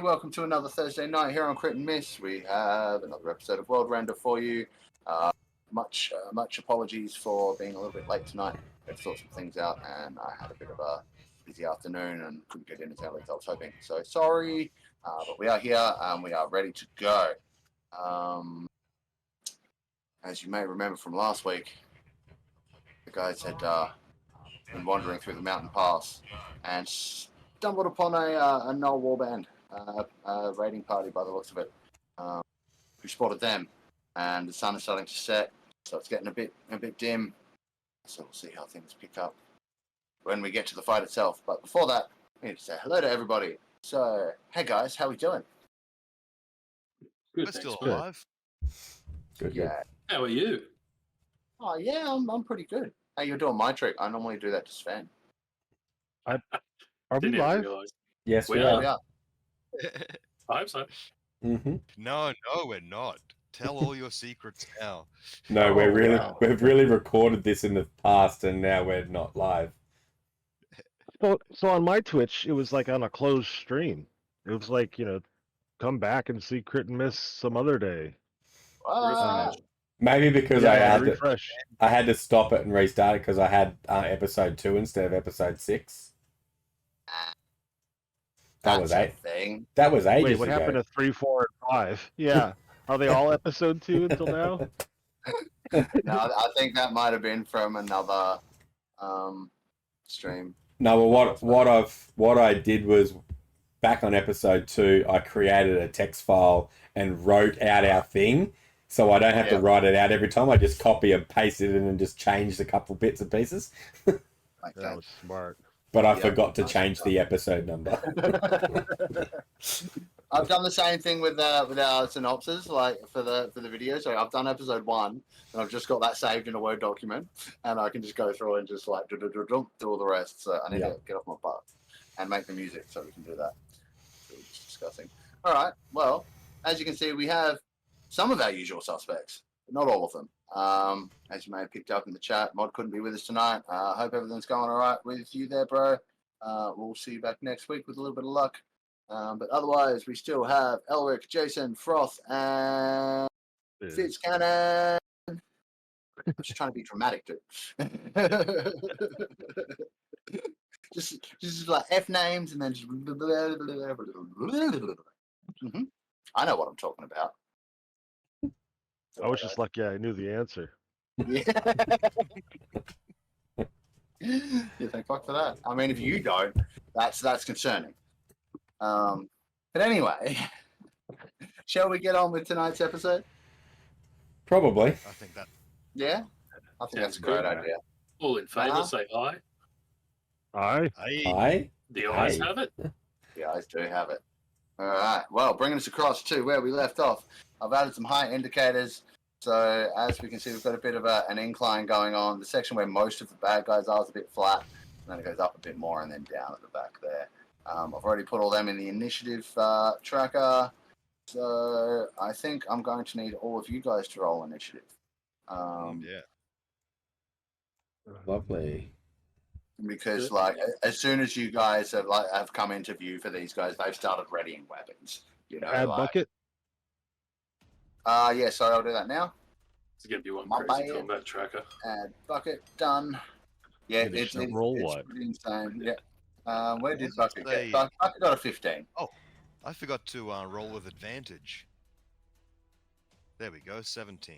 welcome to another Thursday night here on Crit and Miss. We have another episode of Worldrender for you. Much apologies for being a little bit late tonight. I had to sort some things out, and I had a bit of a busy afternoon and couldn't get in as early as I was hoping. So sorry, but we are here and we are ready to go. As you may remember from last week, the guys had been wandering through the mountain pass and stumbled upon a Null warband, a raiding party by the looks of it, who spotted them, and the sun is starting to set, so it's getting a bit dim, so we'll see how things pick up when we get to the fight itself. But before that, we need to say hello to everybody. So, hey guys, how we doing? Good, we're still alive. Good. Yeah. How are you? Oh yeah, I'm pretty good. Hey, you're doing my trick. I normally do that to Sven. Are we live? Yes, we are. I hope so. Mm-hmm. No, we're not. Tell all your secrets now. No, we've really recorded this in the past, and now we're not live. So on my Twitch, it was like on a closed stream. It was like, come back and see Crit and Miss some other day. Maybe because I had to stop it and restart it because I had episode 2 instead of episode 6. That was ages Wait, what ago. happened to 3, 4, and 5? Yeah. Are they all episode 2 until now? No, I think that might have been from another stream. No, well, what I did was back on episode 2, I created a text file and wrote out our thing, so I don't have to write it out every time. I just copy and paste it in and just change a couple bits and pieces. That was smart. But I forgot to change the episode number. I've done the same thing with our synopsis, like for the video. So I've done episode 1, and I've just got that saved in a Word document, and I can just go through and just like do all the rest. So I need to get off my butt and make the music so we can do that. So we're just discussing. All right. Well, as you can see, we have some of our usual suspects, but not all of them. As you may have picked up in the chat, Mod couldn't be with us tonight. Hope everything's going all right with you there, bro. We'll see you back next week with a little bit of luck. But otherwise, we still have Elric, Jason, Froth, and Fizzcannon. I'm just trying to be dramatic, dude. just like F names and then just... I know what I'm talking about. I was just lucky I knew the answer. Yeah. You think fuck for that? I mean, if you don't, that's concerning. But anyway, shall we get on with tonight's episode? Probably. I think that. Yeah, I think that's a great idea. All in favour, say aye. Aye. The ayes have it. The ayes do have it. All right. Well, bringing us across to where we left off, I've added some height indicators. So as we can see, we've got a bit of an incline going on. The section where most of the bad guys are is a bit flat, and then it goes up a bit more and then down at the back there. I've already put all them in the initiative tracker. So I think I'm going to need all of you guys to roll initiative. Yeah. Lovely. Because as soon as you guys have come into view for these guys, they've started readying weapons. Add bucket. Yeah, sorry, I'll do that now. It's going to be one crazy combat tracker. Add bucket, done. Yeah, it's what? pretty insane. Yeah. Where did bucket get? Bucket got a 15. Oh, I forgot to roll with advantage. There we go, 17.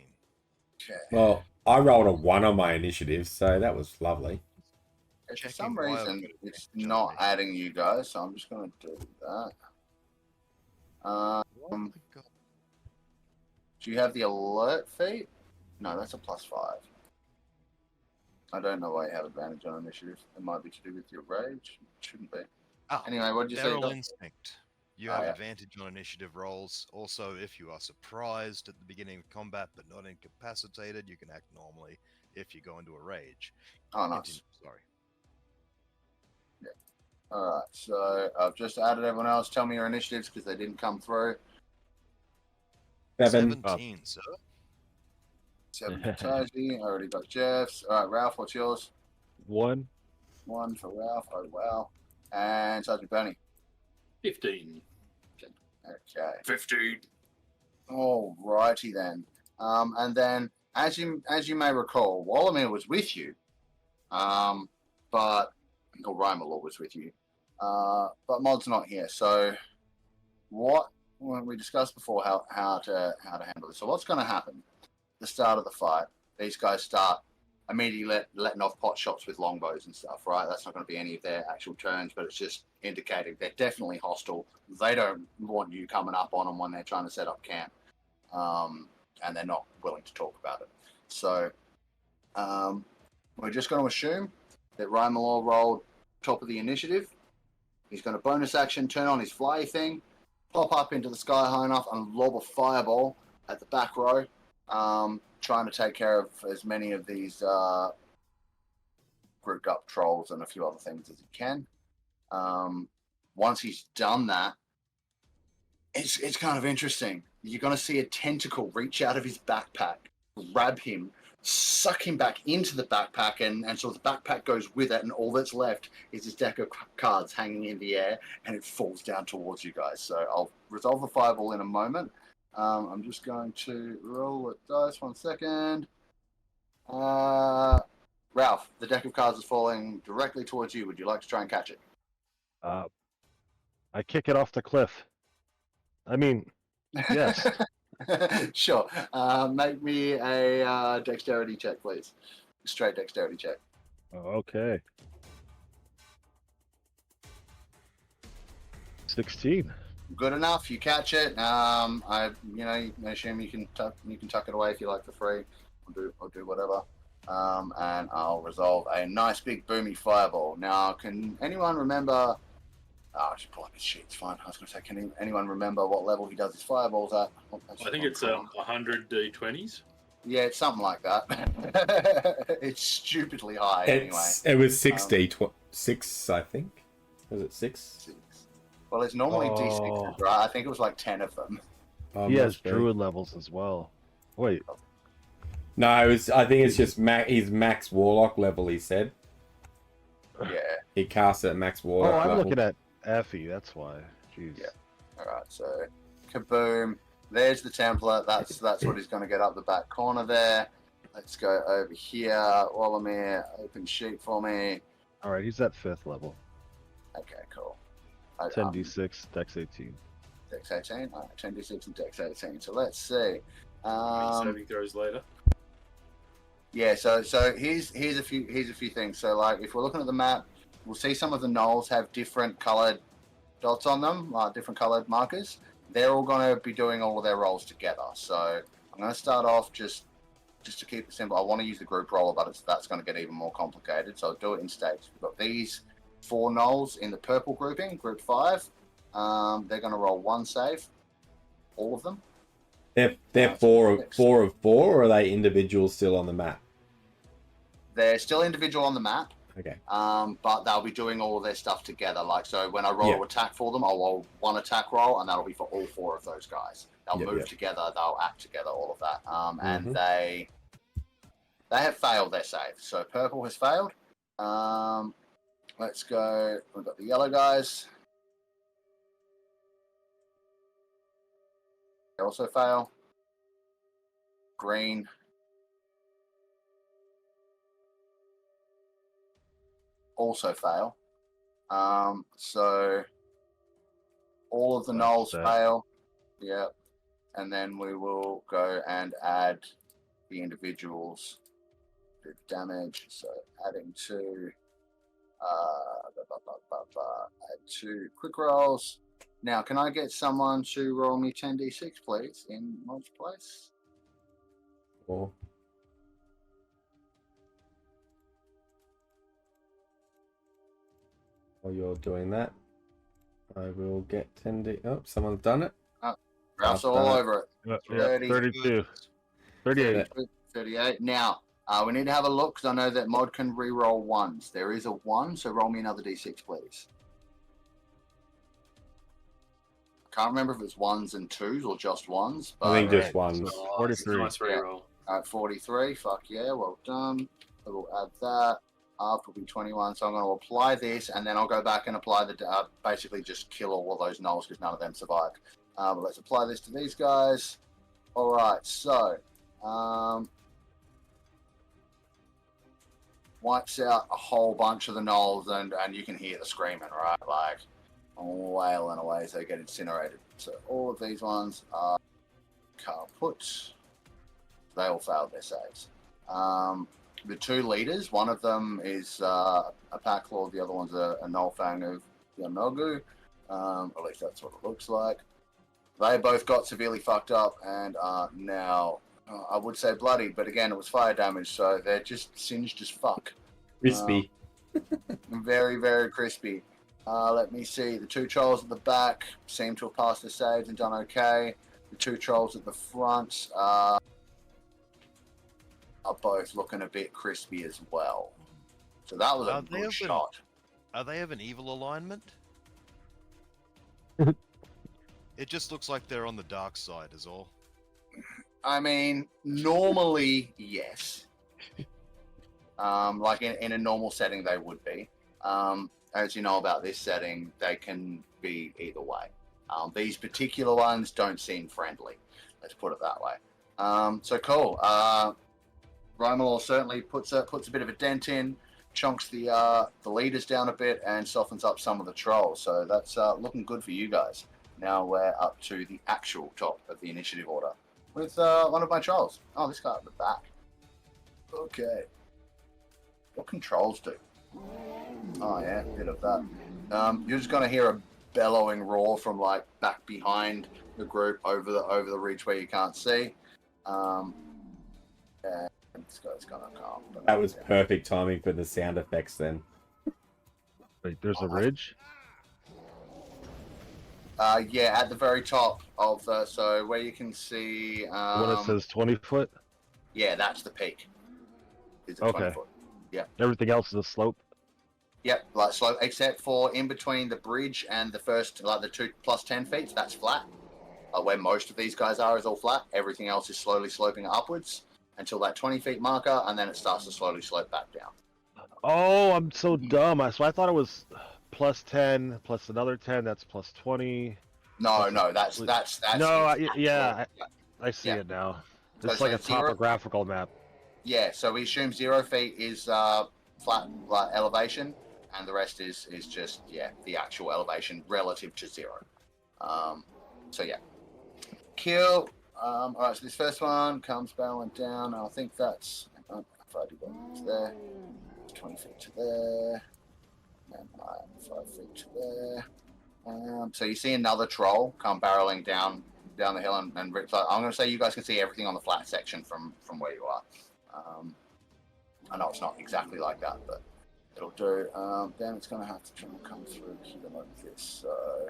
Okay. Well, I rolled a 1 on my initiative, so that was lovely. For some reason, it's not adding you guys, so I'm just going to do that. Do you have the alert feat? No, that's a +5. I don't know why you have advantage on initiative. It might be to do with your rage. It shouldn't be. Oh, anyway, what did you say? Feral instinct. You have advantage on initiative rolls. Also, if you are surprised at the beginning of combat but not incapacitated, you can act normally if you go into a rage. Oh, nice. Sorry. Yeah. All right. So I've just added everyone else. Tell me your initiatives because they didn't come through. 17, sir. 7 for Taiji. I already got Jeff's. All right, Ralph, what's yours? 1. 1 for Ralph. Oh, wow. And Sergeant Bernie. 15. Okay, Okay. 15. All righty then. And then, as you may recall, Wallamir was with you, but Rimalaw was with you, but Mod's not here. So, when we discussed before how to handle this. So, what's going to happen? The start of the fight, these guys start immediately letting off pot shots with longbows and stuff. Right? That's not going to be any of their actual turns, but it's just indicating they're definitely hostile. They don't want you coming up on them when they're trying to set up camp. And they're not willing to talk about it. So we're just going to assume that Rimalaw rolled top of the initiative. He's going to bonus action, turn on his fly thing, pop up into the sky high enough and lob a fireball at the back row, trying to take care of as many of these grouped up trolls and a few other things as he can. Once he's done that, it's kind of interesting. You're going to see a tentacle reach out of his backpack, grab him, suck him back into the backpack, and so the backpack goes with it, and all that's left is this deck of cards hanging in the air, and it falls down towards you guys. So I'll resolve the fireball in a moment. I'm just going to roll a dice. 1 second. Ralph, the deck of cards is falling directly towards you. Would you like to try and catch it? I kick it off the cliff. I mean, yes. Sure. Make me a dexterity check, please. Straight dexterity check. Okay. 16. Good enough. You catch it. I assume you can tuck it away if you like for free. I'll do whatever. And I'll resolve a nice big boomy fireball. Now, can anyone remember? Oh, I should pull up his sheet. It's fine. I was going to say, can anyone remember what level he does his fireballs at? I think it's 100 D20s. Yeah, it's something like that. It's stupidly high anyway. It was 6, I think. Was it 6? Well, it's normally D6, right? I think it was like 10 of them. He has druid levels as well. Wait. No, I think it's just his max warlock level, he said. Yeah. He casts it at max warlock I'm level. looking at Effie, that's why. Jeez. Yeah. Alright, so kaboom. There's the template. That's what he's going to get up the back corner there. Let's go over here. Wallamir, open sheet for me. Alright, he's at 5th level. Okay, cool. 10d6, dex 18. Dex 18? Alright, 10d6 and dex 18. So let's see. Saving throws later. Yeah, so here's a few things. So like if we're looking at the map, we'll see some of the knolls have different coloured dots on them, different coloured markers. They're all going to be doing all of their rolls together. So I'm going to start off just to keep it simple. I want to use the group roller, but that's going to get even more complicated. So I'll do it in stages. We've got these 4 knolls in the purple grouping, group 5. They're going to roll 1 save, all of them. They're 4 of 4, or are they individuals still on the map? They're still individual on the map. Okay. But they'll be doing all of their stuff together. Like, so when I roll to attack for them, I'll roll 1 attack roll, and that'll be for all 4 of those guys. They'll move together, they'll act together, all of that. And they have failed their save. So purple has failed. Let's go. We've got the yellow guys. They also fail. Green. Also fail. So all of the knolls fail. Yeah. And then we will go and add the individuals to damage. So adding 2 add 2 quick rolls. Now, can I get someone to roll me 10d6, please, in Mod's place? Or while you're doing that, I will get 10d. Oh, someone's done it. Ralph's all over it. 30, 32. 38. 38. Now, we need to have a look because I know that Mod can re-roll 1s. There is a 1, so roll me another d6, please. Can't remember if it's 1s and 2s or just 1s. But I think just 1s. 43. Nice reroll. 43. Fuck yeah, well done. So we'll add that. Half will be 21. So I'm going to apply this, and then I'll go back and apply the basically just kill all of those knolls because none of them survived. But let's apply this to these guys. All right, so wipes out a whole bunch of the gnolls, and you can hear the screaming, right? Like wailing away as they get incinerated. So all of these ones are kaput. They all failed their saves. The two leaders, one of them is a pack lord, the other one's a Nullfang of Yonogu. At least that's what it looks like. They both got severely fucked up and are now, I would say bloody, but again, it was fire damage, so they're just singed as fuck. Crispy. Very, very crispy. Let me see. The two trolls at the back seem to have passed their saves and done okay. The two trolls at the front are both looking a bit crispy as well. So that was a good shot. Are they of an evil alignment? It just looks like they're on the dark side is all. I mean, normally, yes. Like in a normal setting, they would be. As you know about this setting, they can be either way. These particular ones don't seem friendly. Let's put it that way. So cool. Rimalaw certainly puts a bit of a dent in, chunks the leaders down a bit, and softens up some of the trolls. So that's looking good for you guys. Now we're up to the actual top of the initiative order with one of my trolls. Oh, this guy at the back. Okay. What can trolls do? Oh yeah, a bit of that. You're just gonna hear a bellowing roar from like back behind the group over the ridge where you can't see. And this guy's gonna come. That was perfect timing for the sound effects then. Wait, there's a ridge? Yeah, at the very top of the, so where you can see When it says 20 foot? yeah, that's the peak. It's a Okay. 20 foot. Yeah. Everything else is a slope? Yep, like slope, except for in between the bridge and the first, like the 2 plus 10 feet, that's flat. Where most of these guys are is all flat. Everything else is slowly sloping upwards until that 20 feet marker, and then it starts to slowly slope back down. Oh, I'm so dumb. So I thought it was plus 10 plus another 10. That's plus 20. No, that's No, yeah. I see Yeah. it now. So It's like a it's zero- topographical map. Yeah, so we assume 0 feet is flat like elevation, and the rest is just the actual elevation relative to 0. So yeah, kill. All right, so this first one comes barreling down. I think that's if I do that there, 20 feet to there, and 5 feet to there. So you see another troll come barreling down the hill, and I'm going to say you guys can see everything on the flat section from where you are. I know it's not exactly like that, but it'll do. Then it's going to have to try and come through here like this. So,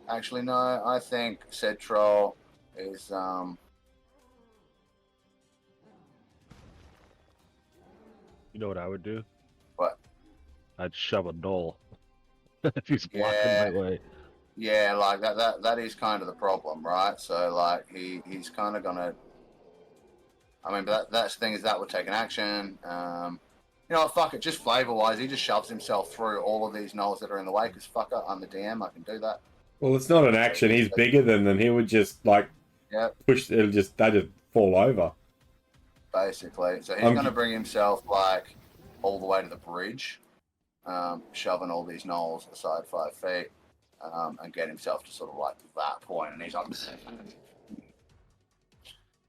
actually, no, I think said troll is. You know what I would do? What? I'd shove a knoll if he's blocking my way. Yeah, like that is kind of the problem, right? So, like, he's kind of going to. I mean, but that's the thing is that would take an action. You know what, fuck it, just flavor-wise, he just shoves himself through all of these gnolls that are in the way, because fuck it, I'm the DM, I can do that. Well, it's not an action. He's bigger than them. He would just, like, push, they just fall over. Basically. So he's going to bring himself, like, all the way to the bridge, shoving all these gnolls aside 5 feet, and get himself to sort of, like, that point, and he's like...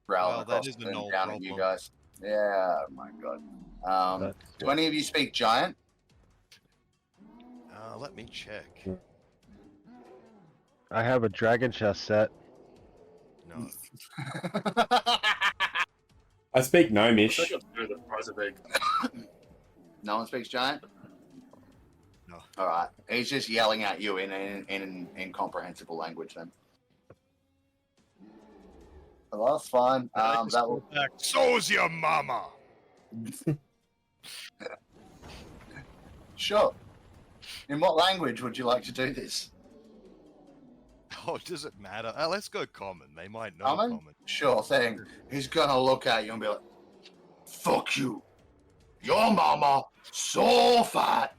growling across the room down at you guys. Yeah, oh my god. Do any of you speak giant? Let me check. I have a dragon chest set. No. I speak gnomish. I think I'll do the price of egg. No one speaks giant? No. Alright. He's just yelling at you in an incomprehensible language then. Well, that's fine. That will... So's your mama! Sure. In what language would you like to do this? Oh, does it matter? Let's go common. They might know Common? common. Sure thing. He's gonna look at you and be like, fuck you. Your mama so fat.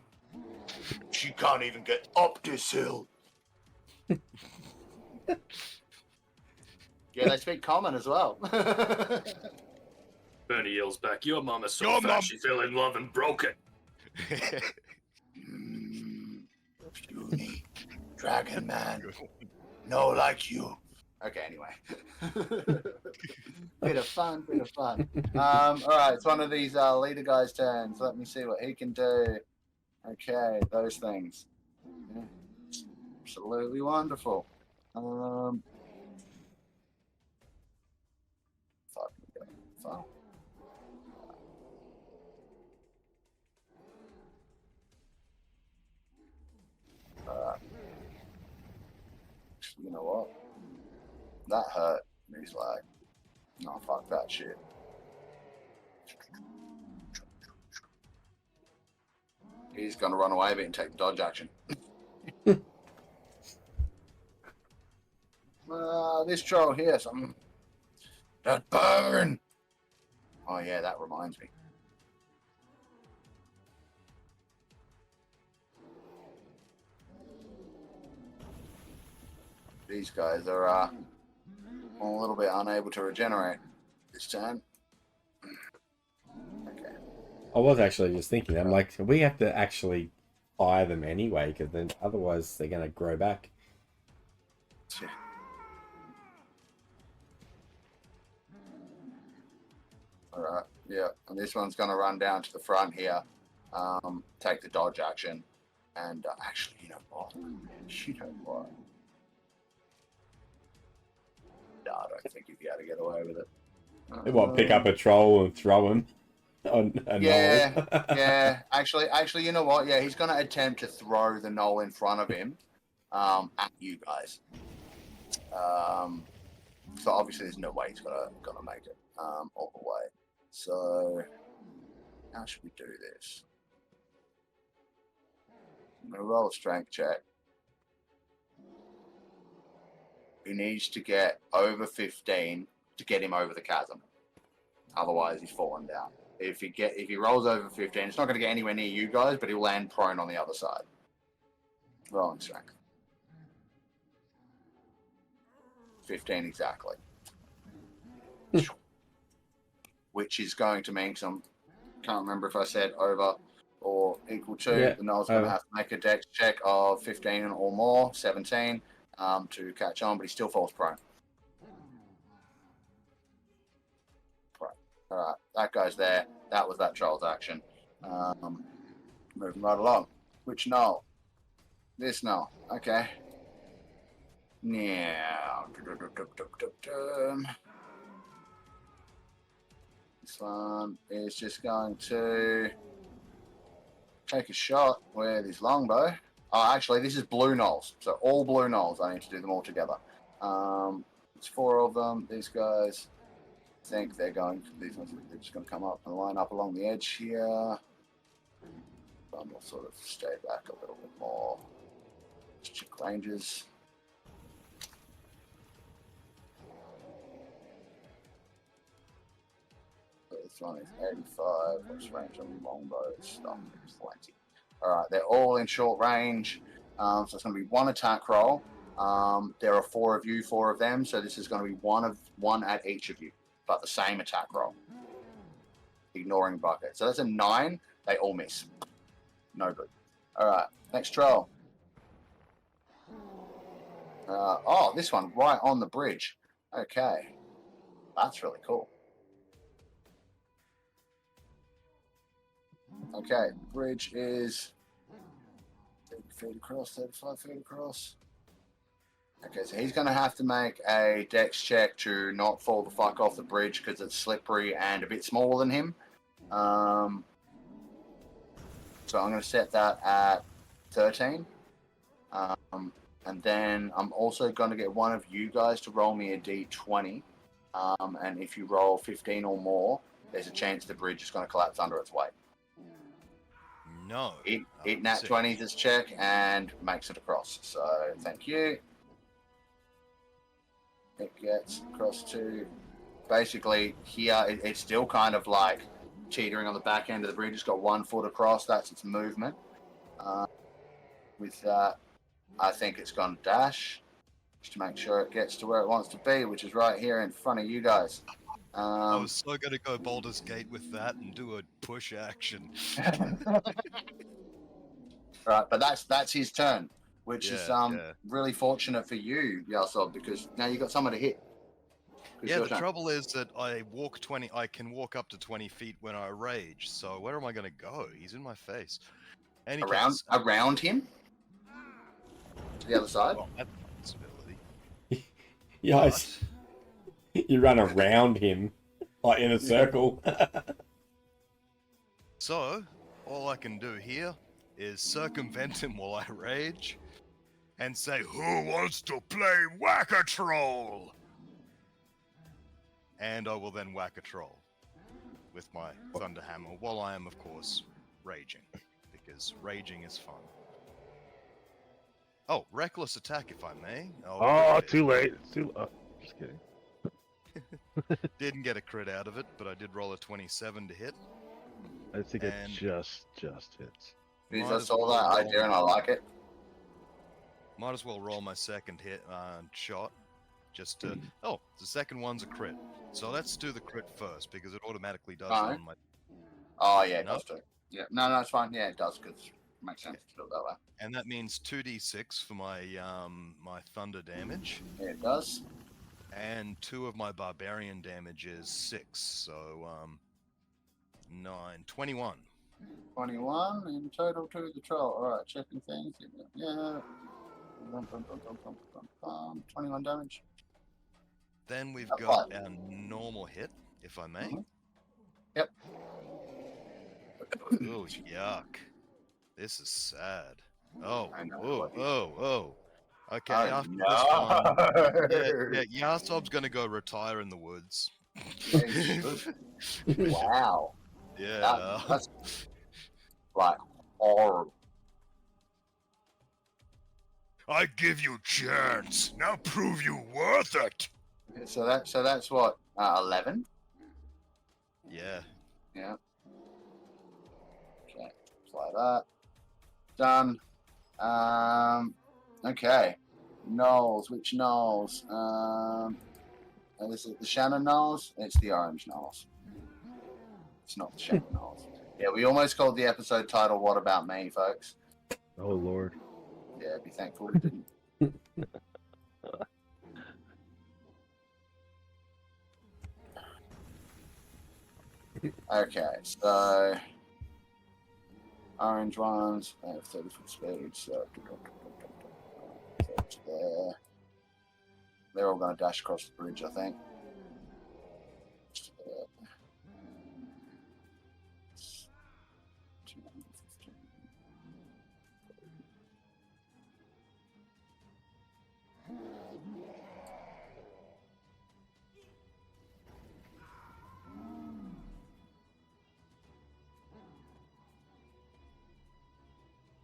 She can't even get up this hill. Yeah, they speak common as well. Bernie yells back, "Your mum is so Your fat mum- she fell in love and broke it." Puny dragon man. No, like you. Okay, anyway. Bit of fun. All right, it's one of these leader guys' turns. Let me see what he can do. Okay, those things. Yeah. Absolutely wonderful. Fuck. You know what? That hurt. And he's like, no, fuck that shit. He's gonna run away a bit and take the dodge action. This troll here, something. That burn! Oh yeah, that reminds me. These guys are a little bit unable to regenerate this turn. Okay. I was actually just thinking, I'm like, we have to actually fire them anyway, because then otherwise they're going to grow back. Yeah. Alright, yeah. And this one's going to run down to the front here, take the dodge action, and actually, you know what? No, I don't think you'd be able to get away with it. They want to pick up a troll and throw him on a knoll. Yeah. Actually, you know what? Yeah, he's going to attempt to throw the knoll in front of him at you guys. So obviously, there's no way he's gonna make it all the way. So how should we do this? I'm gonna roll a strength check. He needs to get over 15 to get him over the chasm. Otherwise, he's falling down. If he rolls over 15, it's not going to get anywhere near you guys, but he'll land prone on the other side. Rolling strength. 15 exactly. Which is going to mean some. Can't remember if I said over or equal to. Yeah, The Noel's going to have to make a dex check of 15 or more, 17, to catch on, but he still falls prone. All right, that guy's there. That was that troll's action. Moving right along. Which Noel? This Noel. Okay. Now. This one is just going to take a shot with his longbow. Oh, actually, this is blue knolls. So all blue knolls. I need to do them all together. It's 4 of them. These guys. Think they're just going to come up and line up along the edge here. We'll sort of stay back a little bit more. Just check ranges. This one is 85. What's range on the longbows? Oh, there's plenty. Alright, they're all in short range. So it's going to be 1 attack roll. There are 4 of you, 4 of them. So this is going to be one at each of you. But the same attack roll. Ignoring bucket. So that's a 9. They all miss. No good. Alright, next troll. Oh, this one right on the bridge. Okay. That's really cool. Okay, bridge is 30 feet across, 35 feet across. Okay, so he's going to have to make a dex check to not fall the fuck off the bridge because it's slippery and a bit smaller than him. So I'm going to set that at 13. And then I'm also going to get one of you guys to roll me a d20. And if you roll 15 or more, there's a chance the bridge is going to collapse under its weight. No. It nat 20s its check and makes it across. So thank you. It gets across to basically here. It's still kind of like teetering on the back end of the bridge. It's got 1 foot across. That's its movement. With that, I think it's gone dash. just to make sure it gets to where it wants to be, which is right here in front of you guys. I was so gonna go Baldur's Gate with that and do a push action. Right, but that's his turn, which is Yeah. really fortunate for you, Yahsob, because now you got someone to hit. It's Yeah, your the turn. trouble is that I can walk up to 20 feet when I rage, so where am I gonna go? He's in my face. Any case, around him to the other side. well, that's a possibility. Yes. You run around him, like in a circle. So, all I can do here is circumvent him while I rage and say, "Who wants to play whack-a-troll?" And I will then whack a troll with my thunder hammer while I am, of course, raging, because raging is fun. Oh, reckless attack, if I may. Oh, too late. Just kidding. Didn't get a crit out of it, but I did roll a 27 to hit. I think And- it just hits. Because Might I as saw well that roll idea and I like it. Might as well roll my second hit shot. Just to... Oh, the second one's a crit. So let's do the crit first, because it automatically does Alright. on my... Oh yeah, it No? does too. Yeah, no, it's fine. Yeah, it does because it makes sense to do it that way. And that means 2d6 for my my thunder damage. Yeah, it does. And 2 of my barbarian damage is 6, so 9, 21. 21 in total to the troll. All right, checking things. Yeah. 21 damage. Then we've Not got bad. our normal hit, if I may. Mhm. Yep. Oh, yuck. This is sad. Oh, I know, oh, buddy. oh. Okay, Oh, after no. this one, yeah, Yahsob's gonna go retire in the woods. Yeah, he should. Wow. Yeah. That's like horrible. I give you chance. Now prove you worth it. So that's what 11. Yeah. Yeah. Okay, just like that. Done. Okay. Knolls. Which knolls? Is it the Shannon knolls? It's the orange knolls. It's not the Shannon knolls. Yeah, we almost called the episode title "What About Me," folks. Oh Lord. Yeah, be thankful we didn't. Okay, so orange ones, they have 30 foot speed, so that's there. They're all going to dash across the bridge, I think.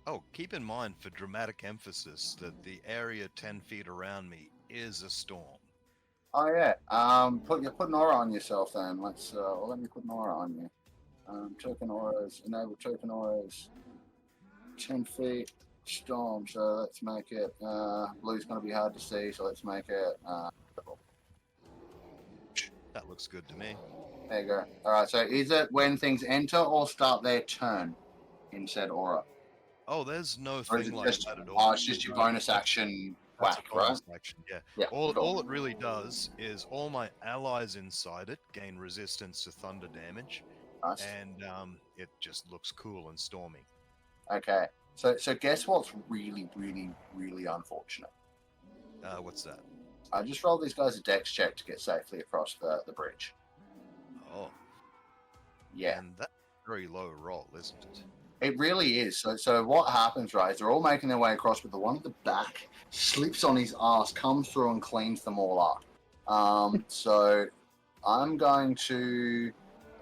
Oh, keep in mind for dramatic emphasis that the area 10 feet around me is a storm. Oh yeah. Put an aura on yourself then. Let's let me put an aura on you. Token auras, enable token auras. 10 feet storm. So let's make it. Blue's going to be hard to see. So let's make it. Purple. That looks good to me. There you go. All right. So is it when things enter or start their turn in said aura? Oh, there's no Or is thing it like just? that at all. Oh, it's just your bonus action That's whack, a bonus right? action, yeah. Yeah. All cool. it really does is all my allies inside it gain resistance to thunder damage, Nice. and it just looks cool and stormy. Okay. So guess what's really, really, really unfortunate? What's that? I just rolled these guys a dex check to get safely across the bridge. Oh, Yeah, and that's a very low roll, isn't it? it really is. So what happens, right, is they're all making their way across, but the one at the back slips on his ass, comes through and cleans them all up. So I'm going to...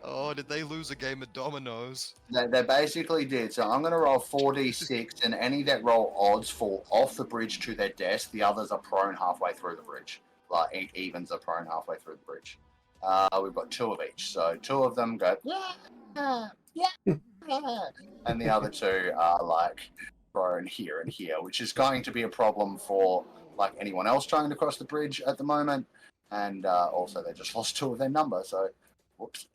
Oh, did they lose a game of dominoes? They basically did. So I'm going to roll 4d6, and any that roll odds fall off the bridge to their death. The others are prone halfway through the bridge. Like, evens are prone halfway through the bridge. We've got 2 of each. So 2 of them go, yeah. And the other 2 are, like, prone here and here, which is going to be a problem for like anyone else trying to cross the bridge at the moment, and also they just lost 2 of their number. So, whoops.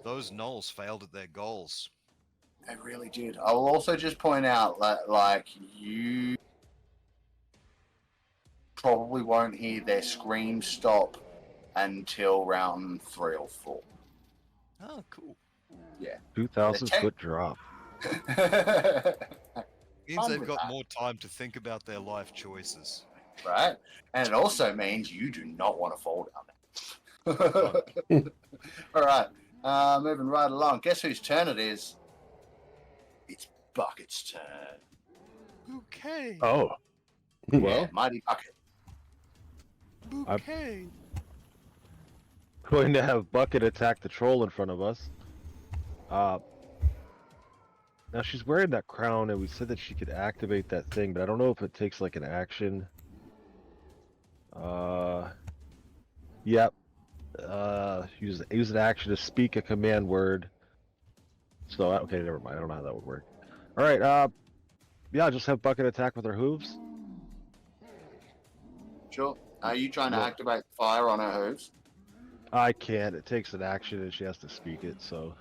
Those gnolls failed at their goals. They really did. I will also just point out that, like, you probably won't hear their scream stop until round 3 or 4. Oh, cool. Yeah. 2,000-foot drop. Means they've got more time to think about their life choices. Right? And it also means you do not want to fall down there. All right. Moving right along. Guess whose turn it is? It's Bucket's turn. Okay. Oh. Yeah, Well, Mighty Bucket. Okay. going to have Bucket attack the troll in front of us. Now she's wearing that crown, and we said that she could activate that thing, but I don't know if it takes like an action. Yep. Use an action to speak a command word. So okay, never mind. I don't know how that would work. All right. Yeah, just have Bucket attack with her hooves. Sure. Are you trying to activate fire on her hooves? I can't. It takes an action, and she has to speak it. So.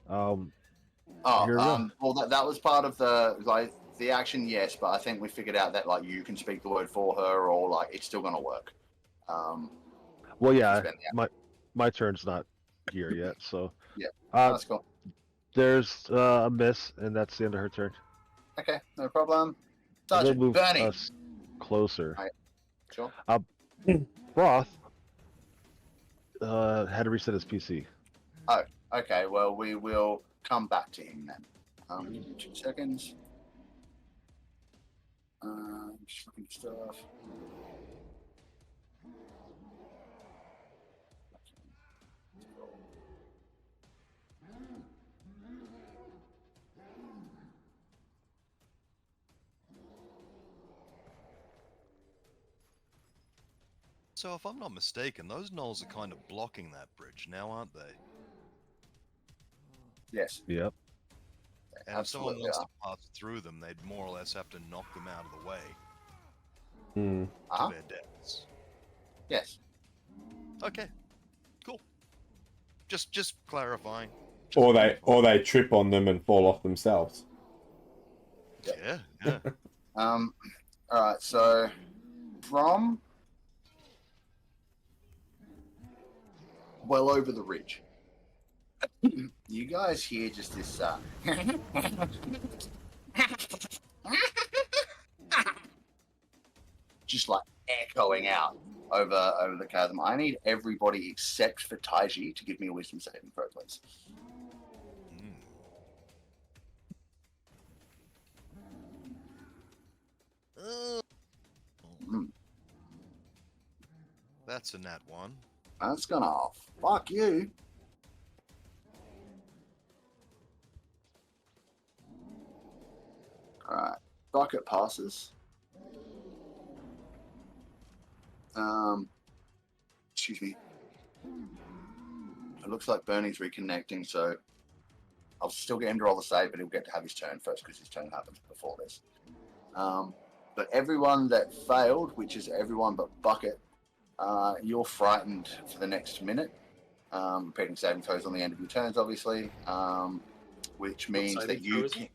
Well, that was part of the action, yes, but I think we figured out that like you can speak the word for her, or like it's still gonna work. Well, yeah, my turn's not here yet, so yeah, that's cool. There's a miss, and that's the end of her turn. Okay, no problem. We'll Sergeant move Bernie. us closer. Right. Sure. Roth had to reset his PC. Oh, okay. Well, we will come back to him then. Give me 2 seconds. Just looking at stuff. So if I'm not mistaken, those gnolls are kind of blocking that bridge now, aren't they? Yes. Yep. And if someone Absolutely wants are. to pass through them, they'd more or less have to knock them out of the way Uh-huh. to their deaths. Yes. Okay, cool. Just clarifying. Or they trip on them and fall off themselves. Yeah. All right. So from well over the ridge, you guys hear just this just like echoing out over the chasm. I need everybody except for Taiji to give me a wisdom saving throw, please. That's a nat 1. That's gonna fuck you. Alright. Bucket passes. Excuse me. It looks like Bernie's reconnecting, so I'll still get him to roll the save, but he'll get to have his turn first because his turn happens before this. But everyone that failed, which is everyone but Bucket, you're frightened for the next minute. Repeating saving throws on the end of your turns, obviously, which means that you can,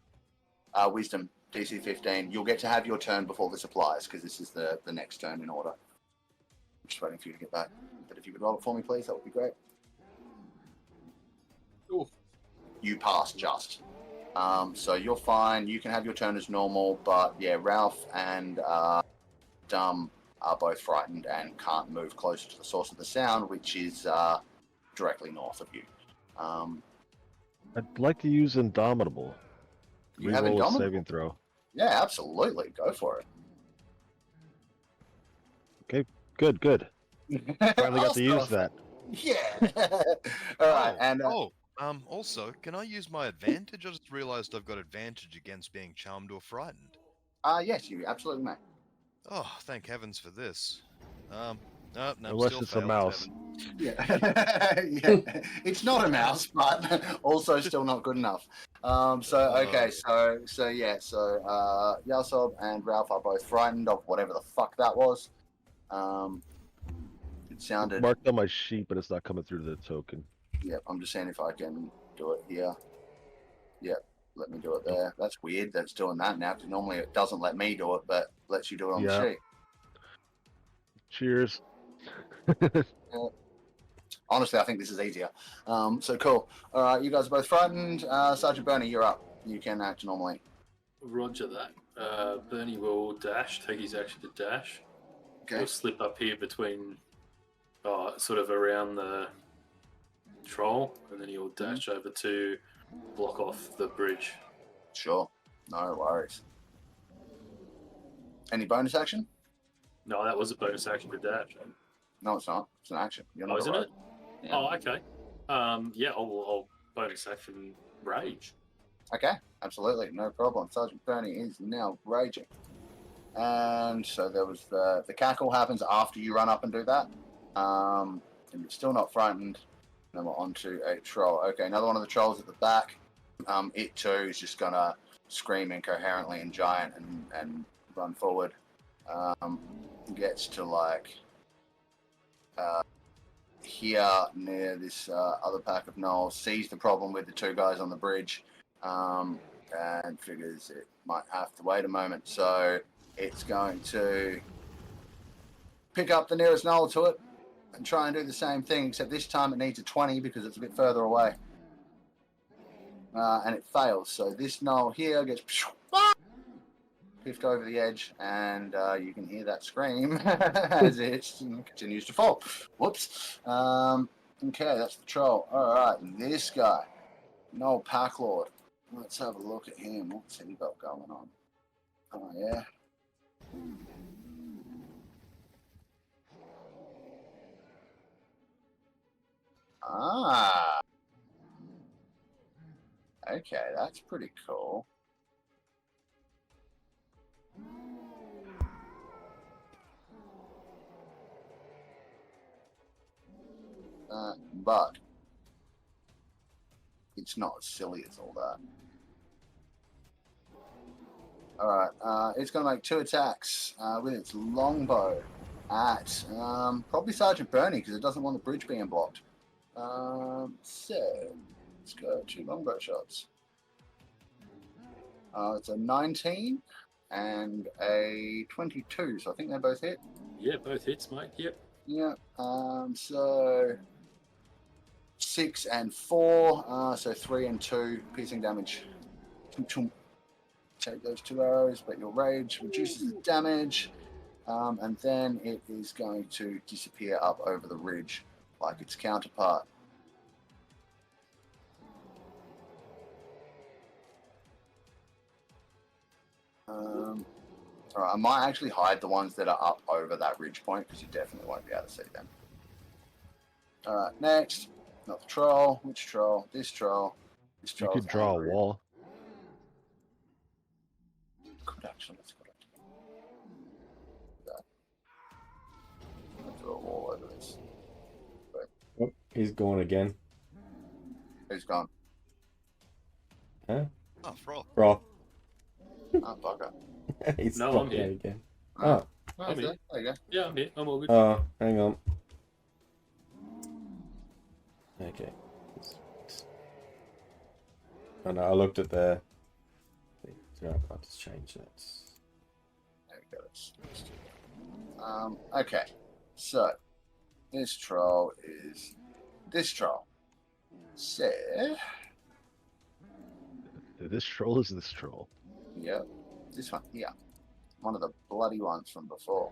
wisdom DC 15. You'll get to have your turn before this applies because this is the next turn in order. I'm just waiting for you to get back. But if you could roll it for me, please, that would be great. Ooh. You passed just. So you're fine. You can have your turn as normal, but yeah, Ralph and Dumb are both frightened and can't move closer to the source of the sound, which is directly north of you. I'd like to use Indomitable. You have Reroll a Indomitable? saving throw. Yeah, absolutely. Go for it. Okay, good. Finally got to use that. Yeah. All right. And also, can I use my advantage? I just realized I've got advantage against being charmed or frightened. yes, you absolutely may. Oh, thank heavens for this. No, Unless still it's a failed, mouse. 7. Yeah. Yeah. It's not a mouse, but also still not good enough. Okay, so Yahsob and Ralph are both frightened of whatever the fuck that was. It sounded. Marked on my sheet, but it's not coming through the token. Yep, I'm just seeing if I can do it here. Yep, let me do it there. That's weird that it's doing that now, because normally it doesn't let me do it, but lets you do it on the sheet. Cheers. Honestly, I think this is easier. So cool. All right, you guys are both frightened. Sergeant Bernie, you're up. You can act normally. Roger that. Bernie will dash, take his action to dash. Okay. He'll slip up here between, sort of around the troll, and then he'll dash over to block off the bridge. Sure. No worries. Any bonus action? No, that was a bonus action to dash. No, it's not. It's an action. You're not Isn't right. it? Yeah. Oh, okay. I'll bonus action rage. Okay, absolutely. No problem. Sergeant Bernie is now raging. And so there was the cackle happens after you run up and do that. And you're still not frightened. Then we're on to a troll. Okay, another one of the trolls at the back. It too is just going to scream incoherently and giant and run forward. Gets to like here near this other pack of gnolls, sees the problem with the two guys on the bridge, and figures it might have to wait a moment. So it's going to pick up the nearest gnoll to it and try and do the same thing, except this time it needs a 20 because it's a bit further away. And it fails. So this gnoll here gets piffed over the edge, and you can hear that scream as it continues to fall. Whoops. Okay, that's the troll. All right, this guy, no Pack Lord. Let's have a look at him. What's he got going on? Oh yeah. Ah. Okay, that's pretty cool. But it's not as silly as all that. Alright, it's going to make 2 attacks with its longbow at probably Sergeant Bernie, because it doesn't want the bridge being blocked. So, let's go 2 longbow shots. It's a 19 and a 22, so I think they both hit. Yeah, both hits, mate. Yep. Yeah, so 6 and 4, so 3 and 2 piercing damage. Take those 2 arrows, but your rage reduces the damage, and then it is going to disappear up over the ridge like its counterpart. Alright, I might actually hide the ones that are up over that ridge point, because you definitely won't be able to see them. Alright, next. Not the troll. Which troll? This troll. This You troll. could draw a wall. Could actually. Let's go that. I'll draw a wall over this. Oh, he's gone again. Who's gone? Huh? Oh, Froth. Froth. Oh, bugger. He's No, dropped I'm here. out again. Oh, I'm okay, here. there you go. Yeah, I'm here. I'm all good. Oh, hang on. Okay. Oh no, I looked at the... I'll just change that. There we go. Let's do that. Okay, so this troll is this troll. So, This troll is this troll. yeah, this one here, one of the bloody ones from before.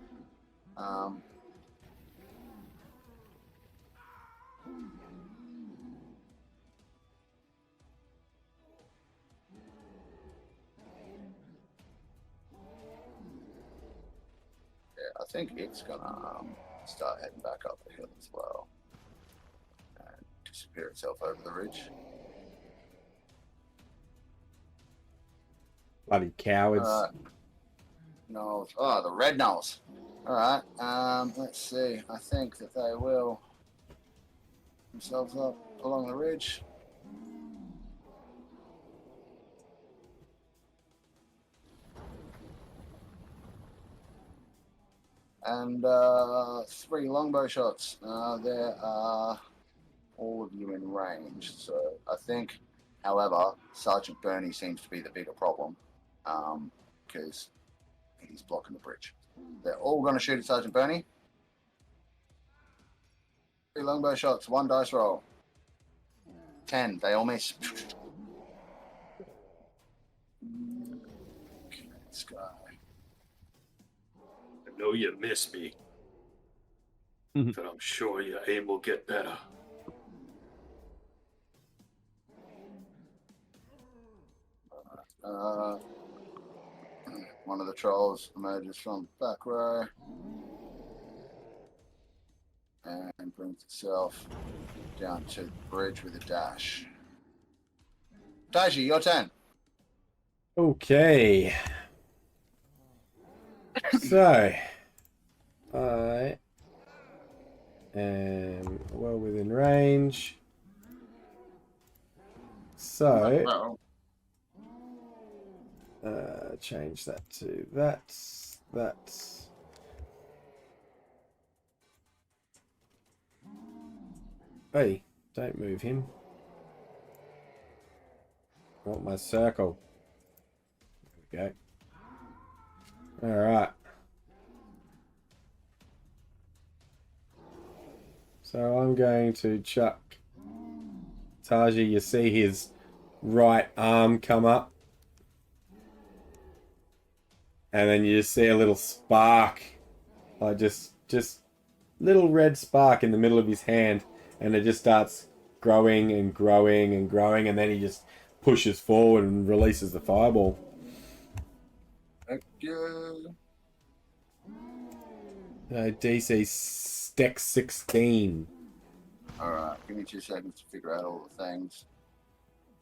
I think it's gonna start heading back up the hill as well and disappear itself over the ridge. Bloody cowards. Gnolls. Oh, the red gnolls. All right. Let's see. I think that they will themselves up along the ridge. And 3 longbow shots. There are all of you in range. So I think, however, Sergeant Bernie seems to be the bigger problem because he's blocking the bridge. They're all going to shoot at Sergeant Bernie. 3 longbow shots, 1 dice roll. 10, they all miss. Okay, this guy. I know you miss me, but I'm sure your aim will get better. One of the trolls emerges from the back row and brings itself down to the bridge with a dash. Taiji, your turn. Okay. So, I am well within range. So, change that to that. Hey, don't move him. I want my circle. There we go. Alright. So I'm going to chuck Taiji. You see his right arm come up. And then you just see a little spark. Like just little red spark in the middle of his hand. And it just starts growing and growing and growing. And then he just pushes forward and releases the fireball. Thank you. DC Dex 16. Alright, give me 2 seconds to figure out all the things.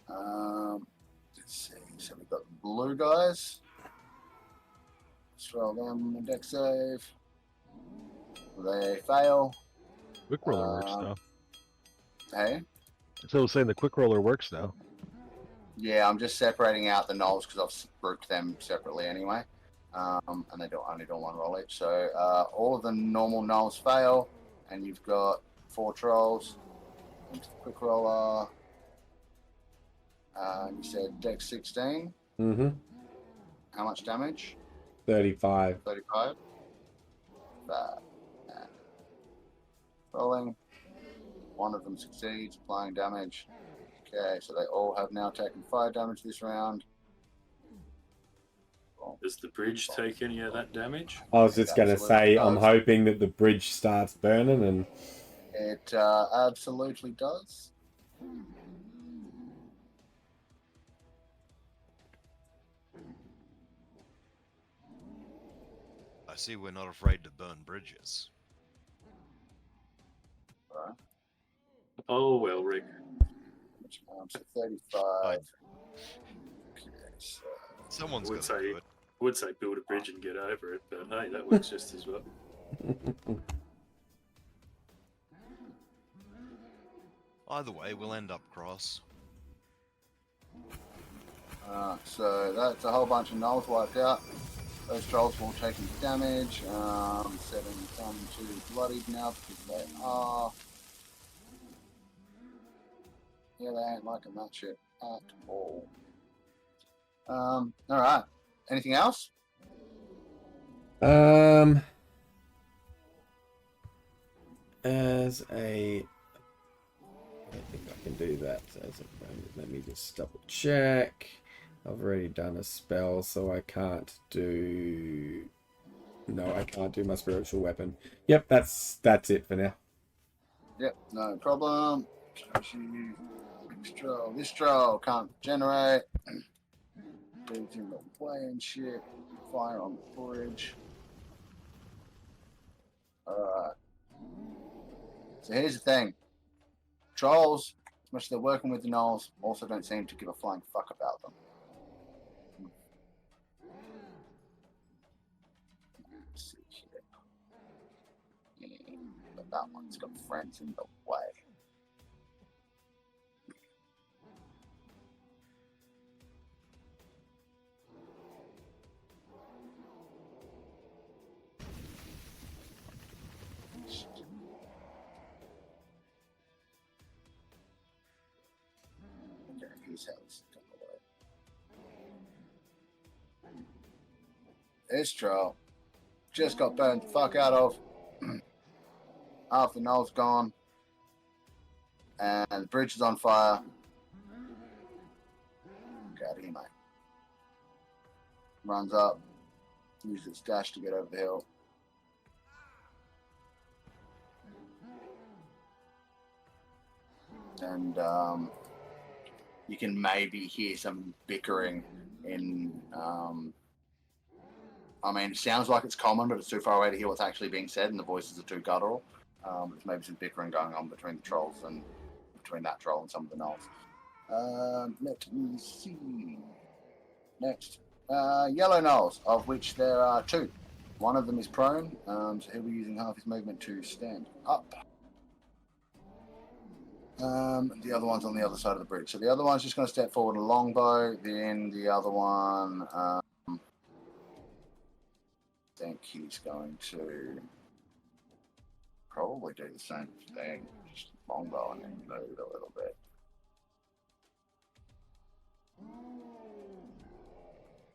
Let's see. So we've got the blue guys. Let's roll them a deck save. They fail. Quick roller works now. Hey? So I was saying the quick roller works now. Yeah, I'm just separating out the gnolls because I've grouped them separately anyway. And they only do 1 roll each. So all of the normal gnolls fail, and you've got 4 trolls. Into the quick roller. You said deck 16. Mm-hmm. How much damage? 35. 35. Rolling. One of them succeeds, applying damage. Okay, so they all have now taken 5 damage this round. Does the bridge take any of that damage? I was just going to say, I'm hoping that the bridge starts burning and... It absolutely does. I see we're not afraid to burn bridges. Right. Oh, well, Rick. So 35. Right. Okay, so Someone's would got to say- do it. I would say build a bridge and get over it, but hey, that works just as well. Either way, we'll end up cross. so that's a whole bunch of gnolls wiped out. Those trolls will take some damage. 7 down to bloodied now because they are. Yeah, they ain't liking that shit at all. Alright. Anything else? As a... I don't think I can do that as a moment. Let me just double check. I've already done a spell, so I can't do... No, I can't do my spiritual weapon. Yep, that's it for now. Yep, no problem. This troll can't generate. Dude's in the way and shit. Fire on the bridge. Alright. So here's the thing. Trolls, as much as they're working with the gnolls, also don't seem to give a flying fuck about them. Let's see here. Yeah, but that one's got friends in the way. his health. This troll just got burned the fuck out of. Half the knoll's gone. And the bridge is on fire. Get out of here, mate. Runs up. Uses its dash to get over the hill. And you can maybe hear some bickering in... I mean, it sounds like it's common, but it's too far away to hear what's actually being said, and the voices are too guttural. There's maybe some bickering going on between the trolls and between that troll and some of the gnolls. Let me see. Next. Yellow gnolls, of which there are 2. One of them is prone, so he'll be using half his movement to stand up. The other one's on the other side of the bridge. So the other one's just going to step forward a longbow. Then the other one, I think he's going to probably do the same thing. Just longbow and then move a little bit.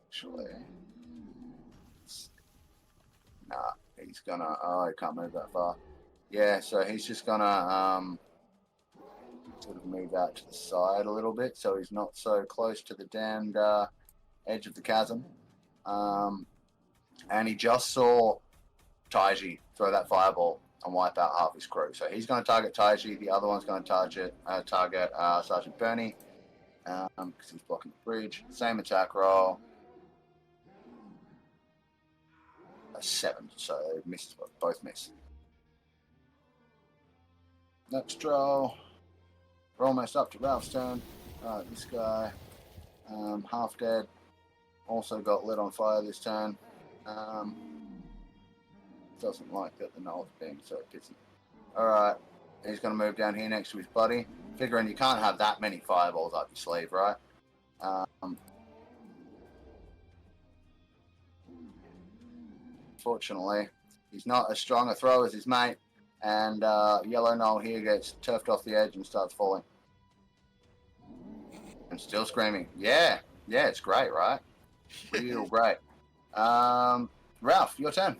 Actually, nah, he's gonna. Oh, he can't move that far. Yeah, so he's just gonna sort of move out to the side a little bit, so he's not so close to the damned edge of the chasm. And he just saw Taiji throw that fireball and wipe out half his crew. So he's going to target Taiji. The other one's going to target Sergeant Bernie because he's blocking the bridge. Same attack roll. A 7, so misses, both miss. Next roll. We're almost up to Ralph's turn. This guy, half dead, also got lit on fire this turn. Doesn't like that the knoll's being so pissy. Alright, he's going to move down here next to his buddy. Figuring you can't have that many fireballs up your sleeve, right? Fortunately, he's not as strong a thrower as his mate. And Yellow Gnoll here gets turfed off the edge and starts falling. And still screaming. Yeah, it's great, right? Real great. Ralph, your turn.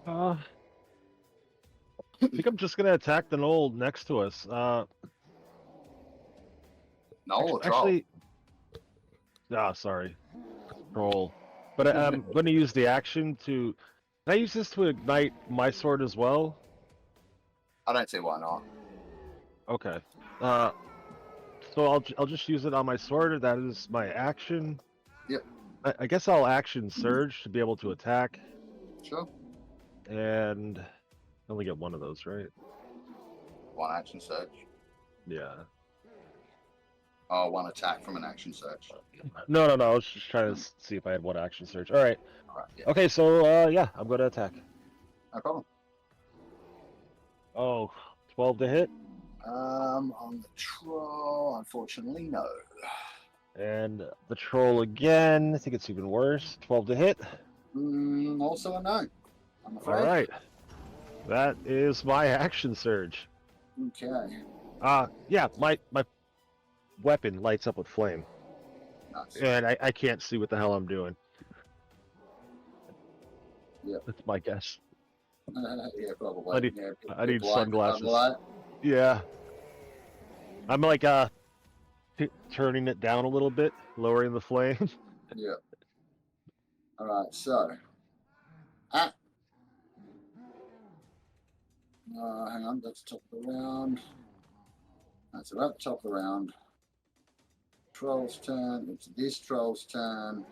I think I'm just gonna attack the knoll next to us. Knoll or troll? Actually, sorry, troll. But I'm gonna use the action to. Can I use this to ignite my sword as well? I don't see why not. Okay. So I'll just use it on my sword. That is my action. Yep. I guess I'll action surge to be able to attack. Sure. And I only get one of those, right? One action surge. Yeah. Oh, one attack from an action surge. No. I was just trying to see if I had one action surge. All right. Yeah. Okay, so yeah, I'm going to attack. No problem. Oh, 12 to hit. On the troll, unfortunately, no. And the troll again. I think it's even worse. 12 to hit. Also a no. I'm afraid. All right. That is my action surge. Okay. Yeah, my weapon lights up with flame. Nice. And I can't see what the hell I'm doing. Yep. That's my guess. Yeah, probably. I need sunglasses. Sunlight. Yeah. I'm like turning it down a little bit, lowering the flame. Yeah. All right. So. Hang on. That's the top of the round. That's about the top of the round. Troll's turn. It's this troll's turn.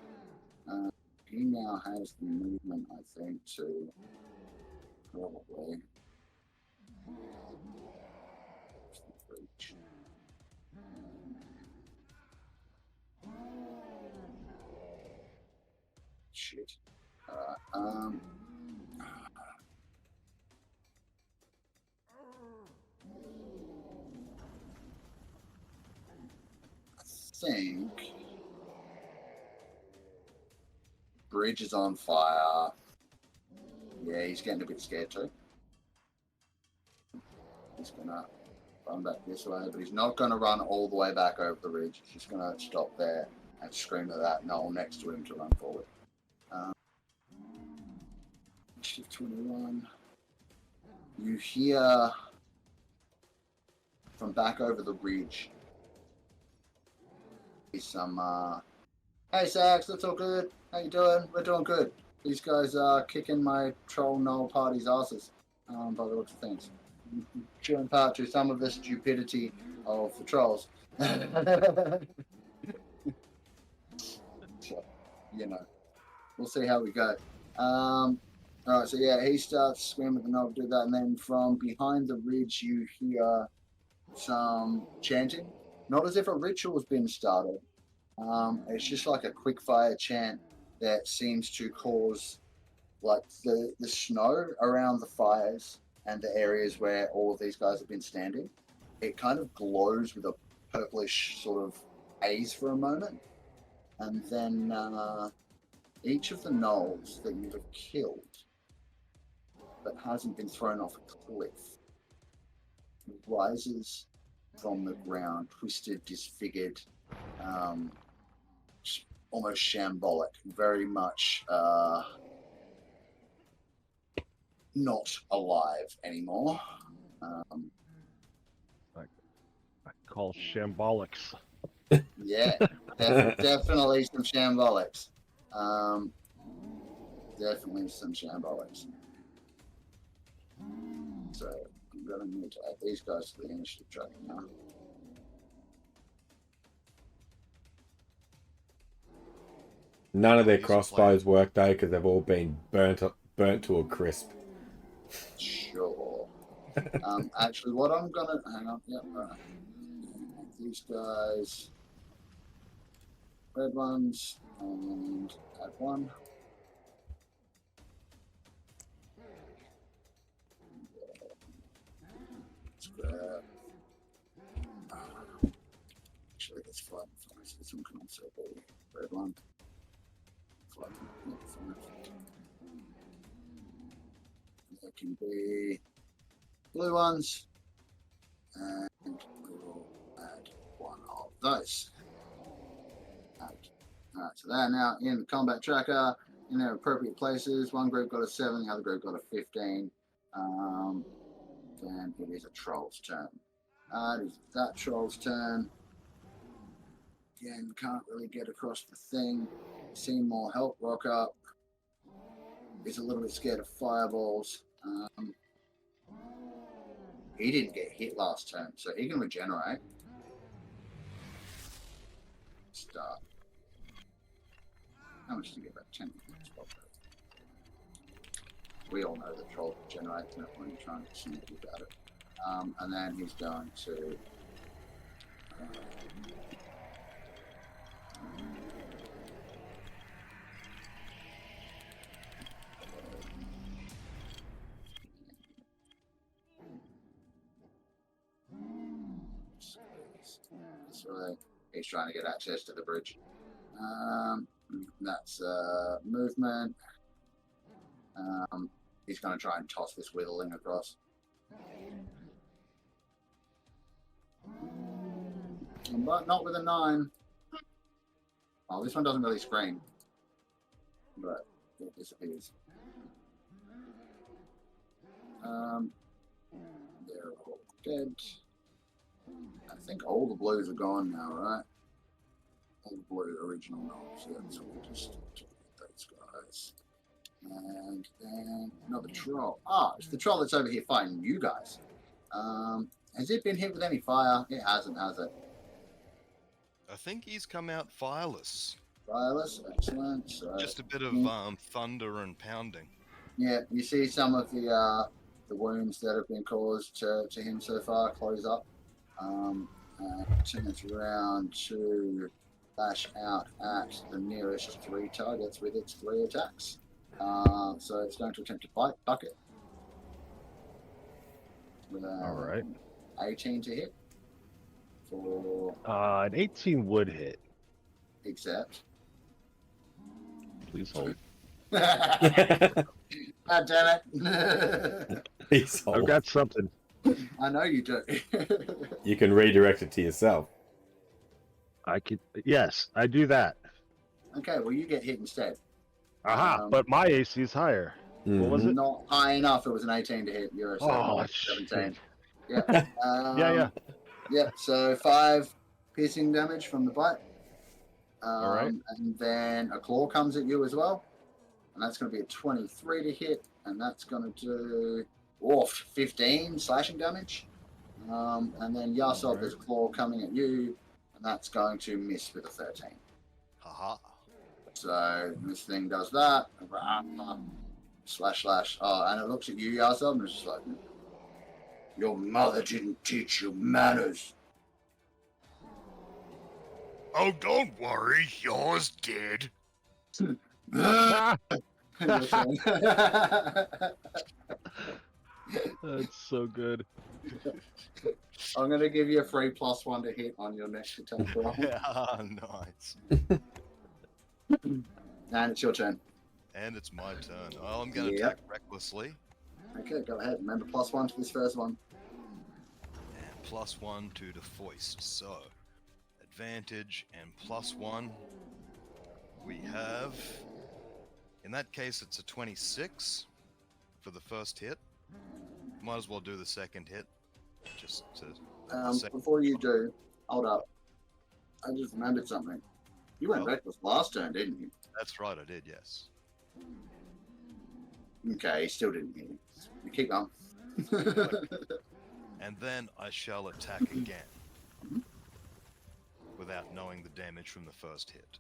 He now has the movement, I think, to probably reach. Shit. Alright. I think bridge is on fire. Yeah, he's getting a bit scared too. He's gonna run back this way, but he's not going to run all the way back over the ridge. He's just going to stop there and scream at that knoll next to him to run forward. Shift 21. You hear from back over the ridge some, hey Sax, that's all good. How you doing? We're doing good. These guys are kicking my troll knoll party's asses, by the looks of things. Due in part to some of the stupidity of the trolls. So, we'll see how we go. Alright, so yeah, he starts screaming at the knoll, do that, and then from behind the ridge you hear some chanting. Not as if a ritual's been started. It's just like a quick fire chant that seems to cause like the snow around the fires and the areas where all of these guys have been standing. It kind of glows with a purplish sort of haze for a moment. And then each of the gnolls that you have killed but hasn't been thrown off a cliff rises from the ground, twisted, disfigured, almost shambolic, very much not alive anymore. I call shambolics. Yeah, definitely some shambolics. Definitely some shambolics. So I'm going to need to add these guys to the initiative track now. None of their crossbows work though because they've all been burnt to a crisp. Sure. Actually, what I'm gonna hang on. Yep. These guys, red ones, and add one. Let's grab. Actually, that's fine. This one can also be red one. There can be blue ones, and we will add one of those. Alright, so they're now in the combat tracker in their appropriate places. One group got a 7, the other group got a 15. Then it is a troll's turn. It is that troll's turn. Again, can't really get across the thing. Seymour help rock up. He's a little bit scared of fireballs. He didn't get hit last turn, so he can regenerate. Start. How much did you get back? 10 points. We all know that troll regenerates, no point in trying to sneak about it. And then he's going to so he's trying to get access to the bridge. That's movement. He's going to try and toss this whittling across. But not with a 9. Oh, this one doesn't really scream. But it disappears. They're all dead. I think all the blues are gone now, right? All the blue original knobs. Yeah, so we'll just take those guys. And then another troll. Ah, it's the troll that's over here fighting you guys. Has it been hit with any fire? It hasn't, has it? I think he's come out fireless. Fireless, excellent. So, Just a bit of thunder and pounding. yeah, you see some of the wounds that have been caused to him so far close up. And turns around to lash out at the nearest 3 targets with its 3 attacks. So it's going to attempt to bite Bucket. All right. 18 to hit. For An 18 would hit. except. Please hold. God damn it. He's I've got something. I know you do. You can redirect it to yourself. I could. Yes, I do that. Okay, well, you get hit instead. Aha! But my AC is higher. What was it? Not high enough. It was an 18 to hit. You're a Oh, 17. shit. Yeah. Yeah. Yeah, so 5 piercing damage from the bite. All right. And then a claw comes at you as well. And that's going to be a 23 to hit. And that's going to do 15 slashing damage. And then Yahsob, there's a claw coming at you. And that's going to miss with a 13. Haha. So this thing does that. Slash. Oh, and it looks at you, Yahsob, and it's just like, your mother didn't teach you manners. Oh, don't worry, yours did. That's so good. I'm going to give you a free +1 to hit on your next attack roll. Nice. And it's your turn. And it's my turn. Well, I'm going to attack recklessly. Okay, go ahead. Remember +1 to this first one. And +1 to the foist. So, advantage and +1. We have... In that case, it's a 26 for the first hit. Might as well do the second hit. Just to... Before you do, hold up. I just remembered something. You went reckless last turn, didn't you? That's right, I did, yes. Okay, he still didn't hit you. You keep going. And then I shall attack again. Without knowing the damage from the first hit.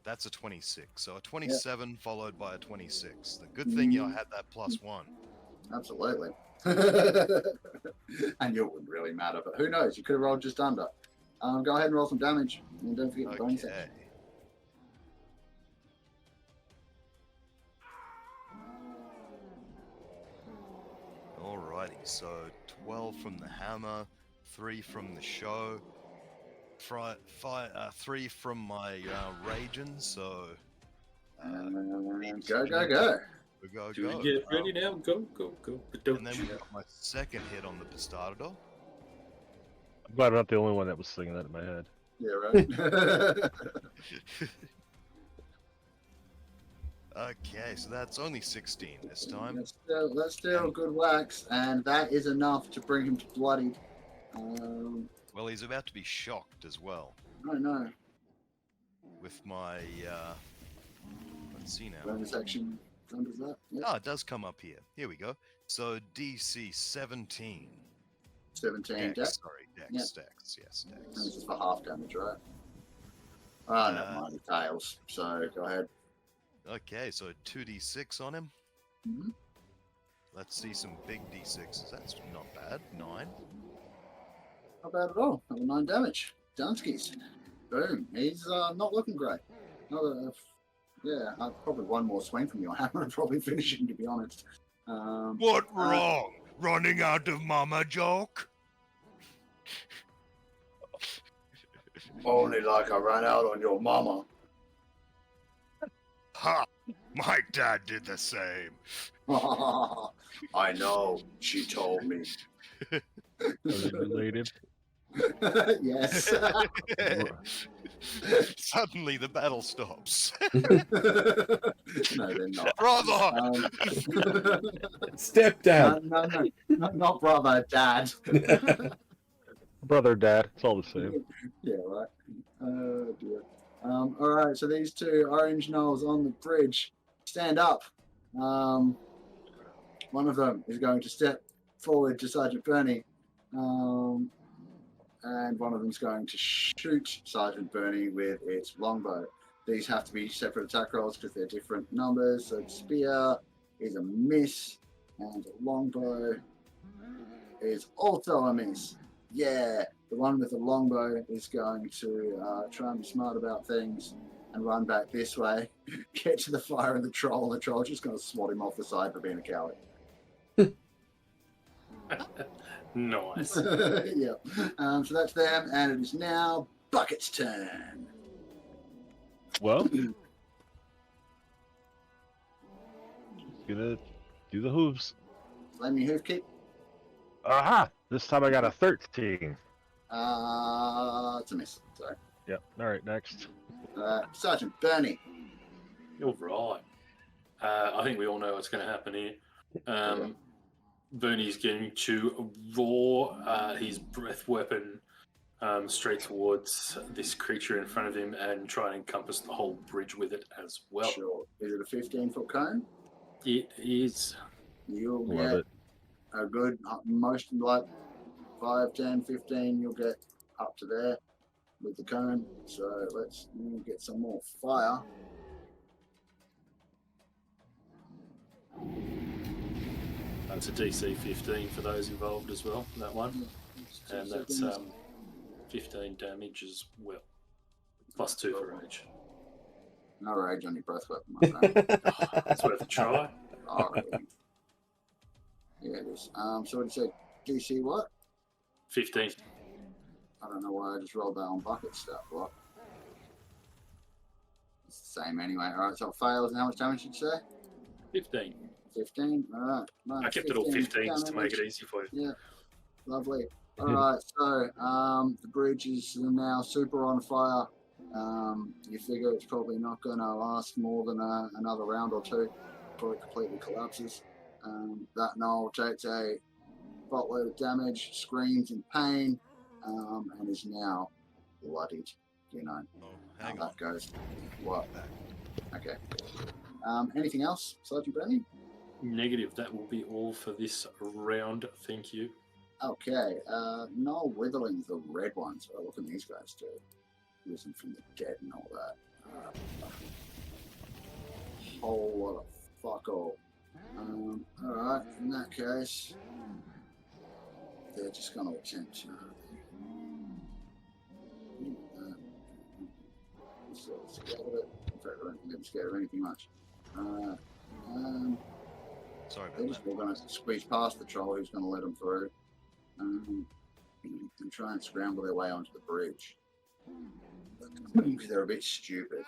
That's a 26. So a 27 followed by a 26. The good thing I had that +1. Absolutely. And you wouldn't really matter, but who knows? You could have rolled just under. Go ahead and roll some damage. And don't forget the bonus action. Alrighty, so 12 from the hammer, 3 from the show, 3 from my Ragin, so... Go. Go. Get ready now. Go. And then we got my second hit on the Bastardo. I'm glad I'm not the only one that was singing that in my head. Yeah, right. Okay, so that's only 16 this time. That's still good wax, and that is enough to bring him to bloodied. Well, he's about to be shocked as well. I know. With my, let's see now. Bonus action. Does that? Yep. Oh, it does come up here. Here we go. So DC 17. 17 Dex, dex. Dex. Yes, And Dex. this is for half damage, right? Oh, never mind. He tails. So go ahead. Okay, so 2d6 on him. Mm-hmm. Let's see some big d6s. That's not bad. 9. Not bad at all. Another 9 damage. Dunskies. Boom. He's not looking great. Probably one more swing from your hammer and probably finishing, to be honest. What wrong? Running out of mama joke? Only like I ran out on your mama. Ha! My dad did the same. I know. She told me. Are they related? Yes. Suddenly the battle stops. No, they're not. Brother! Step down. No, not brother, dad. Brother, dad. It's all the same. Yeah, right. Oh, dear. All right, so these two orange gnolls on the bridge stand up. One of them is going to step forward to Sergeant Bernie. And one of them is going to shoot Sergeant Bernie with its longbow. These have to be separate attack rolls because they're different numbers. So spear is a miss, and longbow is also a miss. Yeah, the one with the longbow is going to try and be smart about things and run back this way, get to the fire of the troll. The troll's just going to swat him off the side for being a coward. Nice. Yeah. So that's them, and it is now Bucket's turn. Well, gonna do the hooves. Let me hoof kick. Aha! This time I got a 13. It's a miss. Sorry. Yep. All right, next. Sergeant Bernie. You're right. I think we all know what's going to happen here. Bernie's going to roar his breath weapon straight towards this creature in front of him and try and encompass the whole bridge with it as well. Sure. Is it a 15-foot cone? It is. You'll Love get it. a good, most like 5, 10, 15, you'll get up to there with the cone. So let's get some more fire. That's a DC 15 for those involved as well, that one. And that's 15 damage as well. Plus 2 for rage. No rage on your breath weapon, my friend. It's worth a try. Alright. Yeah, it is. So what did you say? DC what? 15. I don't know why I just rolled that on bucket stuff. What? It's the same anyway. Alright, so it fails. And how much damage did you say? 15. 15? Alright. I kept it all 15s to make it easy for you. Yeah. Lovely. Alright, so the bridge is now super on fire. You figure it's probably not going to last more than another round or two before it completely collapses. That gnoll takes a buttload of damage, screams in pain, and is now bloodied. You know how that goes. What? Okay. Anything else, Sergeant Bernie? Negative. That will be all for this round. Thank you. Okay. Noel Witherling's the red ones. Oh, look at these guys do. Risen from the dead and all that. Whole lot of fuck all. Alright, in that case, they're just going to attempt to. Scared of it. In fact, I don't think I'm scared of anything much. Sorry They're about just going to squeeze past the troll who's going to let them through. And try and scramble their way onto the bridge. Because they're a bit stupid.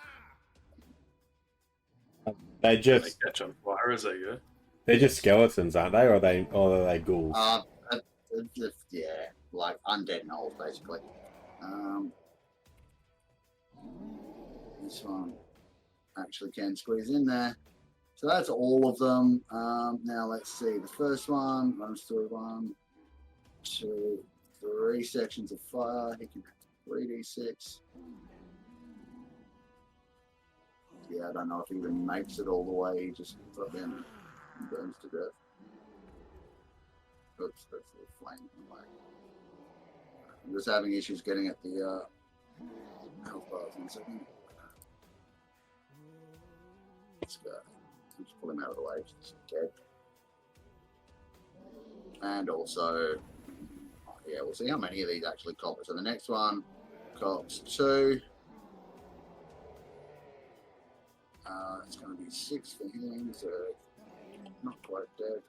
They They just catch on fire as they go. they're just skeletons, aren't they? Or are they ghouls? Yeah, like undead gnolls, basically. This one actually can squeeze in there. So that's all of them. Now let's see. The first one runs through 1, 2, 3 sections of fire. He can have 3d6. Yeah, I don't know if he even makes it all the way. He just fucking burns to death. Oops, that's the flame. I'm just having issues getting at the health bars in a second. This guy. Just pull him out of the way. He's dead. And also, yeah, we'll see how many of these actually cop. So the next one cops 2. It's going to be 6 for him, so not quite dead.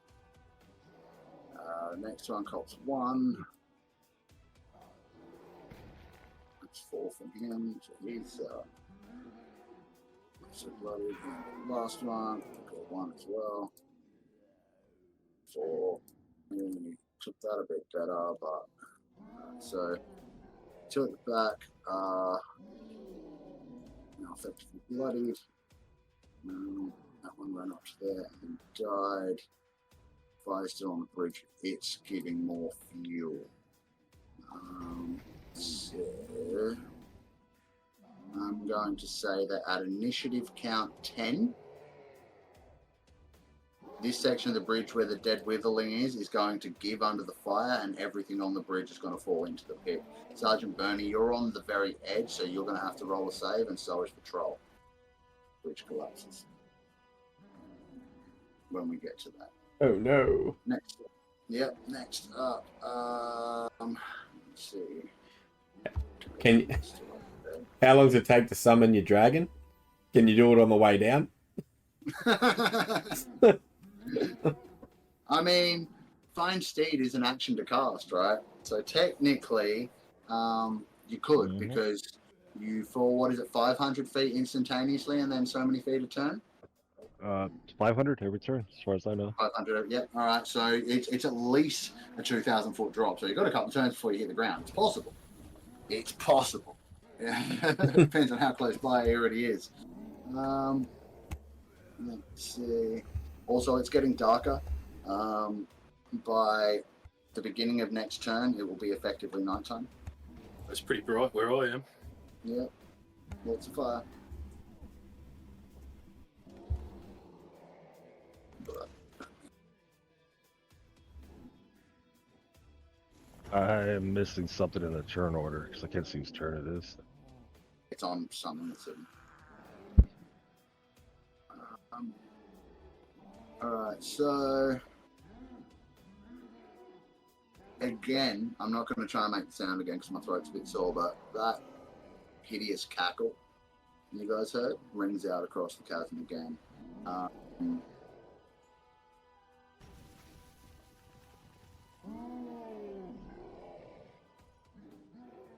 Next one cops 1. That's 4 for him, so he's so bloody. And the last one got 1 as well. 4. And took that a bit better, but so 2 at the back are now effectively bloodied. That one ran up to there and died. Fire's still on the bridge. It's giving more fuel. So I'm going to say that at initiative count 10, this section of the bridge where the dead witherling is going to give under the fire, and everything on the bridge is going to fall into the pit. Sergeant Bernie, you're on the very edge, so you're going to have to roll a save, and so is Patrol. Bridge collapses. When we get to that. Oh no. Next up. Yep, next up. Let's see. Can you, how long does it take to summon your dragon? Can you do it on the way down? I mean, Find Steed is an action to cast, right? So technically, you could, because you fall, 500 feet instantaneously and then so many feet a turn? 500 every turn, as far as I know. 500. Yep. All right. So it's at least a 2,000 foot drop. So you've got a couple of turns before you hit the ground. It's possible. It's possible. Yeah. Depends on how close by it already is. Let's see. Also, it's getting darker. By the beginning of next turn, it will be effectively nighttime. It's pretty bright where I am. Yep. Lots of fire. I'm missing something in the turn order because I can't see whose turn it is. It's on something that's in. Alright, so again, I'm not going to try and make the sound again because my throat's a bit sore, but that hideous cackle you guys heard rings out across the chasm again.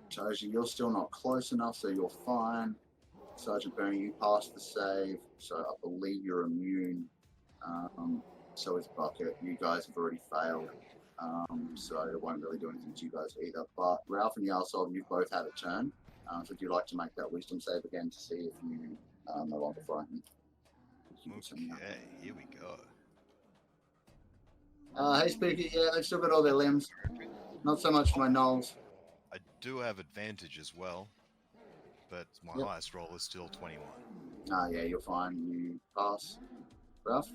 Taiji, you're still not close enough, so you're fine. Sergeant Bernie, you passed the save, so I believe you're immune. So is Bucket. You guys have already failed, so it won't really do anything to you guys either. But Ralph and Yahsob, you've both had a turn. So would you like to make that wisdom save again to see if you are no longer frightened? Okay, here we go. Hey, Spooky, yeah, they've still got all their limbs. Not so much for my gnolls. I do have advantage as well, but my Yep. highest roll is still 21. Yeah, you're fine. You pass. Ralph?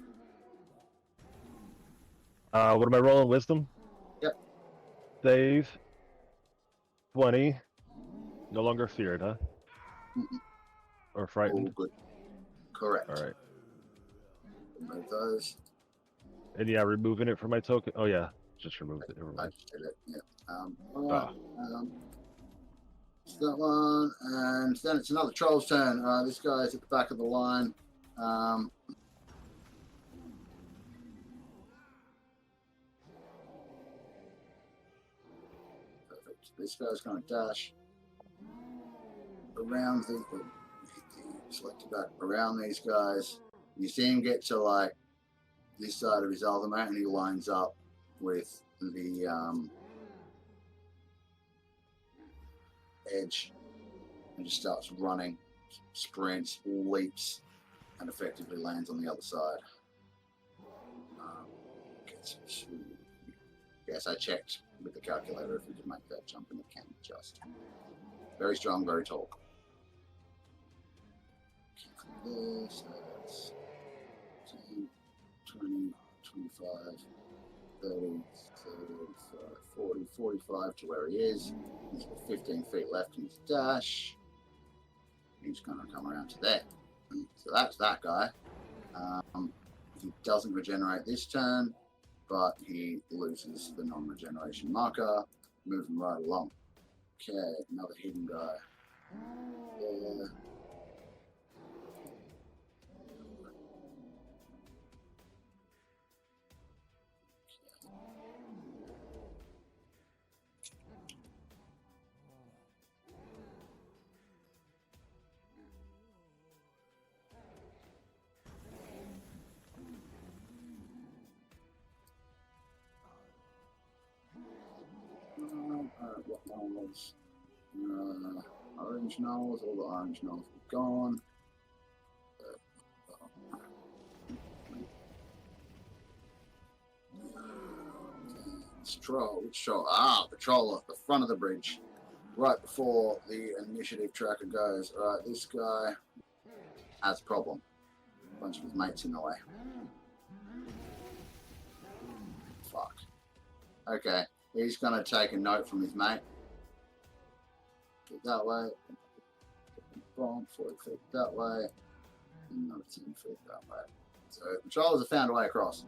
What am I rolling? Wisdom? Yep. Save. 20. No longer feared, huh? Mm-mm. Or All frightened? good. Correct. Alright. Remove those. And yeah, removing it from my token. Oh yeah, just removed it. Never I mind. just did it. Yeah. Alright. It's that one, and then it's another troll's turn. This guy's at the back of the line. Perfect. This guy's going to dash around the selected back around these guys. You see him get to like this side of his ultimate, and he lines up with the edge and just starts running, sprints, leaps, and effectively lands on the other side. Yes, I checked with the calculator if we could make that jump, and it can just. Very strong, very tall. So that's 10, 20, 25, 30, 35, 40, 45 to where he is. He's got 15 feet left in his dash. He's going to come around to there. So that's that guy. He doesn't regenerate this turn, but he loses the non-regeneration marker. Moving right along. Okay, another hidden guy. There. What knolls? Orange knolls. All the orange knolls are gone. Troll. Which troll? The troll at the front of the bridge, right before the initiative tracker goes. All right, this guy has a problem. A bunch of his mates in the way. Fuck. Okay. He's going to take a note from his mate. Get that way. Bomb 40 feet that way. Another 10 feet that way. So the trollers have found a way across.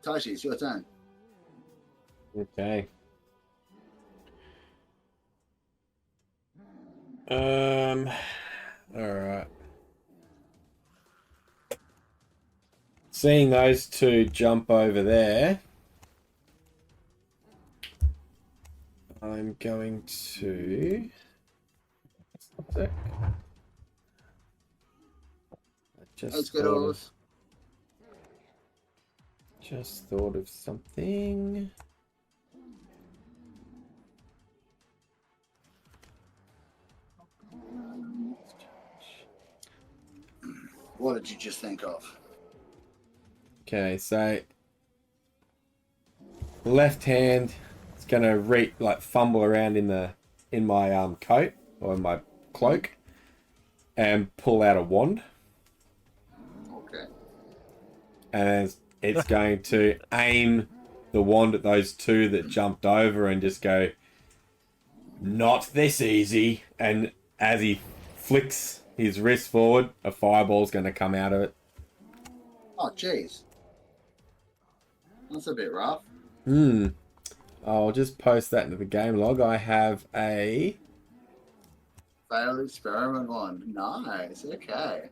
Taiji, it's your turn. Okay. All right. Seeing those two jump over there, I'm going to Let's get over. Just thought of something. What did you just think of? Okay, so left hand is gonna fumble around in my coat or in my cloak and pull out a wand. Okay. And it's going to aim the wand at those two that jumped over and just go, not this easy. And as he flicks his wrist forward, a fireball's going to come out of it. Oh, jeez. That's a bit rough. I'll just post that into the game log. I have a... Failed experiment one. Nice. Okay.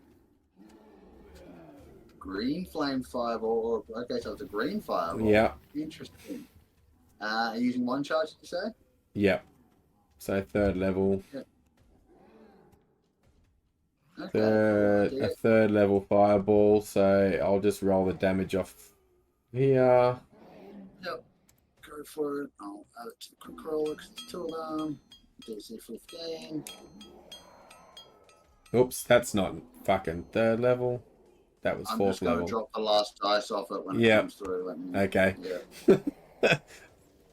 Green flame fireball. Okay, so it's a green fireball. Yeah. Interesting. Using one charge, did you say? Yep. So 3rd level. Yeah. Okay. A 3rd level fireball. So I'll just roll the damage off here. Yep. Go for it. I'll add it to the quick roller because it's 2 of them. DC 15. Oops, that's not fucking 3rd level. That was 4th level. I'm just going to drop the last dice off it when it comes through. Okay. Yeah.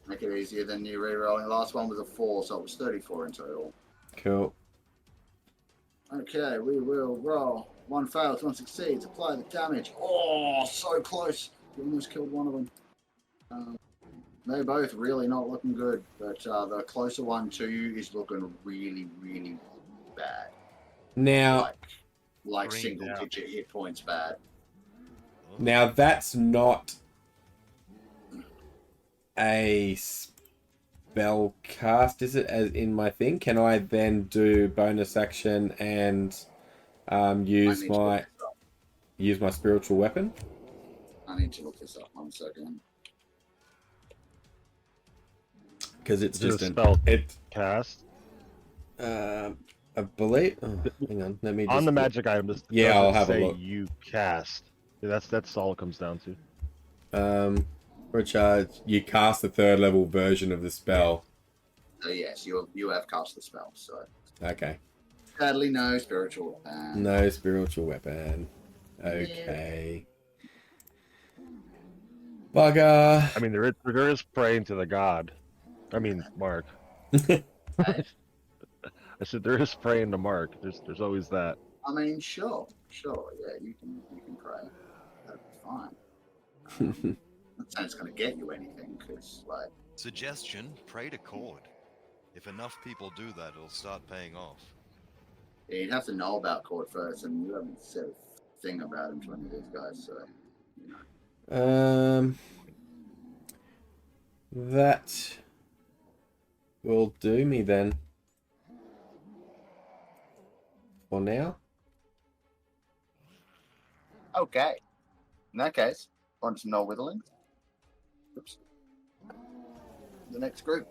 Make it easier than you re-rolling. The last one was a 4, so it was 34 in total. Cool. Okay, we will roll. 1 fails, 1 succeeds. Apply the damage. Oh, so close. You almost killed one of them. They're both really not looking good, but the closer one to you is looking really, really bad. Now, like single-digit hit points bad. Now that's not a spell cast, is it? As in my thing, can I then do bonus action and use my spiritual weapon? I need to look this up 1 second. Because it's just a spell cast. I believe. Oh, hang on, let me. Just on the magic item. I'll have a look. You cast. Yeah, that's all it comes down to. For a charge, you cast the 3rd level version of the spell. Yes, you have cast the spell. So okay. Sadly, no spiritual weapon. No spiritual weapon. Okay. Bugger. I mean, there is praying to the god. I mean, Mark. I said there is praying to Mark. There's always that. I mean, sure, yeah, you can pray. That'd be fine. Not saying it's going to get you anything, because like. Suggestion: pray to Cord. If enough people do that, it'll start paying off. Yeah, you'd have to know about Cord first, and you haven't said a thing about him to any of these guys, so you know. That will do me then. For now. Okay. In that case, on to no whittlings. Oops. The next group.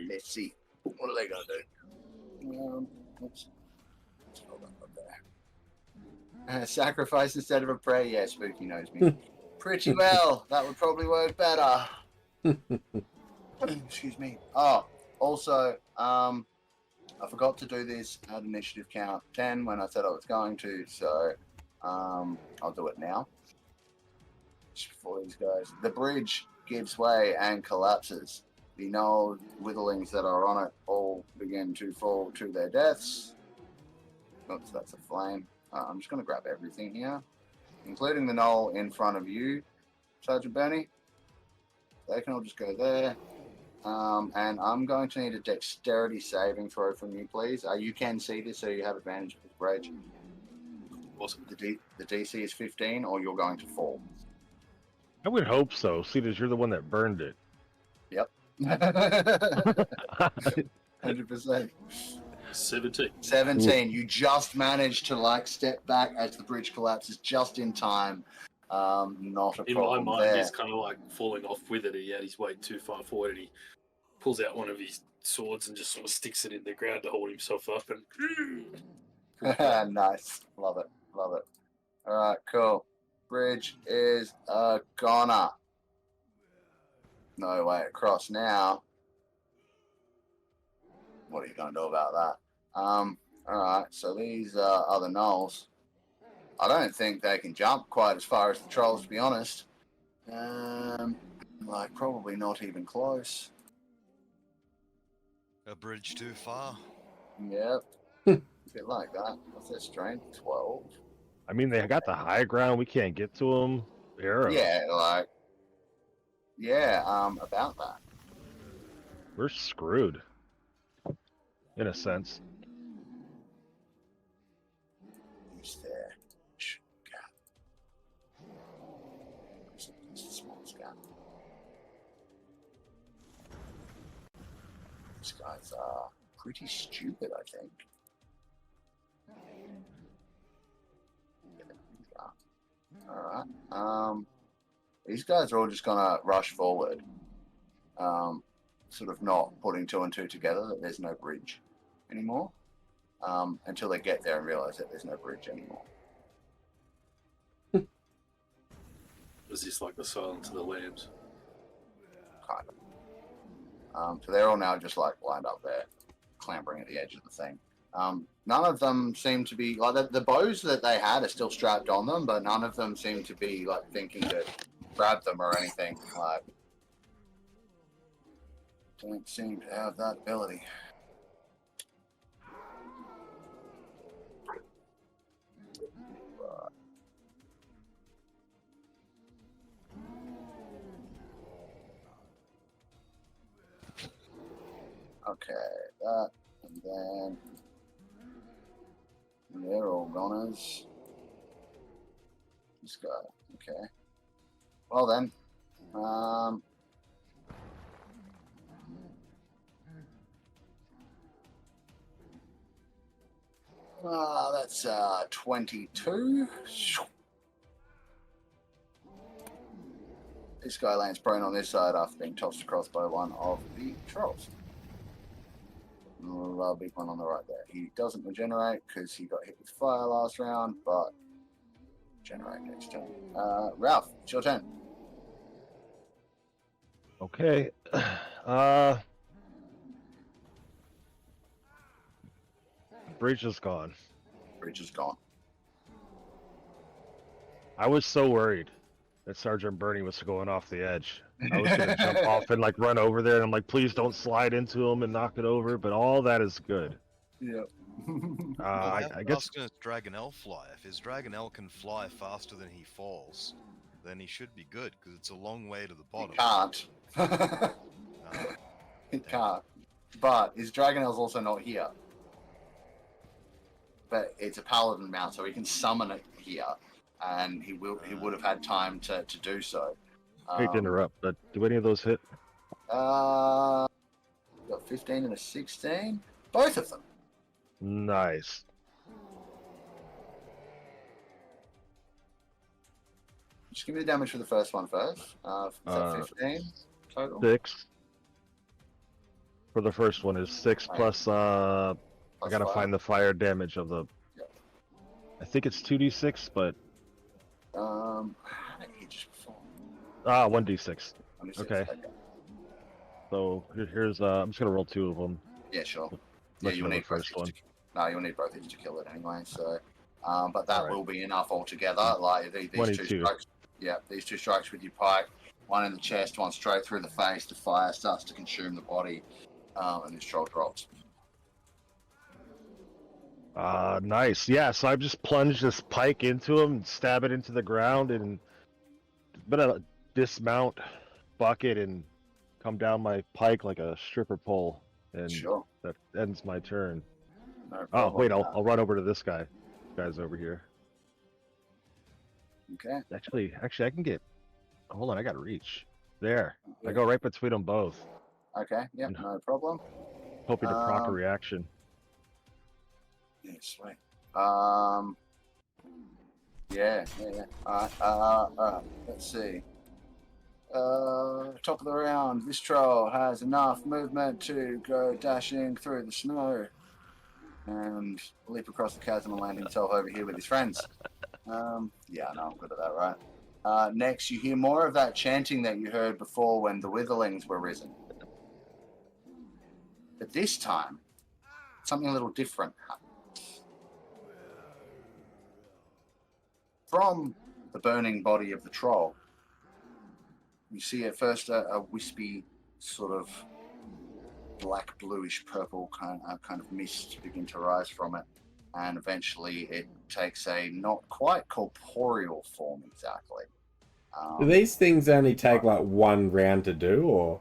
Let's see. What are they gonna do? Oops. Hold on up there. Sacrifice instead of a prayer. Yeah, Spooky knows me pretty well. That would probably work better. Excuse me. Oh, also, I forgot to do this at initiative count 10 when I said I was going to, so I'll do it now. Just before these guys. The bridge gives way and collapses. The knoll witherlings that are on it all begin to fall to their deaths. Oops, that's a flame. I'm just going to grab everything here, including the knoll in front of you, Sergeant Bernie. They can all just go there. And I'm going to need a dexterity saving throw from you, please. You can see this, so you have advantage of this bridge. Awesome. The DC is 15, or you're going to fall. I would hope so, seeing as you're the one that burned it. Yep. 100%. 17. 17. You just managed to step back as the bridge collapses just in time. Not a In problem my mind, there. he's kind of falling off with it. He had his weight too far forward and he pulls out one of his swords and just sort of sticks it in the ground to hold himself up. And Nice. Love it. Love it. All right, cool. Bridge is a goner. No way across now. What are you going to do about that? All right, so these are the gnolls. I don't think they can jump quite as far as the trolls, to be honest. Like, probably not even close. A bridge too far. Yep. A bit like that. What's their strength? 12. I mean, they got the high ground. We can't get to them. Arrow. Yeah, like, yeah, about that. We're screwed. In a sense. Who's there? Cat. It's a small scat. These guys are pretty stupid, I think. Alright. These guys are all just gonna rush forward. Sort of not putting two and two together that there's no bridge anymore. Until they get there and realize that there's no bridge anymore. was this like the Silence of the Lambs? Kind of. So they're all now just like lined up there, clambering at the edge of the thing. None of them seem to be like the bows that they had are still strapped on them, but none of them seem to be like thinking to grab them or anything. Like, don't seem to have that ability. Okay, that, and then they're all goners. This guy, okay. Well then, that's 22. This guy lands prone on this side after being tossed across by one of the trolls. A big one on the right there. He doesn't regenerate because he got hit with fire last round, but generate next turn. Ralph, it's your turn. Okay. Bridge is gone. Bridge is gone. I was so worried that Sergeant Bernie was going off the edge. I was gonna jump off and like run over there, and I'm like, please don't slide into him and knock it over. But all that is good. Yep. I guess Asking his Dragonel fly. If his Dragonel can fly faster than he falls, then he should be good because it's a long way to the bottom. He can't. He can't. But his Dragonel's also not here. But it's a paladin mount, so he can summon it here, and he would have had time to do so. hate to interrupt, but do any of those hit? Got 15 and a 16. Both of them. Nice. Just give me the damage for the first one first. Is that 15 total? 6. For the first one is 6 plus I gotta five. find the fire damage of the. Yep. I think it's 2d6, but How did it hit just before? 1d6. 26, Okay. So here's I'm just gonna roll 2 of them. Yeah, sure. Yeah, Unless you'll you know need the first both one. No, you'll need both of you to kill it anyway. So, but that Alright. will be enough altogether. Like these 22. two strikes. Yeah, these two strikes with your pike, one in the chest, one straight through the face. The fire starts to consume the body, and this troll drops. Nice. Yeah, so I've just plunged this pike into him and stab it into the ground and dismount, bucket, and come down my pike like a stripper pole. And Sure. that ends my turn. No Oh, problem. wait, I'll run over to this guy. This guy's over here. Okay. Actually, I can get... Hold on, I got reach. There. I go right between them both. Okay. Yep. No problem. Hoping to proc a reaction. Yeah, sweet. Yeah. Alright, let's see. Top of the round. This troll has enough movement to go dashing through the snow and leap across the chasm and land himself over here with his friends. Yeah, no, I'm good at that, right? Next, you hear more of that chanting that you heard before when the witherlings were risen. But this time, something a little different happens. From the burning body of the troll, you see at first a wispy sort of black, bluish, purple kind of mist begin to rise from it, and eventually it takes a not quite corporeal form exactly. Do these things only take like one round to do, or?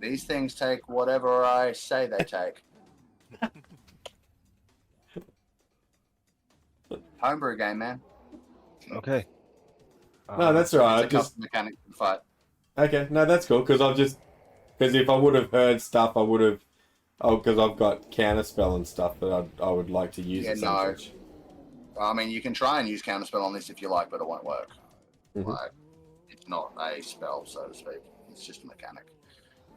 These things take whatever I say they take. Homebrew game, man. Okay. No, that's all right. It's a custom mechanic to fight. Okay, no, that's cool, because because if I would have heard stuff, I would have, because I've got counterspell and stuff that I would like to use. Yeah, no. I mean, you can try and use counterspell on this if you like, but it won't work. Mhm. Like, it's not a spell, so to speak. It's just a mechanic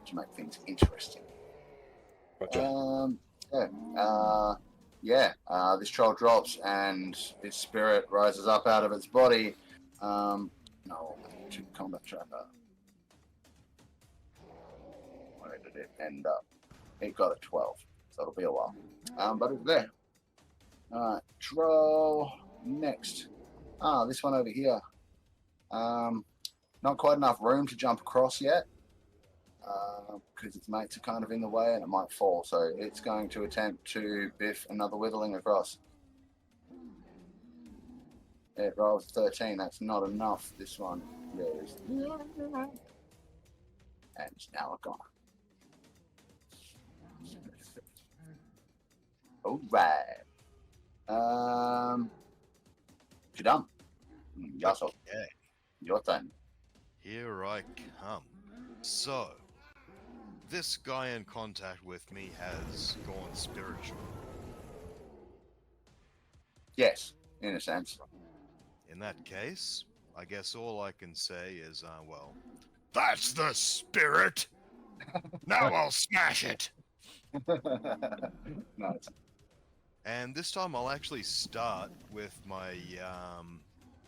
to make things interesting. Gotcha. This troll drops and its spirit rises up out of its body. No, to combat tracker. Where did it end up? It got a 12, so it'll be a while. But it's there. Alright, troll next. This one over here. Not quite enough room to jump across yet. Because its mates are kind of in the way and it might fall, so it's going to attempt to biff another withering across. It rolls 13, that's not enough. This one goes. And it's now gone. Alright. You're done. Yahsob, Okay, your turn. here I come. So, this guy in contact with me has gone spiritual. Yes, in a sense. In that case, I guess all I can say is, well, that's the spirit! Now I'll smash it! Nice. And this time I'll actually start with my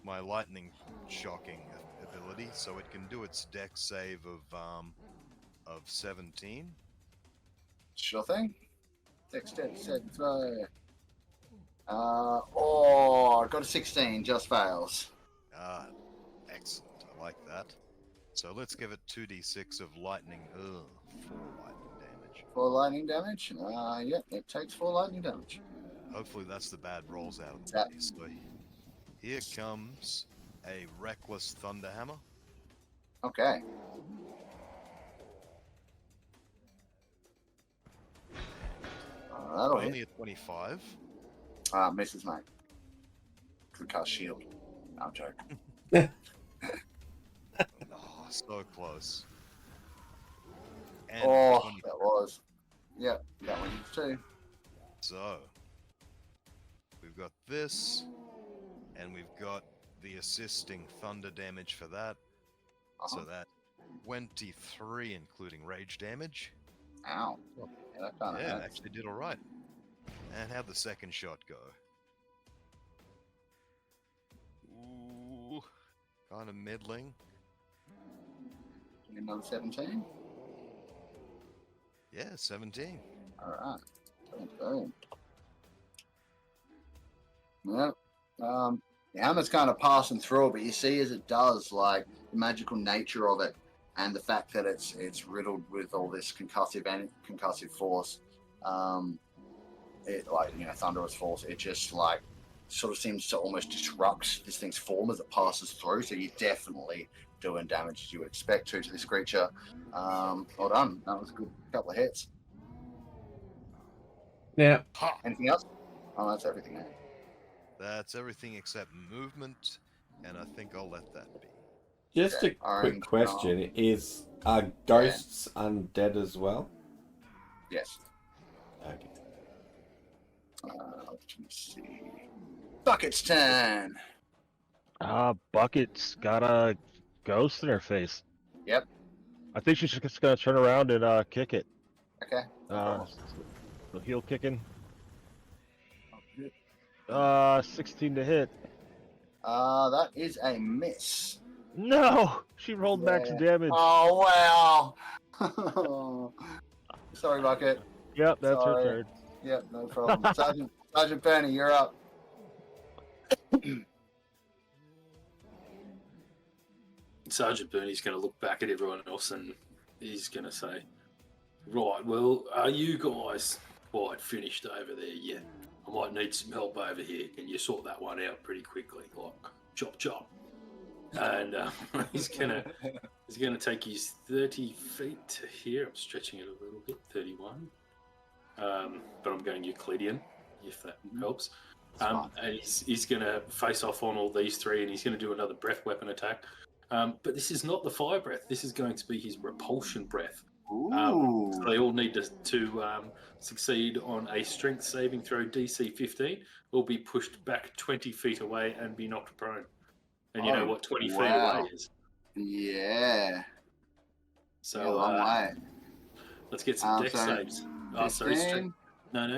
my lightning shocking ability, so it can do its dex save of 17. Sure thing. Dexterity saving throw. I got a 16, just fails. Ah, excellent. I like that. So let's give it 2d6 of lightning. 4 lightning damage. 4 lightning damage. It takes 4 lightning damage. Hopefully that's the bad rolls out of the Yep. way. So here comes a reckless thunderhammer. Okay. That'll Only hit. a 25. Misses, mate. Could cast shield. No, I'm joking. Oh, so close. And Oh, 20. that was. Yep, that one too. So we've got this, and we've got the assisting thunder damage for that. So that 23, including rage damage. Ow. Yeah, that kind of Yeah, hurts. actually did all right. And how'd the second shot go? Ooh, kind of middling. Another 17. Yeah, 17. Alright. Boom. Yep. The hammer's kind of passing through, but you see as it does, like, the magical nature of it and the fact that it's riddled with all this concussive force, thunderous force, it just, like, sort of seems to almost disrupt this thing's form as it passes through, so you're definitely doing damage as you would expect to this creature. Well done. That was a good couple of hits. Now, Ha! Anything else? Oh, that's everything. Eh? That's everything except movement, and I think I'll let that be. just a quick question: are ghosts undead as well? Yes. Okay. Let me see. Bucket's turn. Bucket's got a ghost in her face. Yep. I think she's just gonna turn around and kick it. Okay. So heel kicking. 16 to hit. That is a miss. No, she rolled max Yeah. damage. Oh wow. Sorry, Bucket. Yep, that's Sorry. her turn. Yep, no problem. Sergeant Bernie, you're up. Sergeant Bernie's going to look back at everyone else and he's going to say, right, well, are you guys quite finished over there yet? I might need some help over here. Can you sort that one out pretty quickly? Like, chop, chop. And he's gonna take his 30 feet to here. I'm stretching it a little bit, 31. But I'm going Euclidean, if that helps. And he's going to face off on all these three, and he's going to do another breath weapon attack. But this is not the fire breath. This is going to be his repulsion breath. So they all need to succeed on a strength saving throw DC 15, or be pushed back 20 feet away and be knocked prone. And you know what 20 feet away is. Yeah. So a long way. let's get some dex saves. Oh, sorry, 15?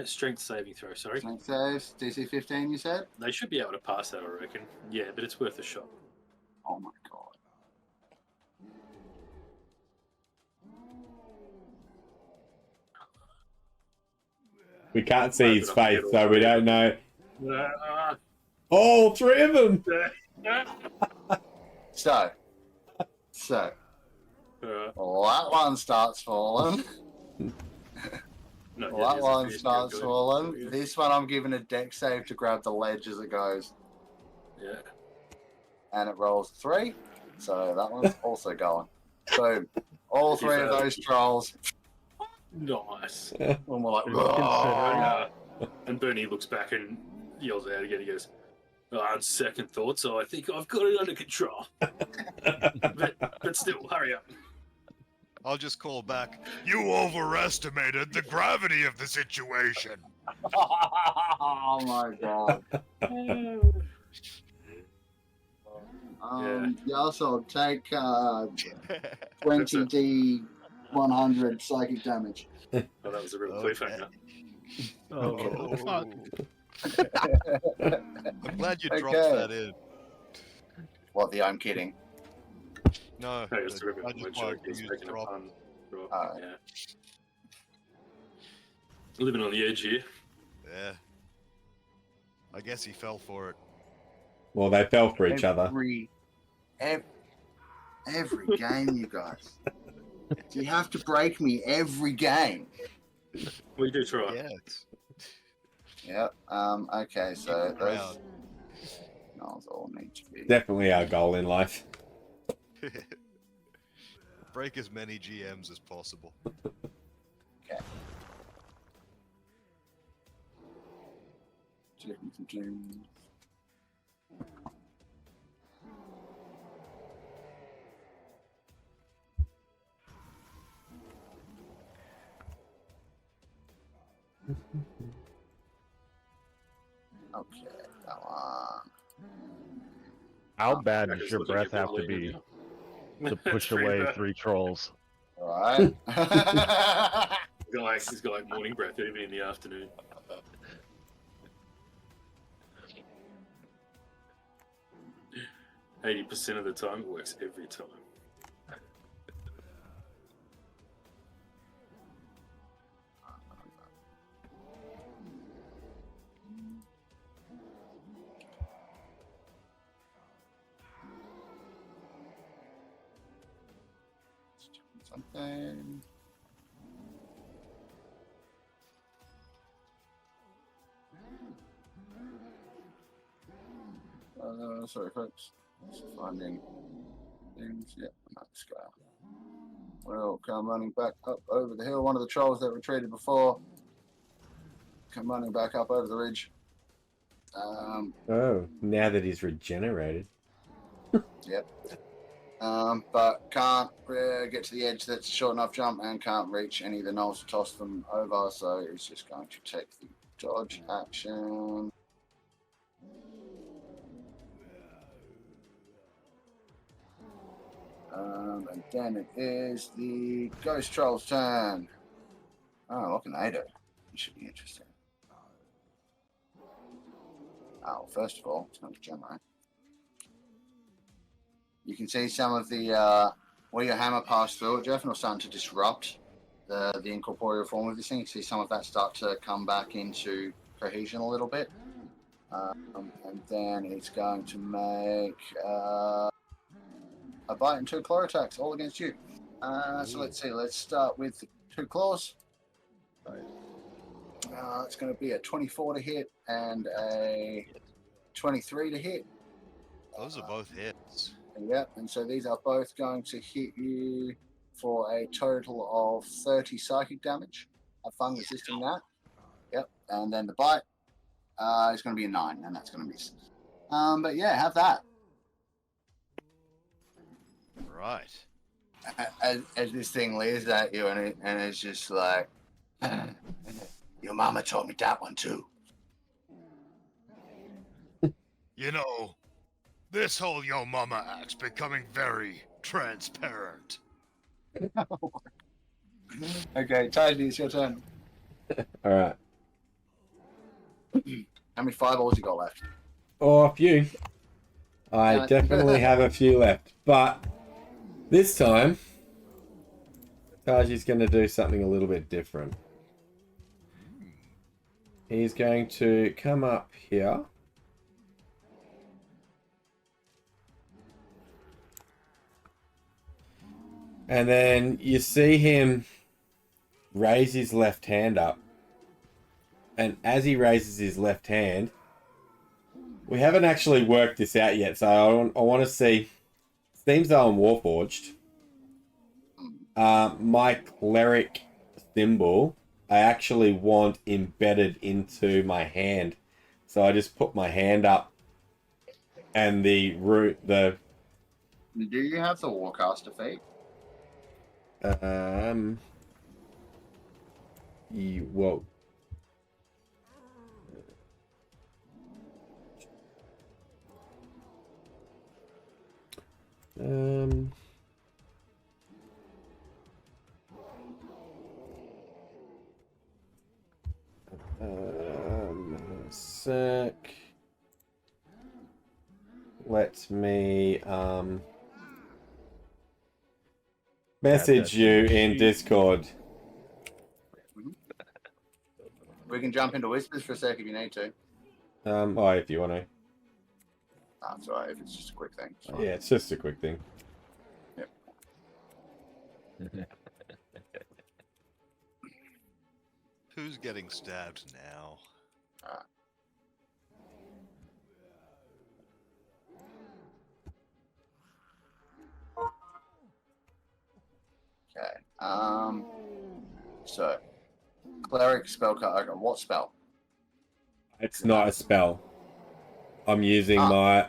strength saving throw. Sorry. Strength saves, DC 15, you said? They should be able to pass that, I reckon. Yeah, but it's worth a shot. Oh my god. We can't see his face, so we don't know. All three of them. So, that one starts falling. No, That one starts falling. This one I'm giving a dex save to grab the ledge as it goes. Yeah. And it rolls 3. So that one's also going. Boom. All 3 of those trolls. Nice. And we're like, And Bernie looks back and yells out again. He goes, on second thoughts, I think I've got it under control. but still, hurry up. I'll just call back. You overestimated the gravity of the situation. oh my god. Yahsob, take 20d 100 psychic damage. Oh, that was a real cliffhanger. Oh, fuck. I'm glad you dropped that in. What, I'm kidding. No, Hey, it's a I ribbon. just wanted to use Making a drop. pun. Alright. Yeah. Living on the edge here. Yeah. I guess he fell for it. Well, they fell for each other. Every game, you guys. You have to break me every game. We do try. Yes. Yep. Okay, so those knolls all need to be. Definitely our goal in life. Break as many GMs as possible. Okay. Okay, come on. How bad does your breath have to be to push away 3 trolls? Alright. He's got like morning breath even in the afternoon. %80 of the time, it works every time. Something. Sorry, folks. Just finding things. Yep, nice guy. Well, come running back up over the hill. One of the trolls that retreated before. Come running back up over the ridge. Oh, now that he's regenerated. Yep. But can't get to the edge that's a short enough jump and can't reach any of the knolls to toss them over, so he's just going to take the dodge action. And then it is the Ghost Troll's turn. Oh, what can they do? It should be interesting. Oh, first of all, it's going to generate. You can see some of the where your hammer passed through it, Jeff, and it's starting to disrupt the incorporeal form of this thing. You see some of that start to come back into cohesion a little bit. And then it's going to make a bite and 2 claw attacks, all against you. So let's see. Let's start with the 2 claws. It's going to be a 24 to hit and a 23 to hit. Those are both hits. Yep, and so these are both going to hit you for a total of 30 psychic damage. Have fun resisting that. Yep, and then the bite is going to be a 9, and that's going to miss. But yeah, have that. Right. As this thing leers at you, and it's just like, your mama taught me that one too. You know, this whole yo mama act's becoming very transparent. Okay, Taiji, it's your turn. All right. How many fireballs you got left? Oh, a few. I definitely have a few left, but this time, Taiji's going to do something a little bit different. He's going to come up here. And then you see him raise his left hand up. And as he raises his left hand, we haven't actually worked this out yet. So I want to see. Seems though I'm Warforged. My cleric symbol, I actually want embedded into my hand. So I just put my hand up and the Do you have the Warcaster feat? Whoa. Sec. Let me message you in Discord. We can jump into whispers for a sec if you need to. Oh, if you want to. That's all right, if it's just a quick thing. Yeah, it's just a quick thing. Yep. Who's getting stabbed now? Okay. So, cleric spell card. Okay, what spell? It's not a spell. I'm using my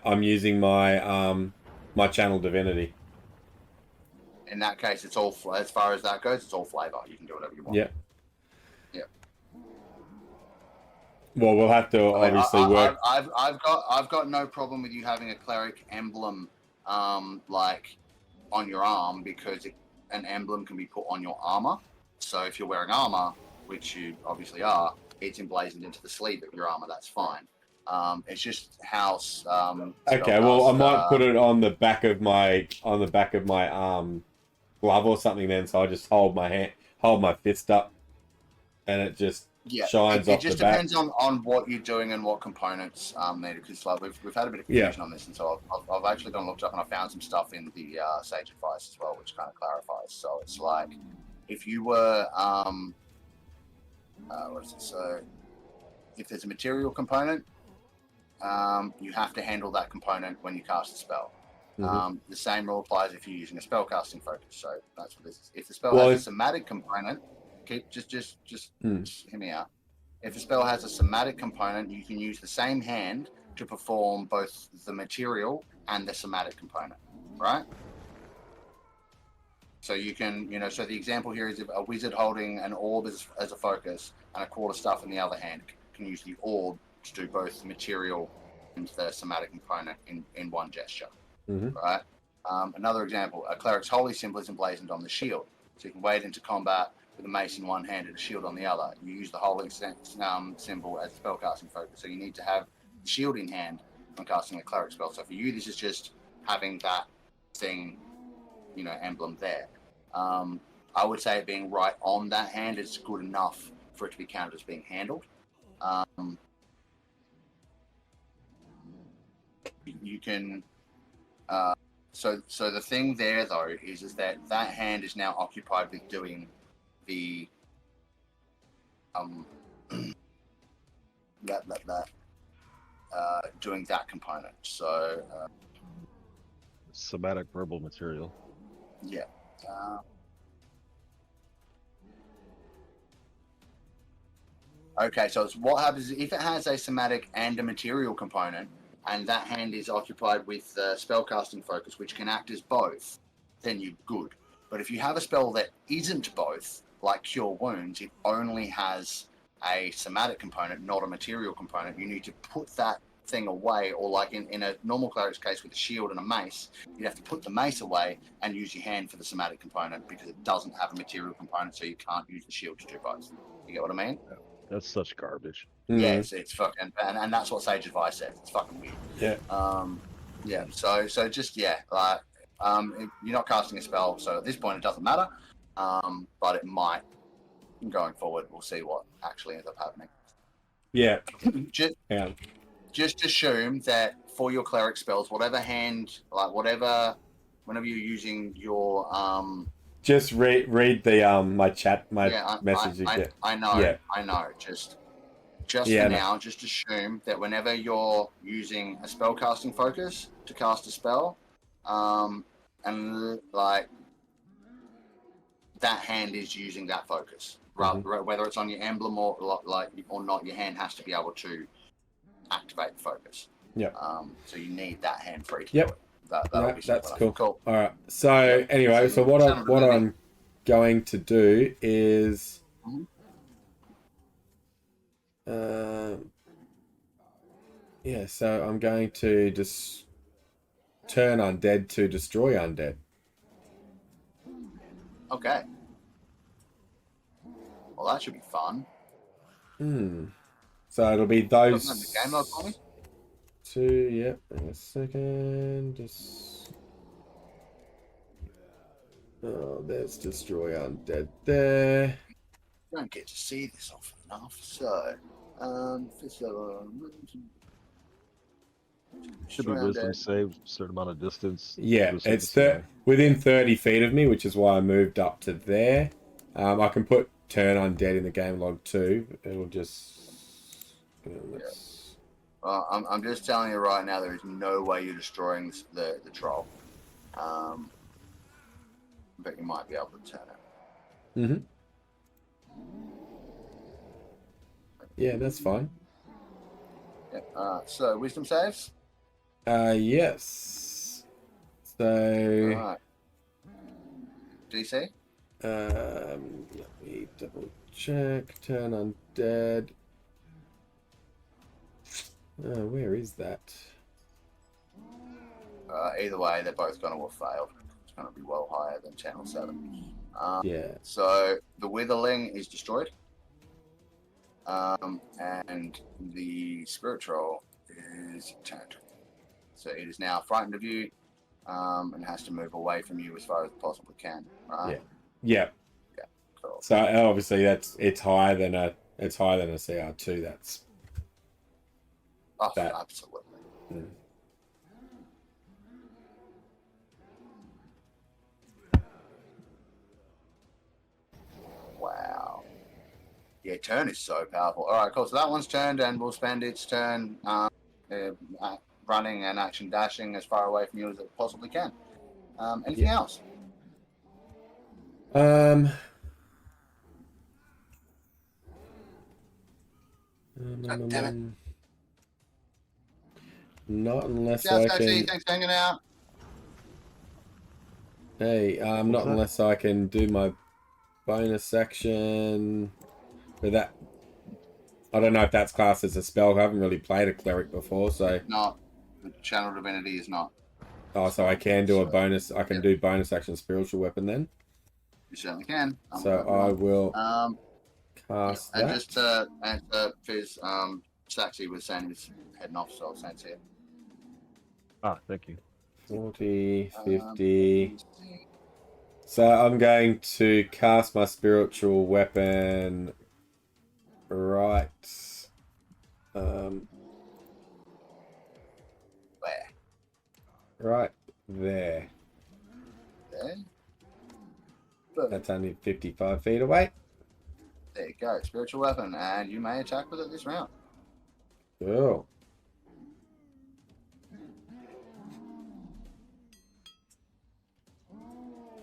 my channel divinity. In that case, it's all as far as that goes. It's all flavor. You can do whatever you want. Yep. Yep. Well, we'll have to obviously work. I've got no problem with you having a cleric emblem, like on your arm, because an emblem can be put on your armor. So if you're wearing armor, which you obviously are, it's emblazoned into the sleeve of your armor. That's fine. It's just house. Okay, well, I might put it on the back of my glove or something then. So I just hold my fist up, and it just shines off the back. It just depends on what you're doing and what components needed. Because like we've had a bit of confusion on this, and so I've actually gone and looked up and I found some stuff in the Sage Advice as well, which kind of clarifies. So it's like if you were what is it? So if there's a material component, you have to handle that component when you cast a spell. The same rule applies if you're using a spellcasting focus. So that's what this is. If the spell has a somatic component, just hear me out. If the spell has a somatic component, you can use the same hand to perform both the material and the somatic component, right? So you can, so the example here is if a wizard holding an orb as a focus and a quarter staff in the other hand can use the orb to do both the material and the somatic component in one gesture, right? Another example, a cleric's holy symbol is emblazoned on the shield. So you can wade into combat with a mace in one hand and a shield on the other. You use the holy symbol as spellcasting focus. So you need to have the shield in hand when casting a cleric spell. So for you, this is just having that thing, emblem there. I would say it being right on that hand is good enough for it to be counted as being handled. You can... So the thing there, though, is that hand is now occupied with doing the doing that component. So somatic verbal material. Yeah. Okay, so it's what happens if it has a somatic and a material component, and that hand is occupied with spellcasting focus, which can act as both, then you're good. But if you have a spell that isn't both, like Cure Wounds, it only has a somatic component, not a material component. You need to put that thing away, or like in a normal cleric's case with a shield and a mace, you'd have to put the mace away and use your hand for the somatic component because it doesn't have a material component, so you can't use the shield to do both. You get what I mean? That's such garbage. Yeah, it's fucking, and that's what Sage Advice says. It's fucking weird. Yeah. Yeah. So just like, you're not casting a spell, so at this point it doesn't matter. But it might going forward. We'll see what actually ends up happening. Yeah. Just assume that for your cleric spells, whatever hand, like whenever you're using your Just read the my chat, message you get. I know. Yeah. I know. Just for now, just assume that whenever you're using a spellcasting focus to cast a spell, and like that hand is using that focus, whether it's on your emblem or not, your hand has to be able to activate the focus. Yeah. So you need that hand free to Yep. do it. That's cool. Cool. All right. So anyway, so what I'm going to do is, so I'm going to just turn undead to destroy undead. Okay. Well, that should be fun. So it'll be those the game log for me? two. Yep. In a second. Just. Oh, there's destroy undead there. You don't get to see this often enough, so Should be wisdom save a certain amount of distance. Yeah, it's within 30 feet of me, which is why I moved up to there. I can put turn undead in the game log too. It'll just. I'm just telling you right now, there is no way you're destroying the troll. But you might be able to turn it. Yeah, that's fine. Yeah. So wisdom saves. Yes. So. All right. DC. Let me double check. Turn undead. Where is that? Either way, they're both going to have failed. It's going to be well higher than 10 or 7. Yeah. So the Witherling is destroyed. And the Spirit Troll is turned. So it is now frightened of you, and has to move away from you as far as it possibly can. Right? Yeah. Yeah. Cool. So obviously it's higher than a CR2. That's. Oh, absolutely. Wow. Yeah, turn is so powerful. All right, cool. So that one's turned, and we'll spend its turn running and action dashing as far away from you as it possibly can. Anything else? Damn it. Not unless I can. Thanks for hanging out. Hey, not unless I can do my bonus action with that. I don't know if that's classed as a spell. I haven't really played a cleric before, so. No, the Channel Divinity is not. Oh, so I can do a bonus. I can do bonus action spiritual weapon then. You certainly can. So I will cast and that. just to answer Fizz, Saxy was saying he's heading off, so I'll say it's here. Ah, thank you. 40, 50. So I'm going to cast my spiritual weapon right. Where? Right there. There. Boom. That's only 55 feet away. There you go, spiritual weapon, and you may attack with it this round. Cool.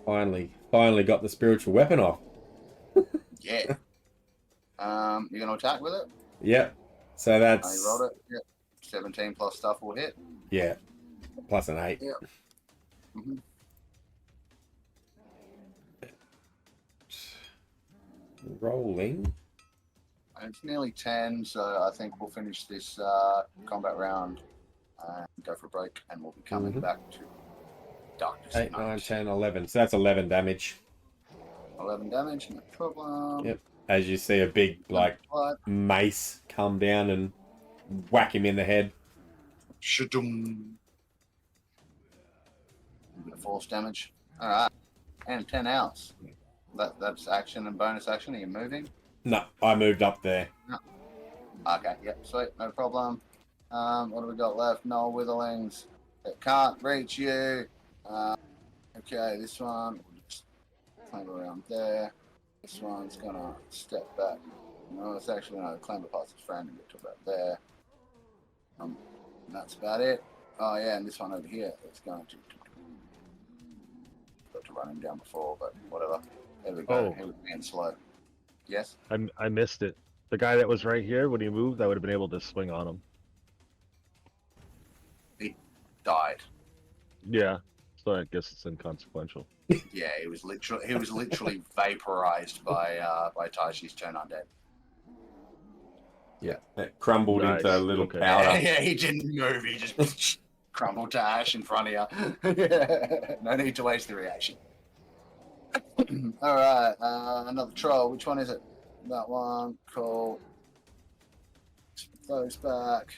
Finally got the spiritual weapon off. Yeah. You're gonna attack with it? Yep. So You that's rolled it. Yep. 17 plus stuff will hit. yeah, plus an 8. Yep. Mm-hmm. Rolling. It's nearly 10, so I think we'll finish this combat round and go for a break, and we'll be coming back to darkness. 8, 9, 10, 11. So that's 11 damage. 11 damage, no problem. Yep. As you see a big mace come down and whack him in the head. Shadum. A bit of force damage. Alright. And 10 hours. That's action and bonus action. Are you moving? No, I moved up there. No. Okay, yep, sweet, no problem. What do we got left? No witherlings. It can't reach you. Okay, this one, we'll just climb around there. This one's gonna step back. No, it's actually gonna climb past its friend and get to about there. And that's about it. Oh yeah, and this one over here, it's going to got to run him down before, but whatever. There we go. He was being slow. Yes? I missed it. The guy that was right here, when he moved, I would have been able to swing on him. He died. Yeah, so I guess it's inconsequential. Yeah, he was literally vaporized by Taiji's turn undead. Yeah, it crumbled Nice. into a little Okay. powder. Yeah, he didn't move. He just crumbled to ash in front of you. Yeah, no need to waste the reaction. All right, another troll. Which one is it? That one. Cool. Those back.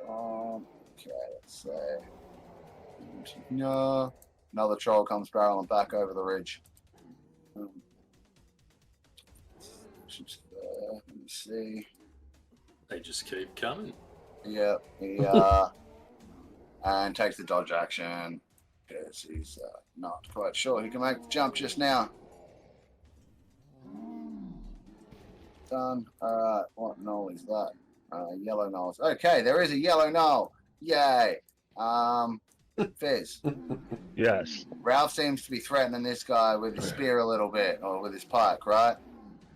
Okay, let's say. No. Another troll comes barreling back over the ridge. Let me see. They just keep coming. Yep, he and takes the dodge action because he's not quite sure he can make the jump just now. Done. Alright, what knoll is that? Yellow knolls. Okay, there is a yellow knoll. Yay. Fizz. Yes. Ralph seems to be threatening this guy with his spear a little bit, or with his pike, right?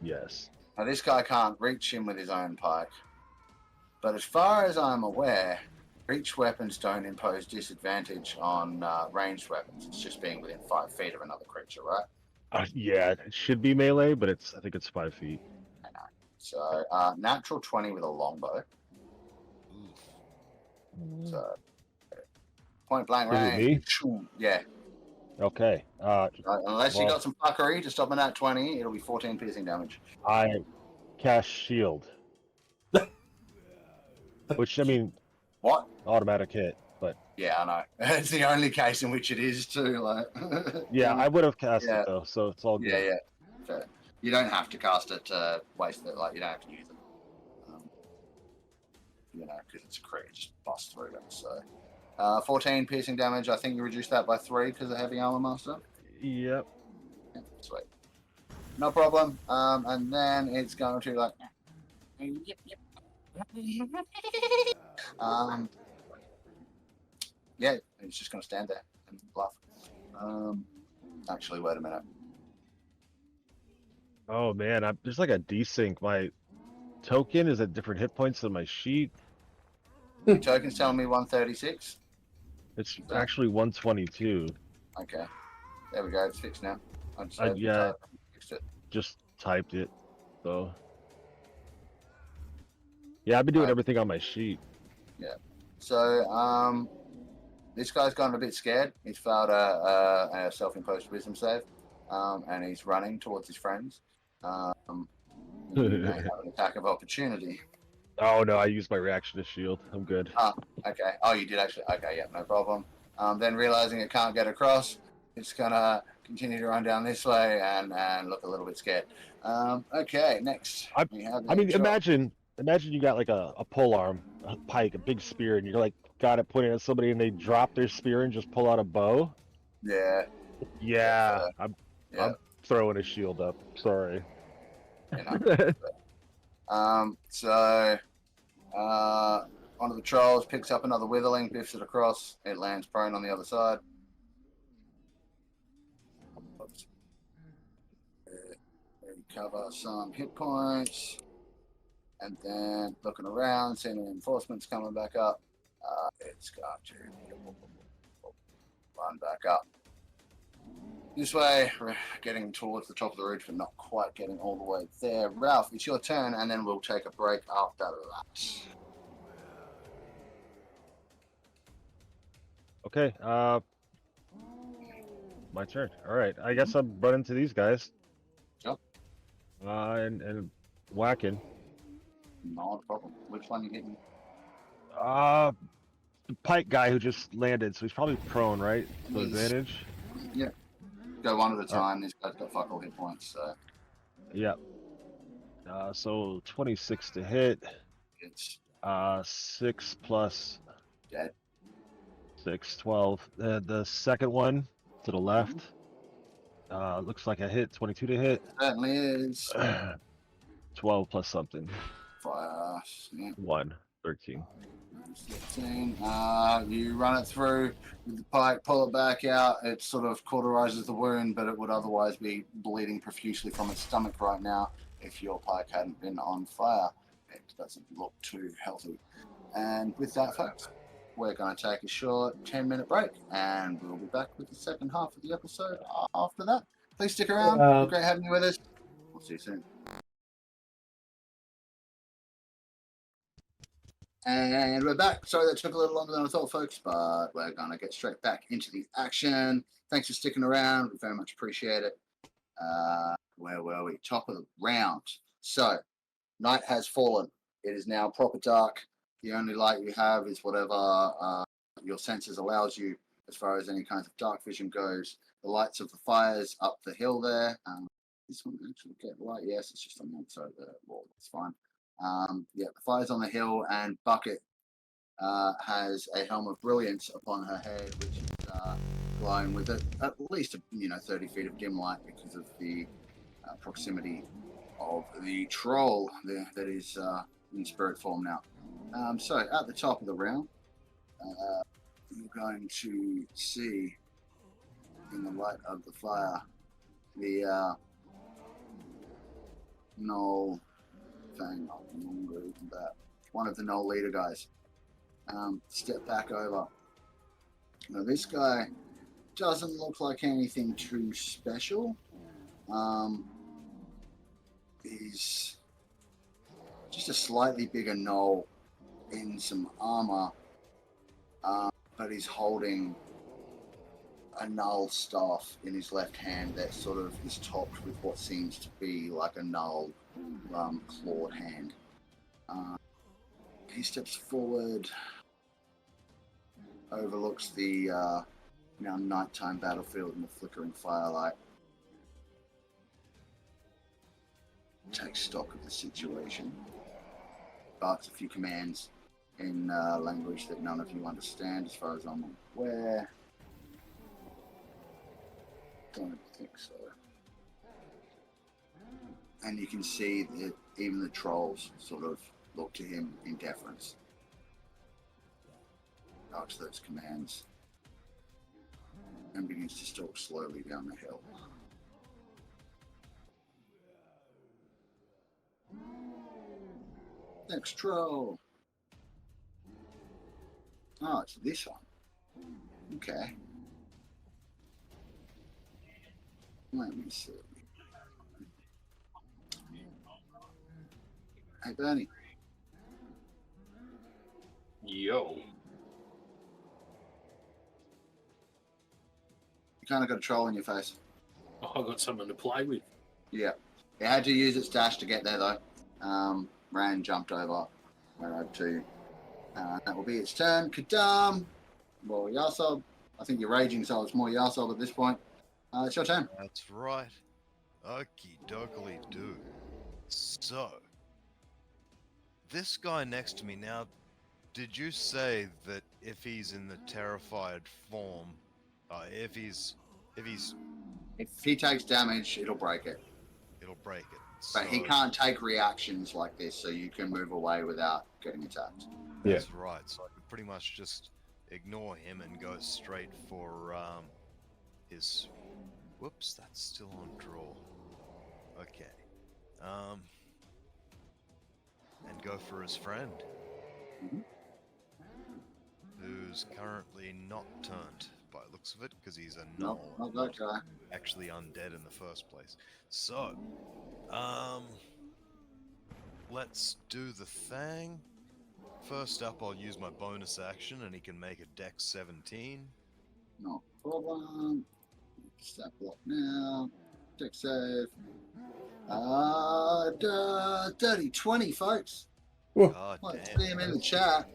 Yes. Now this guy can't reach him with his own pike. But as far as I'm aware, reach weapons don't impose disadvantage on ranged weapons. It's just being within 5 feet of another creature, right? Yeah, it should be melee, but I think it's 5 feet. I know. So natural 20 with a longbow. So point blank Is it range. me? Shoo. Yeah. Okay. Unless you got some fuckery to stop a nat 20, it'll be 14 piercing damage. I cast shield. Which, I mean, What? automatic hit, but Yeah, I know. It's the only case in which it is too. Like. yeah, I would have cast Yeah. it though, so it's all good. Yeah, yeah. Fair. You don't have to cast it to waste it. Like you don't have to use it. Because it's a crit, just bust through it. So, 14 piercing damage. I think you reduced that by 3 because of heavy armor master. Yep. Yeah, sweet. No problem. And then it's going to like. Yeah, it's just going to stand there and bluff. Actually, wait a minute. Oh man, there's like a desync. My token is at different hit points than my sheet. Your token's telling me 136. It's actually 122. Okay. There we go. It's fixed now. Yeah. Fixed it. Just typed it, so. Yeah, I've been doing everything on my sheet. So this guy's gotten a bit scared. He's failed a self-imposed wisdom save, and he's running towards his friends. They have an attack of opportunity. Oh no, I used my reaction to shield. I'm good. Okay. Oh, you did actually. Okay, yeah, no problem. Then realizing it can't get across, it's gonna continue to run down this way and look a little bit scared. Okay, next. I mean, imagine you got like a pole arm, a pike, a big spear, and you're like got it pointed at somebody, and they drop their spear and just pull out a bow. Yeah. Yeah, Yeah. I'm throwing a shield up. Sorry. You know. So one of the trolls picks up another witherling, biffs it across. It lands prone on the other side. Oops. Recover some hit points, and then looking around, seeing reinforcements coming back up. It's got to run back up. This way, we're getting towards the top of the ridge, but not quite getting all the way there. Ralph, it's your turn, and then we'll take a break after that. Okay. My turn. All right. I guess I'm running to these guys. Sure. And whacking. Not a problem. Which one are you hitting? The pike guy who just landed, so he's probably prone, right? So He's- advantage. Yeah. Go one at a time. This guy's got fuck all hit points, so Yep. So 26 to hit. it's 6 plus dead. 6, 12. The second one to the left. Looks like a hit. 22 to hit. Certainly is. 12 plus something. Fire. Yeah. 1. 13. 15. You run it through with the pike, pull it back out. It sort of cauterizes the wound, but it would otherwise be bleeding profusely from its stomach right now if your pike hadn't been on fire. It doesn't look too healthy. And with that, folks, we're going to take a short 10-minute break, and we'll be back with the second half of the episode after that. Please stick around. It's great having you with us. We'll see you soon. And we're back. Sorry that took a little longer than I thought, folks, but we're going to get straight back into the action. Thanks for sticking around. We very much appreciate it. Where were we? Top of the round. So, night has fallen. It is now proper dark. The only light you have is whatever your senses allows you as far as any kinds of dark vision goes. The lights of the fires up the hill there. This one actually get light. Yes, it's just on the outside of the wall. It's fine. The fire's on the hill, and Bucket has a helm of brilliance upon her head, which is glowing with at least 30 feet of dim light because of the proximity of the troll that is in spirit form now. So at the top of the round, you're going to see in the light of the fire the Knoll thing, one of the Knoll leader guys step back over. Now this guy doesn't look like anything too special. He's just a slightly bigger Knoll in some armor, but he's holding a Knoll staff in his left hand that sort of is topped with what seems to be like a Knoll clawed hand. He steps forward, overlooks the now nighttime battlefield and the flickering firelight. Takes stock of the situation. Barks a few commands in language that none of you understand, as far as I'm aware. Don't think so. And you can see that even the trolls sort of look to him in deference. Barks those commands and begins to stalk slowly down the hill. Next troll. Oh, it's this one. Okay. Let me see. Hey, Bernie. Yo. You kind of got a troll in your face. Oh, I got someone to play with. Yeah. It had to use its dash to get there, though. Ran, jumped over. Went over to. That will be its turn. Kadam! Well, Yahsob. I think you're raging, so it's more Yahsob at this point. It's your turn. That's right. Okie dokie do. So, this guy next to me now, did you say that if he's in the terrified form, if he's, If he takes damage, it'll break it. it'll break it. But he can't take reactions like this, so you can move away without getting attacked. That's right. So I could pretty much just ignore him and go straight for his. Whoops, that's still on draw. Okay. And go for his friend, who's currently not turned by the looks of it, because he's a null. Not that guy. Actually undead in the first place. So, let's do the thing. First up, I'll use my bonus action, and he can make a Dex 17. No problem. Step block now. Dex save. Dirty 20, folks. God Let's damn. see him in the chat.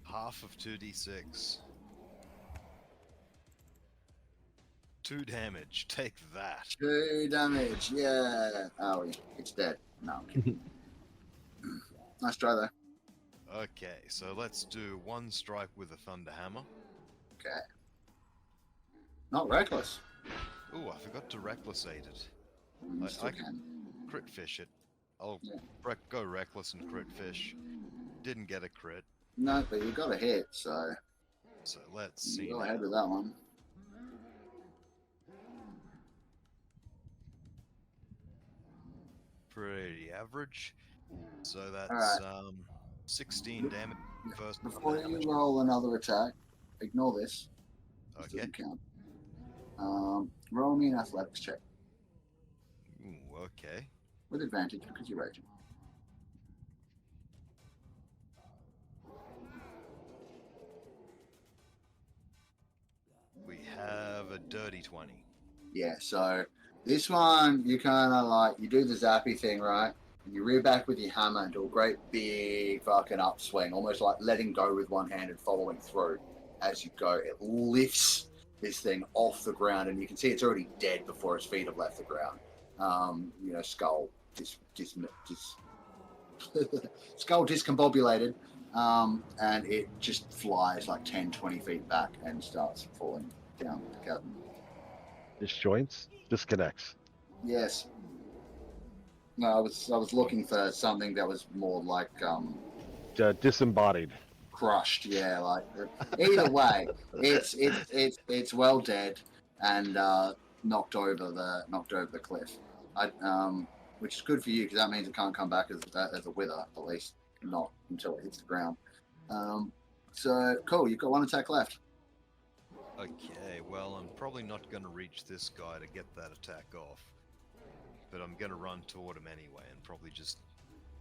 Half of 2d6. 2 damage. Take that. 2 damage, yeah. Oh, it's dead. No. Nice try, though. Okay, so let's do 1 strike with a thunder hammer. Okay. Not reckless. Ooh, I forgot to reckless aid it. You I still can can. crit fish it. I'll Yeah. go reckless and crit fish. Didn't get a crit, No, but you got a hit, so so let's see. you go now. ahead with that one. Pretty average. So that's Alright. 16 damage first. Before thunder you damage. roll another attack, ignore this. This Okay. doesn't count. Roll me an athletics check Ooh, okay. with advantage because you're raging. We have a dirty 20. Yeah, so this one, you kind of like, you do the zappy thing, right? And you rear back with your hammer and do a great big fucking upswing, almost like letting go with one hand and following through as you go. It lifts this thing off the ground, and you can see it's already dead before its feet have left the ground. Skull skull discombobulated, and it just flies like 10, 20 feet back and starts falling down the cavern. Disjoints, disconnects. Yes. No, I was looking for something that was more like Disembodied. crushed. Yeah, like either way, it's well dead and knocked over the cliff. Which is good for you because that means it can't come back as a wither, at least not until it hits the ground. So cool. You've got 1 attack left. Okay, well, I'm probably not going to reach this guy to get that attack off. But I'm going to run toward him anyway and probably just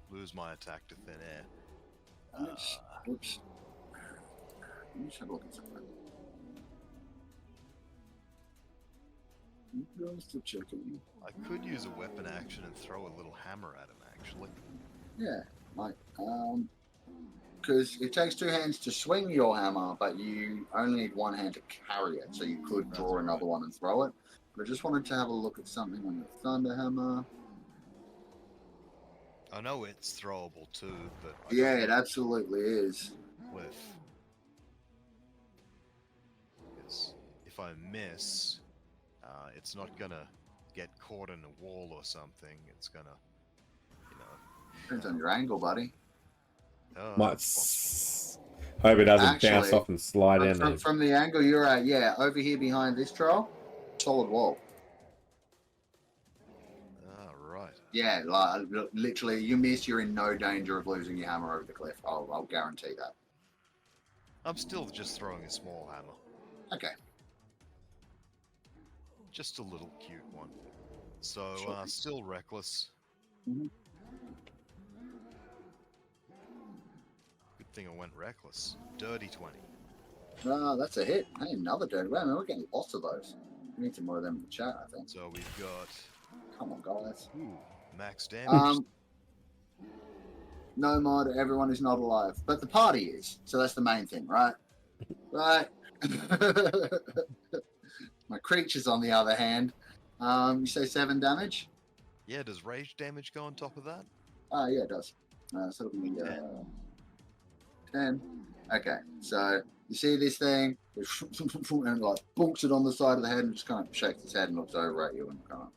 lose my attack to thin air. Oops. Let me just have a look at something. I'm still checking. I could use a weapon action and throw a little hammer at him, actually. Yeah, like because it takes 2 hands to swing your hammer, but you only need 1 hand to carry it, so you could draw another one and throw it. But I just wanted to have a look at something on the thunder hammer. I know it's throwable too, but Yeah, it absolutely is. cliff. Because if I miss, it's not gonna get caught in a wall or something. It's gonna, Depends on your angle, buddy. Might possible. hope it doesn't bounce Actually, off and slide in. From the angle you're at, yeah, over here behind this troll, solid wall. Right. Yeah, like literally, you miss, you're in no danger of losing your hammer over the cliff. I'll guarantee that. I'm still just throwing a small hammer. Okay. Just a little cute one. So, Sure. still reckless. Mhm. Good thing I went reckless. Dirty 20. That's a hit. Hey, another dirty. Wait a minute, we're getting lots of those. We need some more of them in the chat, I think. So we've got Come on, guys. max damage. No mod, everyone is not alive. But the party is. So that's the main thing, right? Right. My creatures, on the other hand. You say 7 damage? Yeah, does rage damage go on top of that? Yeah, it does. So it'll be 10. Okay, so you see this thing, and like bonks it on the side of the head and just kind of shakes his head and looks over at you and kind of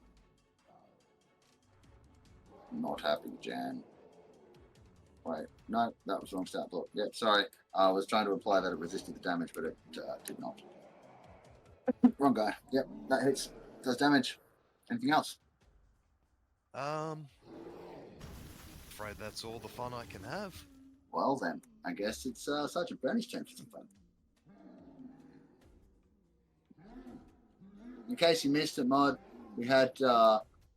not happy, Jan. Wait, no, that was wrong stat block. Yep, sorry. I was trying to imply that it resisted the damage, but it did not. Wrong guy. Yep, that hits. Does damage. Anything else? Afraid that's all the fun I can have. Well then, I guess it's Sergeant Bernie's turn for some fun. In case you missed it, Mod, we had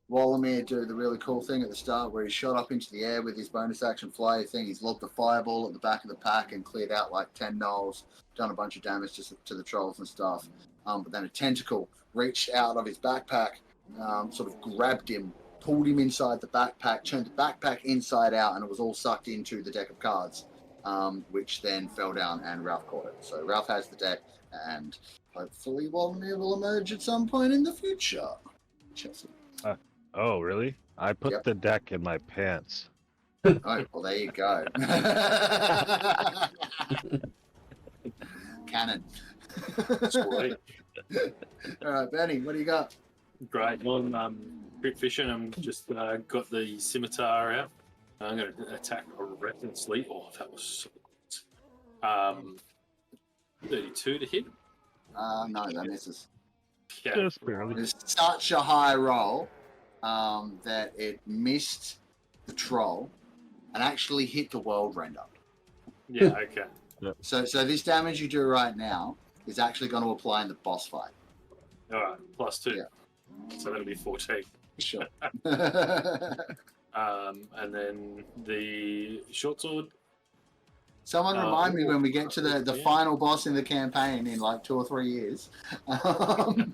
Wallamir do the really cool thing at the start where he shot up into the air with his bonus action fly thing. He's lobbed a fireball at the back of the pack and cleared out like 10 gnolls, done a bunch of damage to the trolls and stuff. But then a tentacle reached out of his backpack, sort of grabbed him, pulled him inside the backpack, turned the backpack inside out, and it was all sucked into the deck of cards, which then fell down and Ralph caught it. So Ralph has the deck, and hopefully Wallamir will emerge at some point in the future. Chelsea. Oh, really? I put the deck in my pants. Oh, well, there you go. Cannon. Sweet. All right, Benny, what do you got? Great. On crit fishing, I'm just got the scimitar out. I'm going to attack a recklessly. Oh, that was so 32 to hit. No, that misses. Yeah. Just barely. It's such a high roll that it missed the troll and actually hit the Worldrender. Yeah. Okay. So this damage you do right now is actually going to apply in the boss fight. All right. +2. Yeah. So that'll be 14. Sure. And then the short sword. Someone remind me when we get to the final boss in the campaign in like 2 or 3 years. That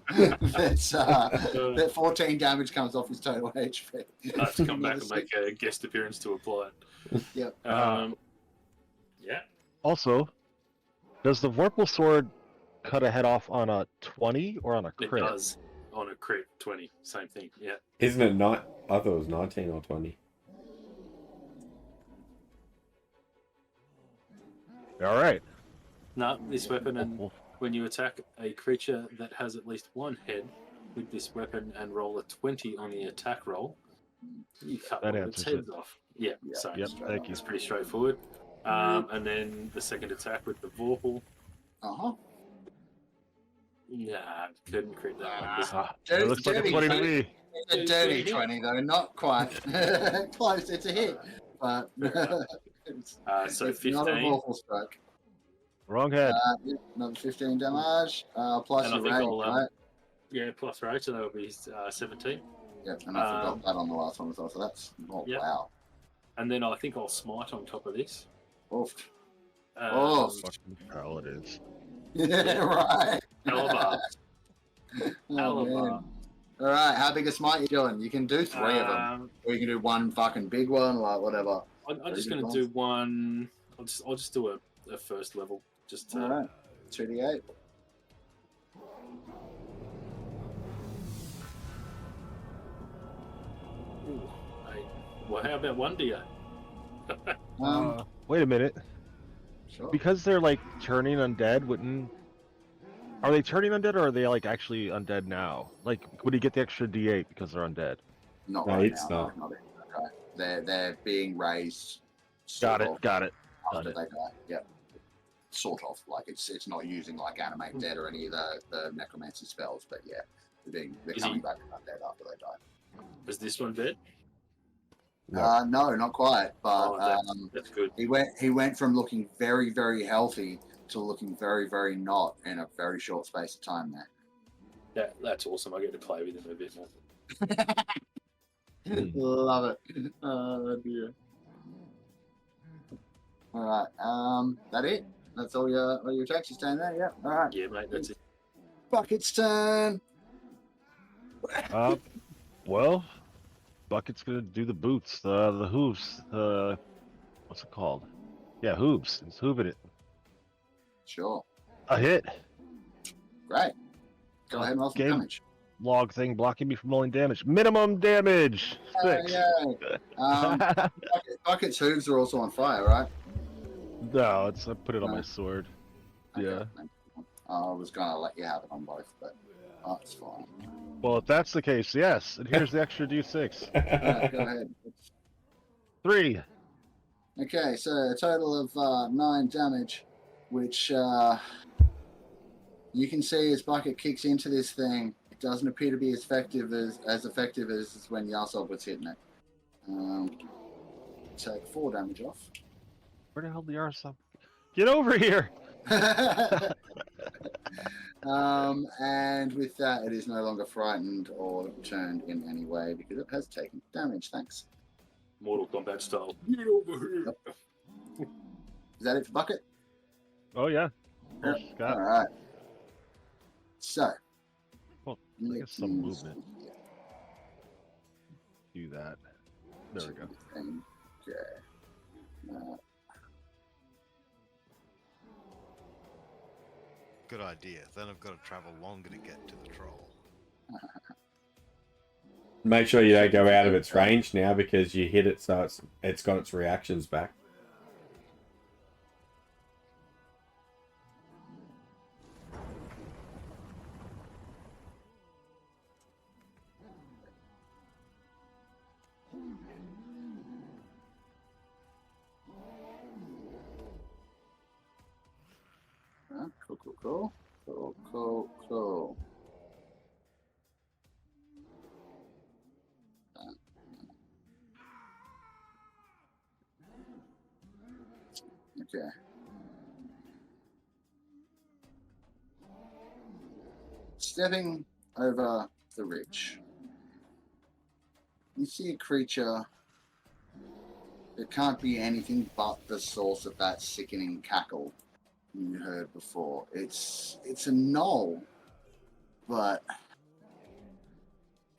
14 damage comes off his total HP. I have to come back and make a guest appearance to apply it. Yep. Yeah. Also, does the Vorpal sword cut a head off on a 20 or on a It crit? does on a crit 20. Same thing. Yeah. Isn't it not? I thought it was 19 or 20. All right. No, this weapon, and when you attack a creature that has at least one head with this weapon and roll a 20 on the attack roll, you cut That one of its answers heads off. Yeah, so Yep, thank you. it's pretty straightforward. And then the second attack with the Vorpal. Uh-huh. Nah, couldn't crit that one. Ah, it looks like a 20 to me. It's a dirty 20 though, not quite. Close, it's a hit. But So it's not a 15. awful strike. Wrong head. Yeah, another 15 damage, plus And I your think rate, I'll, right? Yeah, plus rate, so that'll be 17. Yeah, and I forgot that on the last one as well, so that's, Yep. wow. And then I think I'll smite on top of this. Oof. Um, Fucking hell it is. Yeah, right. Hell of a- Oh, hell of a- man. All right, how big a smite you doing? You can do 3 of them, or you can do one fucking big one, like whatever. I'm just going to do one. I'll just do a first level. Just to, All right, 2d8. Ooh, eight. Well, how about 1d8? Wait a minute. Sure. Because they're like turning undead, wouldn't... Are they turning undead or are they like actually undead now? Like, would he get the extra D8 because they're undead? Not No, right it's now. not. Okay. They're being raised. Got sort it, of got it. After Got they die. Yep. Sort of. Like it's not using like animate dead or any of the necromancy spells, but yeah, they're Is coming he- back from undead after they die. Is this one dead? No. No, not quite. But Oh, that's good. he went from looking very, very healthy to looking very, very not in a very short space of time there. That's awesome. I get to play with him a bit more. Love it. Oh dear. All right. That it? That's all your attacks you staying there. Yeah. All right. Yeah, mate, that's it. Bucket's turn. Well, Bucket's gonna do the boots, the hooves, what's it called? Yeah, hooves. It's hooving it. Sure. A hit. Great. Go ahead and roll some Game damage. log thing blocking me from rolling damage. Minimum damage. 6. Yeah. Bucket's hooves are also on fire, right? No, I put it on No. my sword. Okay, Yeah. thank you. I was gonna let you have it on both, but that's fine. Well, if that's the case, yes. And here's the extra d6. Alright, go ahead. 3. Okay, so a total of 9 damage, which you can see as Bucket kicks into this thing. It doesn't appear to be as effective as when Yahsob was hitting it. Take 4 damage off. Where the hell did the Yahsob? Get over here! And with that, it is no longer frightened or turned in any way because it has taken damage. Thanks. Mortal Kombat style. Get over here. Is that it for Bucket? Oh, yeah. Yeah. Scott. All right. So. Well, I guess some movement. Do that. There we go. Okay. Good idea. Then I've got to travel longer to get to the troll. Make sure you don't go out of its range now because you hit it, so it's got its reactions back. Cool. Okay. Stepping over the ridge, you see a creature that can't be anything but the source of that sickening cackle you heard before. It's a gnoll, but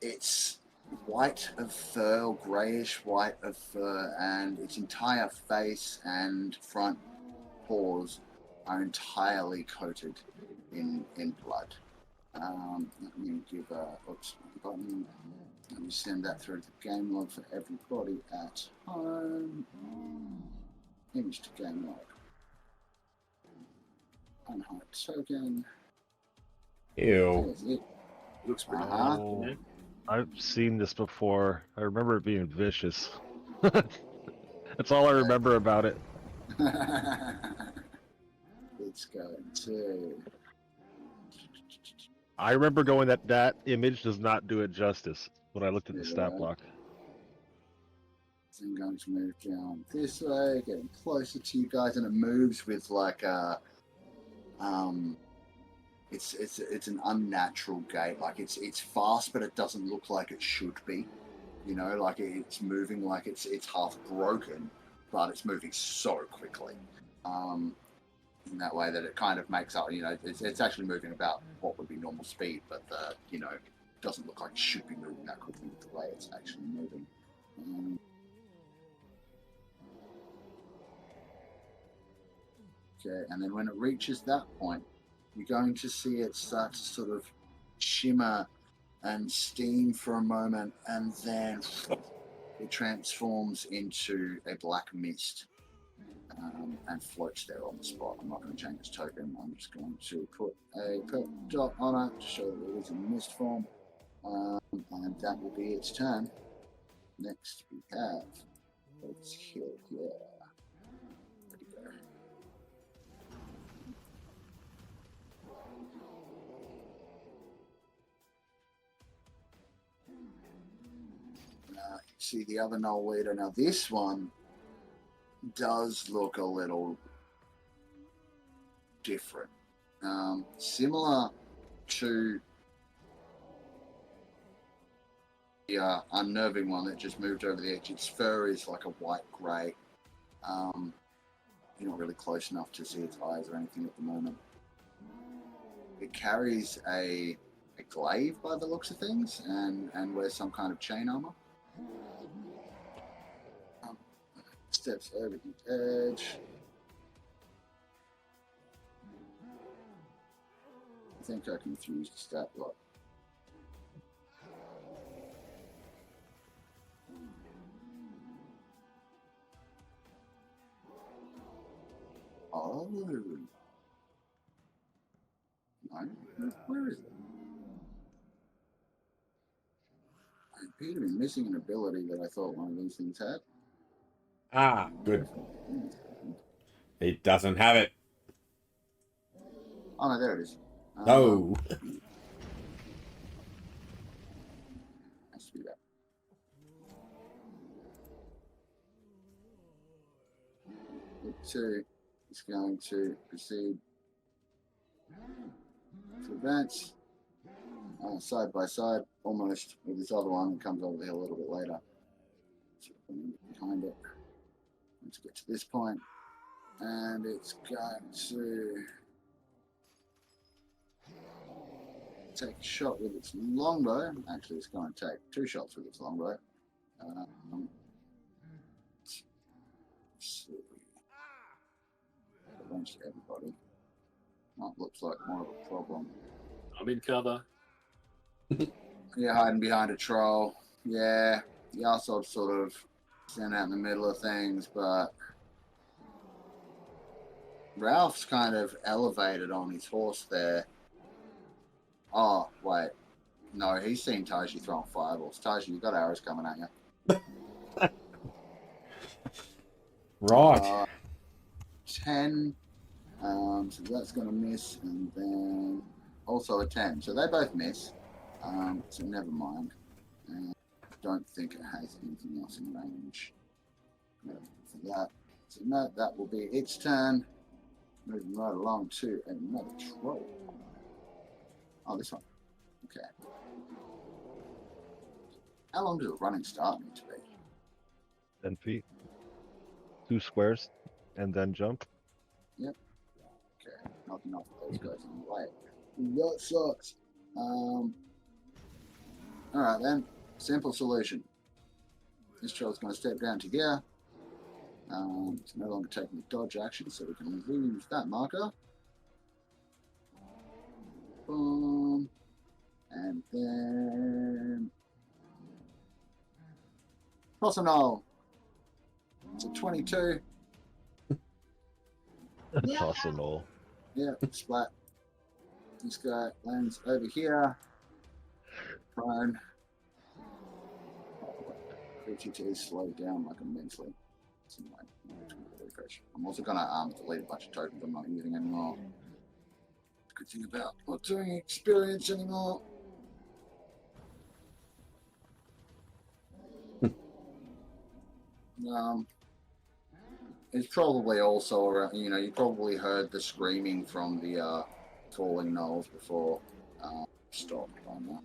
it's white of fur, or greyish white of fur, and its entire face and front paws are entirely coated in blood. Let me give a button. Let me send that through to the game log for everybody at home. Image to game log. Unhide token. Ew. There's it. Looks pretty Uh-huh. good. I've seen this before. I remember it being vicious. That's all I remember about it. It's going to. I remember going that image does not do it justice when I looked at the stat block. I'm going to move down this way, getting closer to you guys, and it moves with like a it's an unnatural gait. Like it's fast, but it doesn't look like it should be. You know, like it's moving like it's half broken, but it's moving so quickly. In that way that it kind of makes up, you know, it's actually moving about what would be normal speed, but you know, doesn't look like it should be moving that quickly with the way it's actually moving. Okay, and then when it reaches that point, you're going to see it start to sort of shimmer and steam for a moment, and then it transforms into a black mist. And floats there on the spot. I'm not going to change its token. I'm just going to put a purple dot on it to show that it is in mist form. And that will be its turn. Next we have Oaks Hill here. Where'd he go? You see the other null leader. Now this one does look a little different. Similar to the unnerving one that just moved over the edge. Its fur is like a white grey. you're not really close enough to see its eyes or anything at the moment. It carries a glaive by the looks of things, and wears some kind of chain armor. Steps over the edge. I think I can use the stat block. Oh. No, where is it? I appear to be missing an ability that I thought one of these things had. Ah, good. It doesn't have it. Oh no, there it is. No. Has to be that. Look two is going to proceed to advance side by side, almost with this other one that comes over the hill a little bit later. So behind it. Let's get to this point, and it's going to take a shot with its longbow. Actually, it's going to take 2 shots with its longbow. Let's see. A bunch of everybody. That looks like more of a problem. I'm in cover. Yeah, hiding behind a troll. Yeah, Yahsob sort of sent out in the middle of things, but Ralph's kind of elevated on his horse there. Oh, wait. No, he's seen Taiji throwing fireballs. Taiji, you got arrows coming at you. Right. 10. So that's going to miss, and then also a 10. So they both miss. So never mind. I don't think it has anything else in range for that. So no, that will be its turn. Moving right along to another troll. Oh, this one. Okay. How long does a running start need to be? 10 feet. 2 squares, and then jump. Yep. Okay. Knocking off those guys on the way. That sucks. Alright then. Simple solution. This troll's going to step down to here. It's no longer taking the dodge action, so we can lose that marker. Boom. And then Personal. It's a 22. Possible. Yeah, splat. This guy lands over here. Prone. HT slowed down like immensely. I'm also gonna delete a bunch of tokens I'm not using anymore. Good thing about not doing experience anymore. It's probably also around, you probably heard the screaming from the falling gnolls before. Stop on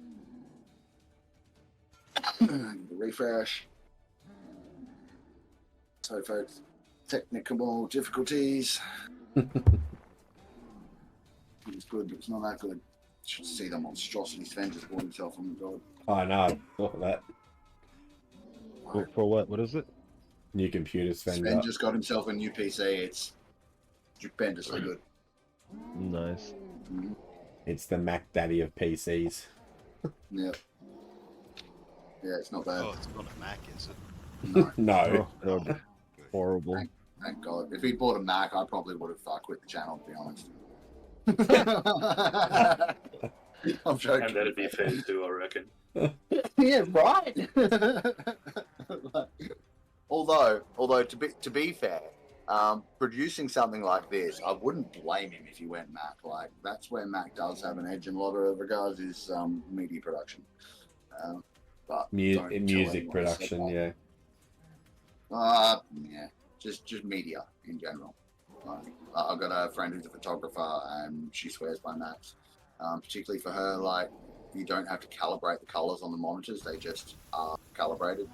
that. Refresh. So folks, technical difficulties. It's good, but it's not that good. You should see the monstrosity Sven just bought himself on the god. I know. Thought of that. For what? What is it? New computer, Sven Sven. just got himself a new PC. It's stupendously good. Nice. Mm-hmm. It's the Mac Daddy of PCs. Yeah. Yeah, it's not bad. Oh, it's not a Mac, is it? No. No. Oh, that would be horrible. Thank God. If he'd bought a Mac, I probably would have quit the channel, to be honest. I'm joking. And that'd be fair too, I reckon. Yeah, right. although to be fair, producing something like this, I wouldn't blame him if he went Mac. Like, that's where Mac does have an edge in a lot of regards, is media production. But music production, yeah. Yeah, just media in general. I've got a friend who's a photographer, and she swears by Macs. Particularly for her, like, you don't have to calibrate the colors on the monitors; they just are calibrated.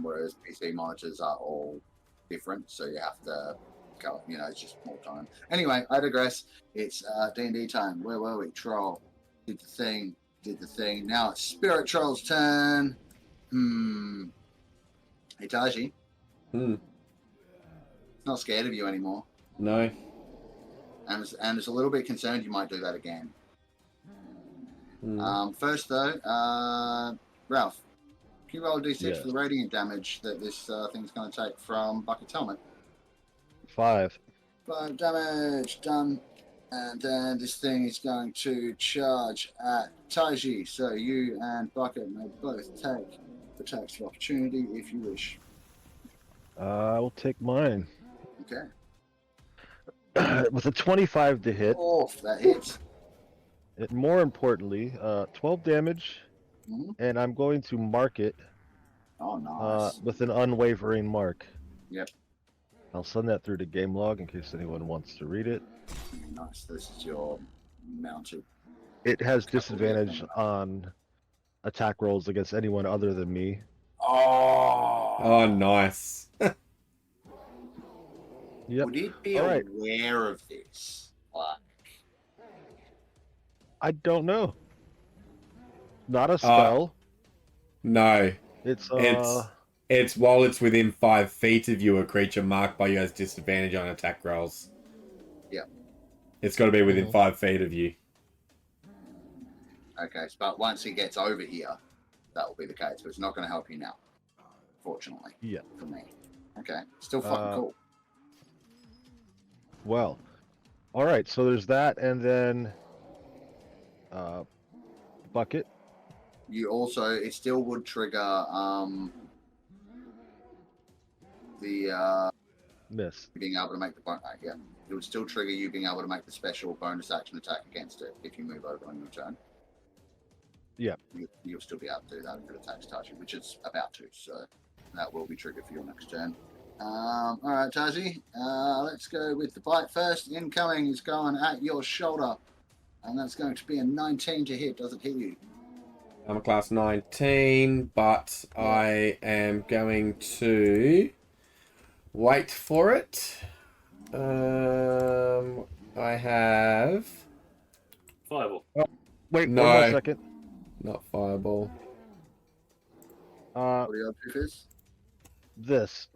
Whereas PC monitors are all different, so you have to you know, it's just more time. Anyway, I digress. It's D&D time. Where were we? Troll. Did the thing. Now it's Spirit Troll's turn. Hey, Taiji. Not scared of you anymore. No. And it's a little bit concerned you might do that again. First, though, Ralph, can you roll a d6 for the radiant damage that this thing's going to take from Bucket's helmet? 5. 5 damage, done. And then this thing is going to charge at Taiji. So you and Bucket may both take attacks of opportunity if you wish. I will take mine. Okay. With a 25 to hit. Oh, that hits. And more importantly, 12 damage, and I'm going to mark it with an unwavering mark. Yep. I'll send that through to game log in case anyone wants to read it. Nice. This is your mounted. It has disadvantage on attack rolls against anyone other than me. Oh, nice. Yep. Would it be aware of this? Like, I don't know. Not a spell. No. It's while it's within 5 feet of you, a creature marked by you has disadvantage on attack rolls. Yeah. It's got to be within 5 feet of you. Okay, but once he gets over here, that will be the case. But it's not going to help you now, fortunately. Yeah. For me. Okay. Still fucking cool. Well, all right. So there's that, and then Bucket. You also, it still would trigger the Miss. being able to make the bonus. Yeah, it would still trigger you being able to make the special bonus action attack against it if you move over on your turn. Yeah. You'll still be able to do that if it attacks Taiji, which it's about to. So that will be triggered for your next turn. All right, Taiji. Let's go with the bite first. Incoming is going at your shoulder, and that's going to be a 19 to hit. Does it hit you? I'm a class 19, but I am going to wait for it. I have... Fireball. Wait, No. 1 more second. Not fireball. What are your Fizz? This.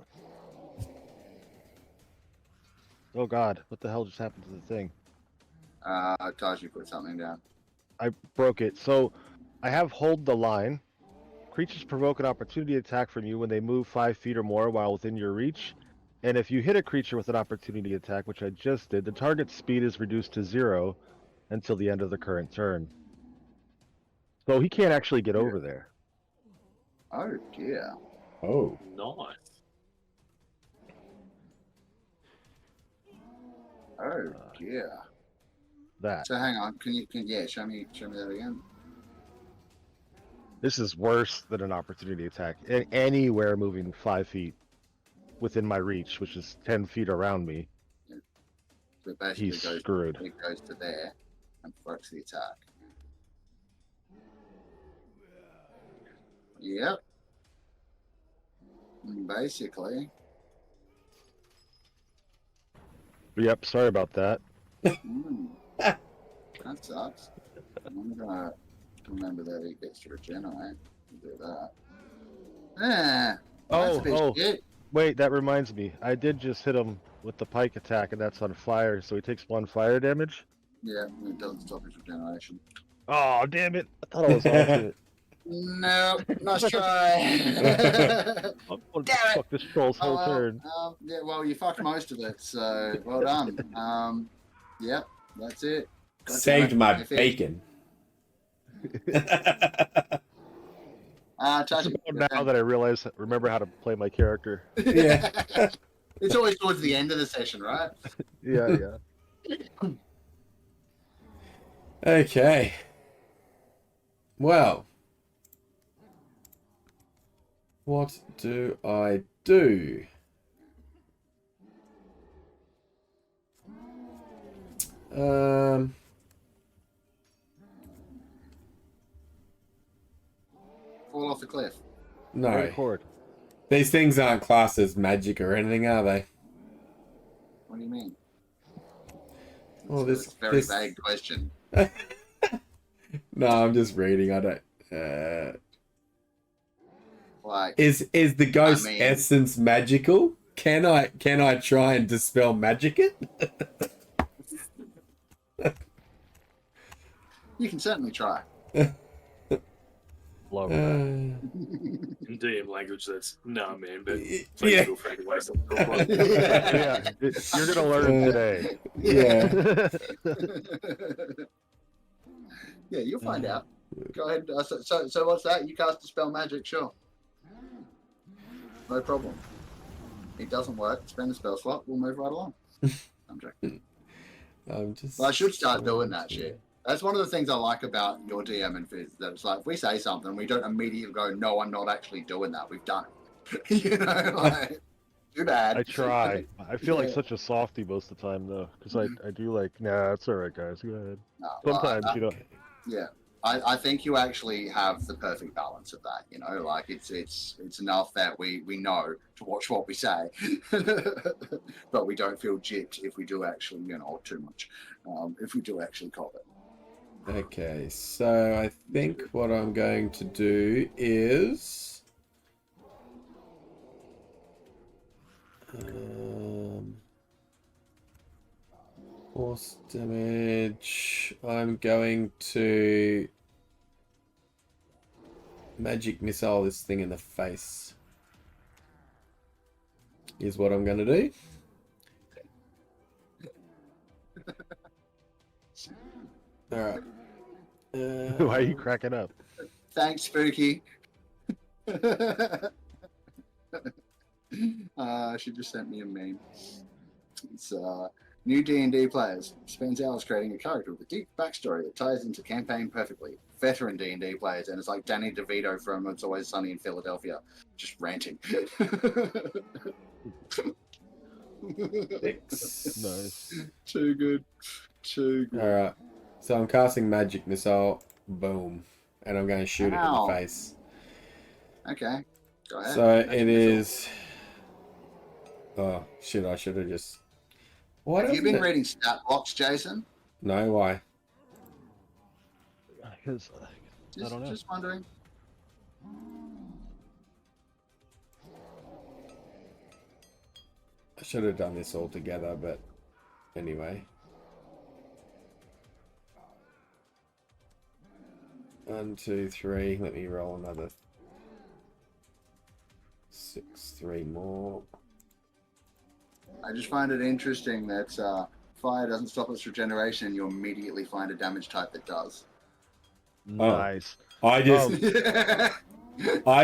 Oh God, what the hell just happened to the thing? Taiji put something down. I broke it. So I have hold the line. Creatures provoke an opportunity attack from you when they move 5 feet or more while within your reach. And if you hit a creature with an opportunity attack, which I just did, the target's speed is reduced to 0 until the end of the current turn. So he can't actually get over there. Oh dear. Oh. Nice. Oh dear. That. So hang on, can you show me that again? This is worse than an opportunity attack. Anywhere moving 5 feet within my reach, which is 10 feet around me, So it basically he's screwed. It goes to there and provokes the attack. Yep. Basically. Yep, sorry about that. That sucks. I'm gonna remember that he gets to regenerate. Do that. That's a bit shit. Wait, that reminds me. I did just hit him with the pike attack, and that's on fire, so he takes 1 fire damage. Yeah, it doesn't stop his regeneration. Oh, damn it! I thought I was on to it. No, nice try. I'm gonna Damn it. fuck this troll's whole turn. Yeah, well, you fucked most of it, so well done. Yep, that's it. Got Saved you, my Effie. bacon. Taiji, Now that I remember how to play my character. Yeah. it's always towards the end of the session, right? Yeah. Okay. Well. What do I do? Fall off the cliff. No. Record. These things aren't classed as magic or anything, are they? What do you mean? Well, It's a very vague question. No, I'm just reading. I don't. Like, Is the ghost I mean- essence magical? Can I try and dispel magic it? you can certainly try. Love it. In DM language, that's no, man, but please Yeah. feel free to waste it. Yeah, you're gonna learn today. Yeah. Yeah, you'll find out. Go ahead. So what's that? You cast Dispel Magic, sure. No problem. It doesn't work. Spend a spell slot. We'll move right along. I'm joking. I'm just. Well, I should start doing that shit. That's one of the things I like about your DM and Fizz. That it's like, if we say something, we don't immediately go, no, I'm not actually doing that. We've done it. You know, like, too bad. I try. I feel like Yeah. such a softie most of the time though, because I do like, nah, it's all right, guys. Go ahead. No, well, Sometimes you know. Yeah. I think you actually have the perfect balance of that, you know, like it's enough that we know to watch what we say, but we don't feel gypped if we do actually, you know, or too much, if we do actually cop it. Okay, so I think what I'm going to do is force damage. I'm going to magic missile this thing in the face. Is what I'm going to do. All right. Why are you cracking up? Thanks, Spooky. She just sent me a meme. It's new D&D players spends hours creating a character with a deep backstory that ties into campaign perfectly. Veteran D&D players, and it's like Danny DeVito from It's Always Sunny in Philadelphia, just ranting. Nice. Too good. Too good. All right. So I'm casting magic missile. Boom. And I'm going to shoot it in Ow. the face. Okay. Go ahead. So Magic it missile. is. Oh shit! I should have just. What Have you is been it? reading stat blocks, Jason? No, why? Because I don't know. Just wondering. I should have done this all together, but anyway. 1, 2, 3. Let me roll another 6, 3 more. I just find it interesting that fire doesn't stop its regeneration, and you immediately find a damage type that does. Nice. I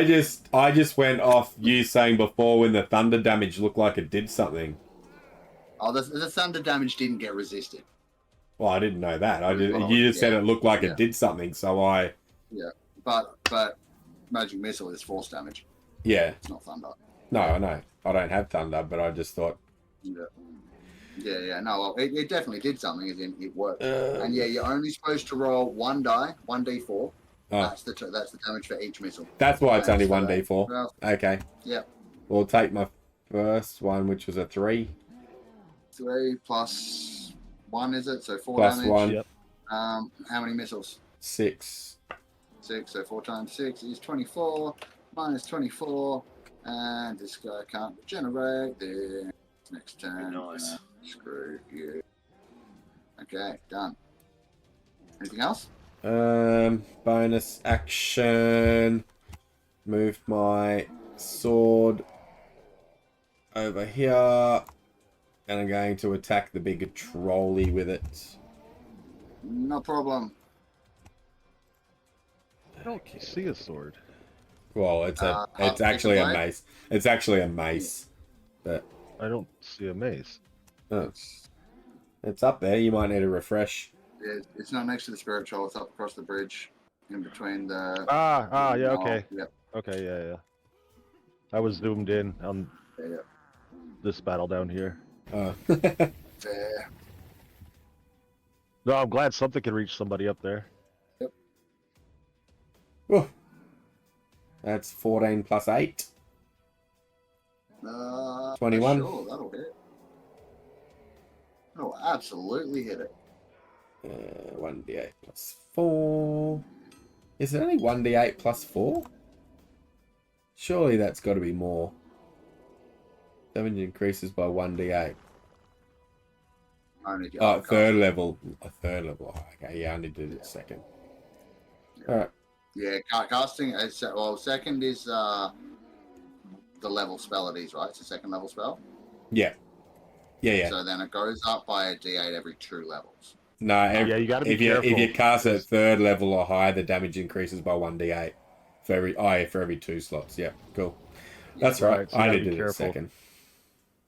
just, I just went off you saying before when the thunder damage looked like it did something. Oh, the thunder damage didn't get resisted. Well, I didn't know that. Well, You just said yeah. it looked like Yeah. it did something, so I. Yeah, but magic missile is force damage. Yeah. It's not thunder. No, I know. I don't have thunder, but I just thought. Yeah. No, well, it definitely did something. As in, it worked. Uh, And yeah, you're only supposed to roll 1d4. Oh. That's the damage for each missile. That's why it's only Thanks for 1d4. Well, Okay. yeah. We'll take my first one, which was a 3. 3 plus 1, is it? So 4 Plus damage. 1. Yep. How many missiles? 6. 6. So 4 times 6 is 24. Minus 24. And this guy can't regenerate. Then next turn. Nice. Screw you. Okay, done. Anything else? Bonus action. Move my sword over here. And I'm going to attack the big trolley with it. No problem. I don't see a sword. Well, it's it's actually a a blade? mace. It's actually a mace. But I don't see a mace. oh, it's up there. You might need a refresh. It's not next to the spirit troll. It's up across the bridge, in between the. Yeah, okay. Yep. Okay, yeah. I was zoomed in on Yeah. this battle down here. Oh. Fair. No, I'm glad something can reach somebody up there. Whew. That's 14 plus 8. 21. Sure, that'll hit. Oh, absolutely hit it. 1d8 plus 4. Is it only 1d8 plus 4? Surely that's got to be more. Damage increases by 1d8. Only if you Oh, upcast. third level. A third level. Oh, okay, yeah, I only did it second. Yeah. Alright. Yeah, casting. Well, second is the level spell it is, right? It's a second level spell. Yeah. Yeah. So then it goes up by a d8 every 2 levels. No, Yeah, you got to be if careful. you cast at because- third level or higher, the damage increases by 1d8 for every 2 slots. Yeah, cool. That's right. Right, so you I gotta only be did it careful. second.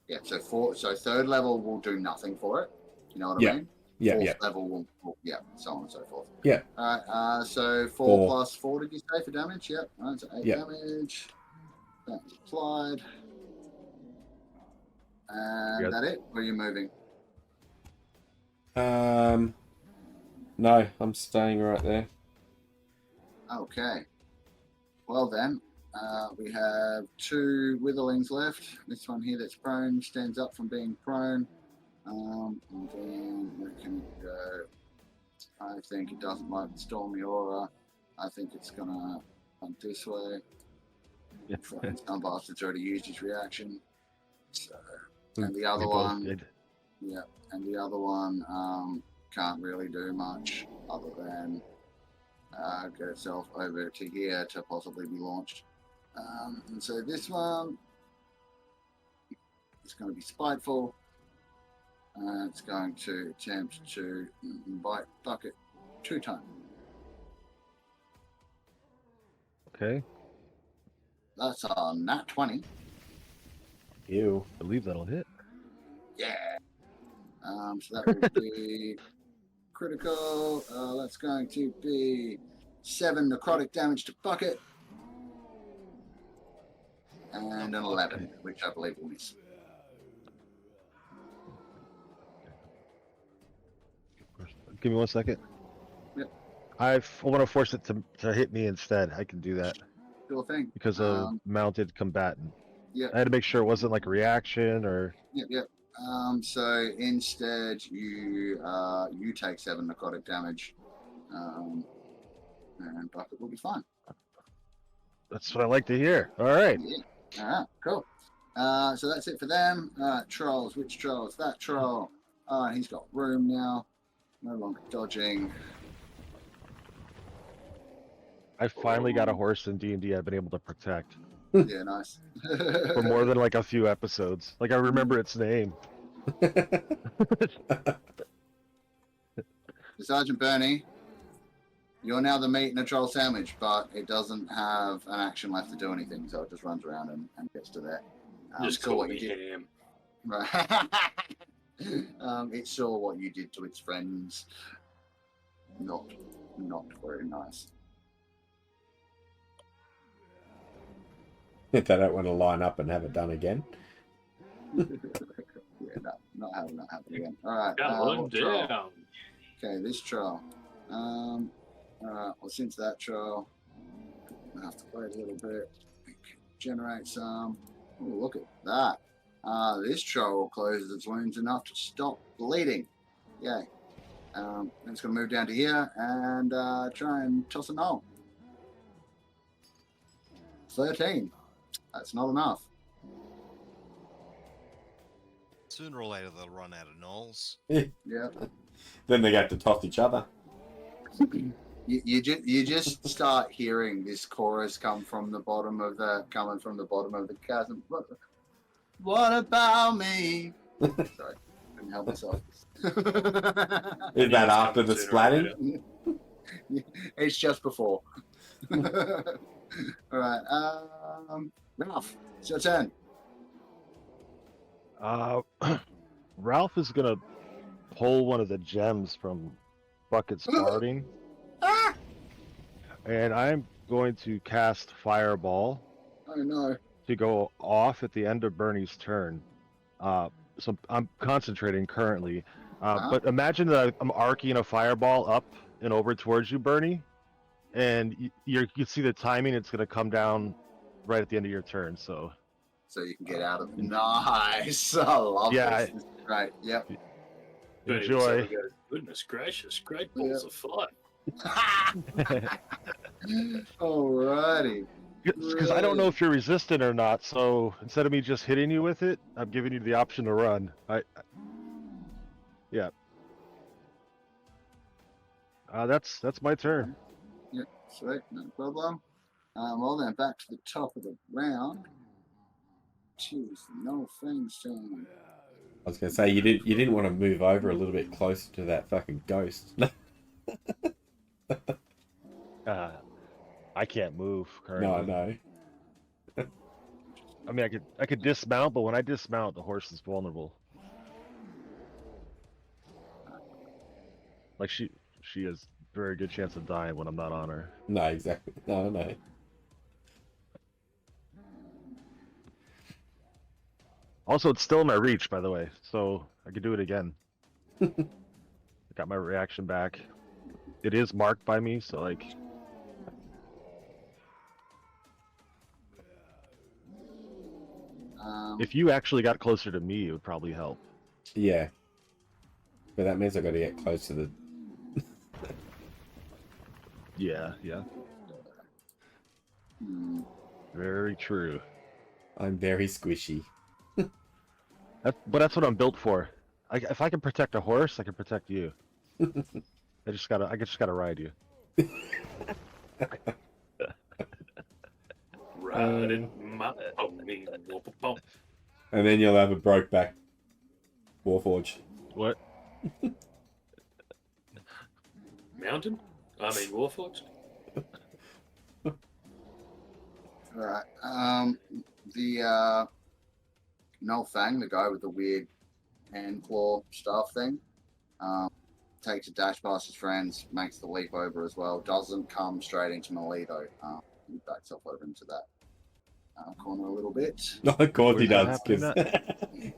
Yeah, so third level will do nothing for it. You know what Yeah. I mean? Yeah, Fourth yeah. level will, yeah, so on and so forth. Yeah. Alright, so 4 4. plus 4, did you say, for damage? Yep. Alright, so 8 Yep. damage. That's applied. And Yeah. that it? Or are you moving? No, I'm staying right there. Okay. Well then, we have 2 witherlings left. This one here that's prone stands up from being prone. And then where can it go? I think it doesn't like the stormy aura. I think it's gonna hunt this way. Some bastard's already used his reaction. So, and the other We both one, did. yeah, and the other one can't really do much other than get itself over to here to possibly be launched. And so this one is going to be spiteful. It's going to attempt to bite Bucket 2 times. Okay. That's a nat 20. Ew. I believe that'll hit. Yeah. So that will be critical. That's going to be 7 necrotic damage to Bucket. And an 11, which I believe will miss. Give me 1 second. Yep. I want to force it to hit me instead. I can do that Sure thing. because of mounted combatant. Yep. I had to make sure it wasn't like a reaction or. Yep. So instead, you take 7 necrotic damage, and Bucket will be fine. That's what I like to hear. All right. Yeah. All right. Cool. So that's it for them. Trolls. Which trolls? That troll. He's got room now. No longer dodging. I finally got a horse in D&D I've been able to protect Yeah, nice. for more than like a few episodes. Like I remember its name. Sergeant Bernie, you're now the meat in a troll sandwich, but it doesn't have an action left to do anything, so it just runs around and gets to there. Just saw call what me you did. ham. Right. It saw what you did to its friends. Not very nice. If they don't want to line up and have it done again. Yeah, no, not having that happen again. All right. Galan what troll? down. Okay, this troll. All right. Well, since that troll, I have to wait a little bit. Generate some. Oh, look at that. This troll closes its wounds enough to stop bleeding. Yay. And it's going to move down to here and try and toss a null. 13. That's not enough. Sooner or later, they'll run out of knolls. Yeah. Then they got to toss each other. You just start hearing this chorus coming from the bottom of the chasm. What about me? Sorry, couldn't help myself. Is that after the splatting? It's just before. All right, Ralph, it's your turn. Ralph is gonna pull one of the gems from Bucket's guarding, and I'm going to cast Fireball Oh no. to go off at the end of Bernie's turn. So I'm concentrating currently, but imagine that I'm arcing a fireball up and over towards you, Bernie, and you see the timing. It's gonna come down right at the end of your turn. So you can get out of it. Nice. I love Yeah, this. This is great. Yep. Bernie Enjoy. looks over and goes, goodness gracious, great balls of fire. Alrighty. Because I don't know if you're resistant or not, so instead of me just hitting you with it, I'm giving you the option to run. Yeah. That's my turn. Yeah, sweet, no problem. Well then, back to the top of the round. Jeez, no things turn. I was gonna say you didn't want to move over a little bit closer to that fucking ghost. I can't move currently. No, I know. I mean, I could dismount, but when I dismount, the horse is vulnerable. Like she has very good chance of dying when I'm not on her. No, exactly. No, no. Also, it's still in my reach, by the way, so I could do it again. I got my reaction back. It is marked by me, so like. If you actually got closer to me, it would probably help. Yeah. But that means I got to get close to the. Yeah. Very true. I'm very squishy. But that's what I'm built for. If I can protect a horse, I can protect you. I just gotta ride you. Riding my pony. And then you'll have a broke back Warforge. What? Mountain? I mean, Warforged? Alright, the Noel Fang, the guy with the weird hand claw staff thing, takes a dash past his friends, makes the leap over as well, doesn't come straight into melee though. He backs up over into that corner a little bit. No, of course he does, because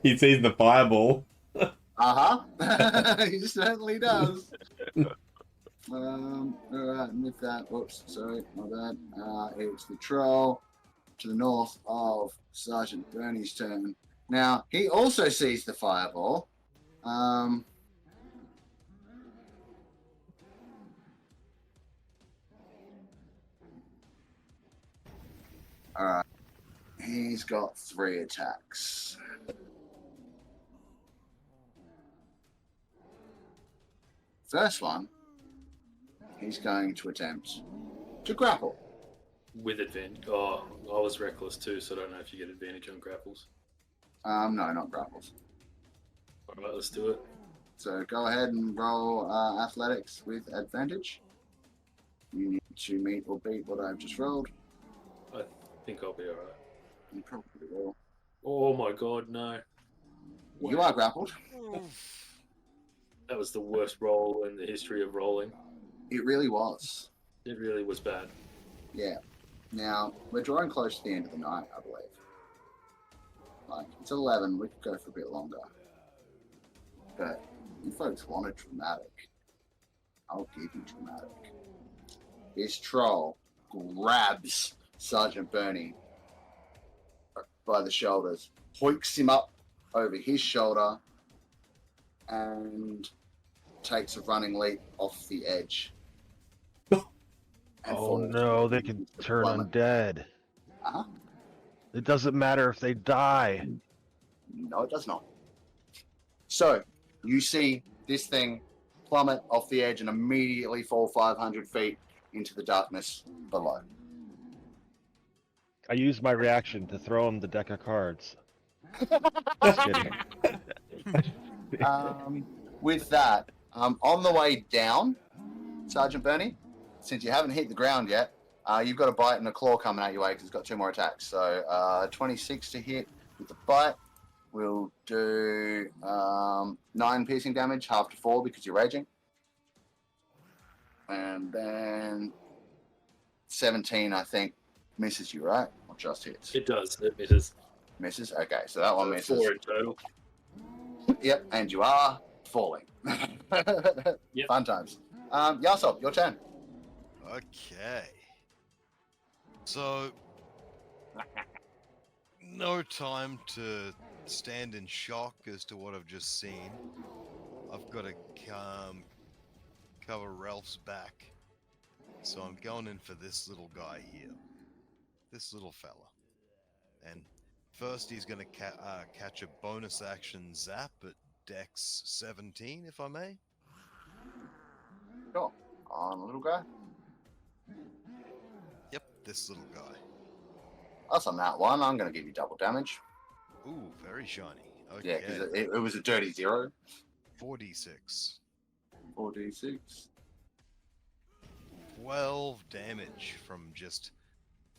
he sees the fireball. He certainly does. Alright, and with that, whoops, sorry, my bad. It's the troll to the north of Sergeant Bernie's turn. Now, he also sees the fireball. Alright. He's got 3 attacks. First one, he's going to attempt to grapple. With advantage. Oh, I was reckless too, so I don't know if you get advantage on grapples. No, not grapples. Alright, let's do it. So go ahead and roll athletics with advantage. You need to meet or beat what I've just rolled. I think I'll be alright. You probably will. Oh my god, no. You are grappled. That was the worst roll in the history of rolling. It really was. It really was bad. Yeah. Now, we're drawing close to the end of the night, I believe. Like, it's 11, we could go for a bit longer. But you folks wanted dramatic. I'll give you dramatic. This troll grabs Sergeant Bernie by the shoulders, hoiks him up over his shoulder, and takes a running leap off the edge. Oh no, they can turn undead. Uh-huh. It doesn't matter if they die. No, it does not. So, you see this thing plummet off the edge and immediately fall 500 feet into the darkness below. I use my reaction to throw him the deck of cards. Just kidding. With that, on the way down, Sergeant Bernie, since you haven't hit the ground yet, you've got a bite and a claw coming at your way because it's got 2 more attacks. So 26 to hit with the bite. We'll do 9 piercing damage, half to 4 because you're raging. And then 17, I think, misses you, right? Or just hits? It does. It misses. Misses? Okay, so that one misses. 4 in total. Yep, and you are falling. Yep. Fun times. Yahsob, your turn. Okay. So, no time to stand in shock as to what I've just seen. I've got to cover Ralph's back. So I'm going in for this little guy here. This little fella. And first he's going to catch a bonus action zap at Dex 17, if I may. Sure. On the little guy. Yep, this little guy. That's on that one. I'm going to give you double damage. Ooh, very shiny. Okay. Yeah, because it was a dirty 0. 4d6. 4d6. 12 damage from just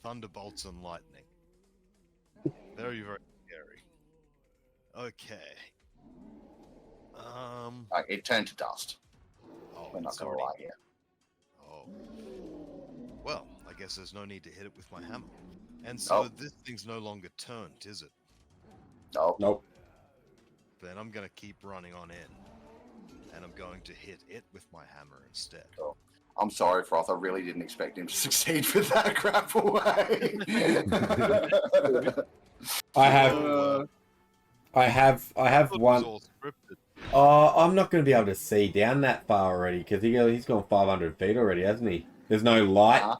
thunderbolts and lightning. Very, very scary. Okay. It turned to dust. Oh, We're not it's going to already- lie here. Oh. Well, I guess there's no need to hit it with my hammer. And so Nope. this thing's no longer turned, is it? Nope. Nope. Then I'm going to keep running on in. And I'm going to hit it with my hammer instead. I'm sorry, Froth. I really didn't expect him to succeed with that crap away. I have It was one. all scripted. Oh, I'm not going to be able to see down that far already because he's gone 500 feet already, hasn't he? There's no light. Uh-huh.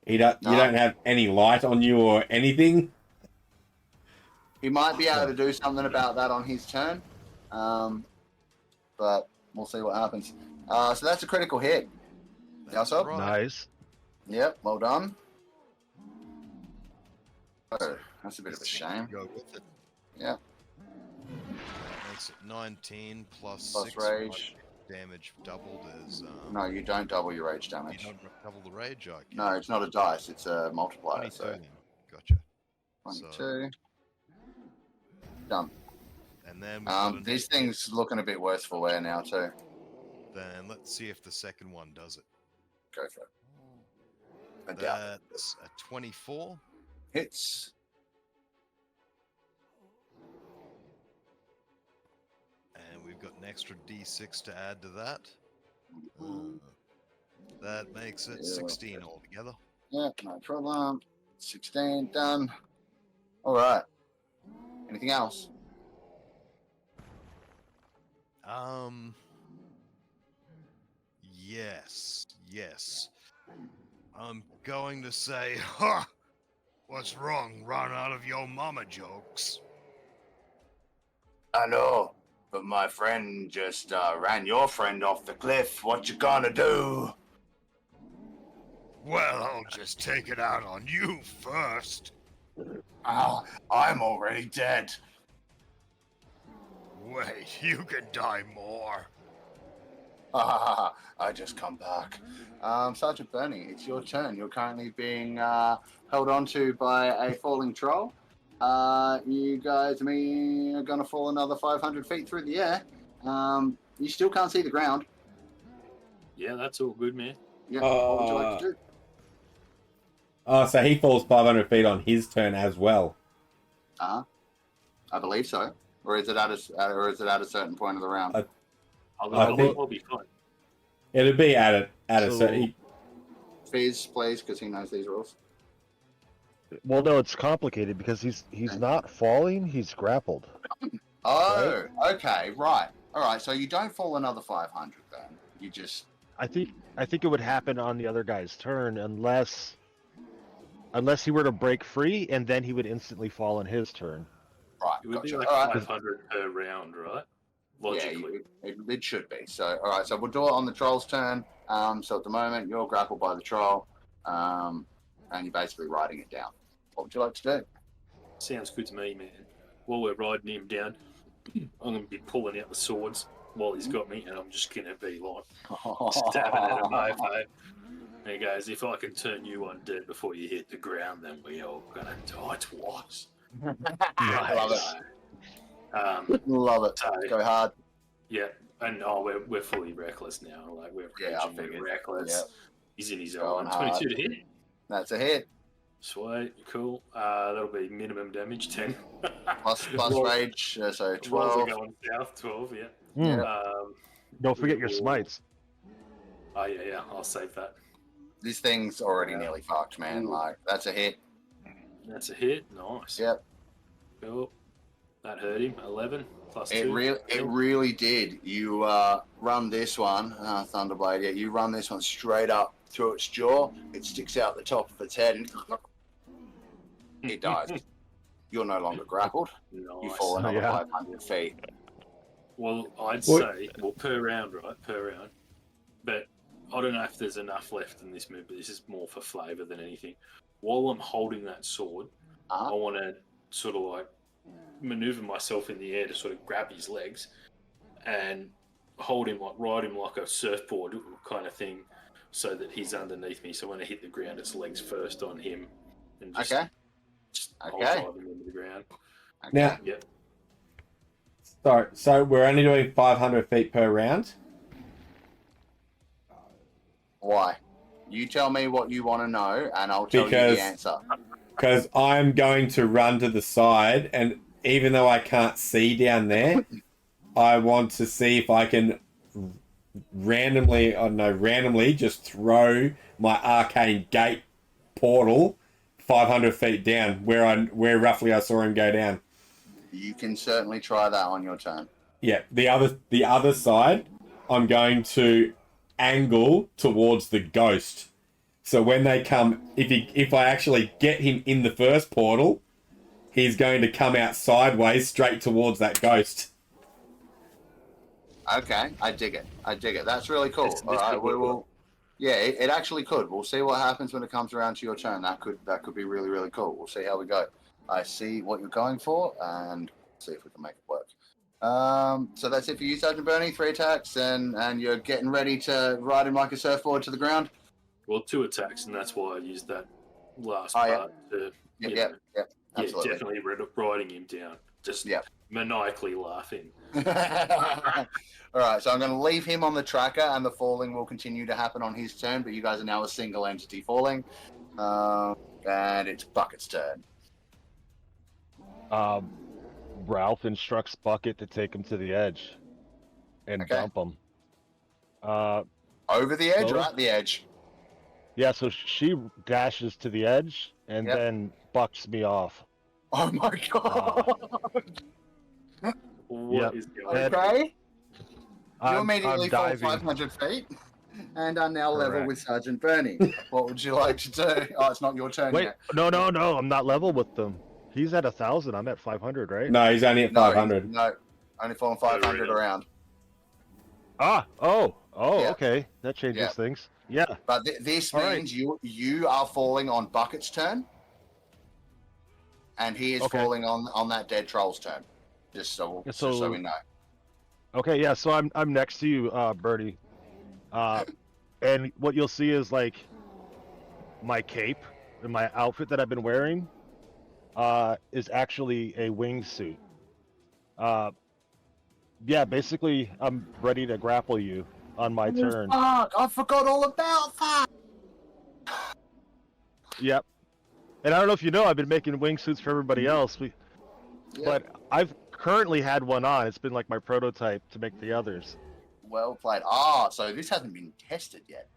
You don't have any light on you or anything. He might be able to do something about that on his turn, but we'll see what happens. So that's a critical hit. That's Yahsob? right. Nice. Yep, well done. Oh, that's a bit of a shame. Go with it. Yep. Makes it 19 plus Plus 6 rage. damage doubled is No, you don't double your rage you damage. don't double the rage. Okay. No, it's not a dice. It's a multiplier. 22 So then. Gotcha. 22. Done. And then we've got This thing's looking a bit worse for wear now too. Then let's see if the second one does it. Go for it. I doubt it. That's a 24. Hits. And we've got an extra d6 to add to that. That makes it Yeah, 16 altogether. Yeah, no problem. 16 done. All right. Anything else? Yes. I'm going to say, ha! What's wrong? Run out of your mama jokes. I know, but my friend just ran your friend off the cliff. What you gonna do? Well, I'll just take it out on you first. I'm already dead. Wait, you can die more. I just come back. Sergeant Bernie, it's your turn. You're currently being held onto by a falling troll. You guys, are going to fall another 500 feet through the air. You still can't see the ground. Yeah, that's all good, man. Yeah, what would you like to do? Oh, so he falls 500 feet on his turn as well. I believe so. Or is it at a certain point of the round? I'll be fine. It'd be at a So- certain. Fizz, please, because he knows these rules. Well, no, it's complicated because he's not falling. He's grappled. Oh, okay, right. All right, so you don't fall another 500 then. You just... I think it would happen on the other guy's turn unless he were to break free, and then he would instantly fall in his turn. Right, It would be gotcha. like All right. 500 per round, right? Logically. Yeah, it should be. So, all right, so we'll do it on the troll's turn. So at the moment, you're grappled by the troll, and you're basically riding it down. What would you like to do? Sounds good to me, man. While we're riding him down, I'm going to be pulling out the swords while he's got me, and I'm just going to be like stabbing at him over. And he goes, if I can turn you undead before you hit the ground, then we all going to die twice. Love it. Love it. So, Go hard. yeah, and we're fully reckless now. Like we're Yeah, I raging, figured. we're reckless. Yeah. He's in his Going own. hard. 22 to hit. That's a hit. Sweet, cool. That'll be minimum damage 10. Plus rage, so Rolls 12. are going south, 12. Yeah. Yeah. Don't forget your smites. Oh yeah, I'll save that. This thing's already nearly fucked, man. Like, that's a hit. That's a hit. Nice. Yep. Cool. That hurt him. 11 plus It 2. really did. You run this one, Thunderblade. Yeah, you run this one straight up through its jaw. It sticks out the top of its head, and it dies. You're no longer grappled. Nice. You fall another 500 feet. Well, I'd say, per round, right? Per round. But I don't know if there's enough left in this move, but this is more for flavour than anything. While I'm holding that sword, I want to sort of like maneuver myself in the air to sort of grab his legs and hold him, like ride him like a surfboard kind of thing, so that he's underneath me. So when I hit the ground, it's legs first on him. And just, just hold him into the ground. Now, Yep. Sorry, so we're only doing 500 feet per round? Why? You tell me what you want to know, and I'll tell you the answer. Because I'm going to run to the side, and even though I can't see down there, I want to see if I can randomly just throw my arcane gate portal 500 feet down where roughly I saw him go down. You can certainly try that on your turn. Yeah, the other side, I'm going to angle towards the ghost. So when they come, if I actually get him in the first portal, he's going to come out sideways straight towards that ghost. Okay, I dig it. That's really cool. All right, we will. Yeah, it actually could. We'll see what happens when it comes around to your turn. That could be really, really cool. We'll see how we go. I see what you're going for, and see if we can make it work. So that's it for you, Sergeant Bernie. 3 attacks, and you're getting ready to ride him like a surfboard to the ground. Well, 2 attacks, and that's why I used that last part to. Yeah, absolutely. Definitely riding him down. Just maniacally laughing. All right, so I'm going to leave him on the tracker, and the falling will continue to happen on his turn, but you guys are now a single entity falling. And it's Bucket's turn. Ralph instructs Bucket to take him to the edge and dump him. Over the edge or at the edge? Yeah, so she dashes to the edge and then bucks me off. Oh my god! What is going on? Okay. You I'm immediately fall diving. 500 feet and are now level with Sergeant Bernie. What would you like to do? Oh, it's not your turn Wait, yet. no, I'm not level with them. He's at 1,000. I'm at 500, right? No, he's only at 500. No, only falling 500 around. Okay. That changes things. Yeah. But this means you are falling on Bucket's turn, and he is falling on that dead troll's turn. Just so we know. Okay, yeah. So I'm next to you, Bertie. And what you'll see is like my cape and my outfit that I've been wearing is actually a wingsuit. Yeah, basically I'm ready to grapple you on my turn. Fuck! I forgot all about that. Yep. And I don't know if you know, I've been making wingsuits for everybody else. But I've currently had one on. It's been like my prototype to make the others. Well played. So this hasn't been tested yet.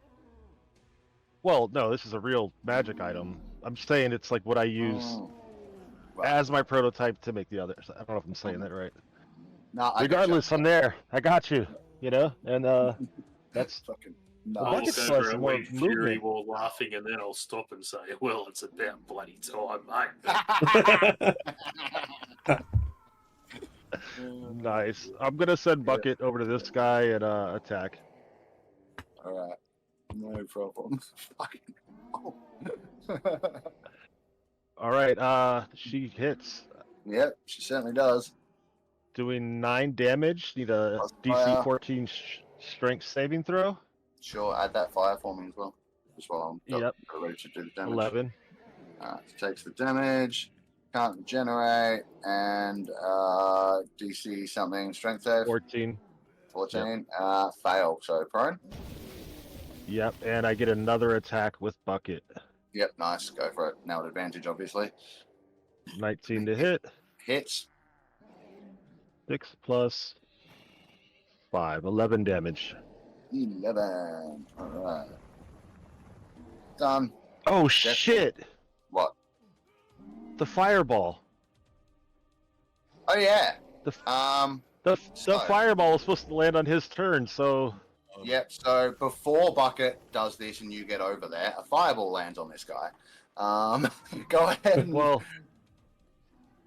Well, no, this is a real magic item. I'm saying it's like what I use as my prototype to make the others. I don't know if I'm saying that right. No, regardless, I'm there. I got you. You know, and that's fucking. I'll Bucket's go plus for a more wee fury movement. while laughing, and then I'll stop and say, "Well, it's about bloody time, mate." Nice. I'm gonna send Bucket over to this guy and attack. All right, no problem. All right. She hits. Yep, she certainly does. Doing 9 damage. Need a Plus DC fire. 14 strength saving throw. Sure, add that fire for me as well. Just while I'm ready to do the damage. 11. Takes the damage. Can't regenerate, and DC something strength save. 14. 14. Fail. So prone. Yep, and I get another attack with Bucket. Yep, nice. Go for it. Now at advantage, obviously. 19 to hit. Hits. 6 plus 5. 11 damage. 11. All right. Done. Oh, shit! What? The fireball. Oh yeah. The So- the fireball was supposed to land on his turn, so Yep. So before Bucket does this and you get over there, a fireball lands on this guy. Go ahead. And well,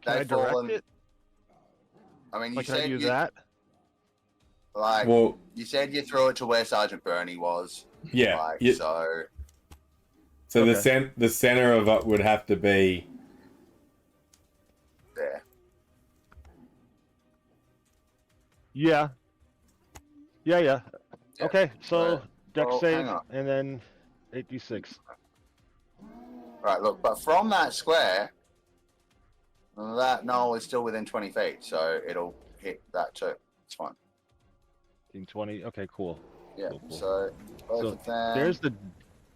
can I they've direct fallen. it? I mean, you Like, can I said do you that? like Well, you said you threw it to where Sergeant Bernie was. yeah. Like, yeah. so So Okay. the center of it would have to be. there. Yeah. Yeah. Yeah. Okay, so deck well, save hang on. and then 8d6. Right. Look, but from that square, that knoll is still within 20 feet, so it'll hit that too. It's fine. 20. Okay, cool. Yeah. Cool. So both So of them. there's the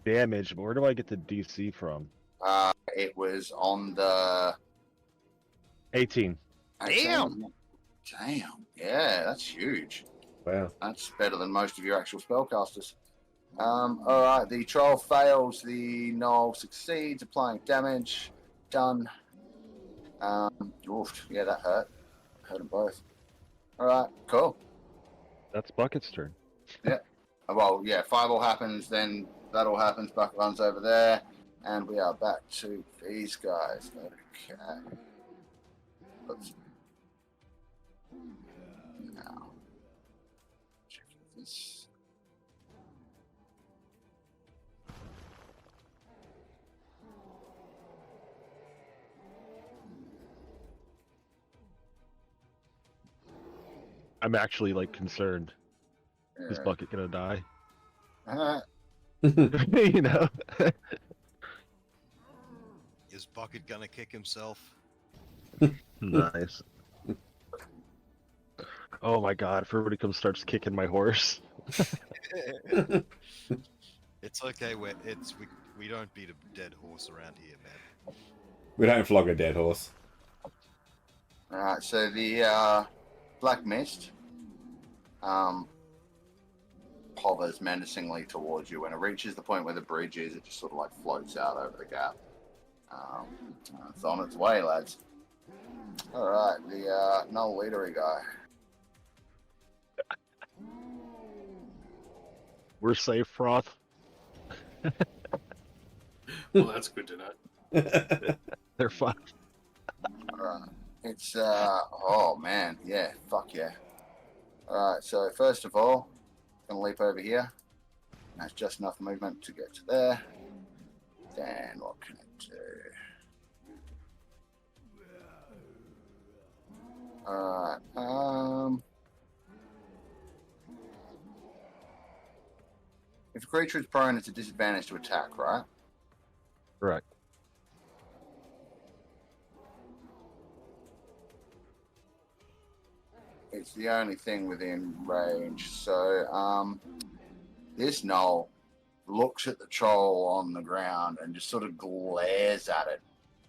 damage, but where do I get the DC from? It was on the 18. Damn. Yeah, that's huge. Wow. That's better than most of your actual spellcasters. Alright, the troll fails, the knoll succeeds, applying damage. Done. Oof, yeah, that hurt. Hurt them both. Alright, cool. That's Bucket's turn. Well, yeah, fireball happens, then that all happens, Bucket runs over there, and we are back to these guys. Okay. Let's now check this. I'm actually like concerned. Is Yeah. Bucket gonna die? Uh, You know? Is Bucket gonna kick himself? Nice. Oh my god, if everybody comes starts kicking my horse. It's okay. We don't beat a dead horse around here, man. We don't flog a dead horse. Alright, so the black mist hovers menacingly towards you. When it reaches the point where the bridge is, it just sort of like floats out over the gap. It's on its way, lads. Alright, the null leadery guy. We're safe, Froth. Well, that's good to know. They're fine. Alright. It's oh man, yeah, fuck yeah. Alright, so first of all, gonna leap over here. That's just enough movement to get to there. Then what can it do? Alright, if a creature is prone, it's a disadvantage to attack, right? Correct. It's the only thing within range. So, this gnoll looks at the troll on the ground and just sort of glares at it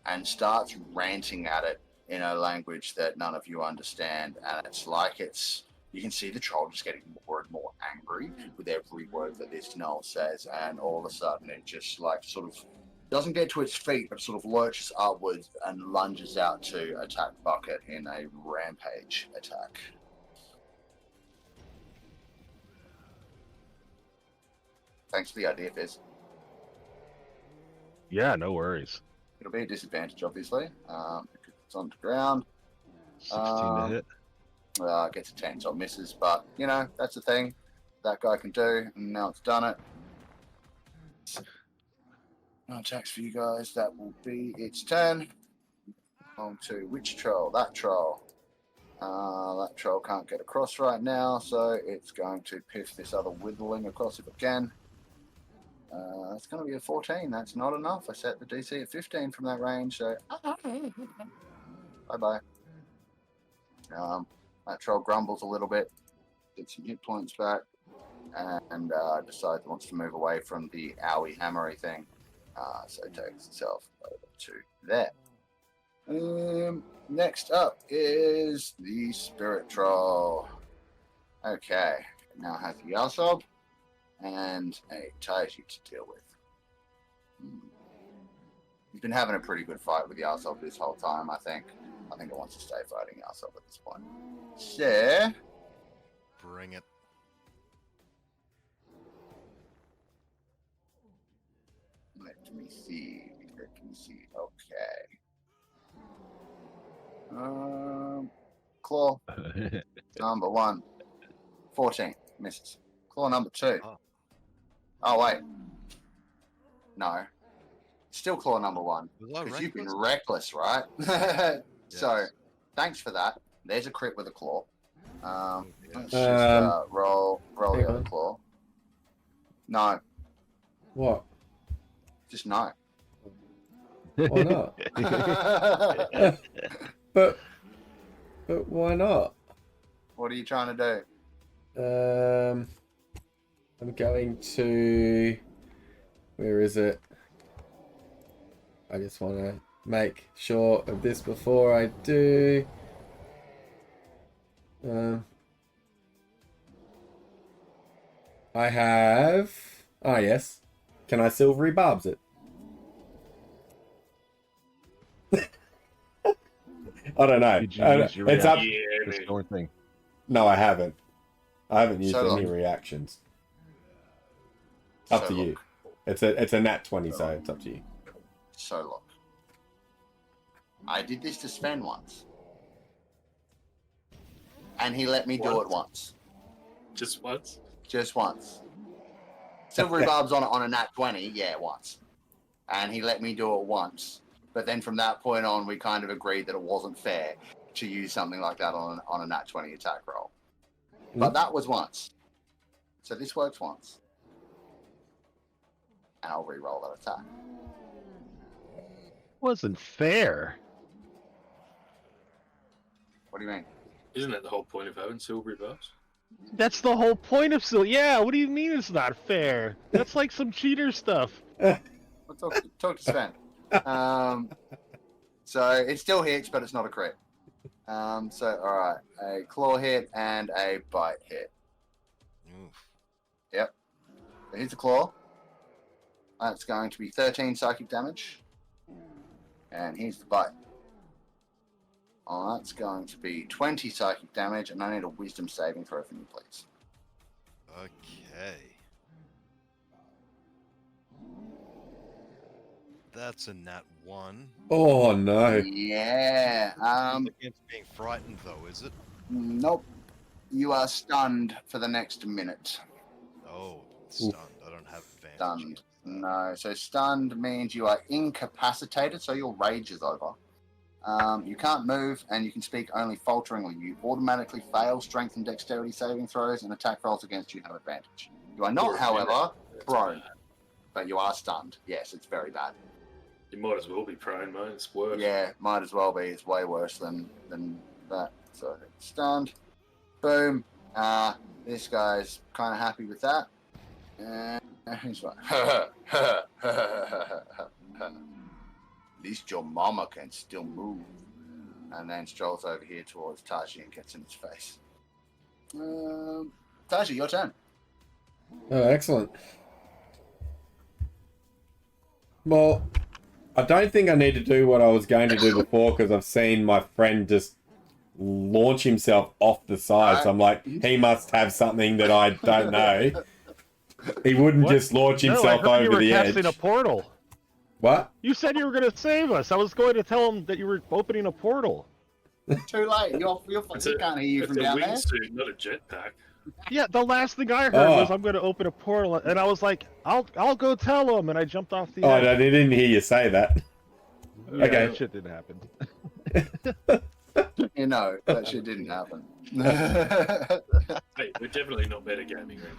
and starts ranting at it in a language that none of you understand. And it's like you can see the troll just getting more and more angry with every word that this gnoll says. And all of a sudden it just like sort of doesn't get to its feet, but sort of lurches upwards and lunges out to attack Bucket in a rampage attack. Thanks for the idea, Fizz. Yeah, no worries. It'll be a disadvantage, obviously. Because it's on the ground. 16 to hit. Gets a 10, so it misses. But, you know, that's the thing that guy can do. And now it's done it. No attacks for you guys. That will be its turn. On to which troll? That troll. That troll can't get across right now, so it's going to piff this other withling across if it can. It's going to be a 14. That's not enough. I set the DC at 15 from that range, so bye-bye. That troll grumbles a little bit, gets some hit points back, and decides it wants to move away from the owie hammery thing. So it takes itself over to there. Next up is the Spirit Troll. Okay, now has Yahsob and a Taiji to deal with. He's been having a pretty good fight with Yahsob this whole time, I think. I think it wants to stay fighting Yahsob at this point. So, Bring it. let me see. Okay. Claw number 1. 14. Misses. Claw number 2. Oh, wait. No. Still claw number 1. Because you've been reckless, right? So, thanks for that. There's a crit with a claw. Let's just roll the other claw. No. What? Just no. Why not? but why not? What are you trying to do? I'm going to. Where is it? I just want to make sure of this before I do. I have. Oh yes. Can I silvery barbs it? I don't know. Did you use your it's up. thing? No, I haven't. I haven't used So any reactions. Up So to you. look. It's a nat 20, so it's up to you. So look. I did this to Sven once. And he let me do it once. Just once? Just once. Silvery barbs on a nat 20, yeah, once. And he let me do it once. But then from that point on, we kind of agreed that it wasn't fair to use something like that on a nat 20 attack roll. But that was once. So this works once. And I'll re-roll that attack. Wasn't fair. What do you mean? Isn't that the whole point of having silvery barbs? That's the whole point of Yeah, what do you mean it's not fair? That's like some cheater stuff. Well, talk to Sven. So it still hits, but it's not a crit. So all right, a claw hit and a bite hit. Oof. Yep. So here's the claw. That's going to be 13 psychic damage. And here's the bite. Oh, that's going to be 20 psychic damage, and I need a wisdom saving throw from you, please. Okay. That's a nat 1. Oh no. Yeah. Against being frightened, though, is it? Nope. You are stunned for the next minute. Oh, stunned. I don't have advantage. Stunned. against that. No. So stunned means you are incapacitated, so your rage is over. You can't move, and you can speak only falteringly. You automatically fail strength and dexterity saving throws, and attack rolls against you have advantage. You are not, however, prone, but you are stunned. Yes, it's very bad. You might as well be prone, mate. It's worse. Yeah, might as well be. It's way worse than that. So stunned. Boom. This guy's kind of happy with that. He's like, at least your mama can still move. And then strolls over here towards Taiji and gets in his face. Taiji, your turn. Oh, excellent. Well, I don't think I need to do what I was going to do before because I've seen my friend just launch himself off the side. So I'm like, he must have something that I don't know. He wouldn't just launch himself I heard you over were the edge. casting a portal. What? You said you were going to save us. I was going to tell him that you were opening a portal. Too late. You can't hear you from down there. It's a wingsuit, not a jetpack. Yeah, the last thing I heard was I'm going to open a portal, and I was like, I'll go tell him, and I jumped off the edge. No, I didn't hear you say that. Yeah, Okay. that shit didn't happen. You know, that shit didn't happen. Hey, we're definitely not better gaming, Randy.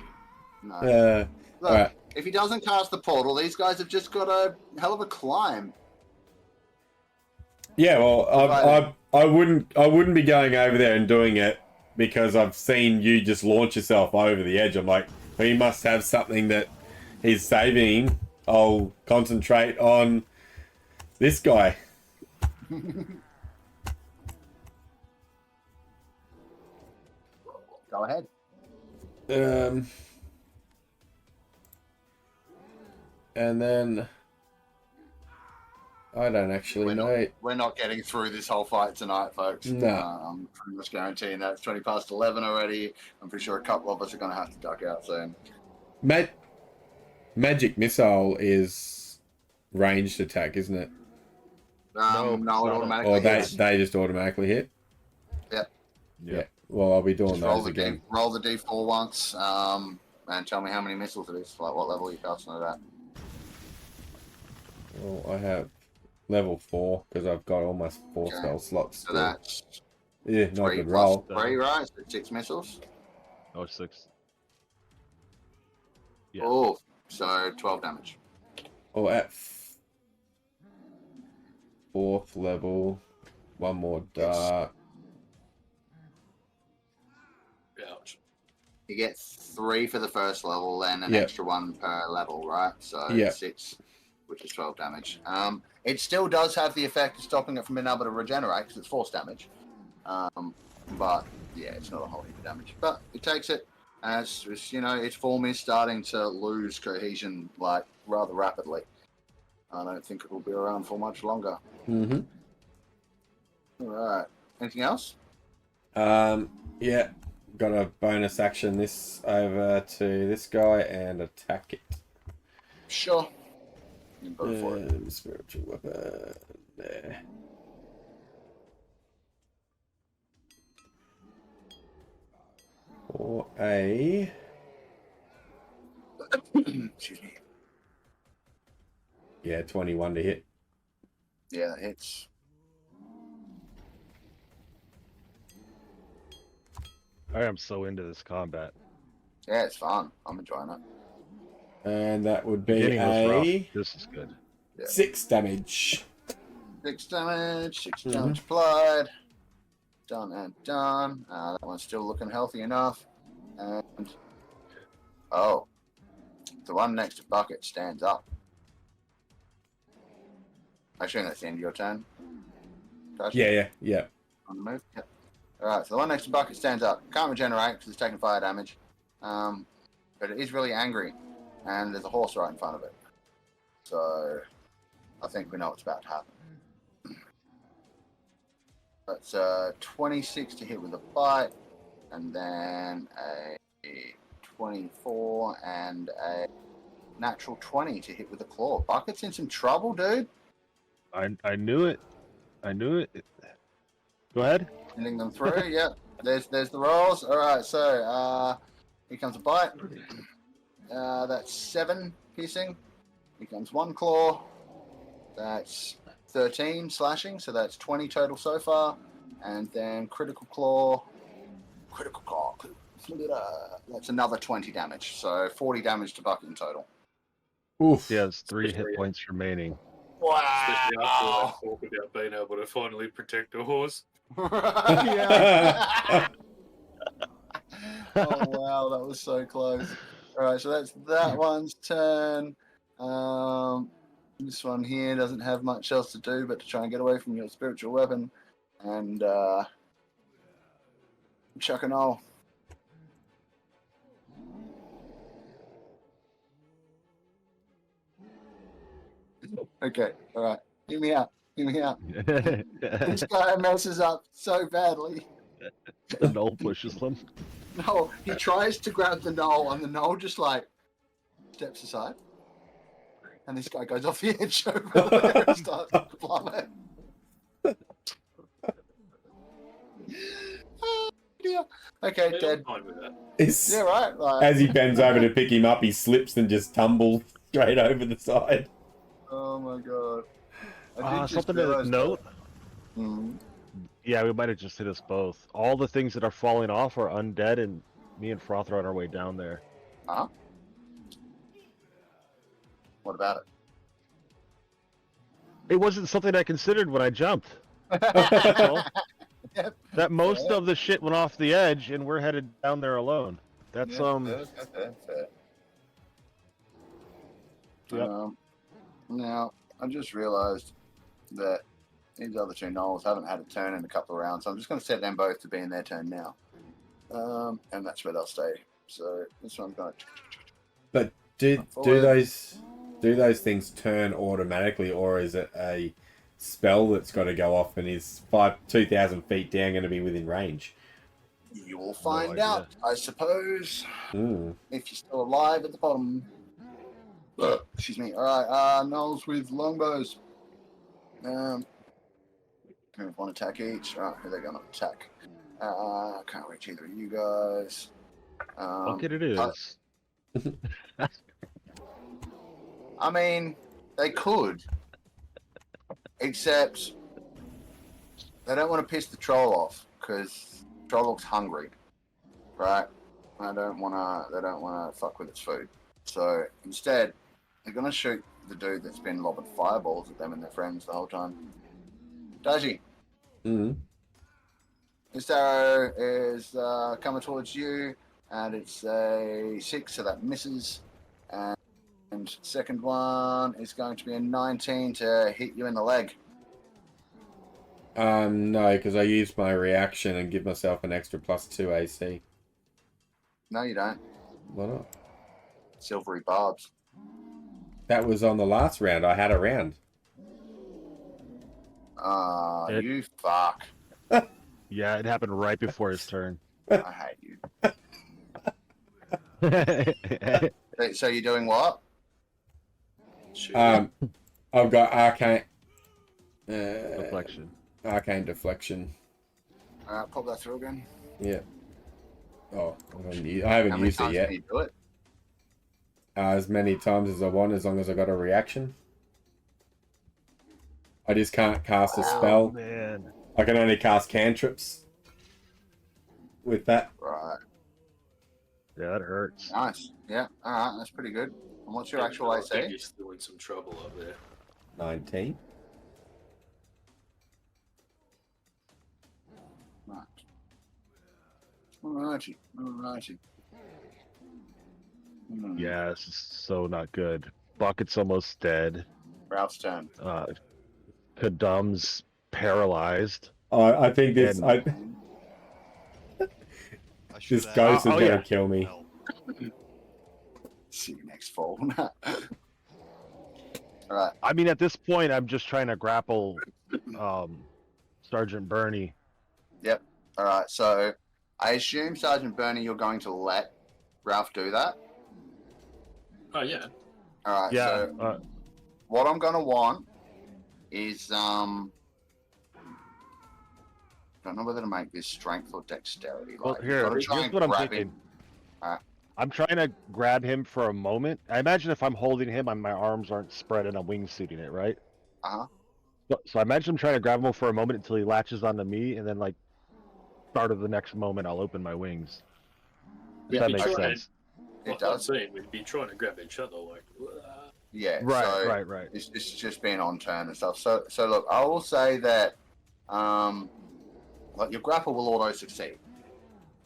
No. Look, alright. if he doesn't cast the portal, these guys have just got a hell of a climb. Yeah, well, I wouldn't be going over there and doing it because I've seen you just launch yourself over the edge. I'm like, well, he must have something that he's saving. I'll concentrate on this guy. Go ahead. And then I don't actually know. We're not getting through this whole fight tonight, folks. No. I'm pretty much guaranteeing that it's 20 past 11 already. I'm pretty sure a couple of us are going to have to duck out soon. Magic missile is ranged attack, isn't it? No, it automatically Or hits. they just automatically hit? Yep. Yeah. Well, I'll be doing Just those again. roll the D4 once, and tell me how many missiles it is. Like what level you casting it at. Well, I have level 4 because I've got all my 4 spell slots. So that's not a 3 good plus roll. 3, right? So 6 missiles. Oh, 6. Yeah. Oh, so 12 damage. Oh, at 4th level, 1 more dart. Ouch. You get 3 for the first level, then an Yep. extra 1 per level, right? So Yep. 6, which is 12 damage. It still does have the effect of stopping it from being able to regenerate because it's force damage. But yeah, it's not a whole heap of damage. But it takes it as its form is starting to lose cohesion like rather rapidly. I don't think it will be around for much longer. Mm-hmm. All right. Anything else? Yeah. Got a bonus action this over to this guy and attack it. Sure. You can go for it. Spiritual weapon. There. For a... Excuse me. Yeah, 21 to hit. Yeah, that hits. I am so into this combat. Yeah, it's fun. I'm enjoying it. And that would be Beginning was rough. a This is good. Yeah. 6 damage. 6 damage. 6 damage applied. Done and done. That one's still looking healthy enough. And oh, the one next to Bucket stands up. I assume that's the end of your turn. Taiji? Yeah. On the move. Yep. All right. So the one next to Bucket stands up. Can't regenerate because it's taking fire damage. But it is really angry, and there's a horse right in front of it. So I think we know what's about to happen. That's 26 to hit with a bite, and then a 24 and a natural 20 to hit with a claw. Bucket's in some trouble, dude. I knew it. I knew it. Go ahead. Sending them through. Yep. There's the rolls. All right. So here comes a bite. That's 7 piercing. Here comes 1 claw. That's 13 slashing. So that's 20 total so far. And then critical claw. That's another 20 damage. So 40 damage to Bucket in total. Oof. He has 3 hit points remaining. Especially after Wow. that talk about being able to finally protect a horse. Yeah. Oh wow, that was so close. All right, so that's that one's turn. This one here doesn't have much else to do but to try and get away from your spiritual weapon and chuck and all. Okay, all right. Hear me out. This guy messes up so badly. The knoll pushes them. No, he tries to grab the knoll, and the knoll just like steps aside, and this guy goes off the edge over there and starts to plummet. Oh, dear. Okay, Yeah, dead. I'm fine with that. It's, Yeah, right. Like, as he bends over to pick him up, he slips and just tumbles straight over the side. oh my god. I did just Something to realize note. that. Mhm. Yeah, we might have just hit us both. All the things that are falling off are undead, and me and Froth are on our way down there. Huh? What about It wasn't something I considered when I jumped. it? So, Yep. that most Yeah. of the shit went off the edge, and we're headed down there alone. That's Fair. Yep. Now I just realised that these other 2 gnolls haven't had a turn in a couple of rounds, so I'm just going to set them both to be in their turn now, and that's where they'll stay. So this one's going to. But do Forward. those things turn automatically, or is it a spell that's got to go off, and is 2,000 feet down going to be within range? You will find idea. out, I suppose. Mm. If you're still alive at the bottom. Excuse me. All right. Gnolls with longbows. Want attack each. All right, who are they going to attack? Can't reach either of you guys. Bucket it is. I mean, they could, except they don't want to piss the troll off because the troll looks hungry, right? They don't want to fuck with its food. So instead, they're gonna shoot the dude that's been lobbing fireballs at them and their friends the whole time. Taiji. Mm. This arrow is coming towards you, and it's a 6, so that misses. And second one is going to be a 19 to hit you in the leg. No, because I used my reaction and give myself an extra +2 AC. No, you don't. Why not? Silvery barbs. That was on the last round. I had a round. You fuck. Yeah, it happened right before his turn. I hate you. So you're doing what? Shoot. I've got arcane Deflection. arcane deflection. Pop that through again. Yeah. Oh, I haven't How many used it times yet. can you do it? As many times as I want, as long as I got a reaction. I just can't cast a Oh, spell. man. I can only cast cantrips with that. Right. Yeah, that hurts. Nice. Yeah. All right. That's pretty good. And what's your actual I think AC? you're still in some trouble up there. 19. Right. Alrighty. Alrighty. Yeah, this is so not good. Bucket's almost dead. Ralph's turn. Kadum's paralyzed. I think this And- I should this add- ghost is oh, gonna yeah. kill me. Well, See you next fall. Alright. I mean, at this point, I'm just trying to grapple Sergeant Bernie. Alright. So I assume, Sergeant Bernie, you're going to let Ralph do that? Oh yeah. Alright. Yeah. So what I'm going to want is don't know whether to make this strength or dexterity. Well, Like, you've here, gotta try here's and what I'm grab thinking. him. Alright. I'm trying to grab him for a moment. I imagine if I'm holding him, my arms aren't spread and I'm wingsuiting it, right? Uh-huh. So I imagine I'm trying to grab him for a moment until he latches onto me, and then, like, start of the next moment, I'll open my wings. If Yeah, that be makes trying- sense. It What I'm does. saying, we'd be trying to grab each other like. Yeah. Right, so right. It's just being on turn and stuff. So look, I will say that like your grapple will auto succeed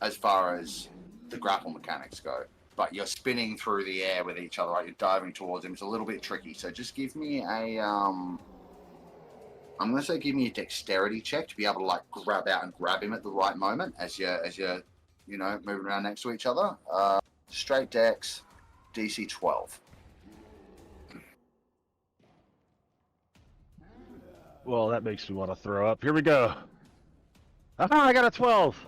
as far as the grapple mechanics go. But you're spinning through the air with each other, right? You're diving towards him. It's a little bit tricky. So just give me a I'm gonna say give me a dexterity check to be able to like grab out and grab him at the right moment as you're moving around next to each other. Straight dex, DC 12. Well, that makes me want to throw up. Here we go. Aha, I got a 12.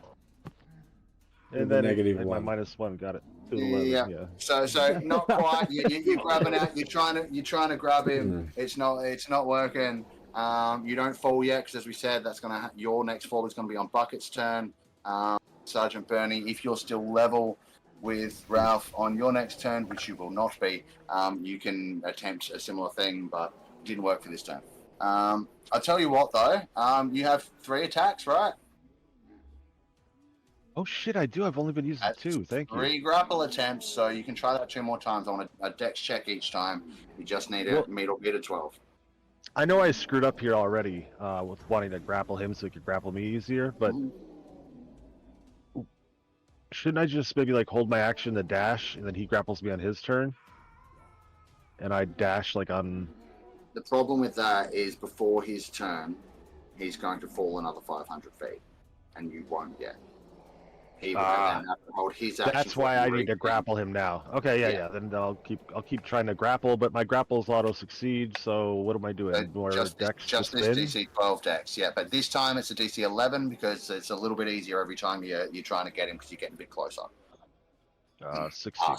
With And a then negative my one. -1 got it. To 11, Yeah. yeah. So not quite. You're grabbing out. You're trying to grab him. It's not working. You don't fall yet because, as we said, that's gonna your next fall is gonna be on Bucket's turn. Sergeant Bernie, if you're still level with Ralph on your next turn, which you will not be, you can attempt a similar thing, but it didn't work for this turn. I'll tell you what though. You have 3 attacks, right? Oh shit, I do. I've only been using That's 2. Thank you. 3 grapple attempts, so you can try that 2 more times. I want a dex check each time. You just need to meet or beat a 12. I know I screwed up here already with wanting to grapple him so he could grapple me easier, but shouldn't I just maybe like hold my action to dash and then he grapples me on his turn? And I dash like on... The problem with that is before his turn, he's going to fall another 500 feet, and you won't yet. he will then have to hold his action. That's why I need to reach. grapple him now. Okay, yeah. Then I'll keep trying to grapple, but my grapples auto succeed. So what am I doing? More just dex this to spin? DC 12 dex, yeah. But this time it's a DC 11 because it's a little bit easier every time you're trying to get him because you're getting a bit closer. 16.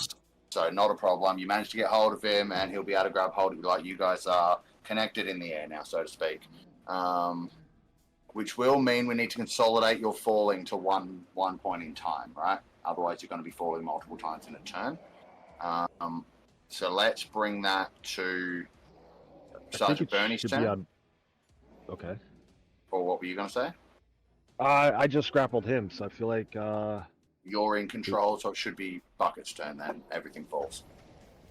So not a problem. You manage to get hold of him, and he'll be able to grab hold of you like you guys are connected in the air now, so to speak. Which will mean we need to consolidate your falling to one point in time, right? Otherwise, you're going to be falling multiple times in a turn. So let's bring that to Sergeant Bernie's turn. Okay. Or what were you going to say? I just grappled him, so I feel like you're in control, so it should be Bucket's turn then. Everything falls.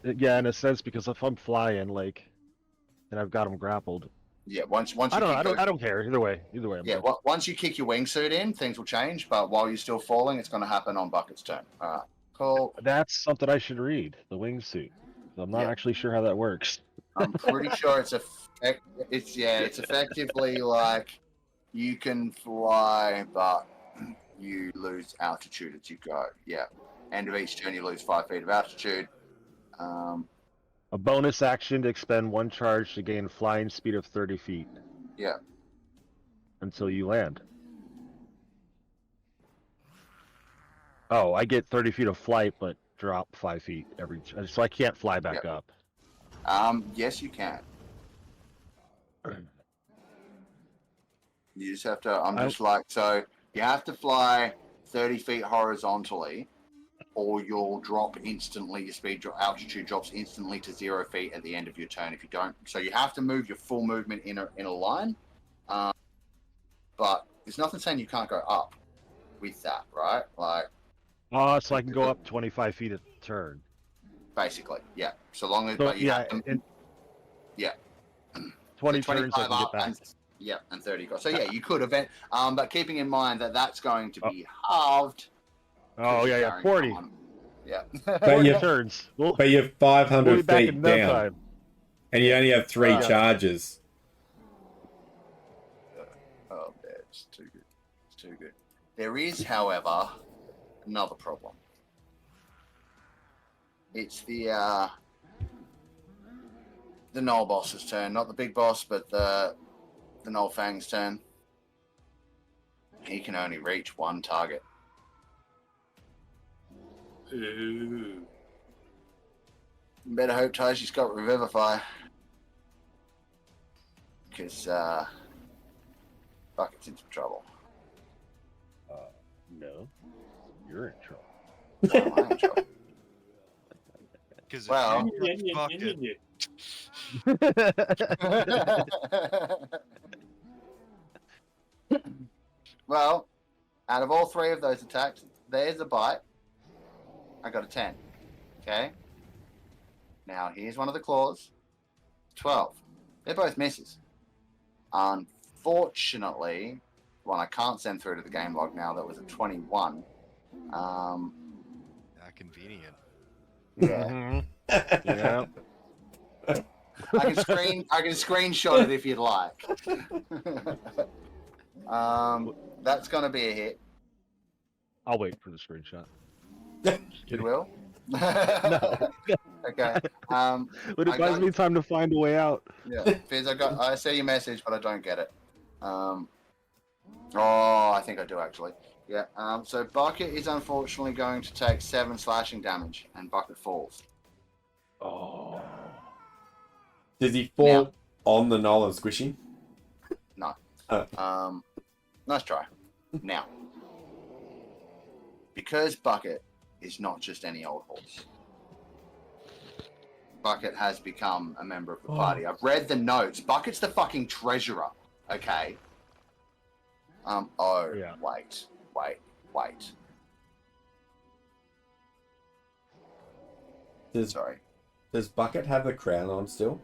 Yeah, in a sense, because if I'm flying, and I've got him grappled. Yeah, once you I don't care either way. Once you kick your wingsuit in, things will change. But while you're still falling, it's going to happen on Bucket's turn. All right, cool. That's something I should read. The wingsuit. I'm not actually sure how that works. I'm pretty sure it's effectively like you can fly, but you lose altitude as you go. Yeah, end of each turn you lose 5 feet of altitude. A bonus action to expend 1 charge to gain flying speed of 30 feet. Yeah. Until you land. Oh, I get 30 feet of flight, but drop 5 feet so I can't fly back up. Yes, you can. You just have to. So you have to fly 30 feet horizontally, or you'll drop instantly. Your altitude drops instantly to 0 feet at the end of your turn if you don't. So you have to move your full movement in a line. But there's nothing saying you can't go up with that, right? So I can go up 25 feet a turn. Basically, yeah. So long as 20 turns I can get back. And 30 goals. So yeah, you could event. But keeping in mind that that's going to be halved. Oh yeah, 40. Yeah. But you're turns. But you're 500 feet down, time. And you only have 3 charges. Oh, man, it's too good. It's too good. There is, however, another problem. It's the Null boss's turn, not the big boss, but the Null Fang's turn. He can only reach 1 target. Ooh. Better hope Taiji's got Revivify. Because Bucket's in some trouble. No. You're in trouble. I'm in trouble. Because Well, well, out of all 3 of those attacks, there's a bite. I got a 10. Okay. Now here's one of the claws. 12. They're both misses. Unfortunately, one I can't send through to the game log now. That was a 21. How convenient. Yeah. Yeah. I can screenshot it if you'd like. That's gonna be a hit. I'll wait for the screenshot. You will? No. Okay. But it buys me time to find a way out. Yeah, Fizz, I see your message, but I don't get it. I think I do actually. Yeah. So Bucket is unfortunately going to take 7 slashing damage, and Bucket falls. Oh. Does he fall on the Null and squishing? No. Oh. Nice try. Now, because Bucket is not just any old horse. Bucket has become a member of the party. I've read the notes. Bucket's the fucking treasurer. Okay. Wait. Sorry. Does Bucket have the crown on still?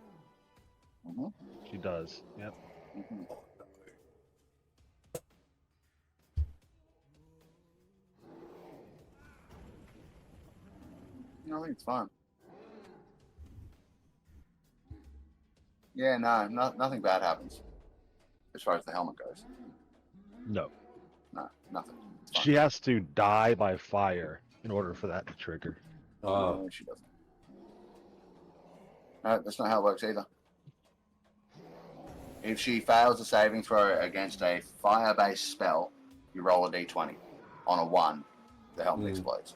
Mm-hmm. She does. Yep. Mm-hmm. I think it's fine. Yeah, nothing bad happens as far as the helmet goes. No. No, nothing. fine. She has to die by fire in order for that to trigger. Oh, No, she doesn't. No, that's not how it works either. If she fails a saving throw against a fire-based spell, you roll a d20. On a 1, the helmet explodes.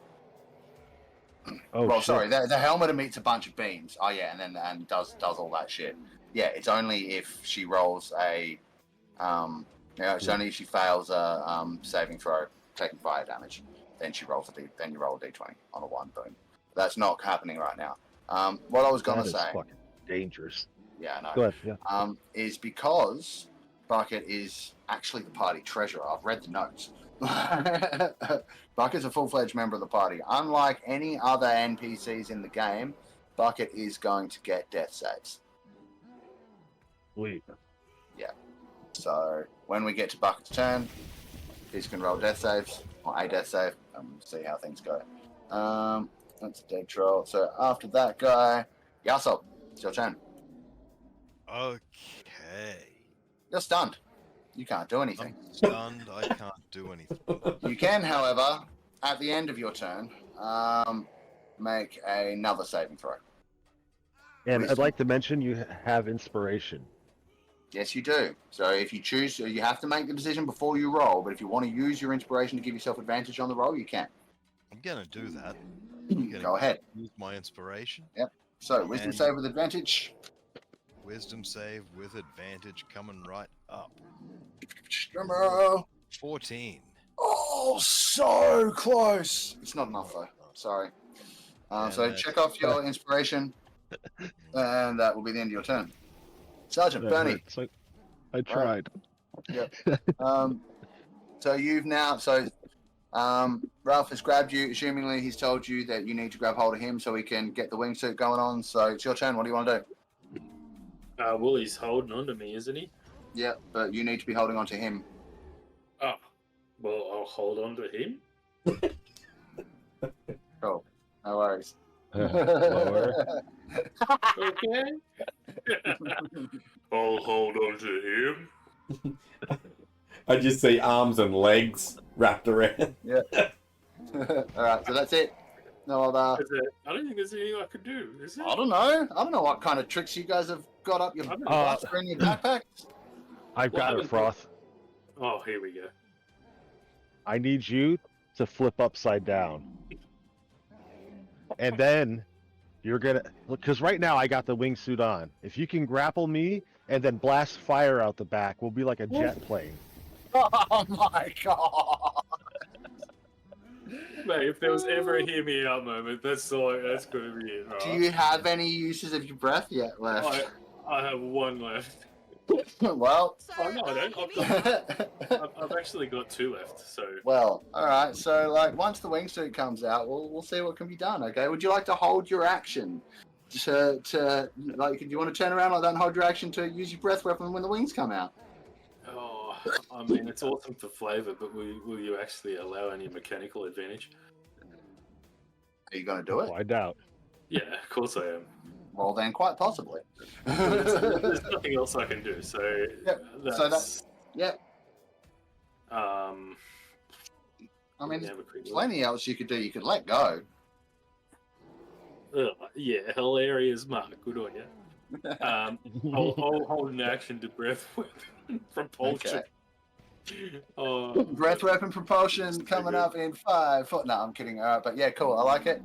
Oh, well, shit. sorry, the helmet emits a bunch of beams. Oh yeah, and does all that shit. Yeah, it's only if she rolls a, it's only if she fails a saving throw, taking fire damage. Then you roll a d20 on a 1. Boom. That's not happening right now. What I was gonna That is say. fucking dangerous. Yeah, I know. Go ahead. Yeah. Is because Bucket is actually the party treasurer. I've read the notes. Bucket's a full-fledged member of the party. Unlike any other NPCs in the game, Bucket is going to get death saves. Sweet. So when we get to Bucket's turn, he's going to roll death saves, or a death save, and we'll see how things go. That's a dead troll. So after that guy, Yahsob, it's your turn. Okay. You're stunned. You can't do anything. I'm stunned. I can't do anything. You can, however, at the end of your turn, make another saving throw. And I'd like to mention you have inspiration. Yes, you do. So if you choose, you have to make the decision before you roll, but if you want to use your inspiration to give yourself advantage on the roll, you can. I'm gonna do that. Go ahead. Use my inspiration. So, wisdom And- save with advantage. Wisdom save with advantage coming right up. Drummer. 14. Oh, so close. It's not enough, though. Sorry. Yeah, So that's- check off your inspiration, and that will be the end of your turn. Sergeant That Bernie. hurts. I tried. So you've now, Ralph has grabbed you. Assumingly, he's told you that you need to grab hold of him so he can get the wingsuit going on. So it's your turn. What do you want to do? Well, he's holding on to me, isn't he? Yeah, but you need to be holding on to him. Oh, well, I'll hold on to him. Cool. No worries. Lower. Okay. I'll hold on to him. I just see arms and legs wrapped around. All right, so that's it. No other. I don't think there's anything I could do, is there? I don't know. I don't know what kind of tricks you guys have got up your butts or in your backpacks. I've got it, Froth. Oh, here we go. I need you to flip upside down. And then you're gonna because right now I got the wingsuit on. If you can grapple me and then blast fire out the back, we'll be like a jet plane. Oh my god! Mate, if there was ever a hear me out moment, that's going to be it, right? Do you have any uses of your breath yet left? I have one left. Well, Oh, no, I don't. I've actually got 2 left, so... well, all right. So, like, once the wingsuit comes out, we'll see what can be done. Okay. Would you like to hold your action to like? Do you want to turn around like that and hold your action to use your breath weapon when the wings come out? Oh, I mean, it's awesome for flavour, but will you actually allow any mechanical advantage? Are you going to do it? Oh, I doubt. Yeah, of course I am. Well, then, quite possibly. There's nothing else I can do, so... Yep, so Yep. I I mean, there's plenty else you could do. You could let go. Yeah, hilarious, Mark. Good on you. I'll hold an action to breath weapon propulsion. Okay. Breath weapon propulsion coming up in 5 foot. No, I'm kidding. All right, but yeah, cool. I like it.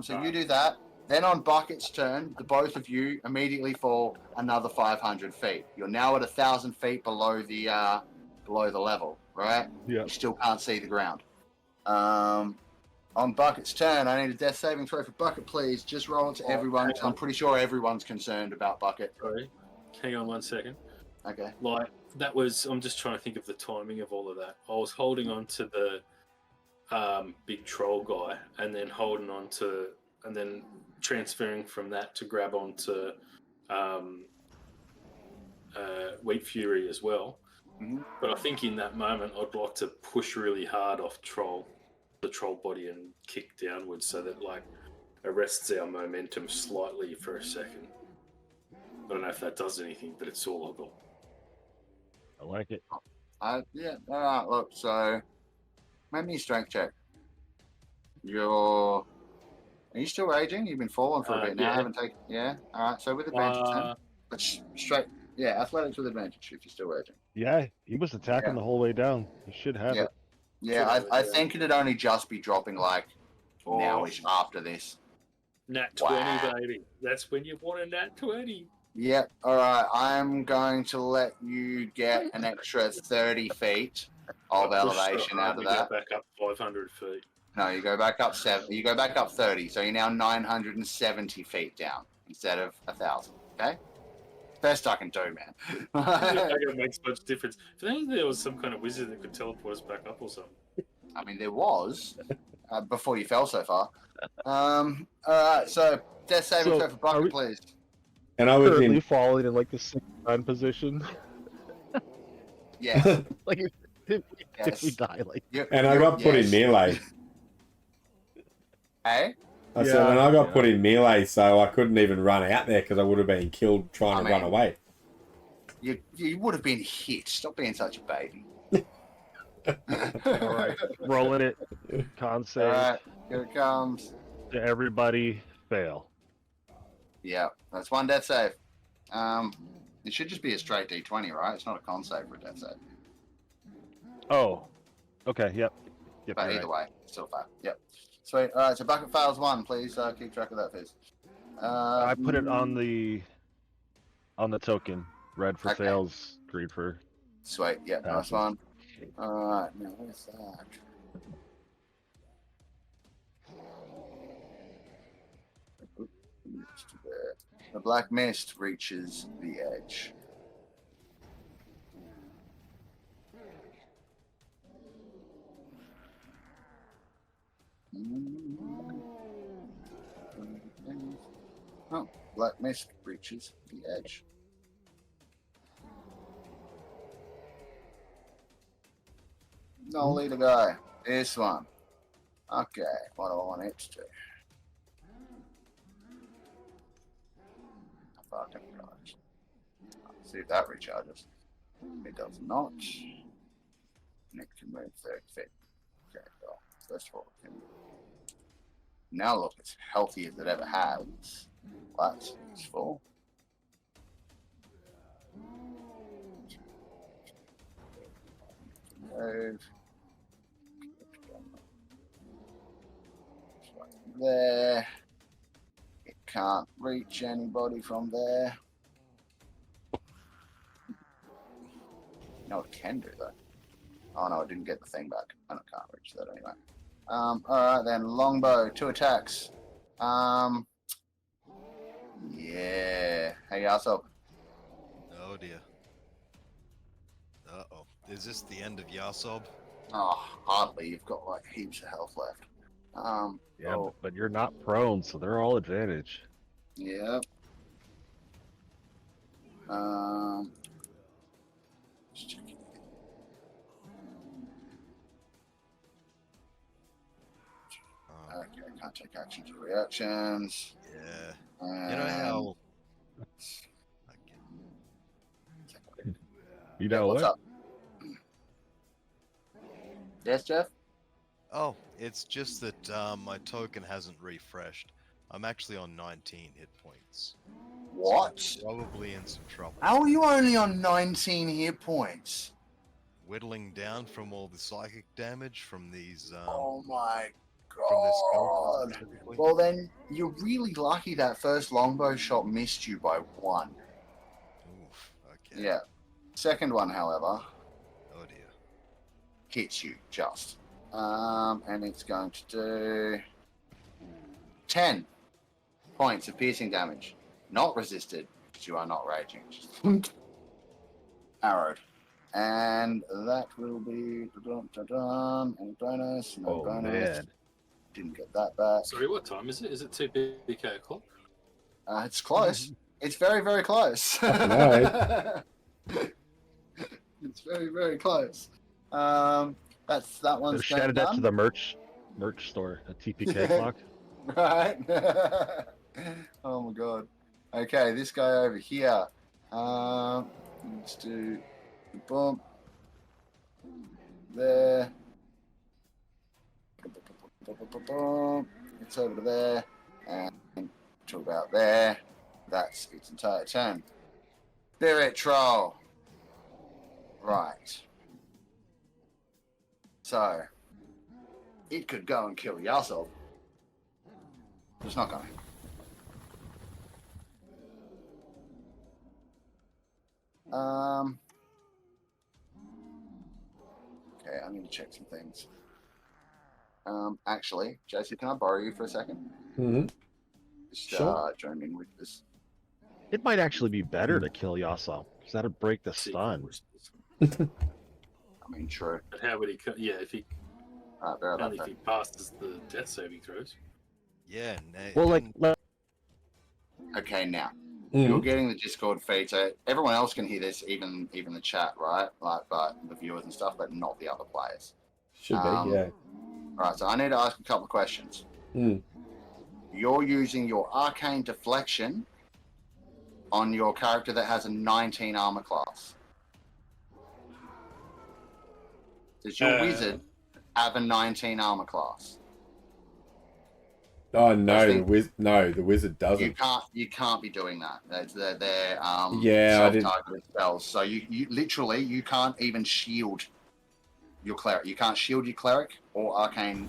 So you do that. Then on Bucket's turn, the both of you immediately fall another 500 feet. You're now at 1,000 feet below the level, right? Yeah. You still can't see the ground. On Bucket's turn, I need a death saving throw for Bucket, please. Just roll it to everyone. I'm pretty sure everyone's concerned about Bucket. Sorry, hang on 1 second. Okay. Like, that was... I'm just trying to think of the timing of all of that. I was holding on to the big troll guy, and then holding on to... and then transferring from that to grab onto Wheatfury as well. Mhm. But I think in that moment, I'd like to push really hard off the troll body and kick downwards so that, like, arrests our momentum slightly for a second. I don't know if that does anything, but it's all I've got. I like it. Yeah. All right. Look. So Make me a strength check. Are you still raging? You've been falling for a bit now. Yeah. I haven't taken. Yeah. All right. So with advantage, then. But straight. Yeah, athletics with advantage if you're still raging. Yeah, he was attacking Yeah. the whole way down. He should have Yeah. it. Yeah, I think it'd only just be dropping like nowish after this. Nat 20, Wow. baby. That's when you want a nat 20. Yep. All right. I'm going to let you get an extra 30 feet of elevation out of that. Go back up 500 feet. No, you go back up 7. You go back up 30. So you're now 970 feet down instead of 1,000. Okay. Best I can do, man. I don't think it makes much difference. If only there was some kind of wizard that could teleport us back up or something. I mean, there was before you fell so far. All right. So death saving throw for Bucket, please. And I was Currently falling in like the 6-9 position. Yes. Like if Yes. we die, like and I got put in melee. Hey? I said, and I got put in melee, so I couldn't even run out there because I would have been killed trying to run away. You would have been hit. Stop being such a baby. all right, rolling it. Con save. All right, here it comes. To everybody, fail. Yeah, that's one death save. It should just be a straight D20, right? It's not a con save for a death save. Oh, okay, yep. But either way, still fail. Yep. Sweet. All right, so Bucket fails 1. Please keep track of that, Fizz. I put it on the token. Red for fails, green for. Sweet. Yep. Nice one. All right. Now where's that? The black mist reaches the edge. Oh, black mist reaches the edge. No leader guy. This one. Okay, what do I want it to do? Fucking gosh. See if that recharges. It does not. And it can move 30 feet. Okay, well, first of all, it can now look as healthy as it ever has. That's useful. Move. There. It can't reach anybody from there. No, it can do that. Oh no, I didn't get the thing back. And I can't reach that anyway. Alright then, longbow, 2 attacks. Yeah. Hey, Yahsob. Oh dear. Uh-oh. Is this the end of Yahsob? Oh, hardly. You've got like heaps of health left. Yeah, but you're not prone, so they're all advantage. Yep. Just checking. Okay, can't take actions or reactions. Yeah. You know how... You know what's what? up? Yes, Jeff? Oh, it's just that my token hasn't refreshed. I'm actually on 19 hit points. What? So I'm probably in some trouble. How are you only on 19 hit points? Whittling down from all the psychic damage from these... Oh my from this spell god. specifically. Well then, you're really lucky that first longbow shot missed you by 1. Oof, okay. Yeah. Second one, however, Oh dear. hits you just. And it's going to do 10 points of piercing damage. Not resisted, because you are not raging. Just arrowed. And that will be any bonus, no bonus. Man. Didn't get that back. Sorry, what time is it? Is it 2 PK o'clock? It's close. It's very, very close. Right. It's very, very close. That one's Shouted that to the merch store, a TPK clock. Right. Oh my god. Okay, this guy over here. Let's do the bump there. It's over to there, and to about there. That's its entire turn. Spirit Troll. Right. So, it could go and kill Yahsob. It's not going. Okay, I need to check some things. Actually, Josie, can I borrow you for a second? Mm-hmm. Just Sure. join in with this. It might actually be better to kill Yahsob, because that'd break the stun. I mean, true. But how would he? Yeah, if he Bear about only if that. he passes the death saving throws. Yeah, Well, like, Okay, now Mm-hmm. you're getting the Discord feed, so everyone else can hear this, even the chat, right? Like, but the viewers and stuff, but not the other players. Should be, yeah. Right, so I need to ask a couple of questions. Mm. You're using your arcane deflection on your character that has a 19 armor class. Does your wizard have a 19 armor class? Oh no, think- the wizard doesn't. You can't be doing that. They're Yeah, I didn't- self-targeted spells. So you literally you can't even shield your cleric. You can't shield your cleric or arcane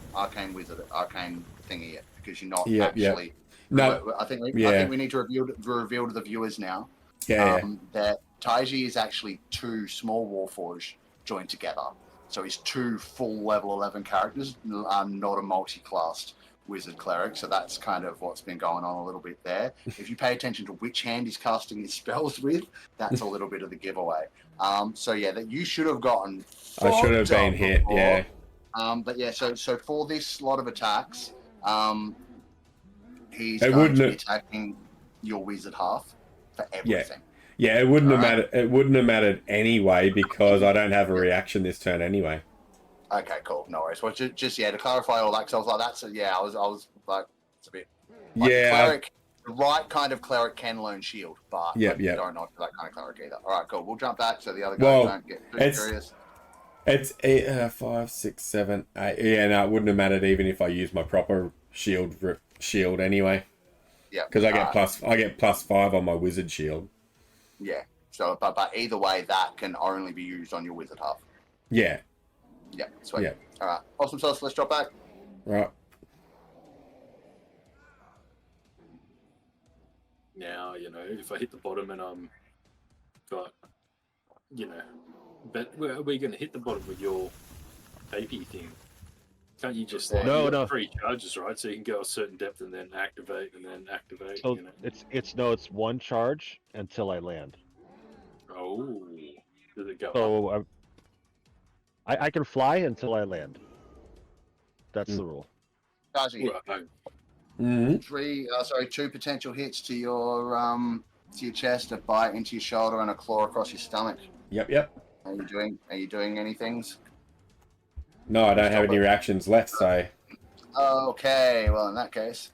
wizard, arcane thingy yet, because you're not actually. No, I think we need to reveal to the viewers now. yeah. That Taiji is actually 2 small Warforged joined together. So he's 2 full level 11 characters, not a multi-classed wizard cleric. So that's kind of what's been going on a little bit there. If you pay attention to which hand he's casting his spells with, that's a little bit of the giveaway. So yeah, that you should have gotten. I should have been hit, before. yeah. But yeah, so for this lot of attacks, he's It going wouldn't to be have- attacking your wizard half for everything. Yeah, it wouldn't have Alright. mattered. It wouldn't have mattered anyway because I don't have a reaction this turn anyway. Okay, cool. No worries. Well, just to clarify all that, because I was like, that's I was like, it's a bit. Like Yeah. Cleric, the right kind of cleric can learn shield, but Yep. you don't know that kind of cleric either. All right, cool. We'll jump back so the other guys Well, don't get too it's- curious. It's 5, 6, 7, 8. Yeah, no, it wouldn't have mattered even if I used my proper shield anyway. Yeah. Because I get +5 on my wizard shield. Yeah. So, but either way, that can only be used on your wizard half. Yeah. Yeah. Sweet. Yeah. All right. Awesome sauce. Let's drop back. Right. Now, if I hit the bottom and I'm got, but are we going to hit the bottom with your AP thing? Can't you just No, you got no. 3 charges, right? So you can go a certain depth and then activate. so it's 1 charge until I land. Oh, does it go up? So I can fly until I land. That's the rule. Guys, you Right, Mm-hmm. get 2 potential hits to your chest, a bite into your shoulder, and a claw across your stomach. Yep. Are you doing anything? No, I don't have any reactions left, so... Okay, well in that case,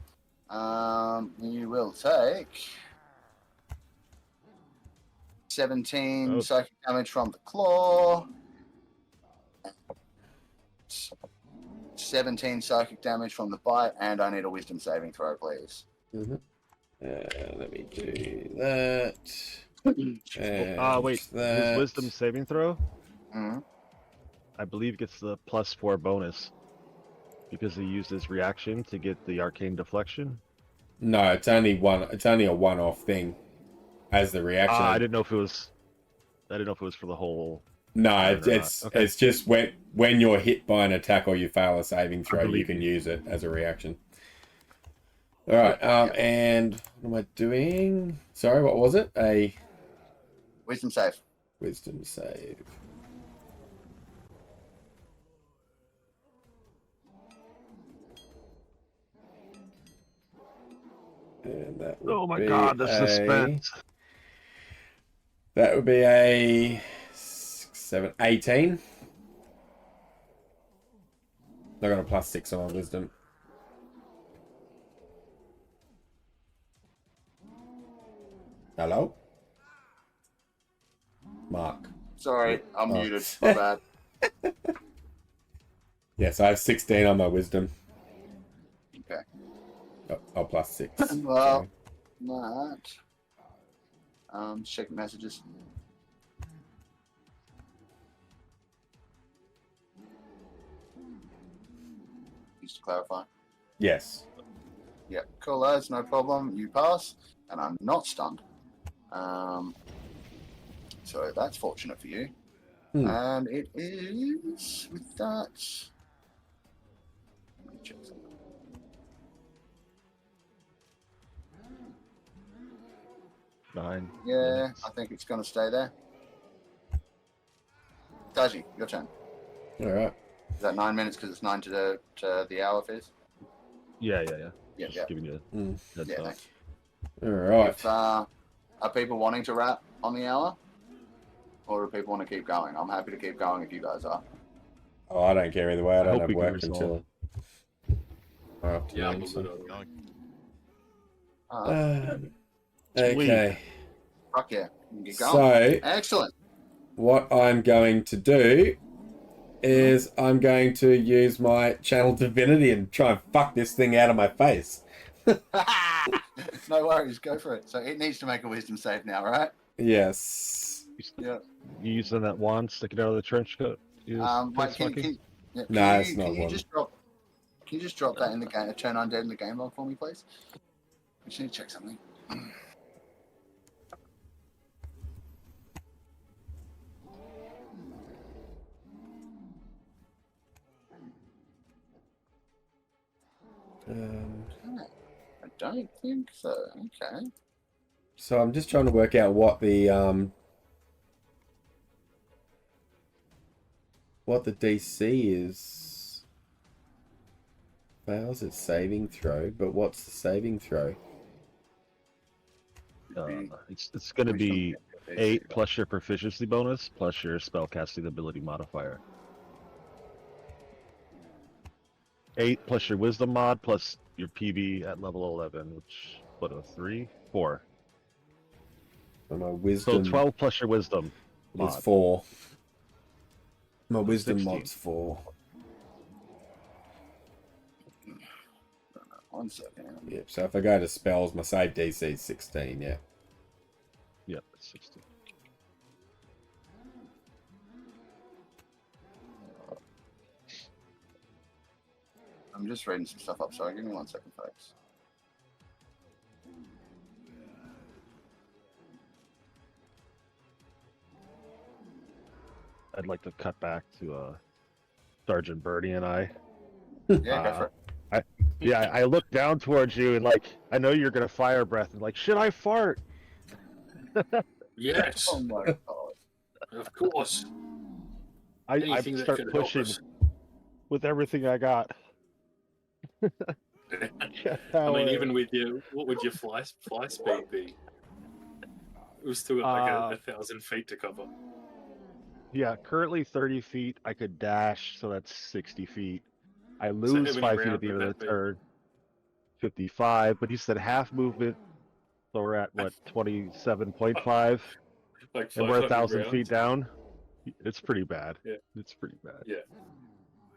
you will take 17 psychic damage from the claw, 17 psychic damage from the bite, and I need a wisdom saving throw, please. Mm-hmm. Let me do that. Wait, that. his wisdom saving throw, Mhm. I believe gets the +4 bonus because he used his reaction to get the arcane deflection. No, it's only one. It's only a one-off thing, as the reaction. I didn't know if it was. I didn't know if it was for the whole. No, or it's not. Okay. it's just when you're hit by an attack or you fail a saving throw, you believe can you. use it as a reaction. All right. And what am I doing? Sorry, what was it? A Wisdom save. wisdom save. And that would Oh my be god, the suspense! That would be a 6, 7, 18. I got a +6 on my wisdom. Hello? Mark. Sorry, I'm Oh. muted. My bad. Yes, I have 16 on my wisdom. Oh, +6. Well, that. Just check messages. Just to clarify. Yes. Yeah, cool, lads, no problem. You pass, and I'm not stunned. So that's fortunate for you. And it is with that. Let me check something. Nine. Yeah, minutes. I think it's going to stay there. Taiji, your turn. All right. Is that 9 minutes because it's 9 to the hour, Fizz? Yeah. Yeah, Just yeah. giving you a heads Yeah, up. thanks. All right. If, are people wanting to wrap on the hour? Or do people want to keep going? I'm happy to keep going if you guys are. Oh, I don't care either way. I don't hope have we can work resolve. until Yeah, I'm afternoon. So. good on it. Okay. Fuck yeah. You can get going. So, Excellent. what I'm going to do is I'm going to use my channel divinity and try and fuck this thing out of my face. No worries, go for it. So it needs to make a wisdom save now, right? Yes. Yeah. You using that wand sticking out of the trench coat? Wait, can No, it's not you one. just drop? Can you just drop that in the game? Turn undead in the game log for me, please. I just need to check something. I don't think so. Okay. So I'm just trying to work out what the DC is. Fails its saving throw, but what's the saving throw? It's going to be 8 plus your proficiency bonus plus your spellcasting ability modifier. 8 plus your wisdom mod plus your PB at level 11, which what a 3, 4. So my wisdom. So 12 plus your wisdom is mod. 4. My wisdom 16. mod's 4. 1 second. Yep. So if I go to spells, my save DC is 16. Yeah. Yep, it's 16. I'm just reading some stuff up. Sorry, give me 1 second, folks. I'd like to cut back to Sergeant Birdie and I. Yeah, go for it. I look down towards you and like I know you're gonna fire breath and like should I fart? Yes, Oh my god. of course. I Anything that start could help pushing us. with everything I got. I mean, even with your, what would your fly speed be? It was still got like 1,000 feet to cover. Yeah, currently 30 feet. I could dash, so that's 60 feet. I how lose many 5 feet at rounds the end would of the that be? turn. 55, but he said half movement, so we're at what 27.5, Like and we're 500 1,000 feet rounds. down. It's pretty bad. Yeah. It's pretty bad.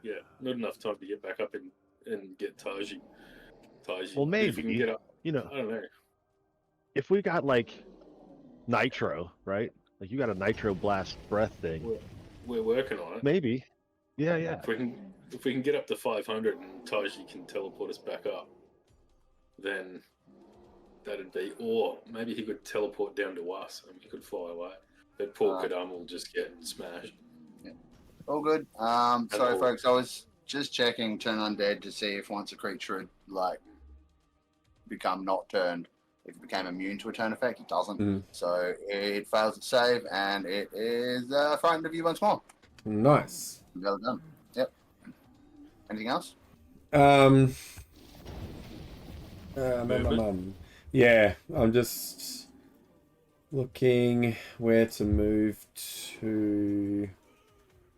Yeah, not enough time to get back up and get Taiji. Well, But if maybe you can get up, you know, I don't know. if we got like nitro, right? Like you got a nitro blast breath thing. We're working on it. Maybe. Yeah. If we can get up to 500 and Taiji can teleport us back up, then that'd be. Or maybe he could teleport down to us and we could fly away. But poor Kadam will just get smashed. All good. Sorry, all. folks. I was just checking Turn Undead to see if once a creature had, like, become not turned, if it became immune to a turn effect. It doesn't. Mm. So it fails its save, and it is frightened of you once more. Nice. Well done. Yep. Anything else? Yeah, I'm just looking where to move to.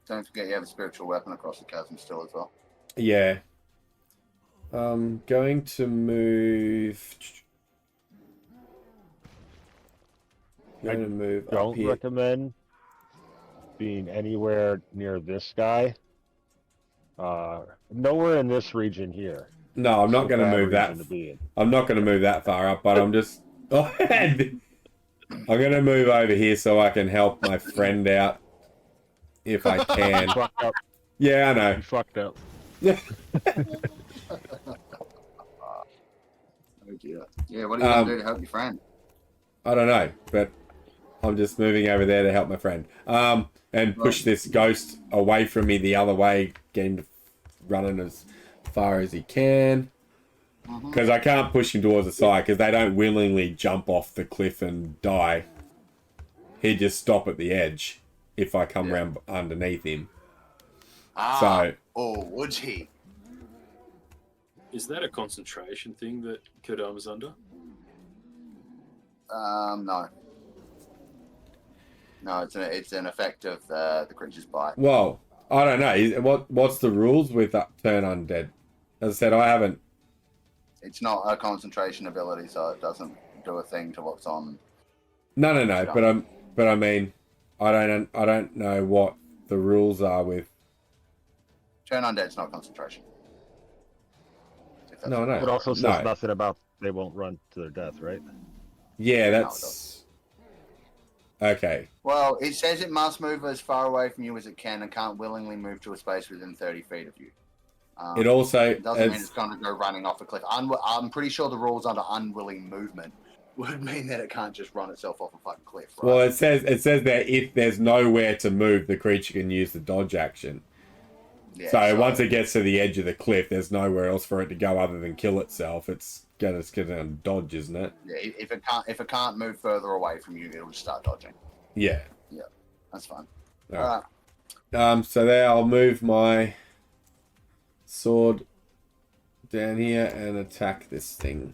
Don't forget you have a spiritual weapon across the chasm still as well. Yeah. I'm going to move. I'm going to move up Don't here. recommend being anywhere near this guy. Nowhere in this region here. No, I'm not going to Bad move that. reason to be in. I'm not going to move that far up, but I'm just. I'm going to move over here so I can help my friend out if I can. Fucked up. Yeah, I know. You fucked up. Oh dear. Yeah, what are you going to do to help your friend? I don't know, but I'm just moving over there to help my friend. And push this ghost away from me the other way, get him running as far as he can. Because I can't push him towards the side, because they don't willingly jump off the cliff and die. He'd just stop at the edge if I come round underneath him. Or would he? Is that a concentration thing that Kadam's under? No. No, it's an effect of the creature's bite. Well, I don't know. What's the rules with Turn Undead? As I said, I haven't. It's not a concentration ability, so it doesn't do a thing to what's on. No. But I mean, I don't know what the rules are with. Turn Undead's not concentration. No. It also says nothing about they won't run to their death, right? Yeah, that's okay. Well, it says it must move as far away from you as it can and can't willingly move to a space within 30 feet of you. It also doesn't mean it's going to go running off a cliff. I'm pretty sure the rules under unwilling movement would mean that it can't just run itself off a fucking cliff. Right? Well, it says that if there's nowhere to move, the creature can use the dodge action. Yeah, so once it gets to the edge of the cliff, there's nowhere else for it to go other than kill itself. It's gonna dodge, isn't it? Yeah, if it can't move further away from you, it'll just start dodging. Yeah. Yeah, that's fine. All right. So there, I'll move my sword down here and attack this thing.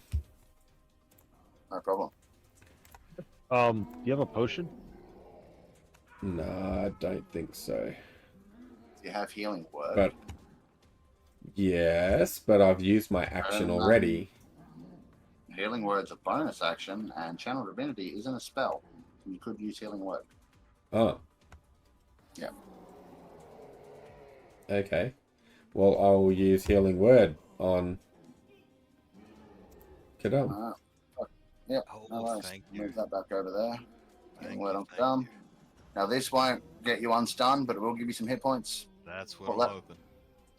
No problem. Do you have a potion? No, I don't think so. You have healing word. But yes, but I've used my action already. Healing word's a bonus action, and channel divinity isn't a spell. You could use healing word. Oh. Yeah. Okay. Well, I'll use healing word on Kadam. Yep. Oh, No worries. thank you. Move that back over there. Healing word on Thank Kadam. you. Now this won't get you unstunned, but it will give you some hit points. That's What what I'm hoping.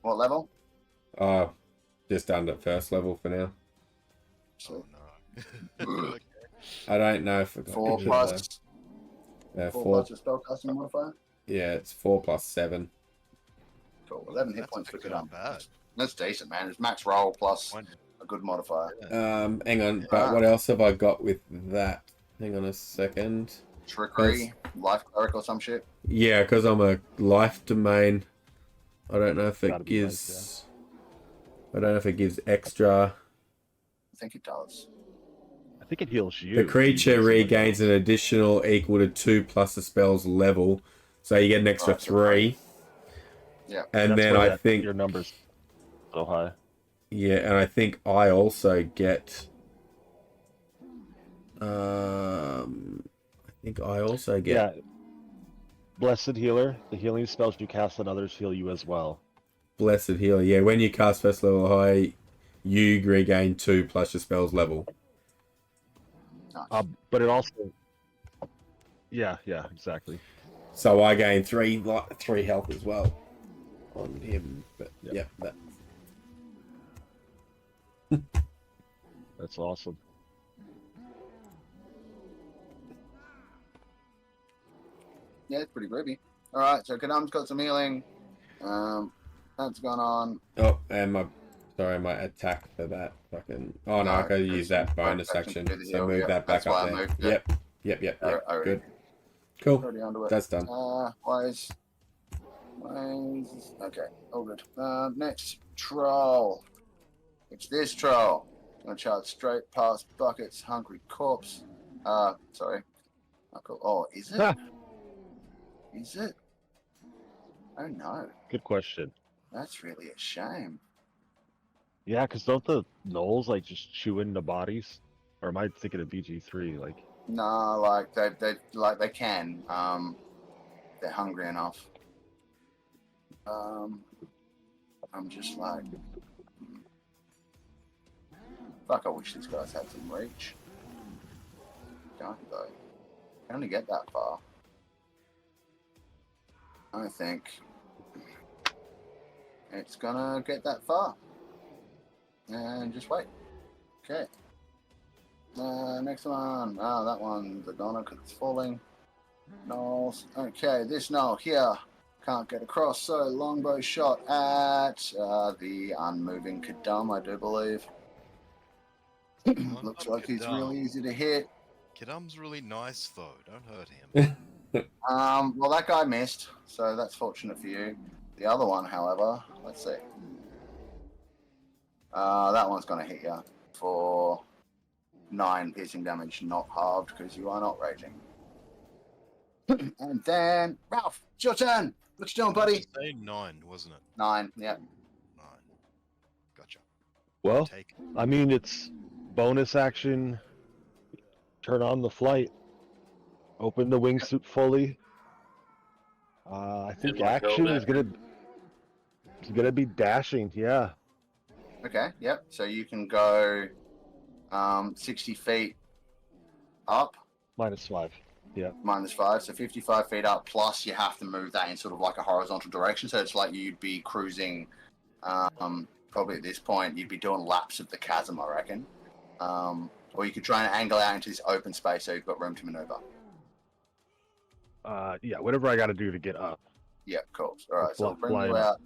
What level? Just under first level for now. So Oh no. Okay. I don't know if I got 4 any plus of 4 4. plus your spellcasting modifier. Yeah, it's 4 plus 7. Cool. 11 hit That's points for actually Kadam. not bad. That's decent, man. It's max roll plus One- a good modifier. Hang on, but what else have I got with that? Hang on a second. Trickery, life cleric or some shit. Yeah, because I'm a life domain. I don't know if it Gotta be gives. I don't know if it gives extra. I think it does. I think it heals you. The creature regains an additional equal to 2 plus the spell's level, so you get an extra Right, so 3. Yeah. And That's then why I that- think your number's so high. yeah, and I think I also get. I think I also get. Yeah. Blessed Healer. The healing spells you cast on others heal you as well. Blessed Healer. Yeah, when you cast first level high, you regain 2 plus your spell's level. Nice. But it also. Yeah, exactly. So I gain 3 health as well on him. But yeah, That's awesome. Yeah, it's pretty groovy. Alright, so Kadam's got some healing. That's gone on. Oh, and my attack for that fucking. Oh no, I could use that bonus action. So move that back up there. Yep. Alright. Good. Cool. Already onto it. That's done. Wise. Okay, all good. Next, troll. It's this troll. Gonna charge straight past Bucket's hungry corpse. Sorry. Oh, is it? Is it? Oh no. Good question. That's really a shame. Yeah, because don't the gnolls like just chew into bodies? Or am I thinking of BG3? Like, No, they can. They're hungry enough. I'm just like, Fuck, I wish these guys had some reach. Don't though. Can only get that far. I think it's gonna get that far. And just wait. Okay. Next one. Oh, that one's a goner because it's falling. Knolls. Okay, this knoll here can't get across, so longbow shot at the unmoving Kadam, I do believe. Looks like he's really easy to hit. Kadam's really nice though. Don't hurt him. Well, that guy missed, so that's fortunate for you. The other one, however, let's see. That one's going to hit you for 9 piercing damage, not halved, because you are not raging. And then, Ralph, it's your turn. What you doing, buddy? Say 9, wasn't it? 9, yeah. 9. Gotcha. Well, Take. I mean, it's bonus action. Turn on the flight. Open the wingsuit fully. I think like action helmet. is gonna be dashing. Yeah. Okay, yep. So you can go 60 feet up. -5. Yeah. -5, so 55 feet up, plus you have to move that in sort of like a horizontal direction, so it's like you'd be cruising, probably at this point, you'd be doing laps of the chasm, I reckon. Or you could try and angle out into this open space so you've got room to maneuver. Yeah, whatever I got to do to get up. Yeah, cool. All right, so I'll bring Flying you out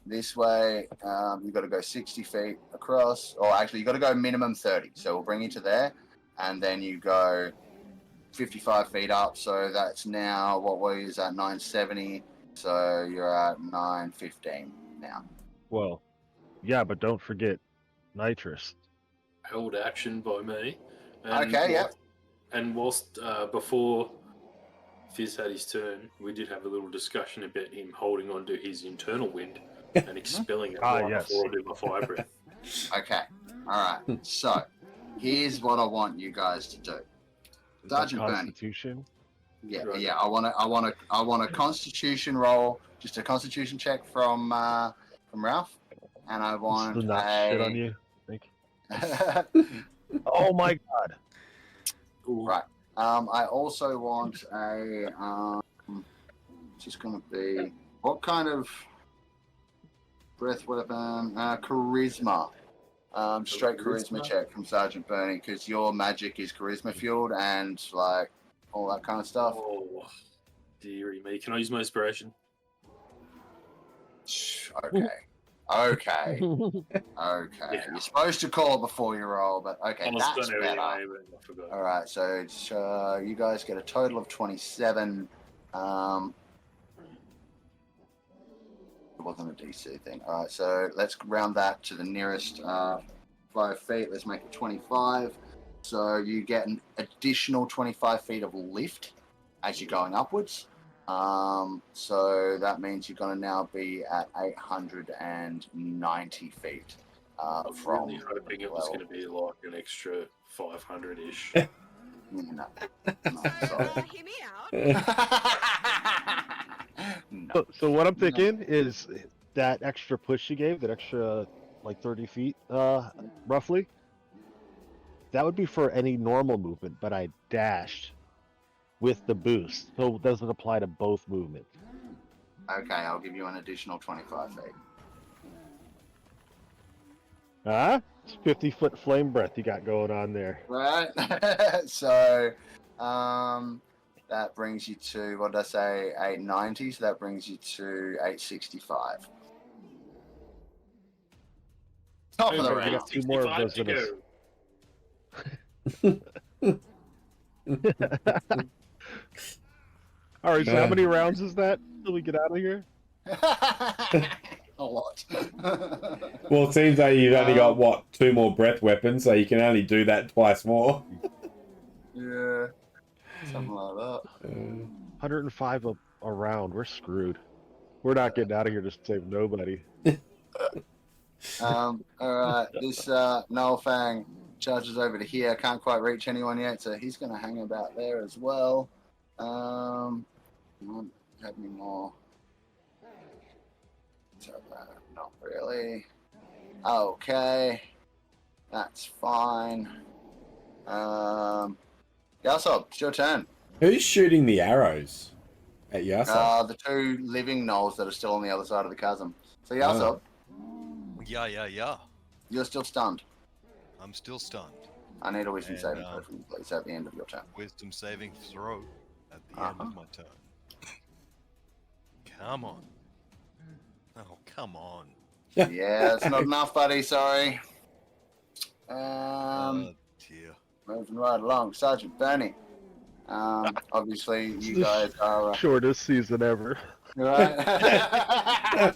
this way. You've got to go 60 feet across, or actually, you've got to go minimum 30, so we'll bring you to there, and then you go 55 feet up, so that's now, what was that, 970, so you're at 915 now. Well, yeah, but don't forget nitrous. Held action by me. Okay, yep. And whilst before Fizz had his turn, we did have a little discussion about him holding on to his internal wind and expelling it right yes. before I do my fire breath. Okay, all right, so here's what I want you guys to do. Sergeant Bernie. Constitution. Yeah, Right. yeah. I want a Constitution roll, just a Constitution check from Ralph, and I want This is not shit on you. Thank you. Oh my god. Right. I also want a just gonna be what kind of breath weapon? Charisma. Straight charisma check from Sergeant Bernie, because your magic is charisma fueled and like all that kind of stuff. Oh, dearie me. Can I use my inspiration? Okay. Okay. Okay. Yeah. You're supposed to call it before you roll, but okay, I was that's gonna better. anyway, but I forgot. All right, so it's, you guys get a total of 27. It wasn't a DC thing. All right, so let's round that to the nearest 5 feet. Let's make it 25. So you get an additional 25 feet of lift as you're going upwards. So that means you're going to now be at 890 feet I'm from really hoping it was going to be like an extra 500-ish. No, sorry. Hear me out. No. So what I'm thinking is that extra push you gave, that extra like 30 feet, roughly. That would be for any normal movement, but I dashed with the boost, so it doesn't apply to both movements. Okay, I'll give you an additional 25 feet. Huh? It's 50-foot flame breath you got going on there. Right? So, that brings you to, what did I say, 890, so that brings you to 865. Top of the Okay, we round. got 2 more of 65 those to in us. All right, so how many rounds is that till we get out of here? A lot. Well, it seems like you've only got, what, 2 more breath weapons, so you can only do that twice more. Yeah. Something like that. 105 a round. We're screwed. We're not getting out of here to save nobody. All right. This Noel Fang charges over to here. Can't quite reach anyone yet, so he's going to hang about there as well. Won't have any more. So, not really. Okay. That's fine. Yahsob, it's your turn. Who's shooting the arrows at Yahsob? The two living gnolls that are still on the other side of the chasm. So Yahsob, Yeah. you're still stunned. I'm still stunned. I need a wisdom And, saving throw from you, please, at the end of your turn. Wisdom saving throw at the end of my turn. Come on. Oh, come on. Yeah, it's not enough, buddy. Sorry. Dear. Moving right along, Sergeant Bernie. Obviously, you guys are Shortest season ever. right.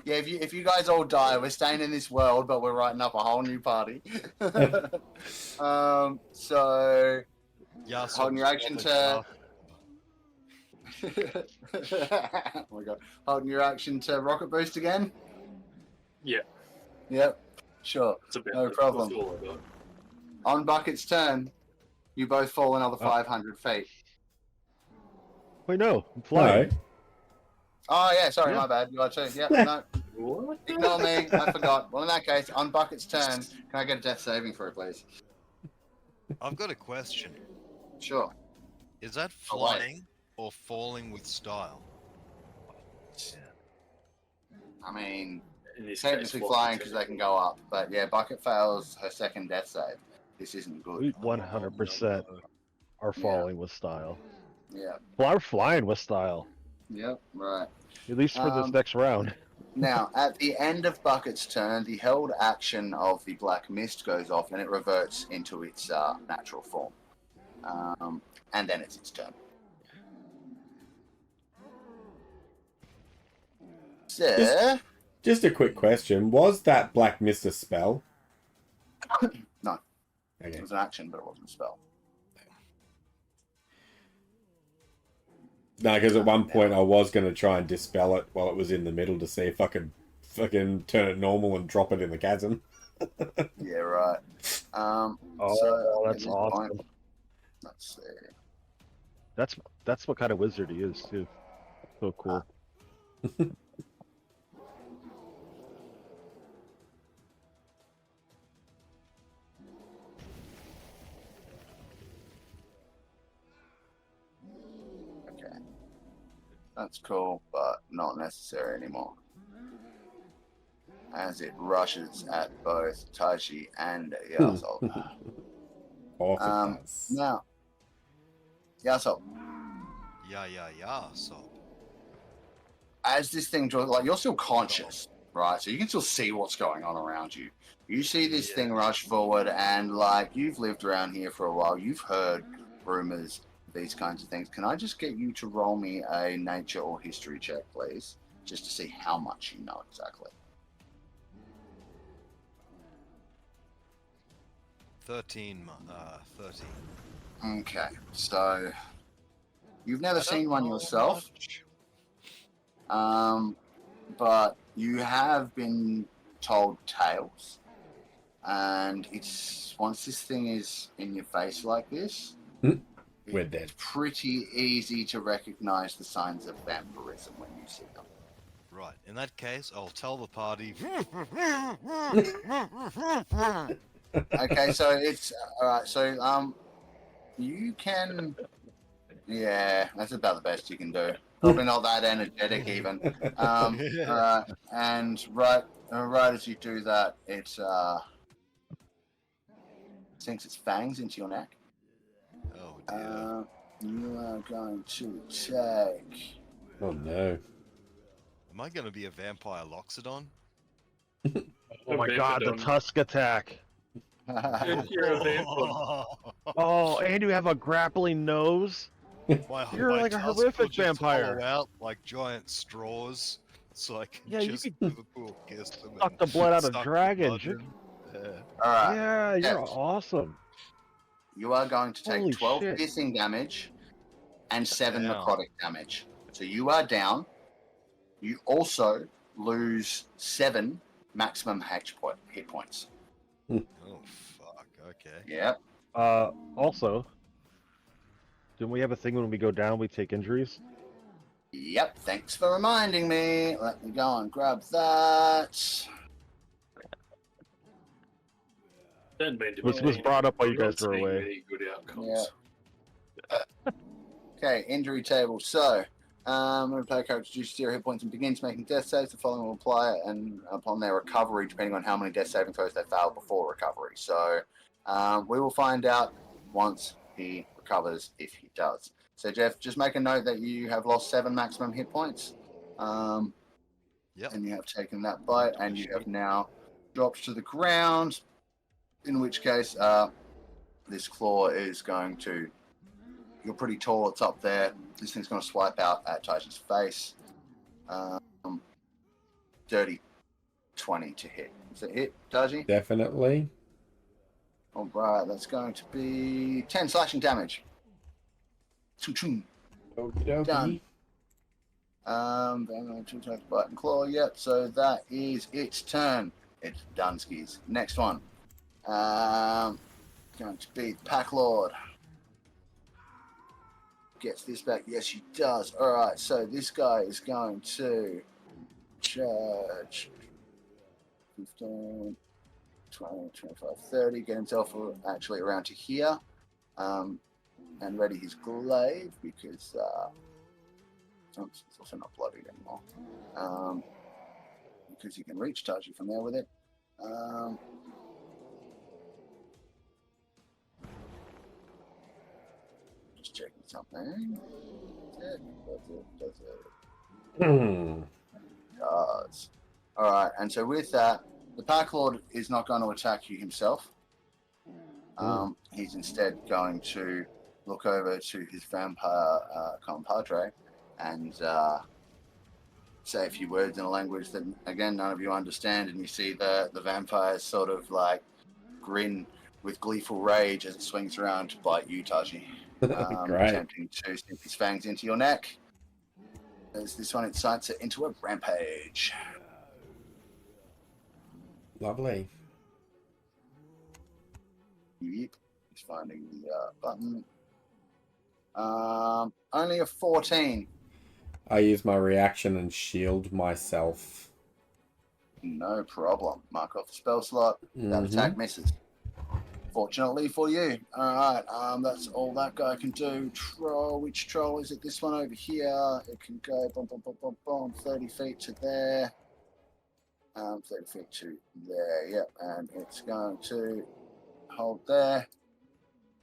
Yeah, if you guys all die, we're staying in this world, but we're writing up a whole new party. So Yeah, holding your action to. Oh my god! Holding your action to rocket boost again. Yeah. Yep. Sure. It's about No problem. That's all I got. On Bucket's turn, you both fall another 500 feet. Wait, no, I'm flying. No. Oh yeah, sorry, Yeah. my bad. You are too. Yep. No. What? Ignore me. I forgot. Well, in that case, on Bucket's turn, can I get a death saving for it, please? I've got a question. Sure. Is that Oh, wait. flying or falling with style? I mean, In this technically case, flying because they can go up, but yeah, Bucket fails her second death save. This isn't good. We 100% are falling with style. Yeah. Well, I'm flying with style. Yep. Right. At least for this next round. Now, at the end of Bucket's turn, the held action of the Black Mist goes off and it reverts into its natural form. And then it's its turn. So, Just a quick question. Was that Black Mist a spell? No. Okay. It was an action, but it wasn't a spell. No, because at one point I was going to try and dispel it while it was in the middle to see if I could fucking turn it normal and drop it in the chasm. Yeah, right. Oh, So, that's at this awesome. point, let's see. That's what kind of wizard he is too. So cool. Okay. That's cool, but not necessary anymore. As it rushes at both Taiji and Yahsob. Awesome. Now, Yahsob, Yeah. So, as this thing draws, like you're still conscious, right? So you can still see what's going on around you. You see this thing rush forward, and like you've lived around here for a while, you've heard rumors, these kinds of things. Can I just get you to roll me a nature or history check, please, just to see how much you know exactly? 13. Okay, so you've never seen one yourself, but you have been told tales, and it's once this thing is in your face like this, We're dead. it's pretty easy to recognize the signs of vampirism when you see them. Right. In that case, I'll tell the party. Okay, so it's all right. So you can, yeah, that's about the best you can do. Probably not that energetic even. All right, and right as you do that, it sinks its fangs into your neck. Oh dear. You are going to take. Oh no. Am I going to be a vampire Loxodon? Oh my god, the tusk attack. You're a vampire. Oh, and you have a grappling nose. You're like a tusks horrific will just vampire. hollow out like giant straws, so I can Yeah, you just could Liverpool kiss them. Suck and the blood out of suck the dragons. blood in. Yeah. All right. Yeah, you're Yes. awesome. You are going to take Holy 12 shit. piercing damage and 7 Damn. necrotic damage. So you are down. You also lose 7 maximum hit points. Oh fuck. Okay. Yep. Also, didn't we have a thing when we go down we take injuries? Yep. Thanks for reminding me. Let me go and grab that. Didn't mean to Was brought up while you guys were seeing away. any good outcomes. Okay, injury table. So, when a player character reduces 0 hit points and begins making death saves, the following will apply and upon their recovery, depending on how many death saving throws they failed before recovery. So, we will find out once he recovers if he does. So, Jeff, just make a note that you have lost 7 maximum hit points. Yep. And you have taken that bite, and you have now dropped to the ground. In which case, this claw is going to. You're pretty tall. It's up there. This thing's going to swipe out at Taiji's face. Dirty 20 to hit. Is it hit, Taiji? Definitely. All right. That's going to be 10 slashing damage. Chung-chung. Done. Then 2 times bite and claw. Yep. So that is its turn. It's Dunsky's. Next one. Going to be the Pack Lord. Gets this back. Yes, she does. All right. So this guy is going to charge 15, 20, 25, 30. Get himself actually around to here. And ready his glaive because it's also not bloodied anymore. Because you can reach Taiji from there with it. Just checking something. Does it? Does. Alright, and so with that, the Pack Lord is not going to attack you himself. He's instead going to look over to his vampire compadre and say a few words in a language that, again, none of you understand, and you see the vampire sort of like grin with gleeful rage as it swings around to bite you, Taiji. Great. Attempting to sink his fangs into your neck. As this one incites it into a rampage. Lovely. Yep, he's finding the button. Only a 14. I use my reaction and shield myself. No problem. Mark off the spell slot. That attack misses. Fortunately for you. Alright, that's all that guy can do. Troll, which troll is it? This one over here. It can go boom, boom, boom, boom, boom, 30 feet to there. 30 feet to there, yep. And it's going to hold there.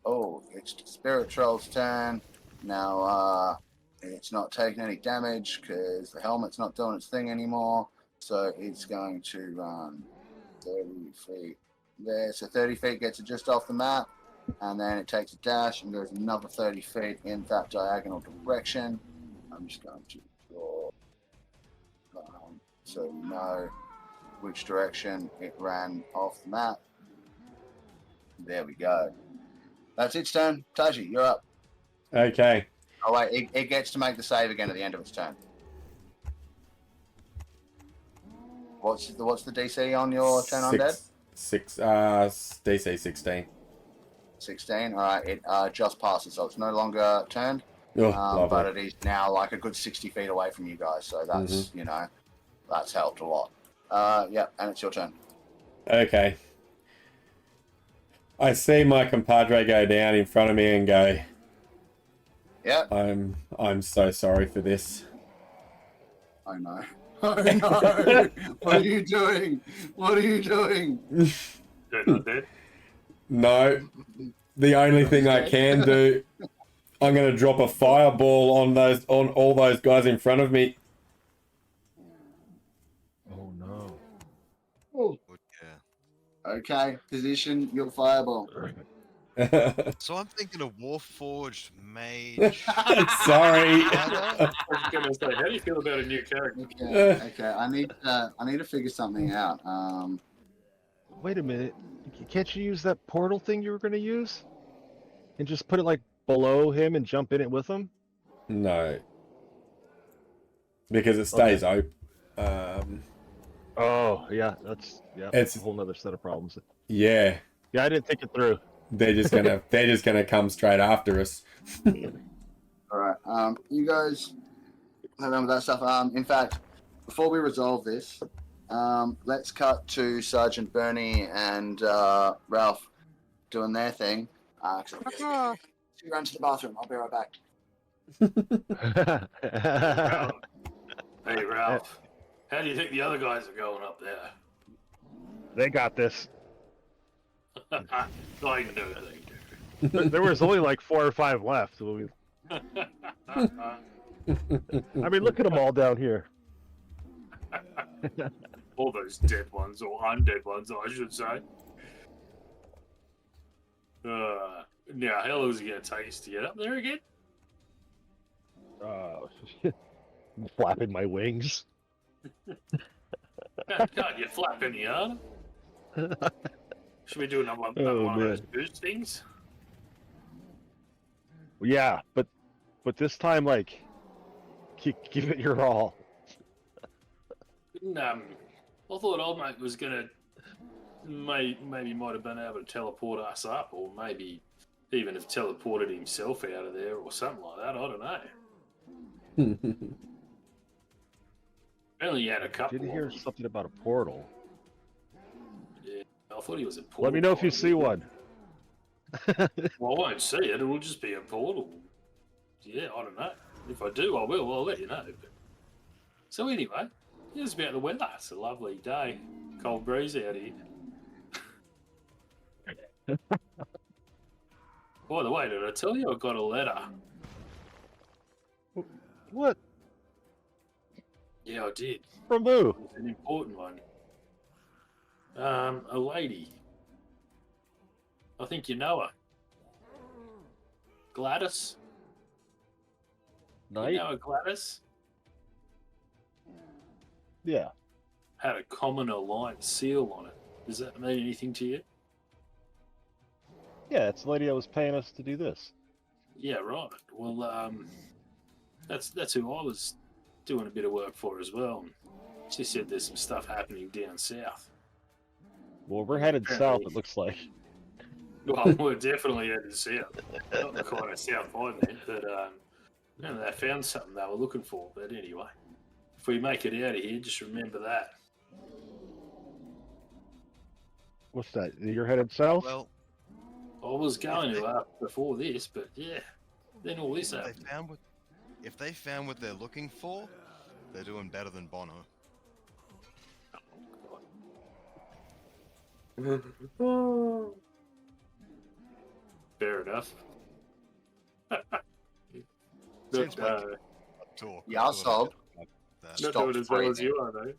Oh, it's the Spirit Troll's turn. Now, it's not taking any damage because the helmet's not doing its thing anymore. So it's going to run 30 feet there. So 30 feet gets it just off the map. And then it takes a dash and goes another 30 feet in that diagonal direction. I'm just going to draw so you know which direction it ran off the map. There we go. That's its turn. Taiji, you're up. Okay. Oh wait, it gets to make the save again at the end of its turn. What's the DC on your turn undead? DC 16. 16. All right, it just passes, so it's no longer turned. Oh, but it is now like a good 60 feet away from you guys, so that's that's helped a lot. Yeah, and it's your turn. Okay. I see my compadre go down in front of me and go, Yeah, I'm so sorry for this. I know. I know. What are you doing? What are you doing? They're not dead. No. The only thing I can do, I'm going to drop a fireball on all those guys in front of me. Oh no. Oh, yeah. Okay, position your fireball. So I'm thinking of Warforged Mage. Sorry. I was going to say, how do you feel about a new character? Okay. I need to figure something out. Wait a minute. Can't you use that portal thing you were going to use? And just put it like below him and jump in it with him? No. Because it stays open. Oh, yeah, it's a whole nother set of problems. Yeah. Yeah, I didn't think it through. They're just gonna come straight after us. All right. You guys remember that stuff. In fact, before we resolve this, Let's cut to Sergeant Bernie and Ralph doing their thing. You run to the bathroom. I'll be right back. Hey, Ralph. How do you think the other guys are going up there? They got this. I know they do. There was only like 4 or 5 left. I mean, look at them all down here. All those dead ones, or undead ones, I should say. Now, how long is it going to take us to get up there again? Flapping my wings. Can't you flap any harder? Should we do another one of those boost things? Yeah, but this time, like, give it your all. I thought old mate was gonna maybe might have been able to teleport us up, or maybe even have teleported himself out of there, or something like that. I don't know. Only had a couple. Did hear something about a portal? Yeah, I thought he was a portal. Let me know if you see one. Well, I won't see it. It will just be a portal. Yeah, I don't know. If I do, I will. I'll let you know. But... So anyway, here's about the weather. It's a lovely day. Cold breeze out here. By the way, did I tell you I got a letter? What? Yeah, I did. From who? It's an important one. A lady. I think you know her. Gladys. Night? You know her, Gladys? Yeah. Had a common alliance seal on it. Does that mean anything to you? Yeah, it's the lady that was paying us to do this. Yeah, right. Well, that's who I was doing a bit of work for as well. She said there's some stuff happening down south. Well, we're headed south, it looks like. Well, we're definitely headed south. Not the kind of south I meant, but they found something they were looking for. But anyway, if we make it out of here, just remember that. What's that? You're headed south? Well, I was going to before this, but yeah, then all this happened. if they found what they're looking for, they're doing better than Bono. Fair enough. Seems Not, like talk. Yahsob. not Stop doing as well as breathing. you are, though.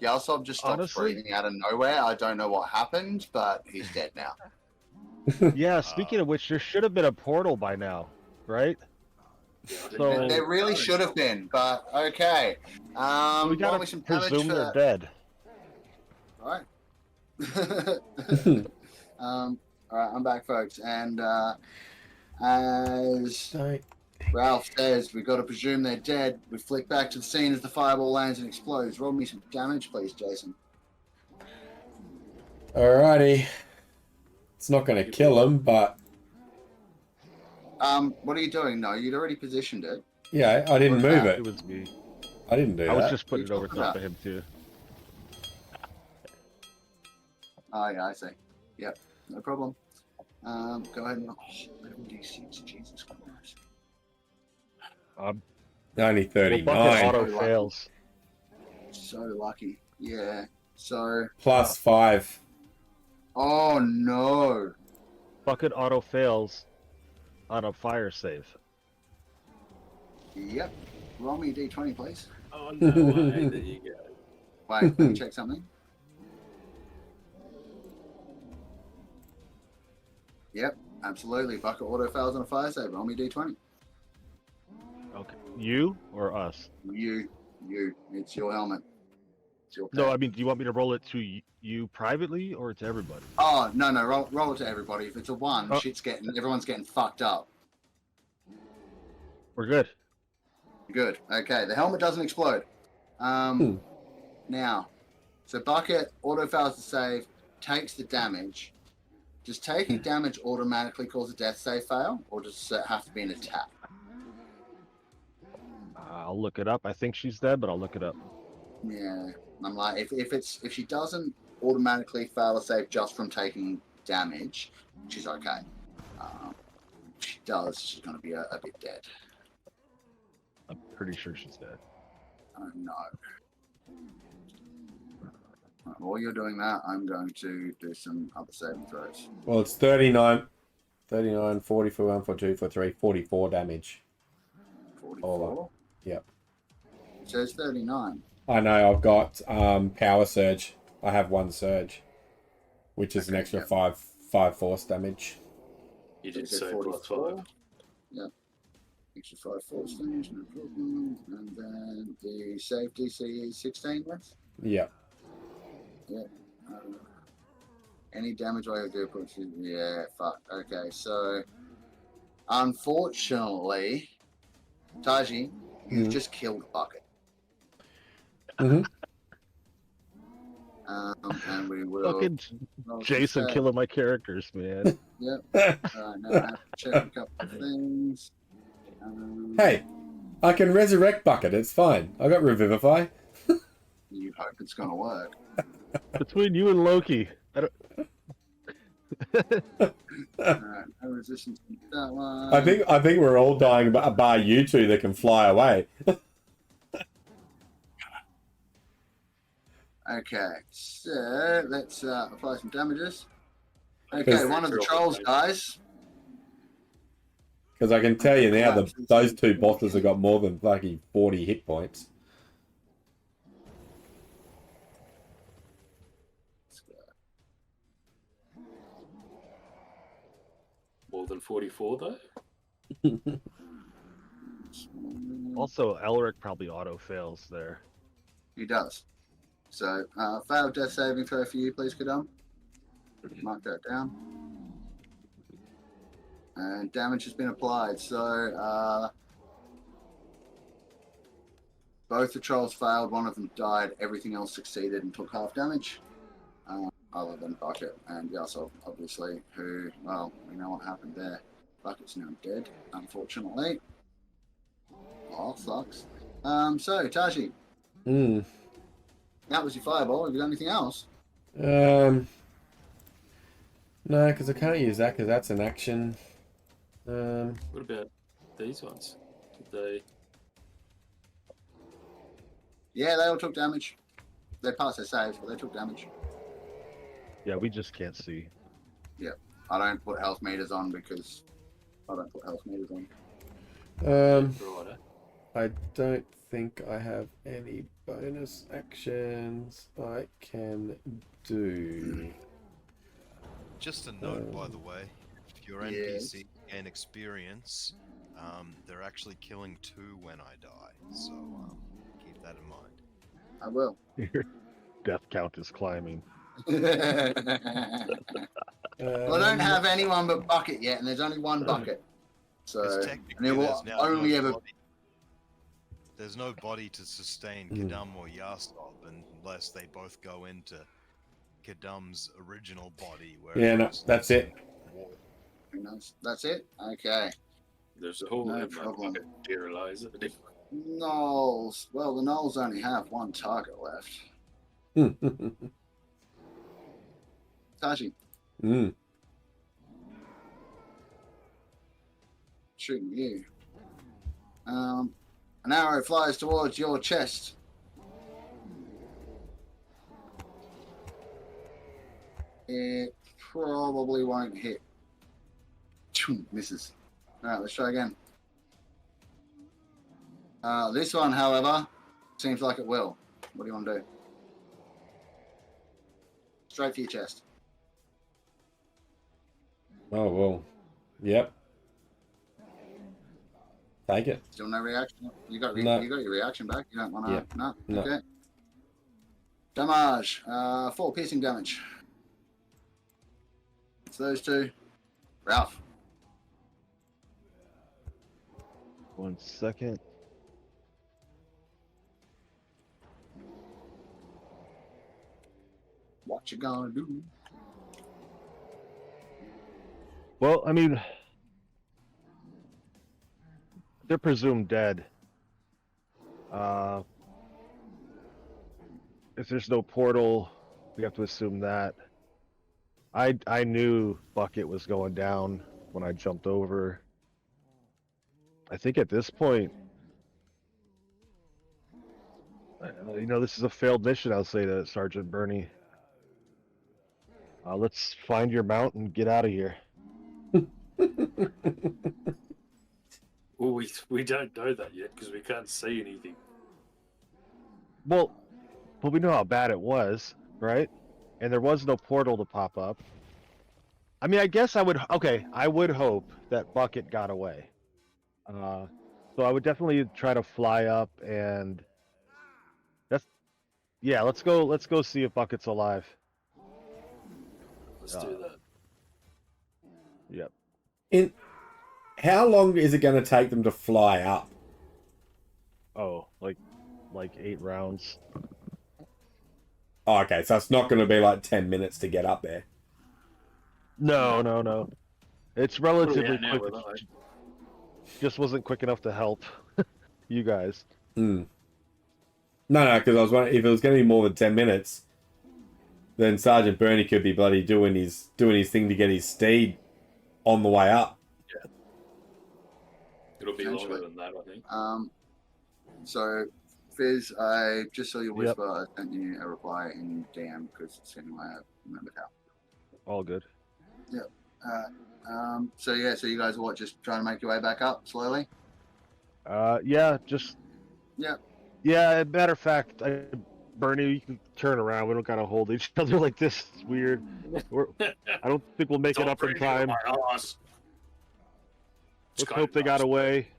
Yahsob just stopped Honestly? breathing out of nowhere. I don't know what happened, but he's dead now. Yeah, speaking of which, there should have been a portal by now, right? Yeah, I think So- There really should have been, but okay. We roll me gotta some damage presume for they're that. dead. Alright. Alright, I'm back, folks. And as Don't. Ralph says, we've got to presume they're dead. We flick back to the scene as the fireball lands and explodes. Roll me some damage, please, Jason. Alrighty. It's not going to kill him, but What are you doing? No, you'd already positioned it. yeah, I didn't move It it. was me. I didn't do I was that. just putting it over top of him, too. Oh, yeah, I see. Yep, no problem. Go ahead and... Oh, 11d6, Jesus Christ. Only Well, bucket 39 auto Lucky. fails. So lucky. Yeah, so... plus 5. Oh, no. Bucket auto fails on a fire save. Yep. Roll me a d20, please. Oh, no way. There you go. Wait, let me check something. Yep, absolutely. Bucket auto fails on a fire save. Roll me a d20. Okay. You or us? You. It's your helmet. It's your No, pet. I mean, do you want me to roll it to you privately or to everybody? Oh, no, roll it to everybody. If it's a 1, Oh. everyone's getting fucked up. We're good. Good. Okay, the helmet doesn't explode. Now, so Bucket auto fails to save, takes the damage. Does taking damage automatically cause a death save fail, or does it have to be an attack? I'll look it up. I think she's dead, but I'll look it up. Yeah, I'm like, if she doesn't automatically fail a save just from taking damage, she's okay. If she does, she's going to be a bit dead. I'm pretty sure she's dead. Oh no. Right, while you're doing that, I'm going to do some other saving throws. Well, it's 39, 40 for 1, for 2, for 3, 44 damage. 44? Yep. So it's 39. I know, I've got power surge. I have 1 surge, which is an Okay, extra yep. 5 force damage. You did So say it's plus 44. 5. Yep. Extra 5 force damage, no problem. And then the save DC is 16 less? Yep. Yep. Any damage I do, yeah, fuck. Okay, so unfortunately, Taiji, you've just killed Bucket. Mm-hmm. And we will. Fucking Jason killing my characters, man. Yep. Alright, now I have to check a couple of things. Hey, I can resurrect Bucket. It's fine. I got Revivify. You hope it's gonna work. Between you and Loki, I don't. Alright, no resistance to that one. I think we're all dying bar you two that can fly away. Okay, so let's apply some damages. Okay, one of the trolls dies. Because I can tell you now, those 2 bosses have got more than fucking 40 hit points. More than 44 though. Also, Elric probably auto fails there. He does. So, failed death saving throw for you, please, Kadam. Mark that down. And damage has been applied. So, both the trolls failed. One of them died. Everything else succeeded and took half damage. Other than Bucket and Yahsob, obviously, who, well, we know what happened there. Bucket's now dead, unfortunately. Oh, sucks. So, Taiji. That was your fireball. Have you got anything else? No, because I can't use that because that's an action. What about these ones? Did they? Yeah, they all took damage. They passed their saves, but they took damage. Yeah, we just can't see. Yeah, I don't put health meters on because I don't put health meters on. Right. I don't think I have any bonus actions I can do. Just a note, by the way, if your NPC gain experience, they're actually killing 2 when I die, so keep that in mind. I will. Your death count is climbing. Well, I don't have anyone but Bucket yet, and there's only one Bucket. So, and it will only ever. There's no body to sustain Kadam or Yahsob unless they both go into Kadam's original body. Yeah, no, that's it. That's it? Okay. There's a whole No problem. materializer. Gnolls. Well, the Gnolls only have 1 target left. Taiji. Shooting you. An arrow flies towards your chest. It probably won't hit. Misses. Alright, let's try again. This one, however, seems like it will. What do you want to do? Straight for your chest. Oh, well. Yep. Take it. Still no reaction? You got your reaction back? You don't want to? Yeah. No? No. Okay. Damage. 4 piercing damage. It's those 2. Ralph. 1 second. What you gonna do? Well, I mean, they're presumed dead. if there's no portal, we have to assume that. I knew Bucket was going down when I jumped over. I think at this point, this is a failed mission, I'll say to Sergeant Bernie. Let's find your mount and get out of here. Well, we don't know that yet because we can't see anything. Well, but we know how bad it was, right? And there was no portal to pop up. I mean, I guess I would hope that Bucket got away. So I would definitely try to fly up and let's go see if Bucket's alive. Let's do that. Yep. How long is it going to take them to fly up? Oh, like 8 rounds. Oh, okay, so it's not going to be like 10 minutes to get up there. No. It's relatively now, quick. Just wasn't quick enough to help you guys. No, because I was wondering if it was going to be more than 10 minutes, then Sergeant Bernie could be bloody doing his thing to get his steed on the way up. Yeah. It'll be longer than that, I think. So, Fizz, I just saw your whisper. I sent you a reply in DM because it's the only way I remembered how. All good. Yep. So you guys are just trying to make your way back up slowly? Yeah, just... Yep. Yeah, matter of fact, Bernie, you can turn around. We don't gotta hold each other like this. It's weird. I don't think we'll make it up in time. Let's hope they got away.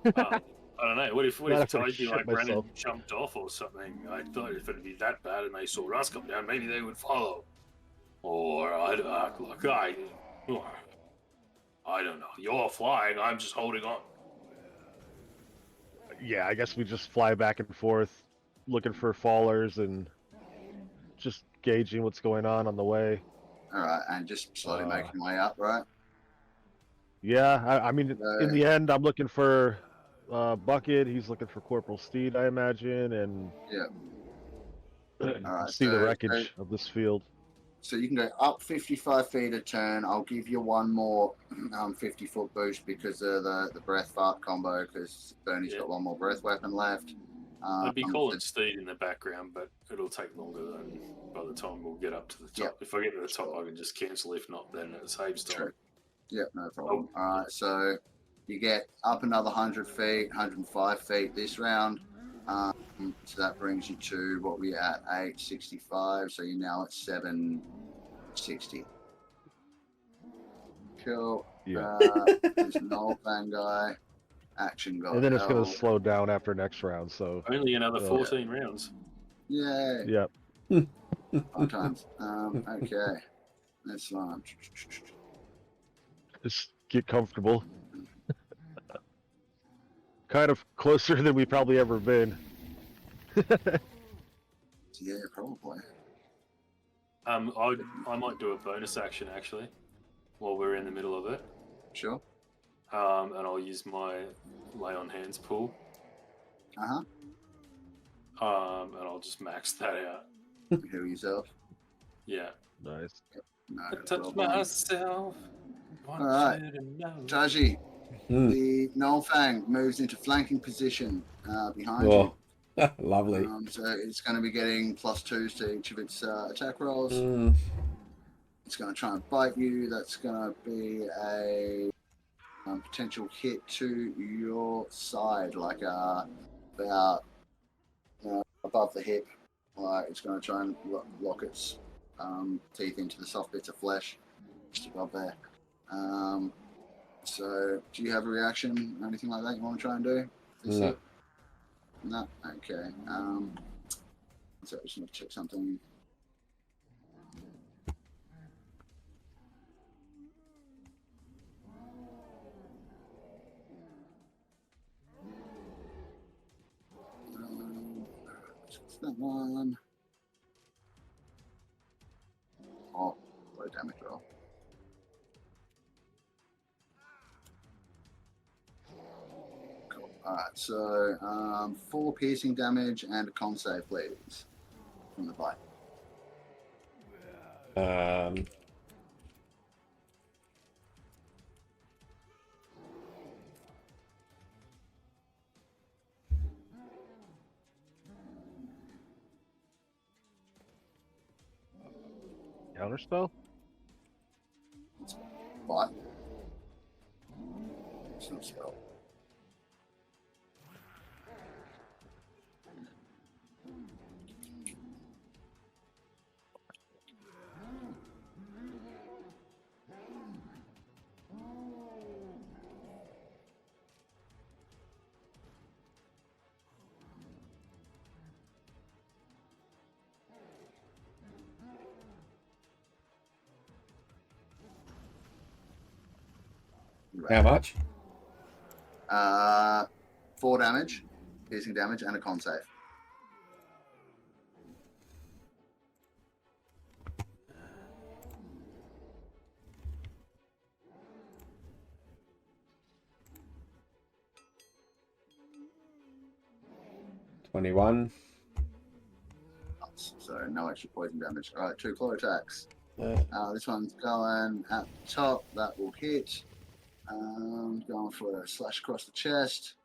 I don't know. What if Taiji ran myself. and jumped off or something? I thought if it'd be that bad and they saw us come down, maybe they would follow. Or I don't know. You're flying. I'm just holding on. Yeah, I guess we just fly back and forth, looking for fallers and just gauging what's going on the way. All right, and just slowly making your way up, right? Yeah, I mean, in the end, I'm looking for Bucket. He's looking for Corporal Steed, I imagine, and see the wreckage of this field. So you can go up 55 feet a turn. I'll give you one more 50-foot boost because of the breath fart combo, because Bernie's got one more breath weapon left. I'd be calling Steed in the background, but it'll take longer than by the time we'll get up to the top. Yep. If I get to the top, I can just cancel. If not, then it saves time. True. Yep, no problem. All right, so you get up another 100 feet, 105 feet this round. So that brings you to what we at 865. So you're now at 760. Cool. Yeah. There's an old fan guy. Action guy. And then it's going to slow down after next round. So only another 14 rounds. Yay. Yep. Fun times. Okay. Let's launch. Just get comfortable. Kind of closer than we've probably ever been. Yeah, probably. I might do a bonus action actually, while we're in the middle of it. Sure. And I'll use my lay on hands pool. Uh-huh. And I'll just max that out. Heal yourself. Yeah. Nice. No, I touch myself. All right. Taiji, the Nullfang moves into flanking position behind you. Lovely. So it's going to be getting +2s to each of its attack rolls. It's going to try and bite you. That's going to be a potential hit to your side, like about above the hip. It's going to try and lock its teeth into the soft bits of flesh just above there. So do you have a reaction or anything like that you want to try and do? No. No? Okay. So I just need to check something. That one. Oh, low damage roll. Cool. Alright, so 4 piercing damage and a con save, please. from the bite. Counterspell? Bite. It's not a spell. How much? 4 damage, piercing damage, and a con save. $21. So no extra poison damage. All right, 2 claw attacks. Yeah. This one's going at the top. That will hit. Going for a slash across the chest.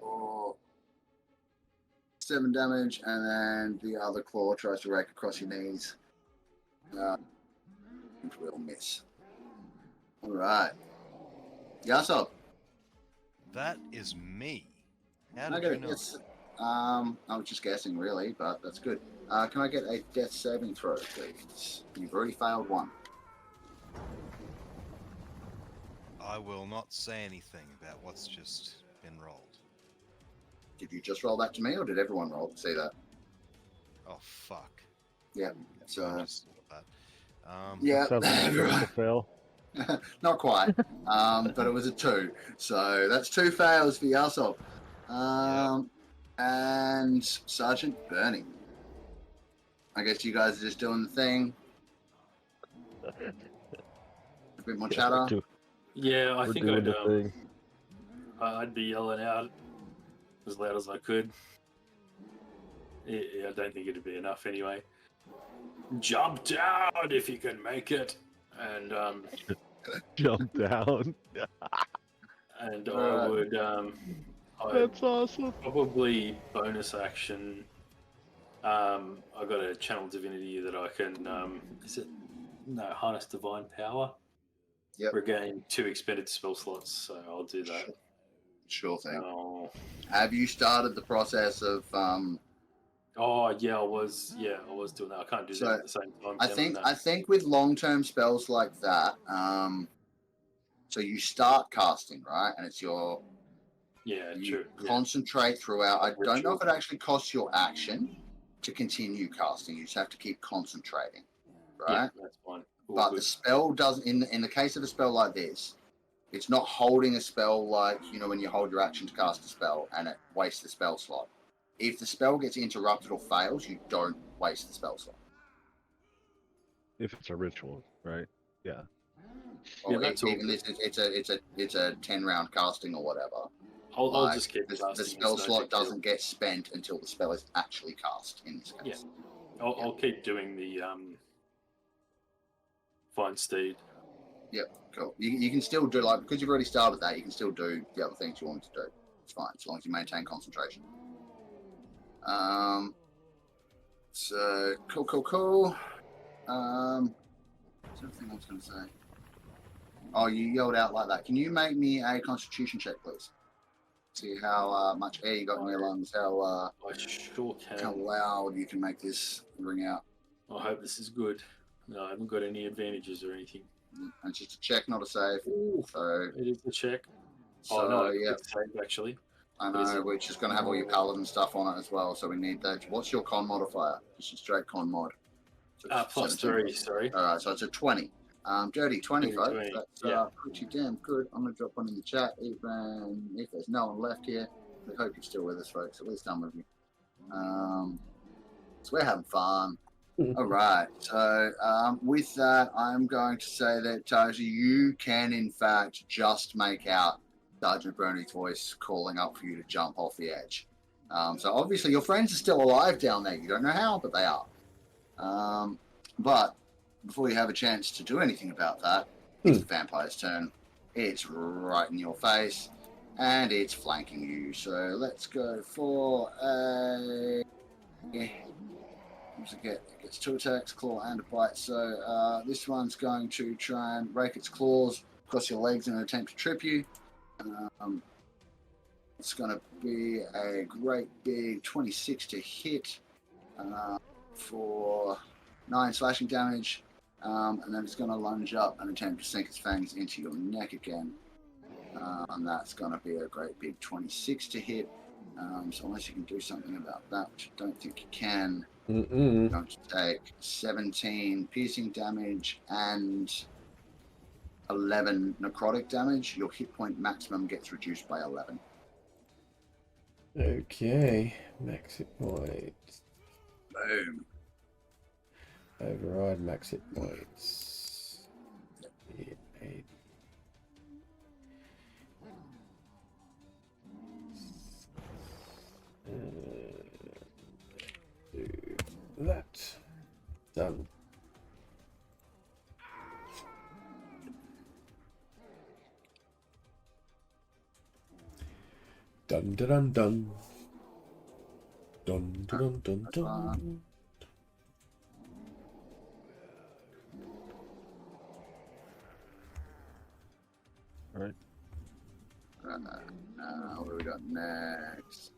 For 7 damage, and then the other claw tries to rake across your knees. Which will miss. All right. Yahsob. That is me. How I did got you a know? guess. I was just guessing, really, but that's good. Can I get a death saving throw, please? You've already failed one. I will not say anything about what's just been rolled. Did you just roll that to me, or did everyone roll to see that? Oh, fuck. Yeah. I So, just thought that. yeah, Sounds like a critical fail. not quite. But it was a 2. So that's 2 fails for Yahsob. And Sergeant Bernie. I guess you guys are just doing the thing. A bit more chatter. Yeah, I We're think doing the thing. I'd be yelling out as loud as I could. Yeah, I don't think it'd be enough anyway. Jump down if you can make it, and Jump down. and I would That's awesome. probably bonus action. I got a channel divinity that I can. Harness divine power. Yep. Regain 2 expended spell slots, so I'll do that. Sure thing. Oh. Have you started the process of Oh yeah, I was doing that. I can't do So, that at the same time. I think with long-term spells like that, so you start casting, right? And it's you true. concentrate throughout. I don't know if it Ritual. actually costs your action to continue casting. You just have to keep concentrating, right? Yeah, that's fine. All But good. the spell doesn't. In the case of a spell like this, it's not holding a spell like when you hold your action to cast a spell and it wastes the spell slot. If the spell gets interrupted or fails, you don't waste the spell slot. If it's a ritual, right? Yeah. Or that's all even good. if it's a 10-round casting or whatever. I'll just keep the casting. spell it's no slot big deal. doesn't get spent until the spell is actually cast. In this case, I'll keep doing the Fine Steed. Yep, cool. You can still do because you've already started that. You can still do the other things you want to do. It's fine as long as you maintain concentration. So cool. Something I was going to say. Oh, you yelled out like that. Can you make me a Constitution check, please? See how much air you got in your lungs. How I sure can. how loud you can make this ring out. I hope this is good. No, I haven't got any advantages or anything. And it's just a check, not a save. Ooh, So, it is a check. so No, yeah, it's saved actually. I know. We're just going to have all your paladin stuff on it as well, so we need that. What's your con modifier? Just a straight con mod. So it's Plus 17. 3, sorry. All right, so it's a 20. Dirty 20, folks. 20, That's yeah. pretty damn good. I'm going to drop one in the chat. Even if there's no one left here, we hope you're still with us, folks. At least I'm with you. So we're having fun. All right. So with that, I'm going to say that, Taiji, you can, in fact, just make out Sergeant Bernie's voice calling up for you to jump off the edge. So obviously your friends are still alive down there. You don't know how, but they are. But before you have a chance to do anything about that, it's the vampire's turn. It's right in your face, and it's flanking you. So let's go for a... It gets 2 attacks, claw and a bite. So this one's going to try and rake its claws across your legs in an attempt to trip you. It's going to be a great big 26 to hit for 9 slashing damage. And then it's going to lunge up and attempt to sink its fangs into your neck again. And that's going to be a great big 26 to hit. So unless you can do something about that, which I don't think you can, you're going to take 17 piercing damage and 11 necrotic damage. Your hit point maximum gets reduced by 11. Okay, max hit points. Boom. Override max hit points. Yeah, 8. Do that. Done. Dun dun dun dun. Dun dun dun dun dun. All right. What do we got next?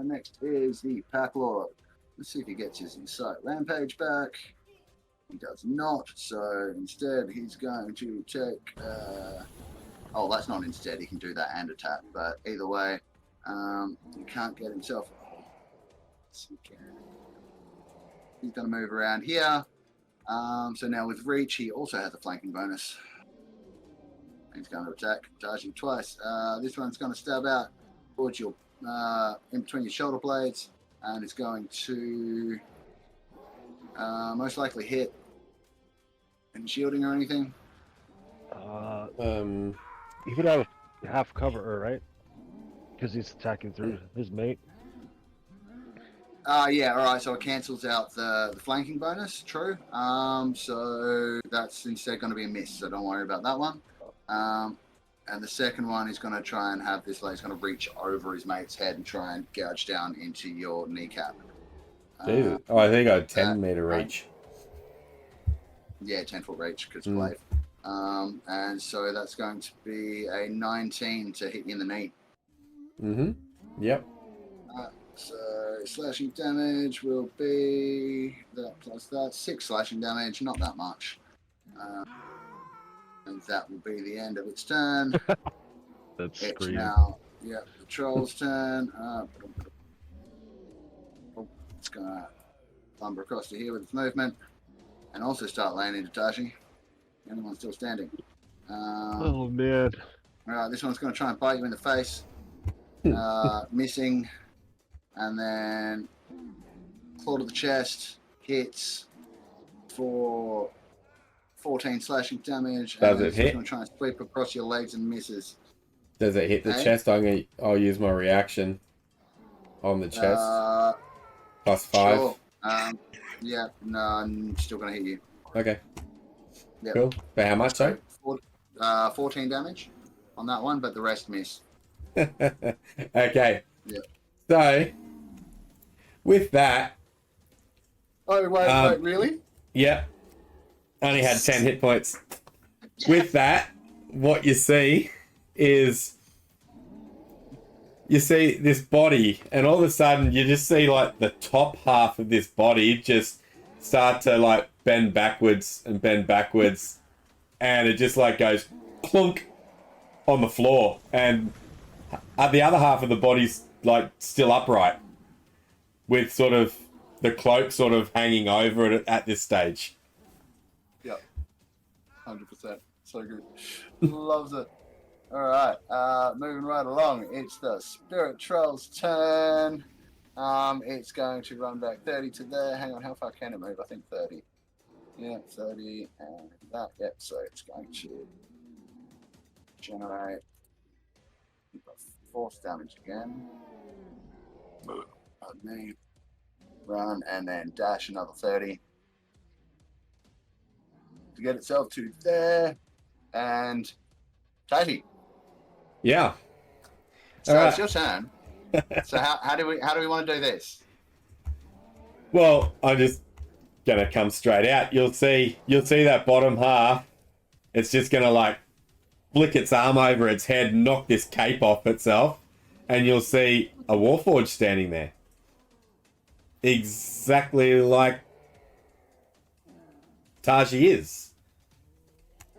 Next is the Pack Lord. Let's see if he gets his Insight Rampage back. He does not, so instead he's going to take... oh, that's not instead, he can do that and attack, but either way, he can't get himself... He's going to move around here. So now with Reach, he also has a flanking bonus. He's going to attack Taiji twice. This one's going to stab out towards your, in between your shoulder blades, and it's going to most likely hit. Any shielding or anything? He could have half cover, right? Because he's attacking through his mate. Yeah, alright, so it cancels out the flanking bonus, true. So that's instead going to be a miss, so don't worry about that one. And the second one is going to try and have this, like, he's going to reach over his mate's head and try and gouge down into your kneecap. Jesus. Oh, I think I got 10-meter reach. Yeah, 10-foot reach, because glaive. And so that's going to be a 19 to hit you in the knee. Yep. So slashing damage will be that plus that, 6 slashing damage, not that much. And that will be the end of its turn. That's it's screaming. now, yeah, the troll's turn. It's gonna lumber across to here with its movement, and also start laying into Taiji. The only one still standing. Oh man! All right, this one's gonna try and bite you in the face, missing, and then claw to the chest, hits for 14 slashing damage. Does and it hit? It's going to try and sweep across your legs and misses. Does it hit the Okay. chest? I'll use my reaction on the chest. Plus 5. Sure. Yeah, no, I'm still going to hit you. Okay. Yep. Cool. But how much, sorry? 14 damage on that one, but the rest miss. Okay. Yeah. So, with that, Oh, wait, really? yep, only had 10 hit points. With that, what you see is you see this body, and all of a sudden you just see like the top half of this body just start to like bend backwards, and it just like goes clunk on the floor, and the other half of the body's like still upright with sort of the cloak sort of hanging over it at this stage. Yep. 100%. So good. Loves it. All right. Moving right along. It's the Spirit Troll's turn. It's going to run back 30 to there. Hang on, how far can it move? I think 30. Yeah, 30 and that. Yep. So it's going to generate force damage again. Pardon me. Run and then dash another 30 to get itself to there. And Taiji. Yeah. So All it's right. your turn. So how do we want to do this? Well, I'm just gonna come straight out. You'll see that bottom half. It's just gonna like flick its arm over its head, knock this cape off itself, and you'll see a Warforged standing there. Exactly like Taiji is.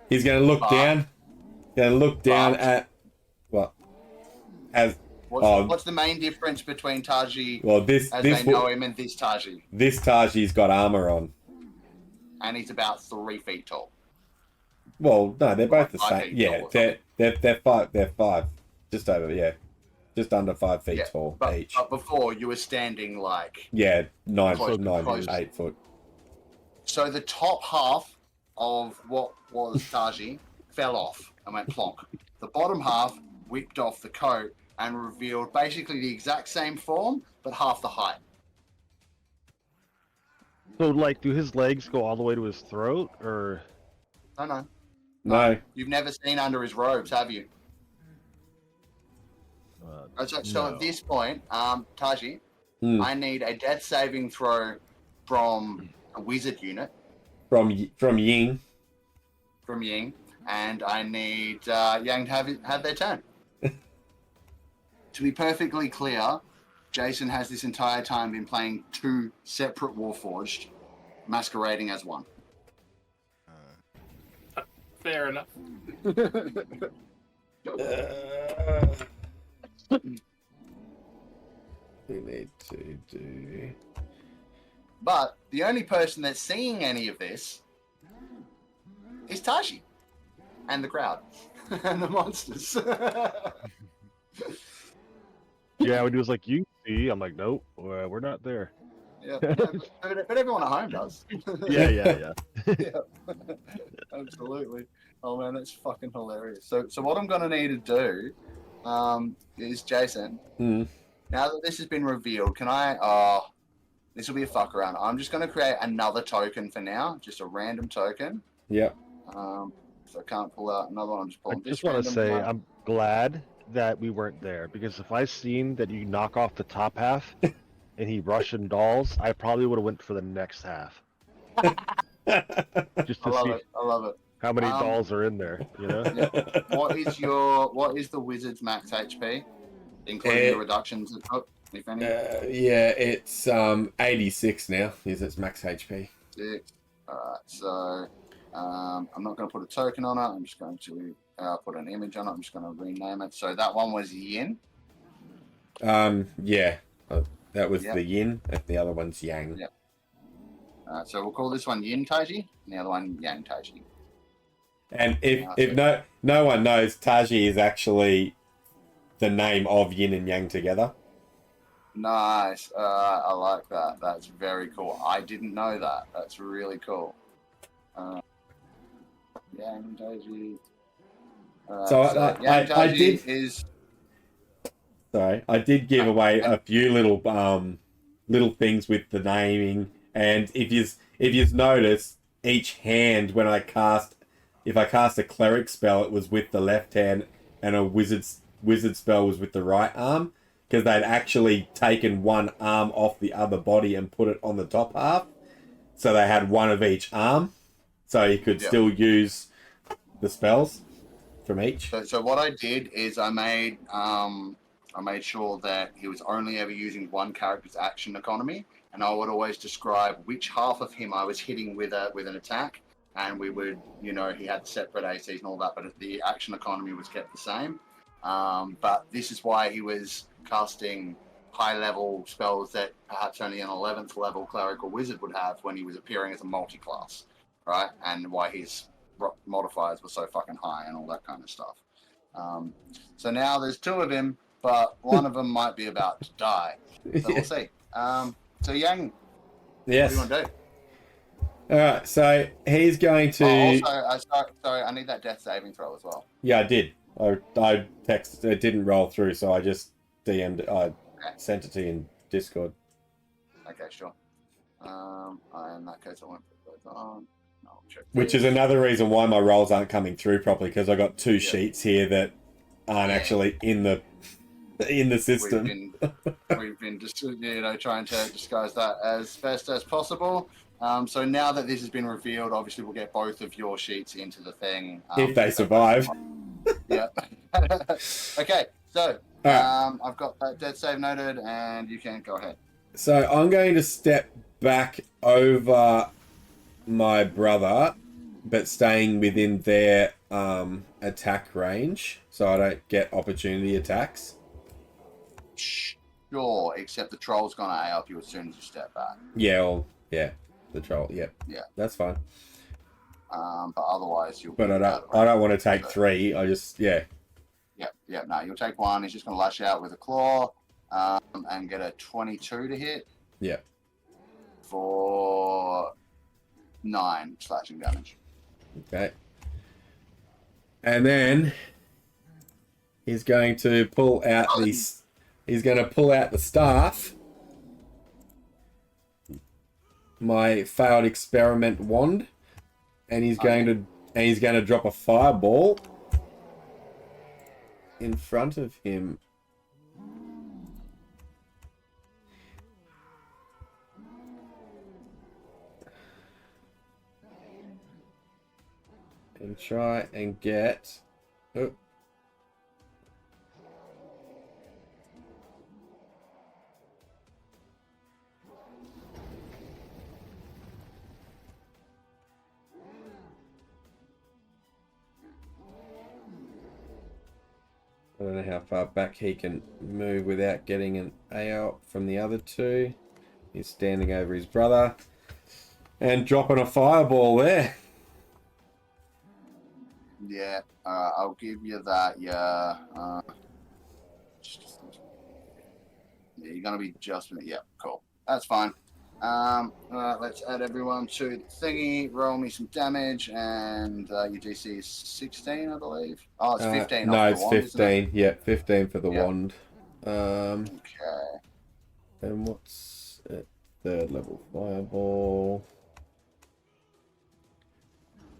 He's gonna look down. At what? As What's the main difference between Taiji this they know him and this Taiji? This Taji's got armor on. And he's about 3 feet tall. Well, no, they're both the 5 same. feet Yeah, tall or they're five. They're 5, just over. Yeah, just under 5 feet tall each. But before you were standing like 9 close- foot, 9 close. 8 foot. so. The top half of what was Taiji fell off and went plonk. The bottom half whipped off the coat and revealed basically the exact same form, but half the height. So, like, do his legs go all the way to his throat, or? No. No. You've never seen under his robes, have you? So at this point, Taiji, I need a death saving throw from a wizard unit. From Ying. From Ying, and I need Yang to have their turn. To be perfectly clear, Jason has this entire time been playing 2 separate Warforged, masquerading as one. Fair enough. We need to do. But the only person that's seeing any of this is Taiji and the crowd and the monsters. Yeah, when he was like, "You see," I'm like, "Nope, we're not there." Yeah, but everyone at home does. Yeah. Yeah, absolutely. Oh man, that's fucking hilarious. So what I'm gonna need to do is Jason. Now that this has been revealed, can I? This will be a fuck around. I'm just gonna create another token for now, just a random token. Yep. So I can't pull out another one. I'm just I pulling. just want to say I'm glad that we weren't there, because if I seen that you knock off the top half and he Russian dolls, I probably would have went for the next half. Just to see I love it. how many dolls are in there, you know? Yeah. What is the wizard's max HP, including the reductions it took, if any? It's 86 now. Is its max HP. 6. Alright, so I'm not going to put a token on it. I'm just going to put an image on it. I'm just going to rename it. So that one was Yin. Yeah. That was the Yin, and the other one's Yang. Yep. So we'll call this one Yin Taiji, and the other one Yang Taiji. And if no one knows, Taiji is actually the name of Yin and Yang together. Nice. I like that. That's very cool. I didn't know that. That's really cool. Yang Taiji. Yang Taiji I did give away a few little things with the naming, and if you notice, each hand when if I cast a cleric spell, it was with the left hand, and a wizard spell was with the right arm, because they'd actually taken one arm off the other body and put it on the top half, so they had one of each arm, so you could still use the spells from each. So what I did is I made sure that he was only ever using one character's action economy, and I would always describe which half of him I was hitting with an attack, and we would, he had separate ACs and all that, but the action economy was kept the same. But this is why he was casting high-level spells that perhaps only an 11th level cleric or wizard would have when he was appearing as a multi-class, right? And why his modifiers were so fucking high and all that kind of stuff. So now there's 2 of him, but one of them might be about to die. So we'll see. So Yang, Yes. what do you want to do? All right. So he's going to. Also, sorry, I need that death saving throw as well. Yeah, I did. I texted. It didn't roll through, so I just DM'd. I sent it to you in Discord. Okay, sure. In that case, I won't put those on. I'll check. Which is another reason why my rolls aren't coming through properly, because I got 2 sheets here that aren't actually in the system. We've been just trying to disguise that as best as possible. So now that this has been revealed, obviously we'll get both of your sheets into the thing. If they survive. Yeah. Okay, so I've got that death save noted, and you can go ahead. So I'm going to step back over my brother, but staying within their attack range, so I don't get opportunity attacks. Sure, except the troll's gonna help you as soon as you step back. Yeah, well, yeah, the troll. Yep. Yeah, that's fine. But otherwise, you'll. But I don't want to take 3. I just Yeah. No, you'll take 1. He's just gonna lash out with a claw, and get a 22 to hit. Yeah. For 9 slashing damage. Okay. And then he's going to pull out these. He's going to pull out the staff. My failed experiment wand, and he's going to drop a fireball in front of him. And try and get. Oh. I don't know how far back he can move without getting an AO from the other 2. He's standing over his brother and dropping a fireball there. Yeah, I'll give you that. Yeah, you're gonna be just. Yeah, cool. That's fine. Let's add everyone to the thingy. Roll me some damage, and your DC is 16, I believe. Oh, it's 15. No, it's 15. Yeah, 15 for the wand. Okay. And what's it? 3rd level fireball?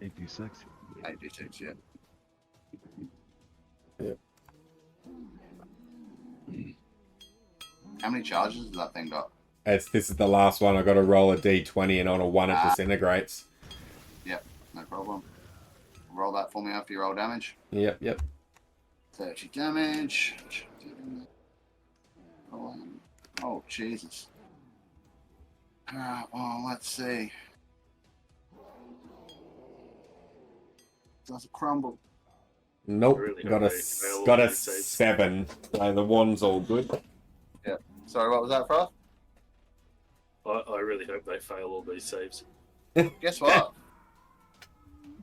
8d6. 8d6, yeah. Yep. How many charges has that thing got? This is the last one. I got to roll a d20, and on a 1 it disintegrates. Yep, no problem. Roll that for me after you roll damage. Yep. 30 damage. Oh, Jesus. Well, let's see. Does it crumble? Nope. Really got a 7. So the wand's all good. Yeah. Sorry, what was that, Froth? I really hope they fail all these saves. Guess what?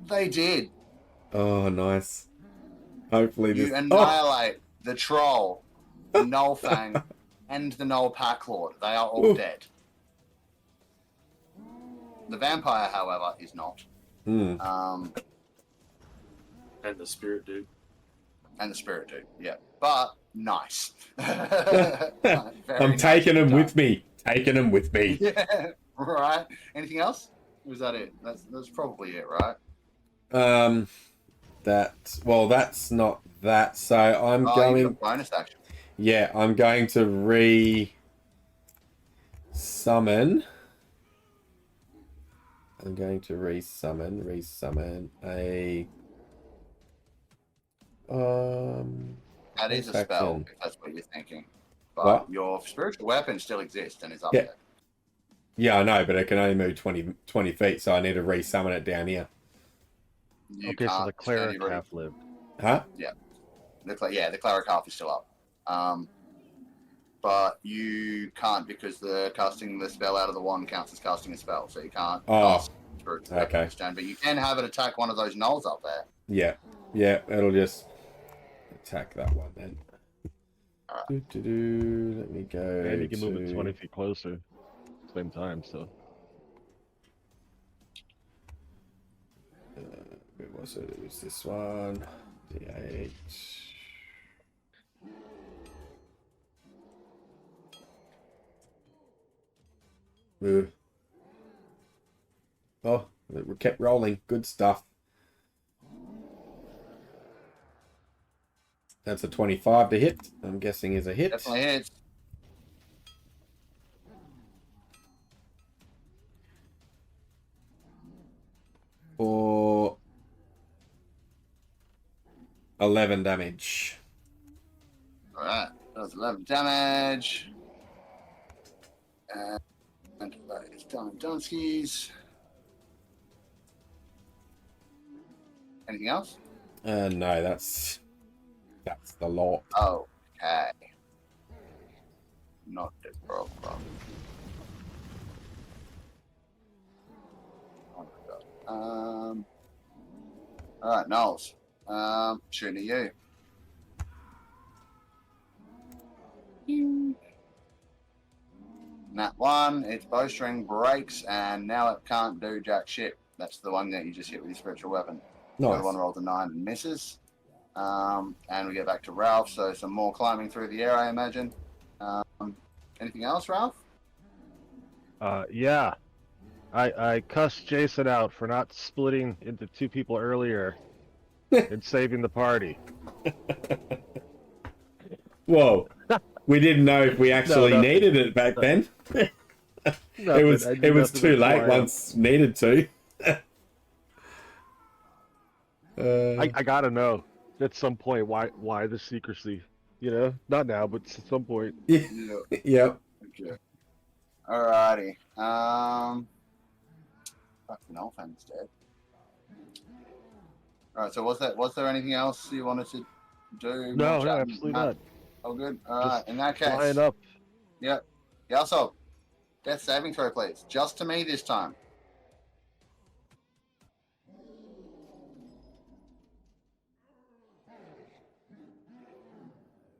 They did. Oh, nice. Hopefully this... You annihilate the troll, the Nullfang, and the Null Pack Lord. They are all dead. The vampire, however, is not. And the spirit dude. And the spirit dude, yeah. But nice. I'm taking them with me. Taking them with me. Yeah, right. Anything else? Or was that it? That's probably it, right? That's not that. So I'm going. Bonus action. Yeah, I'm going to re-summon. I'm going to resummon a. That is a spell, if that's what you're thinking. But what? Your spiritual weapon still exists and is up there. Yeah, I know, but it can only move 20 feet, so I need to resummon it down here. Okay, so the cleric half lived. Huh? Yeah. The cleric half is still up. But you can't because casting the spell out of the wand counts as casting a spell, so you can't cast spiritual weapon this turn. But you can have it attack one of those gnolls up there. Yeah, it'll just... attack that one then. Let me go. And you can move it 20 feet closer. Same time, so. Where was it? It was this one. D8. Oh, we kept rolling. Good stuff. That's a 25 to hit. I'm guessing is a hit. Definitely hits. For 11 damage. Alright, that was 11 damage. And that is done. Dunskies. Anything else? No, that's the lot. Okay. Not the problem. Oh my god. Alright, Knowles. Shooting at you. Nat 1, its bowstring breaks, and now it can't do jack shit. That's the one that you just hit with your spiritual weapon. The Nice. other one rolls a 9 and misses. And we get back to Ralph, so some more climbing through the air, I imagine. Anything else, Ralph? Yeah. I cussed Jason out for not splitting into 2 people earlier and saving the party. Whoa. We didn't know if we actually nothing. needed it back then. Nothing. It was too late once needed to. I gotta know at some point why the secrecy, you know? Not now, but at some point. Yeah. Yep. Okay. Alrighty. Fucking Elfan's dead. Alright, so was there anything else you wanted to do? No, absolutely not. Oh, good. Alright, in that case. Flying up. Yep. Yahsob, death saving throw, please. Just to me this time.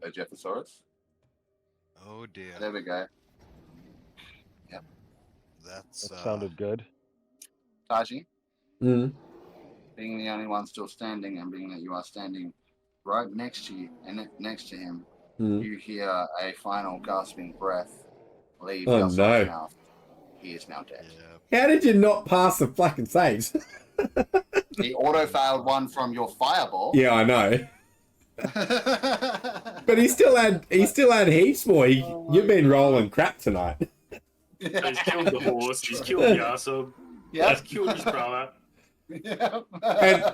A Jeffosaurus. Oh dear. There we go. That's That sounded good. Taiji, Mm. being the only one still standing, and being that you are standing right next to you and next to him, Mm. you hear a final gasping breath leave Oh, Yahsob's no. mouth. He is now dead. yeah. How did you not pass the fucking saves? He auto-failed one from your fireball. Yeah, I know. But he still had heaps more. You've been rolling crap tonight. He's killed the horse. He's killed Yahsob. Yeah. He's killed his brother. Yep. And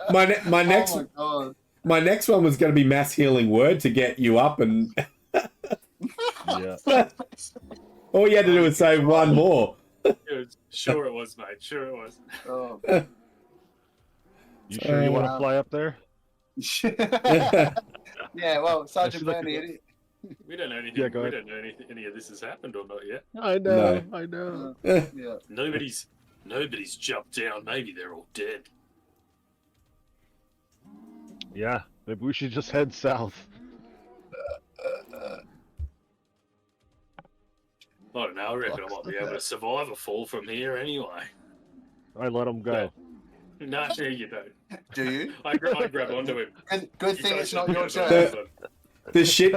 my next Oh my god. my next one was going to be mass healing word to get you up, and Yeah. all you had to do was say one more. Sure it was, mate. Sure it was. Oh. You sure you want to Wow. fly up there? Yeah, well, Sergeant should look Bernie, We don't know anything. Yeah, go we ahead. don't know any of this has happened or not yet. I know. I know. yeah. Nobody's jumped down. Maybe they're all dead. Yeah. Maybe we should just head south. I don't know. I reckon I might be able to survive a fall from here anyway. I let him go. No, you don't. Do you? I grab onto him. Good thing it's not your turn. turn. The shit.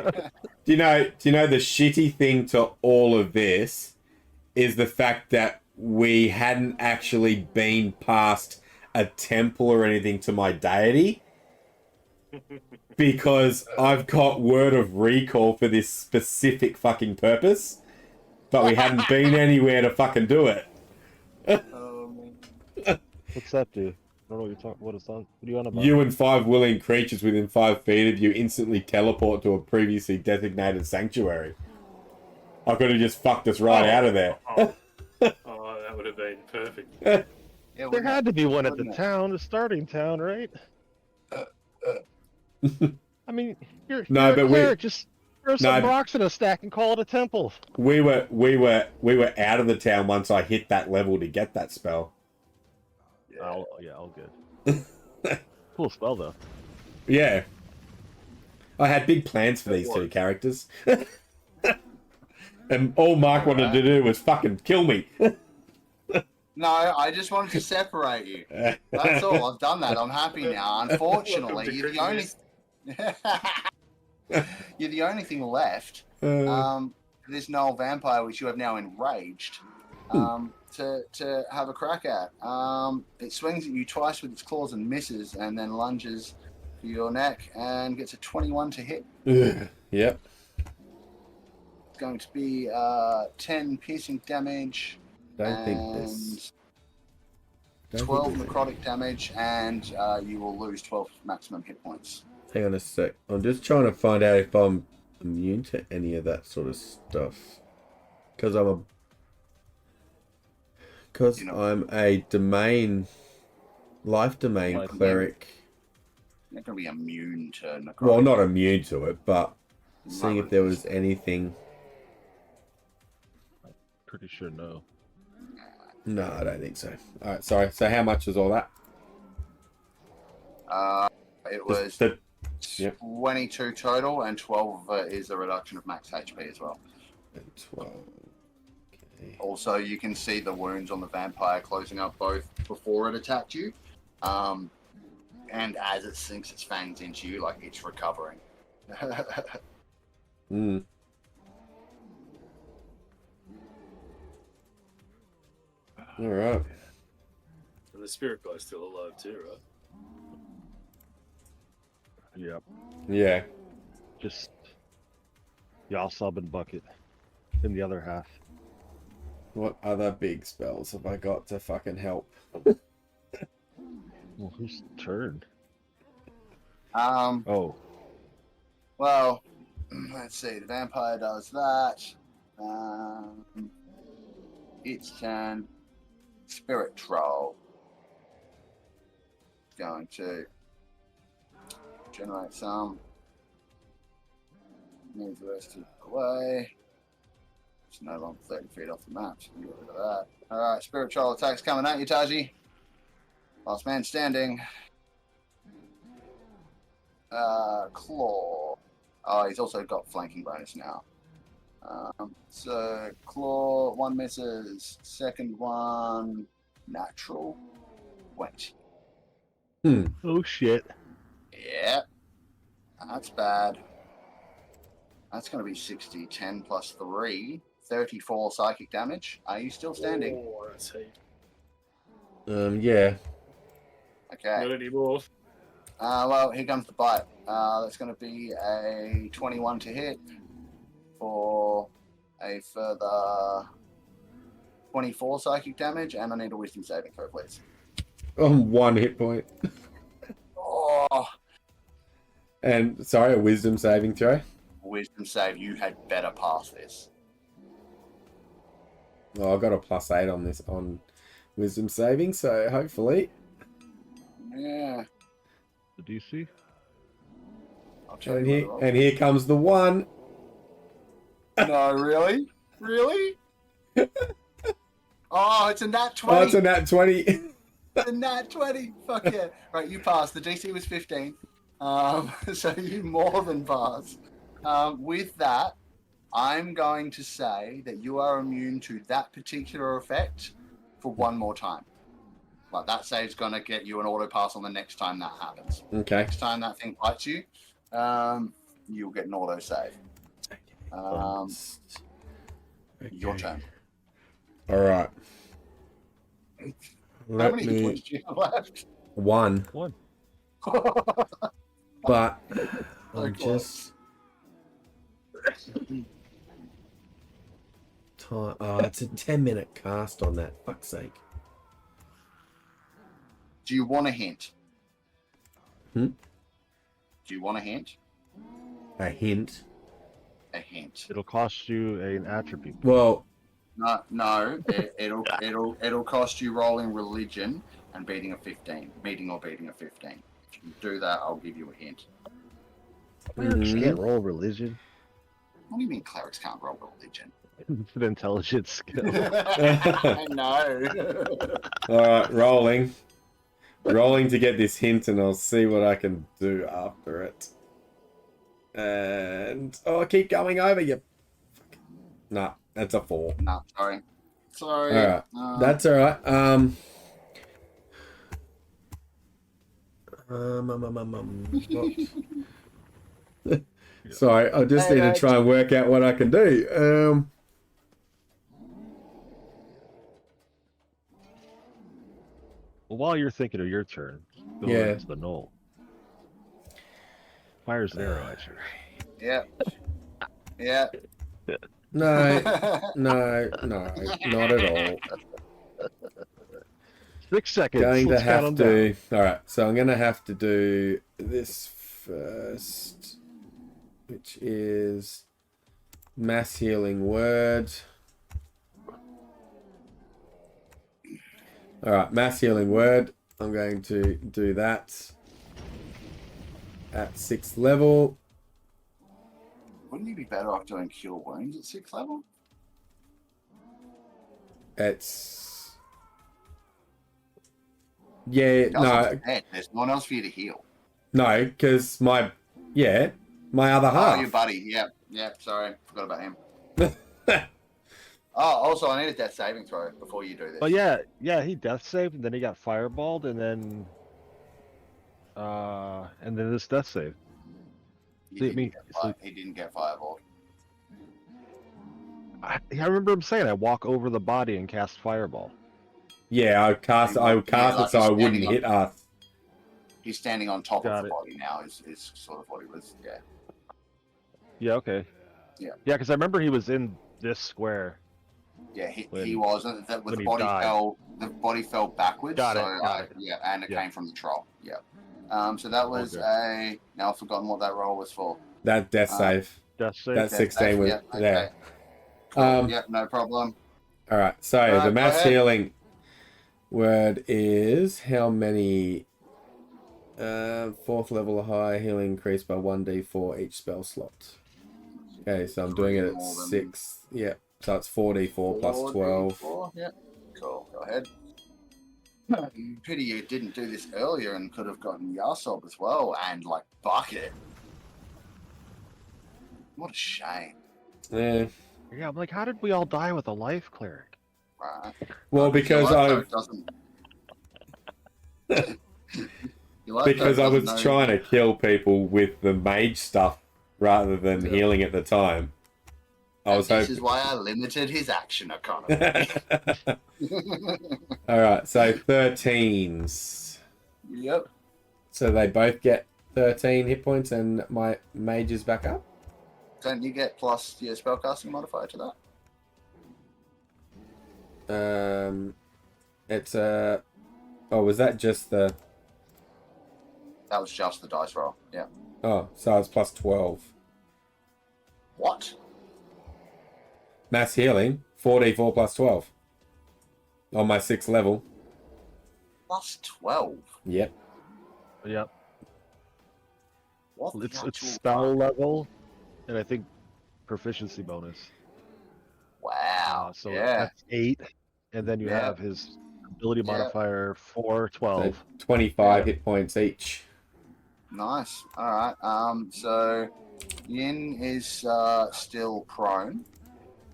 Do you know the shitty thing to all of this is the fact that we hadn't actually been past a temple or anything to my deity, because I've got word of recall for this specific fucking purpose, but we hadn't been anywhere to fucking do it. What's that do? I don't know what you're talking. What it's on? What are you on about? You and 5 willing creatures within 5 feet of you instantly teleport to a previously designated sanctuary. I could have just fucked us right out of there. Oh, that would have been perfect. Yeah, There had to be one at the wouldn't it? town, the starting town, right? I mean, you're No, a but we- cleric, just throw some No. rocks in a stack and call it a temple. We were out of the town once I hit that level to get that spell. Yeah, all good. Cool spell though. Yeah. I had big plans for these two characters. And all Mark wanted to do was fucking kill me. No, I just wanted to separate you. That's all. I've done that. I'm happy now. Unfortunately, you're the only. You're the only thing left. This null vampire, which you have now enraged, to have a crack at. It swings at you twice with its claws and misses, and then lunges for your neck and gets a 21 to hit. Yep. It's going to be 10 piercing damage. Don't think this. 12 necrotic damage, and you will lose 12 maximum hit points. Hang on a sec. I'm just trying to find out if I'm immune to any of that sort of stuff. Because I'm a domain, life domain cleric. You're not going to be immune to necrotic. Well, not immune to it, but seeing if there was anything. Pretty sure no. No, I don't think so. All right, sorry. So how much was all that? It was 22 total, and 12 is a reduction of max HP as well. And 12. Okay. Also, you can see the wounds on the vampire closing up both before it attacked you, and as it sinks its fangs into you, like it's recovering. All right. And the spirit guy's still alive too, right? Yep. Yeah. Just Yahsob and Bucket in the other half. What other big spells have I got to fucking help? Well, whose turn? Well, let's see. The vampire does that. Its turn. Spirit Troll. Going to generate some. Move the rest of the way. It's no longer 30 feet off the map, so get rid of that. Alright, Spirit Troll attacks coming at you, Taiji. Last man standing. Claw. Oh, he's also got flanking bonus now. So, Claw, one misses. Second one, natural. 20. Oh, shit. Yeah. That's bad. That's going to be 60. 10 plus 3. 34 psychic damage. Are you still standing? Oh, that's heat. Yeah. Okay. Not anymore. Well, here comes the bite. That's going to be a 21 to hit for a further 24 psychic damage, and I need a wisdom saving throw, please. 1 hit point. Oh, And sorry, a wisdom saving throw. wisdom save. You had better pass this. Oh, I got a +8 on this on wisdom saving, so hopefully. Yeah. The DC? I'll tell And you. here, and here comes the 1. No, really? Really? Oh, it's a nat 20. Oh, it's a nat 20. It's a nat 20. Fuck yeah. Right, you passed. The DC was 15. So you more than passed. With that, I'm going to say that you are immune to that particular effect for one more time. Like, that save's going to get you an auto pass on the next time that happens. Okay. Next time that thing bites you, you'll get an auto save. Your turn. All right. How Let many me points do you have left? 1, One. but So I'm close. just time. Oh, it's a 10-minute cast on that. Fuck's sake. Do you want a hint? Hmm? Do you want a hint? A hint. A hint. It'll cost you an attribute. Well, No. It'll cost you rolling religion and beating a 15. Meeting or beating a 15. If you do that, I'll give you a hint. Clerics can't roll religion. What do you mean clerics can't roll religion? It's an intelligence skill. I know. all right, rolling. Rolling to get this hint, and I'll see what I can do after it. And I keep going over you. Nah, that's a 4. No, sorry. Sorry. All right, that's all right. Sorry, I just need to try and work out what I can do. Well, while you're thinking of your turn, go into the knoll. Fires an arrow at you. Yeah. Yeah. No, not at all. 6 seconds. Going to Let's count have them to. All right, so I'm going to have to do this first, which is mass healing word. All right, mass healing word. I'm going to do that at 6th level. Wouldn't you be better off doing cure wounds at 6th level? It's no. There's no one else for you to heal. No, because my other half. Oh, your buddy. Yep. Sorry, forgot about him. Oh, also, I need a death saving throw before you do this. Oh yeah, he death saved, and then he got fireballed, and then this death save. He didn't get fireballed. I remember him saying, "I walk over the body and cast fireball." Yeah, I would cast it so I wouldn't hit us. He's standing on top of the body now. Is sort of what he was. Yeah. Yeah. Okay. Yeah. Yeah, because I remember he was in this square. Yeah, he wasn't. The body fell backwards. Got it. Yeah, and it came from the troll. Yeah. So that was a. Now I've forgotten what that roll was for. That death save. Death save. That 16 was there. Cool. Yeah, no problem. All right. So the mass healing word is how many? 4th level or higher healing increased by 1d4 each spell slot. Okay, so I'm doing it at 6. Yeah. So it's 4d4 plus 12. Yeah. Cool. Go ahead. Pity you didn't do this earlier and could have gotten Yahsob as well and like bucket. What a shame. Yeah. Yeah, I'm like, how did we all die with a life cleric? Right. Well, because I was trying to kill people with the mage stuff rather than healing at the time. This is why I limited his action economy. All right, so 13s. Yep. So they both get 13 hit points, and my mage is back up. Don't you get plus your spellcasting modifier to that? It's oh, was that just the? That was just the dice roll. Yeah. Oh, so it's plus 12. What? Mass healing, 4d4 plus 12. On my 6th level. Plus 12? Yep. Yep. What? It's spell level, and I think proficiency bonus. Wow. So that's 8, and then you have his ability modifier 4, 12. So 25 hit points each. Nice. All right. So Yin is still prone,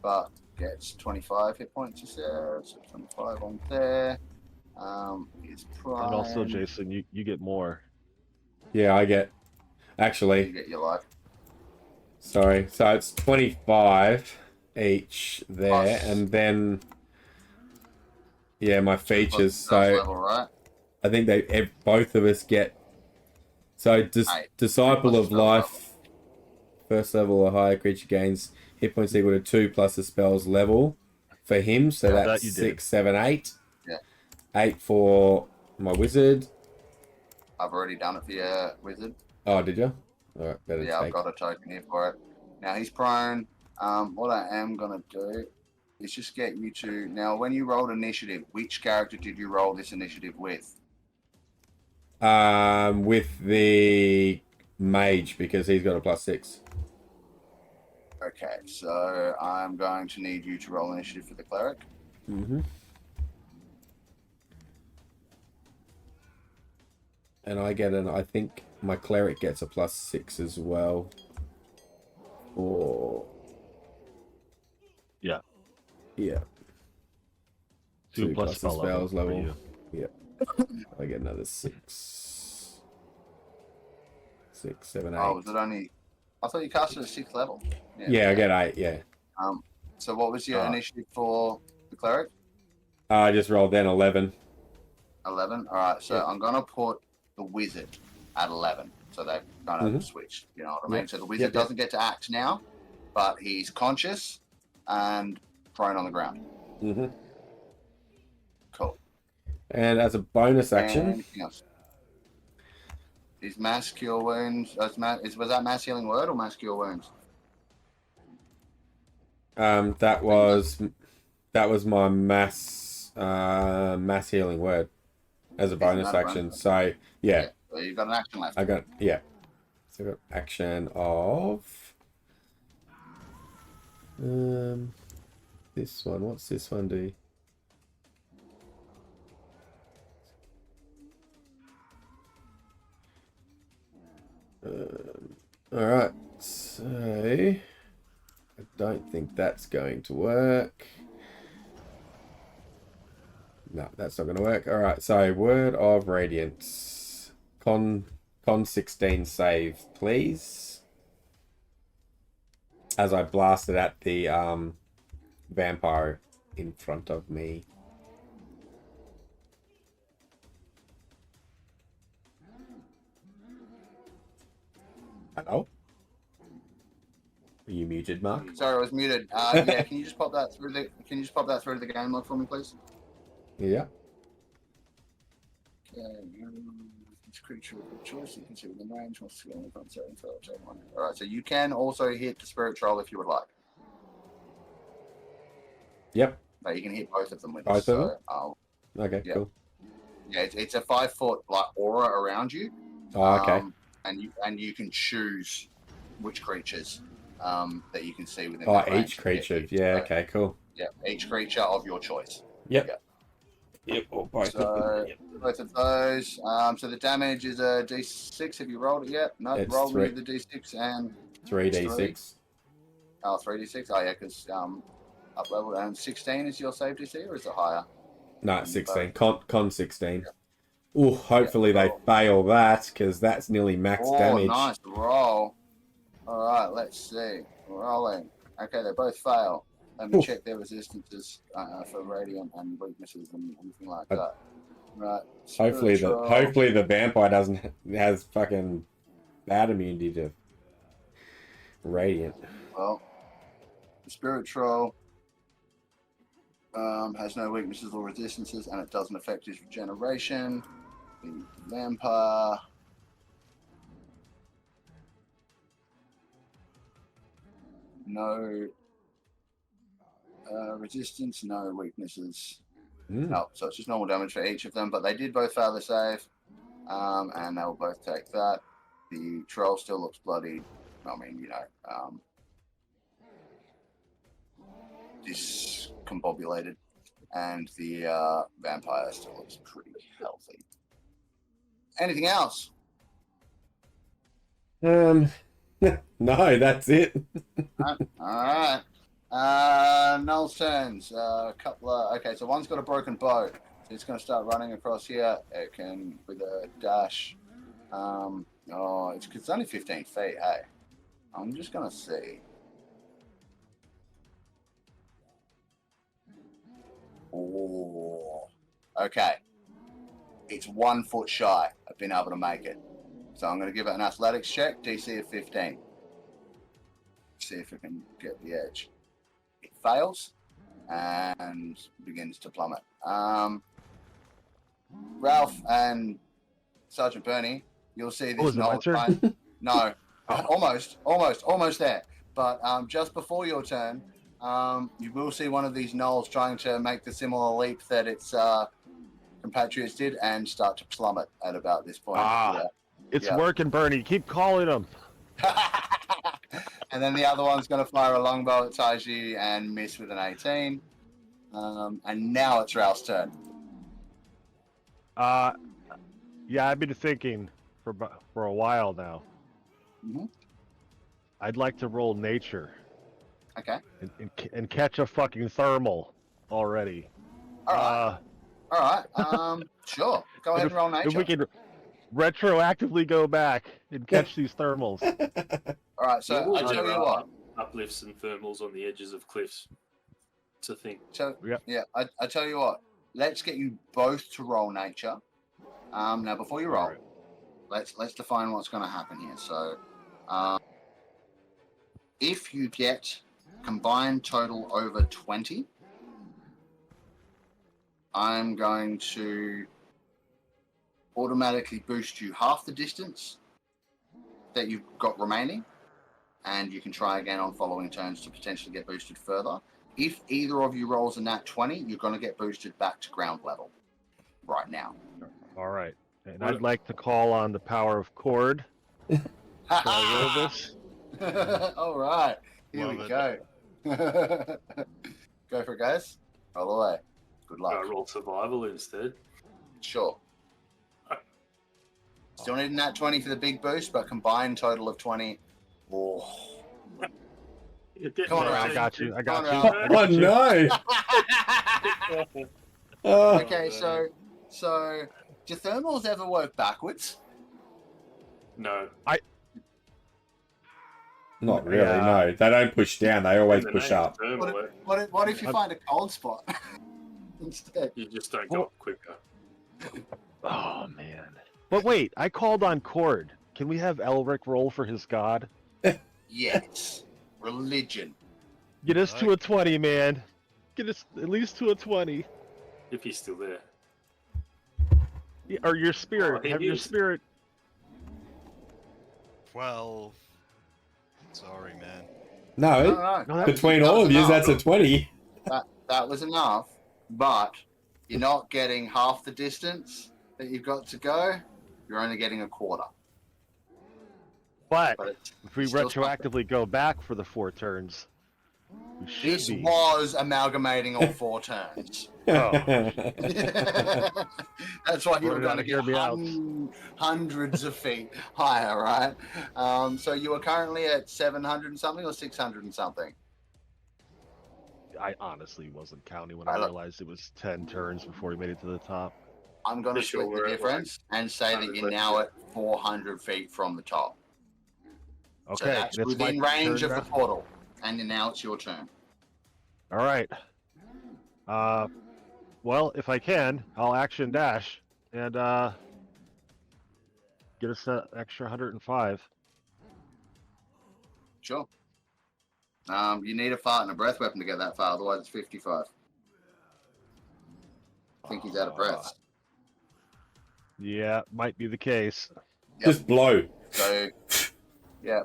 but gets 25 hit points just there. So 25 on there. He's prone. And also, Jason, you get more. Yeah, I get. Actually. You get your life. Sorry. So it's 25 each there, plus, and then. Yeah, my features. So level, right? I think both of us get. So Disciple of Life, first level or higher creature gains hit points equal to 2 plus the spell's level for him. So that's 6, 7, 8. Yeah. 8 for my wizard. I've already done it for your wizard. Oh, did you? All right, better I've got a token here for it. Now he's prone. What I am going to do is just get you to... Now, when you rolled initiative, which character did you roll this initiative with? With the mage, because he's got a plus 6. Okay, so I'm going to need you to roll initiative for the cleric. Mm-hmm. And I think my cleric gets a plus 6 as well. Or Yeah. yeah. 2 plus spell spells level. level. For you. Yep. I get another 6. 6, 7, 8. Oh, was it only? I thought you cast it at 6th level. Yeah, I get 8. Yeah. So what was your initiative for the cleric? I just rolled then 11. 11. All right. So Yeah. I'm gonna put the wizard at 11. So they've kind of switched. You know what I mean? Yep. So the wizard doesn't get to act now, but he's conscious and prone on the ground. Mm-hmm. Cool. And as a bonus action, Anything else? Is mass cure wounds? Was that mass healing word or mass cure wounds? that was my mass healing word as a bonus action. So yeah, So you've got an action left. I got So I got action of this one. What's this one do? All right, so I don't think that's going to work. No, that's not going to work. All right, so word of radiance, con 16 save, please. As I blasted at the vampire in front of me. Hello? Are you muted, Mark? Sorry, I was muted. Yeah, can you just pop that through the game log for me, please? Yeah. Okay. Each creature of choice you can see within range wants to go in the front setting for one. All right, so you can also hit the spirit troll if you would like. Yep. But you can hit both of them with Both this. of them? So, Okay, yeah. cool. yeah, it's a 5-foot like aura around you. Oh, okay. And you can choose which creatures that you can see within. Oh, that range. each creature. Yeah, okay, cool. Yeah, each creature of your choice. Yep. Yep, or both So, of them. Yep. both of those. So the damage is a D6. Have you rolled it yet? No, It's roll me 3. the D6 and 3d6. Oh, 3d6. Oh yeah, because up level and 16 is your save DC, or is it higher? No, 16. Con 16. Oh, hopefully they fail that, because that's nearly max damage. Nice roll. All right, let's see. Rolling. Okay, they both fail. Let me check their resistances for radiant and weaknesses and anything like that. Right. Hopefully Spiritual. the vampire has fucking bad immunity to radiant. Well, the spirit troll has no weaknesses or resistances, and it doesn't affect his regeneration. The vampire. No resistance, no weaknesses. No, so it's just normal damage for each of them, but they did both fail the save, and they'll both take that. The troll still looks bloody. I mean, discombobulated, and the vampire still looks pretty healthy. Anything else? No, that's it. All right. Null's turns. Okay, so one's got a broken bow. So it's going to start running across here. It can with a dash. It's only 15 feet. Hey, I'm just going to see. Oh, okay. It's 1 foot shy of being able to make it. So I'm going to give it an athletics check, DC of 15. See if it can get the edge. It fails and begins to plummet. Ralph and Sergeant Bernie, you'll see this knoll. No, almost there. But just before your turn, you will see one of these gnolls trying to make the similar leap that its compatriots did and start to plummet at about this point. It's working, Bernie. Keep calling them. And then the other one's going to fire a longbow at Taiji and miss with an 18. And now it's Ralph's turn. Yeah, I've been thinking for a while now. Mm-hmm. I'd like to roll nature Okay. and catch a fucking thermal already. All right. All right. Sure. Go ahead and roll nature. If we can retroactively go back and catch these thermals. All right. So I tell you what. Uplifts and thermals on the edges of cliffs. It's a thing. So Yeah. I tell you what. Let's get you both to roll nature. Now before you roll, let's define what's going to happen here. So, if you get combined total over 20, I'm going to automatically boost you half the distance that you've got remaining, and you can try again on following turns to potentially get boosted further. If either of you rolls a nat 20, you're going to get boosted back to ground level right now. All right. And I'd like to call on the power of chord. Can I roll this? All right. Here Love we it. go. Go for it, guys. Roll away. Good luck. I roll survival instead. Sure. Still need a nat 20 for the big boost, but combined total of 20. Oh. Come on, I Ralph. got you. I got Come you. on, I Oh got you. no! Oh. Okay, so do thermals ever work backwards? No. Not really. Yeah. No, they don't push down. They always The push name up. thermal, What if you find a cold spot instead? You just don't go up quicker. Oh man. But wait, I called on chord. Can we have Elric roll for his god? Yes. Religion. Get us to a 20, man. Get us at least to a 20. If he's still there. Yeah, or your spirit. he Have your is. spirit. 12. Sorry, man. No, No. No, that, between that all was of you, enough. that's a 20. That was enough, but you're not getting half the distance that you've got to go. You're only getting a quarter. but But it's if we still retroactively go back for the 4 turns, we should this be. was amalgamating all 4 turns. Oh. That's why you were Running out going to of hear me out. get hundreds of feet higher, right? So you were currently at 700 and something or 600 and something. I honestly wasn't counting when I I look- realized it was 10 turns before we made it to the top. I'm going to For sure, split we're the at, difference and say that 100 you're left, now yeah. at 400 feet from the top. Okay, So that's and it's my within range turn of the now? portal. And now it's your turn. All right. Well, if I can, I'll action dash and get us an extra 105. Sure. You need a fart and a breath weapon to get that far, otherwise it's 55. I think he's out of breath. Yeah, might be the case. Just blow. So, yeah.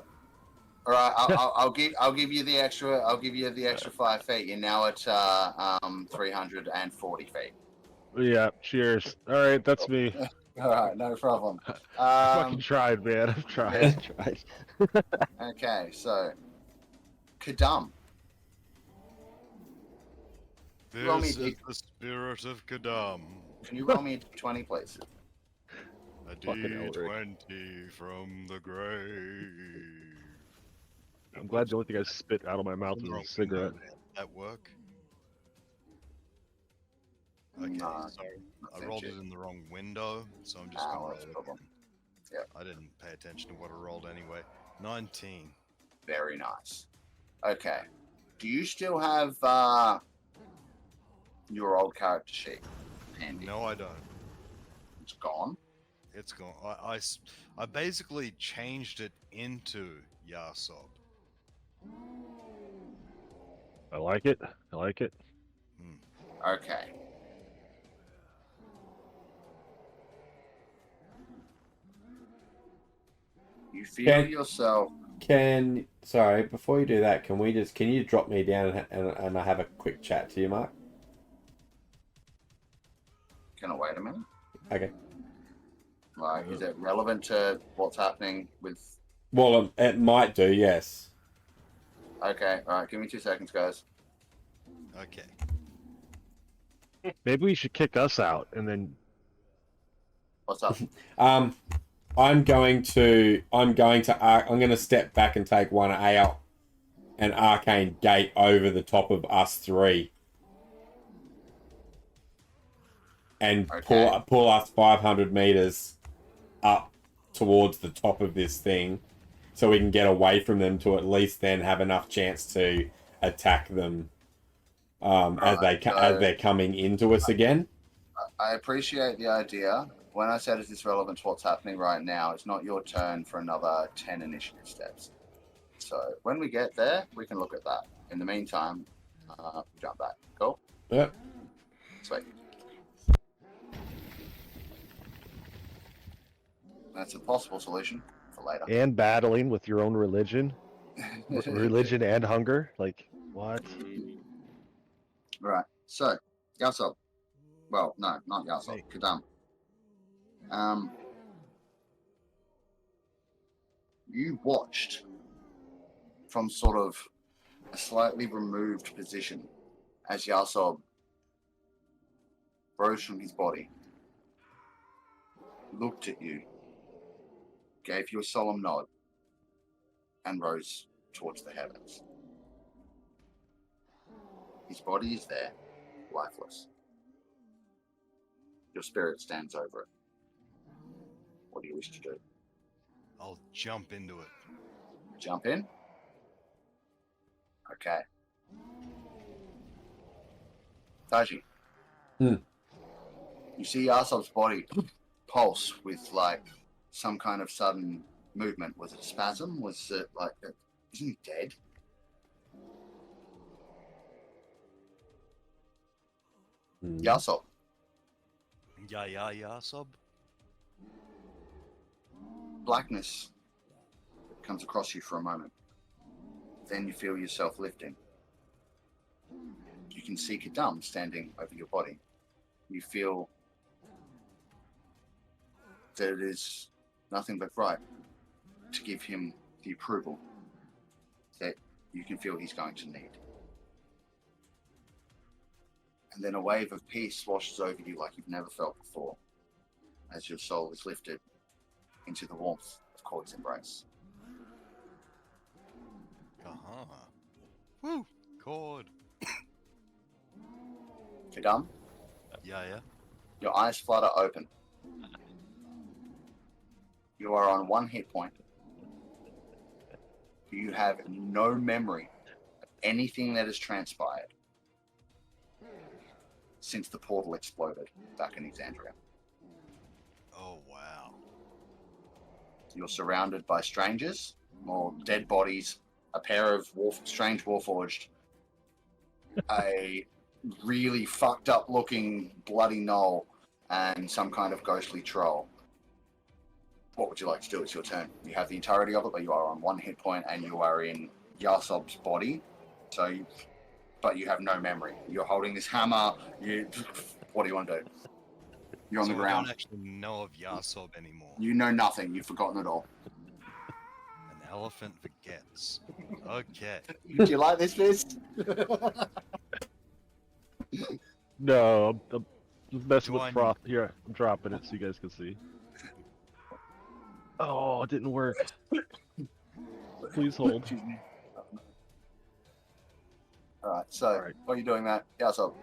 All right, I'll give you the extra. I'll give you the extra 5 feet. You're now at 340 feet. Yeah, cheers. All right, that's me. All right, no problem. Fucking tried, man. I've tried. Okay, so Kadam. Roll me This a is the spirit of Kadam. Can you roll me a 20, please? A Fucking Elric. D20 from the grave. I'm glad the only thing I spit out of my mouth In the was wrong a cigarette. window. That work? Okay, No, sorry. I nothing rolled shit. it in the wrong window, so I'm just Ah, gonna roll that's a it problem. again. Yep. I didn't pay attention to what I rolled anyway. 19. Very nice. Okay. Do you still have your old character sheet handy? No, I don't. It's gone. It's gone. I basically changed it into Yahsob. I like it. I like it. Okay. You feel Okay. yourself. Sorry, before you do that, can you drop me down and I have a quick chat to you, Mark? Can I wait a minute? Okay. Like, is it relevant to what's happening with? Well, it might do, yes. Okay. All right. Give me 2 seconds, guys. Okay. Maybe we should kick us out and then What's up? I'm going to step back and take an arcane gate over the top of us three, and pull us 500 meters up towards the top of this thing, so we can get away from them to at least then have enough chance to attack them as they're coming into us again. I appreciate the idea. When I said, is this relevant to what's happening right now, it's not your turn for another 10 initiative steps. So when we get there, we can look at that. In the meantime, jump back. Cool? Yep. Sweet. That's a possible solution for later. And battling with your own religion. Religion and hunger? Like, what? Right. So, Yahsob. Well, no, not Yahsob. Hey. Kadam. You watched from sort of a slightly removed position as Yahsob rose from his body, looked at you, gave you a solemn nod, and rose towards the heavens. His body is there, lifeless. Your spirit stands over it. What do you wish to do? I'll jump into it. Jump in? Okay. Taiji. Hmm. You see Yahsob's body pulse with like some kind of sudden movement. Was it a spasm? Was it like, isn't he dead? Yahsob. Yahsob? Blackness comes across you for a moment. Then you feel yourself lifting. You can see Kadam standing over your body. You feel that it is nothing but right to give him the approval that you can feel he's going to need. And then a wave of peace washes over you like you've never felt before, as your soul is lifted into the warmth of Cord's embrace. Woo! Cord. Kadam, Yeah. your eyes flutter open. You are on 1 hit point. You have no memory of anything that has transpired since the portal exploded back in Exandria. Oh, wow. You're surrounded by strangers, more dead bodies, a pair of strange warforged, a really fucked up looking bloody gnoll, and some kind of ghostly troll. What would you like to do? It's your turn. You have the entirety of it, but you are on 1 hit point and you are in Yahsob's body. But you have no memory. You're holding this hammer. What do you want to do? You're on the ground. I don't actually know of Yahsob anymore. You know nothing. You've forgotten it all. An elephant forgets. Okay. Do you like this, Fizz? No, I'm just messing Do with I froth. Here, I'm dropping it so you guys can see. Oh, it didn't work. Please hold. Excuse me. Alright, so What are you doing, Matt? Yahsob.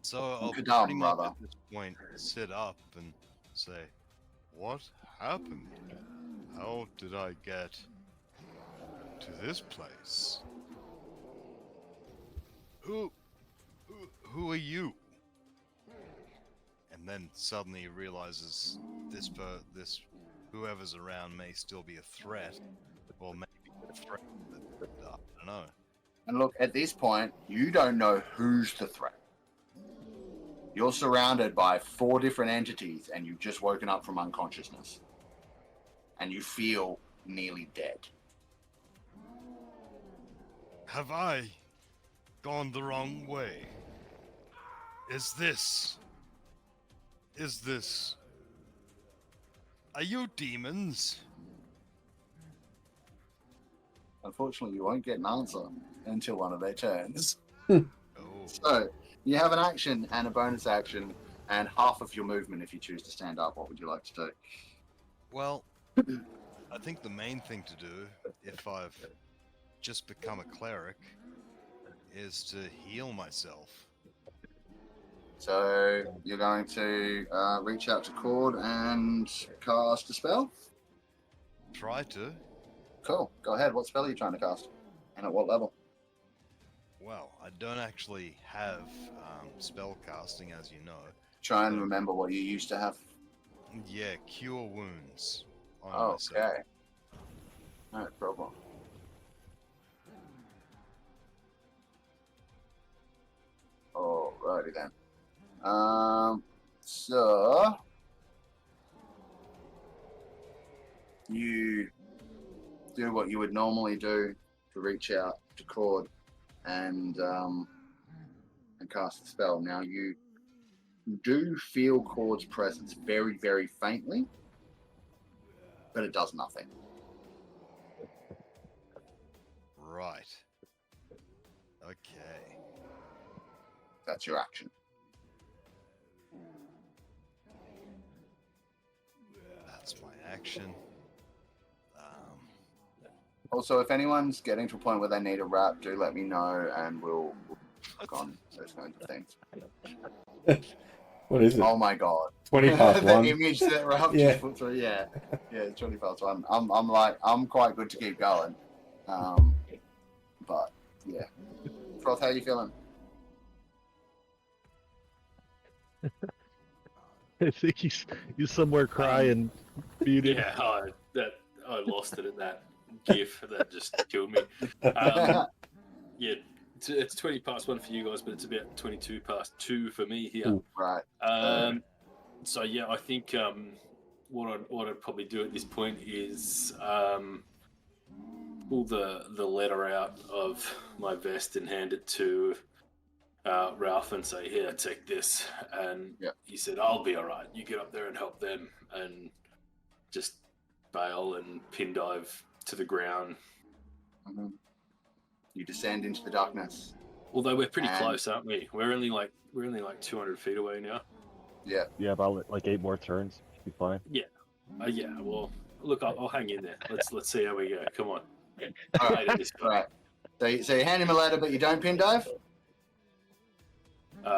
So I'll Kadam, pretty much rather. at this point sit up and say, what happened? How did I get to this place? Who are you? And then suddenly he realizes this whoever's around may still be a threat, or maybe a threat. I don't know. And look, at this point, you don't know who's the threat. You're surrounded by 4 different entities and you've just woken up from unconsciousness. And you feel nearly dead. Have I gone the wrong way? Is this... Are you demons? Unfortunately, you won't get an answer until one of their turns. Oh. So, you have an action and a bonus action and half of your movement if you choose to stand up. What would you like to do? Well, I think the main thing to do, if I've just become a cleric, is to heal myself. So you're going to reach out to Cord and cast a spell? Try to. Cool. Go ahead. What spell are you trying to cast? And at what level? Well, I don't actually have spell casting, as you know. Try and So- remember what you used to have. Yeah, cure wounds on myself. Okay. No problem. Alrighty then. So you do what you would normally do to reach out to Cord and cast the spell. Now you do feel Cord's presence very, very faintly, but it does nothing. Right. Okay. That's your action. That's my action. Also, if anyone's getting to a point where they need a wrap, do let me know and we'll work on those kinds of things. What is it? Oh my god. 20 past The 1. image that Ralph Yeah. just put through, yeah. Yeah, 20 past 1. I'm quite good to keep going. But yeah. Froth, how you feeling? I think he's somewhere crying, muted. Yeah, I lost it at that gif. That just killed me. Yeah, it's 20 past 1 for you guys, but it's about 22 past 2 for me here. Ooh. Right. So yeah, I think what I'd probably do at this point is pull the letter out of my vest and hand it to Ralph and say, "Here, take this." And Yep. he said, "I'll be all right. You get up there and help them," and just bail and pin dive to the ground. Mm-hmm. You descend into the darkness. Although we're pretty And- close, aren't we? We're only like 200 feet away now. Yeah. Yeah, about like 8 more turns. Should be fine. Yeah. Well, look, I'll hang in there. Let's see how we go. Come on. All right. Later this guy. Right. So you hand him a letter, but you don't pin dive?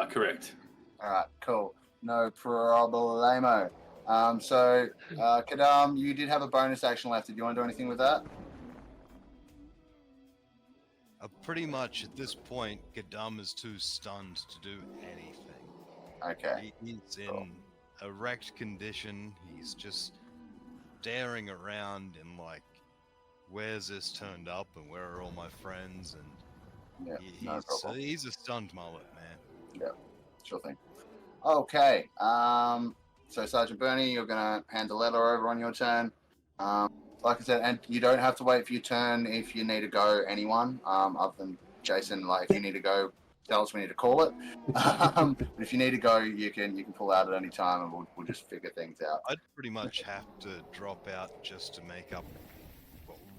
Correct. All right, cool. No problemo. So, Kadam, you did have a bonus action left. Did you want to do anything with that? Pretty much at this point, Gadam is too stunned to do anything. Okay. He's in a wrecked condition. He's just staring around and like, where's this turned up and where are all my friends? And Yeah, no problem. he's a stunned mullet, man. Sure thing. Okay. So Sergeant Bernie, you're gonna hand the letter over on your turn. Like I said, and you don't have to wait for your turn if you need to go. Anyone, other than Jason, like if you need to go, tell us we need to call it. But if you need to go, you can pull out at any time, and we'll just figure things out. I'd pretty much have to drop out just to make up,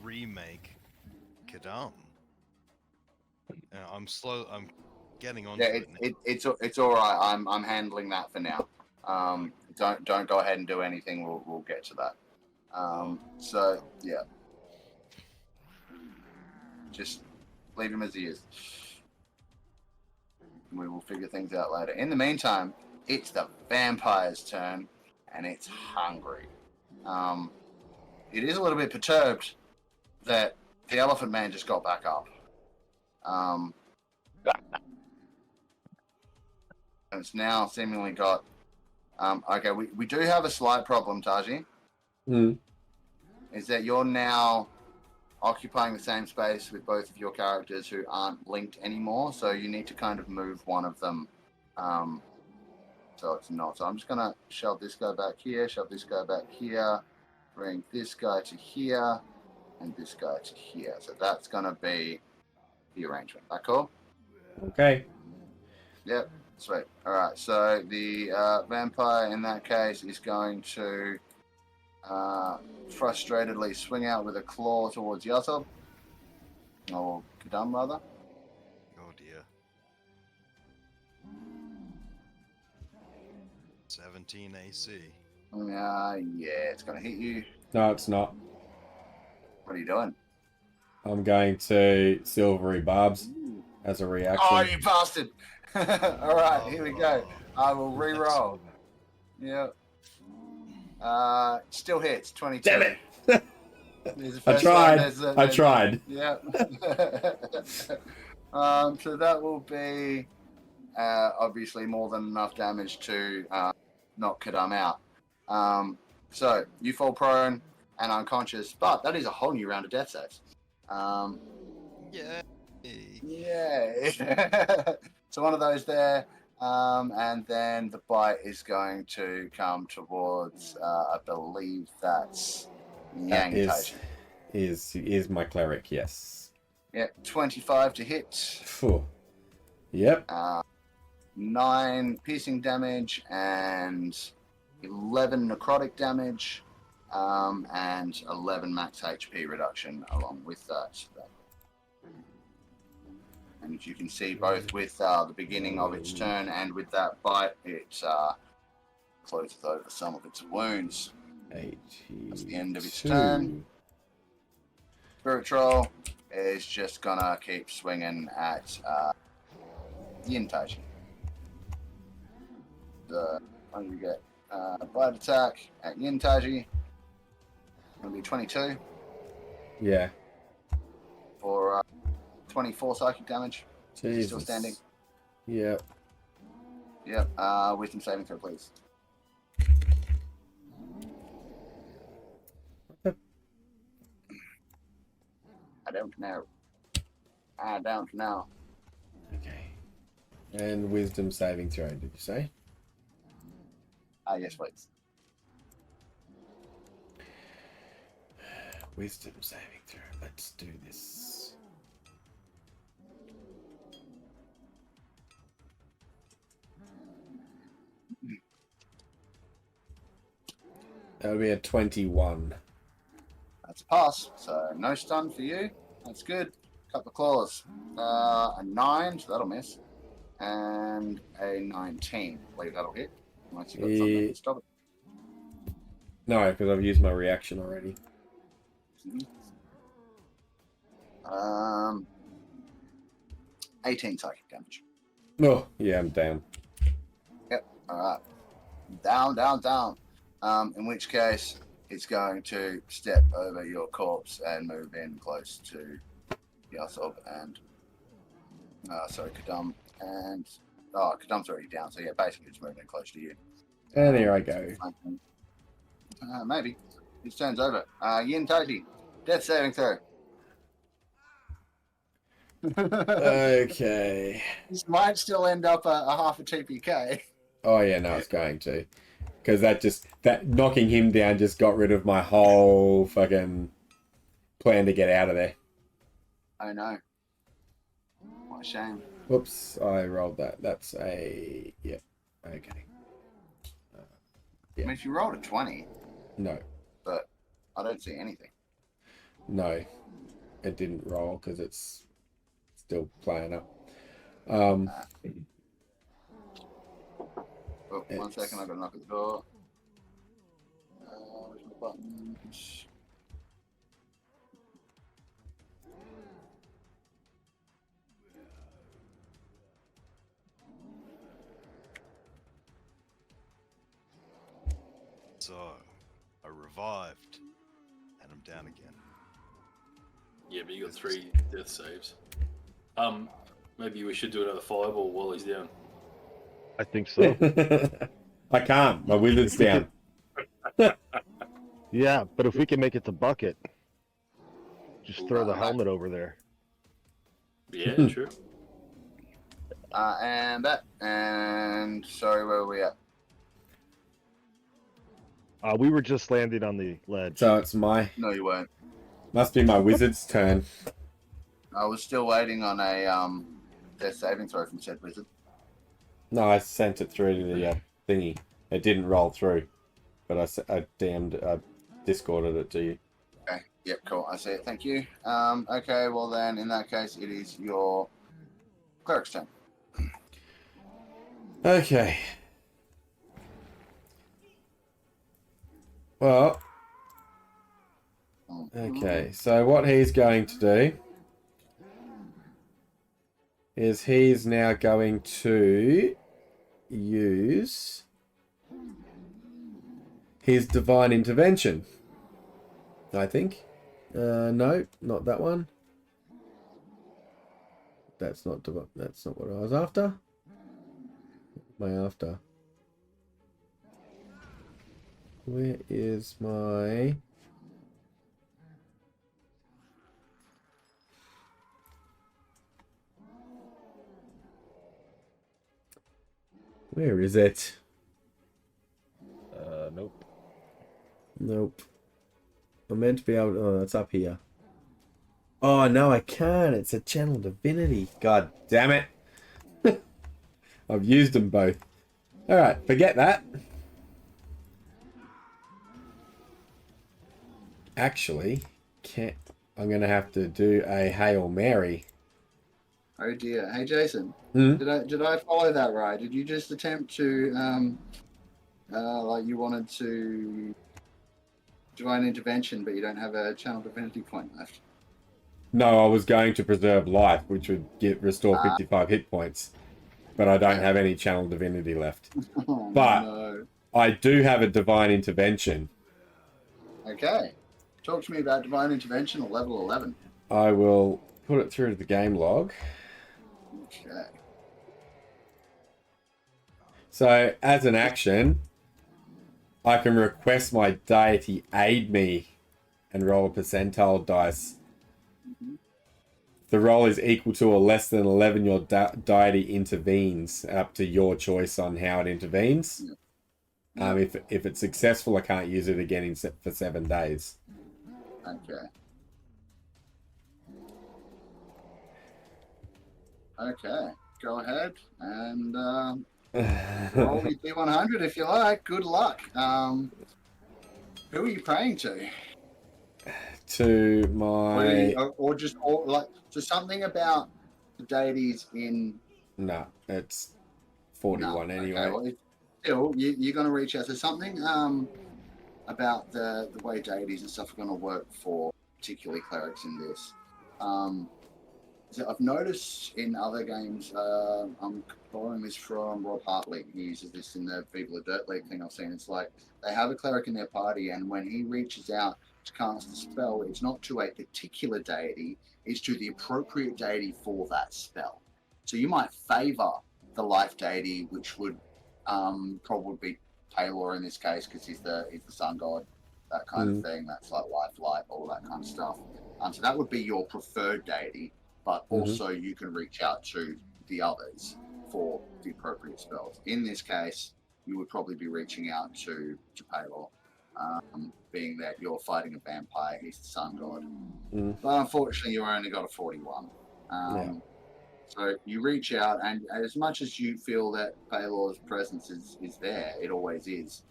remake Kadam. I'm getting on. Yeah, it's all right. I'm handling that for now. Don't go ahead and do anything. We'll get to that. So yeah, just leave him as he is. We will figure things out later. In the meantime, it's the vampire's turn, and it's hungry. It is a little bit perturbed that the elephant man just got back up. And it's now seemingly got. Okay, we do have a slight problem, Taiji. Is that you're now occupying the same space with both of your characters who aren't linked anymore, so you need to kind of move one of them so it's not. So I'm just going to shove this guy back here, shove this guy back here, bring this guy to here, and this guy to here. So that's going to be the arrangement. That cool? Okay. Yep, sweet. All right, so the vampire in that case is going to frustratedly swing out with a claw towards Yahsob. Or Kadam, rather. Oh dear. 17 AC. Yeah, it's going to hit you. No, it's not. What are you doing? I'm going to Silvery Barbs as a reaction. Oh, you bastard! All right, here we go. I will re-roll. Yep. Still hits. 22. Damn it! There's the I first tried. one, there's the- I tried. Yep. So that will be obviously more than enough damage to knock Kadam out. So you fall prone and unconscious, but that is a whole new round of death saves. Yeah. Yay! So one of those there, and then the bite is going to come towards, I believe that's That Yang Taiji. is my cleric, yes. Yep, 25 to hit. Phew. Yep. 9 piercing damage and 11 necrotic damage, and 11 max HP reduction along with that. And as you can see, both with the beginning of its turn and with that bite, it closes over some of its wounds. That's the end of its turn. Spirit Troll is just gonna keep swinging at Yin Taiji. When you get bite attack at Yin Taiji, gonna be 22 Yeah. for 24 psychic damage. Jesus. Still standing. Yep. Yep. Wisdom saving throw, please. I don't know. Okay. And wisdom saving throw, did you say? Yes, please. Wisdom saving throw. Let's do this. That'll be a 21. That's a pass. So no stun for you. That's good. Couple of claws. A 9, so that'll miss. And a 19. I believe that'll hit. Unless you got something to stop it. No, because I've used my reaction already. 18 psychic damage. Oh, yeah, I'm down. Yep. All right. Down. In which case, it's going to step over your corpse and move in close to Yahsob and Kadam. And Kadam's already down, so yeah, basically it's moving in close to you. And here I go. Maybe. His turn's over. Yin Taiji, death saving throw. Okay. This might still end up a half a TPK. Oh yeah, no, it's going to. Because that knocking him down just got rid of my whole fucking plan to get out of there. I know. What a shame. Whoops, I rolled that. That's a... Yeah, okay. I mean, if you rolled a 20, No, but I don't see anything. no. It didn't roll because it's still playing up. Oh, 1 second, I've got to knock at the door. Where's my buttons? So, I revived, and I'm down again. Yeah, but you got 3 death saves. Maybe we should do another fireball while he's down. I think so. I can't. My wizard's down. Yeah, but if we can make it to bucket, just throw the Right. helmet over there. Yeah, true. And that. And sorry, where were we at? We were just landing on the ledge. So it's my... No, you weren't. Must be my wizard's turn. I was still waiting on a death saving throw from said wizard. No, I sent it through to the thingy. It didn't roll through. But I discorded it to you. Okay. Yep. Cool. I see it. Thank you. Okay. Well, then, in that case, it is your cleric's turn. Okay. Well, okay. So what he's going to do is he's now going to use his divine intervention. I think. No, not that one. That's not what I was after. What am I after? Where is my... Where is it? Nope. Nope. I'm meant to be able to... Oh, it's up here. Oh, no, I can't. It's a channel divinity. God damn it. I've used them both. Alright, forget that. Actually, I'm going to have to do a Hail Mary. Oh dear. Hey Jason, Hmm? did I follow that right? Did you just attempt to like you wanted to divine intervention, but you don't have a channel divinity point left? No, I was going to preserve life, which would restore 55 hit points. But I don't have any channel divinity left. Oh, But no. I do have a divine intervention. Okay. Talk to me about divine intervention at level 11. I will put it through to the game log. Okay. So, as an action, I can request my deity aid me and roll a percentile dice. The roll is equal to or less than 11. Your deity intervenes, up to your choice on how it intervenes. If it's successful, I can't use it again for 7 days. Okay. Okay. Go ahead and roll your D100 if you like. Good luck. Who are you praying to? To my... So something about the deities in... No, it's 41 anyway. Okay, well, still, you're going to reach out to something about the way deities and stuff are going to work for particularly clerics in this. So I've noticed in other games, I'm borrowing this from Rob Hartley. He uses this in the Viva la Dirt League thing I've seen. It's like they have a cleric in their party, and when he reaches out to cast a spell, it's not to a particular deity, it's to the appropriate deity for that spell. So you might favor the life deity, which would probably be Taylor in this case, because he's the sun god, that kind of thing. That's like life, light, all that kind of stuff. So that would be your preferred deity, but also you can reach out to the others for the appropriate spells. In this case, you would probably be reaching out to Palor, being that you're fighting a vampire, he's the sun god. But unfortunately, you only got a 41. So you reach out, and as much as you feel that Palor's presence is there, it always is.